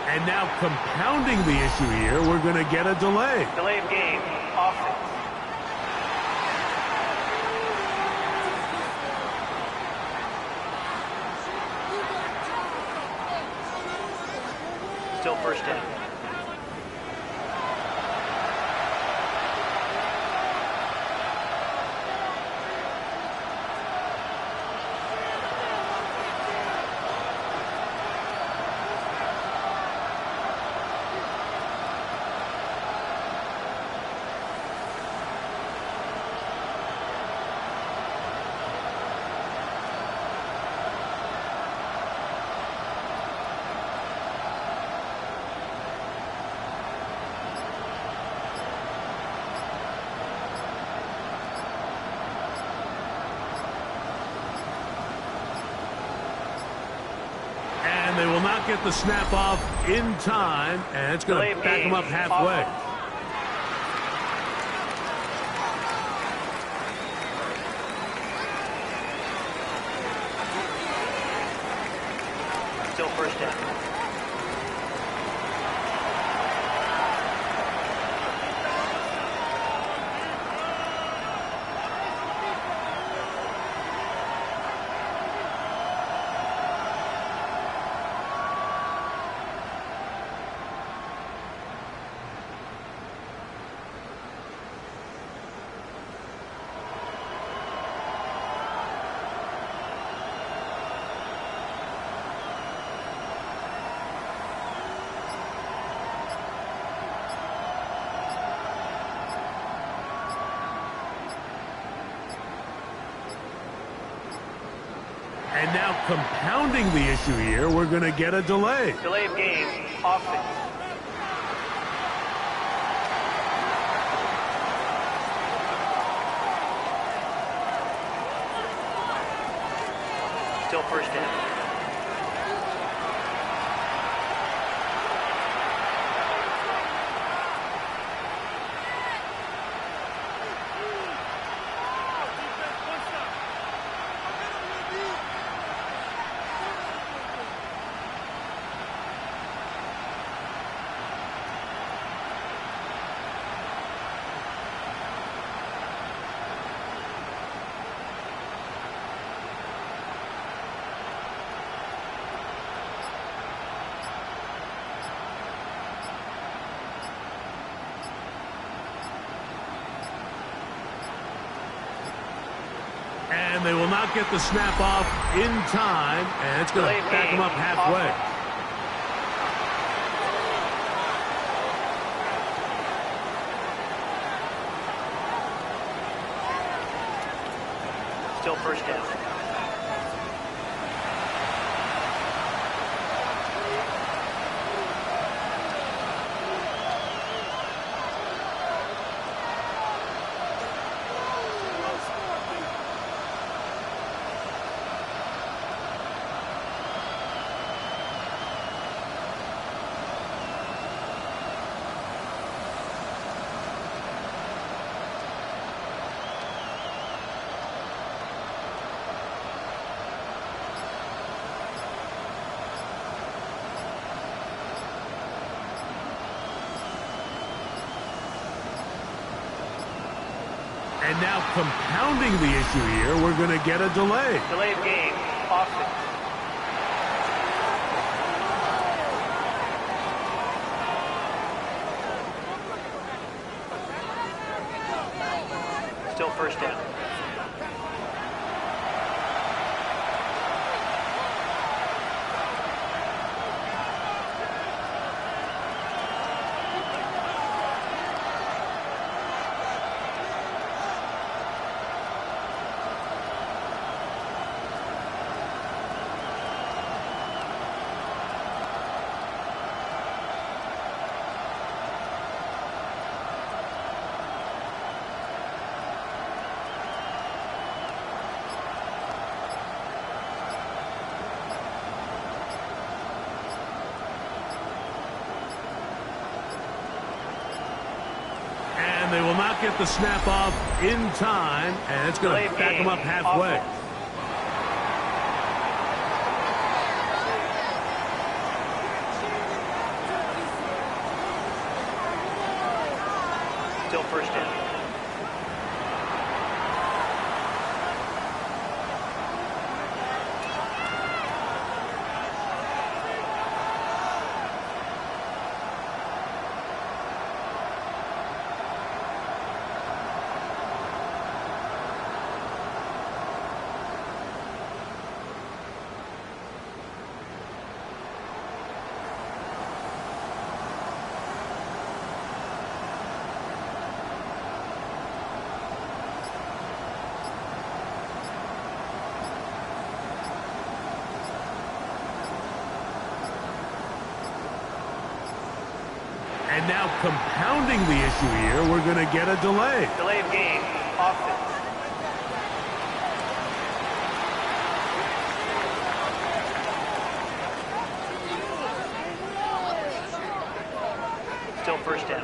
And now compounding the issue here, we're going to get a delay. Delay of game, offense. Still first down. And they will not get the snap off in time, and it's going to back them up halfway. Still first down. And now compounding the issue here, we're going to get a delay. Delay of game, offense. Still first down. And they will not get the snap off in time, and it's going to back them up halfway. Still first down. And now compounding the issue here, we're going to get a delay. Delay of game, offense. Still first down. And they will not get the snap off in time, and it's going to back them up halfway. Still first down. And now compounding the issue here, we're going to get a delay. Delay of game, offense. Still first down.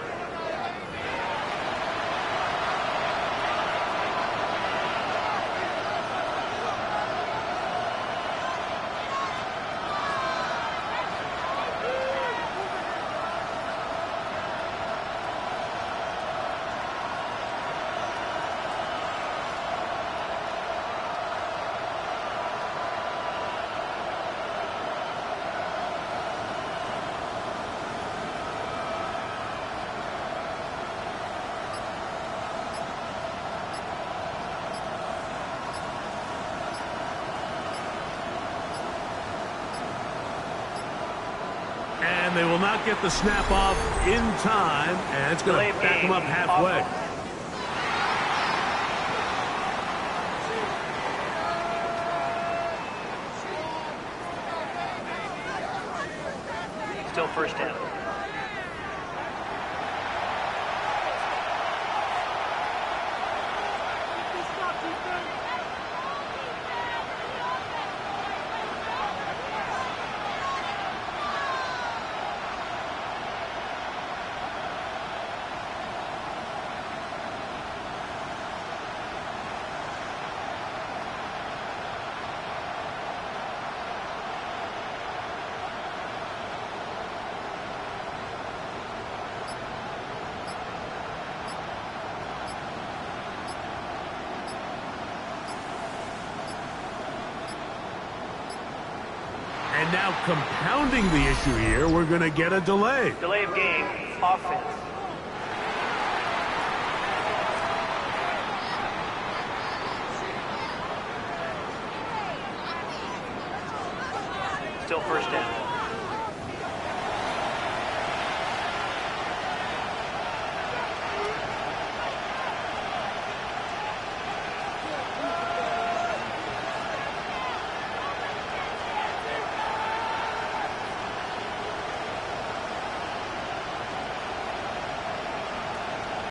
And they will not get the snap off in time, and it's going to back them up halfway. Still first down. And now compounding the issue here, we're going to get a delay. Delay of game, offense. Still first down.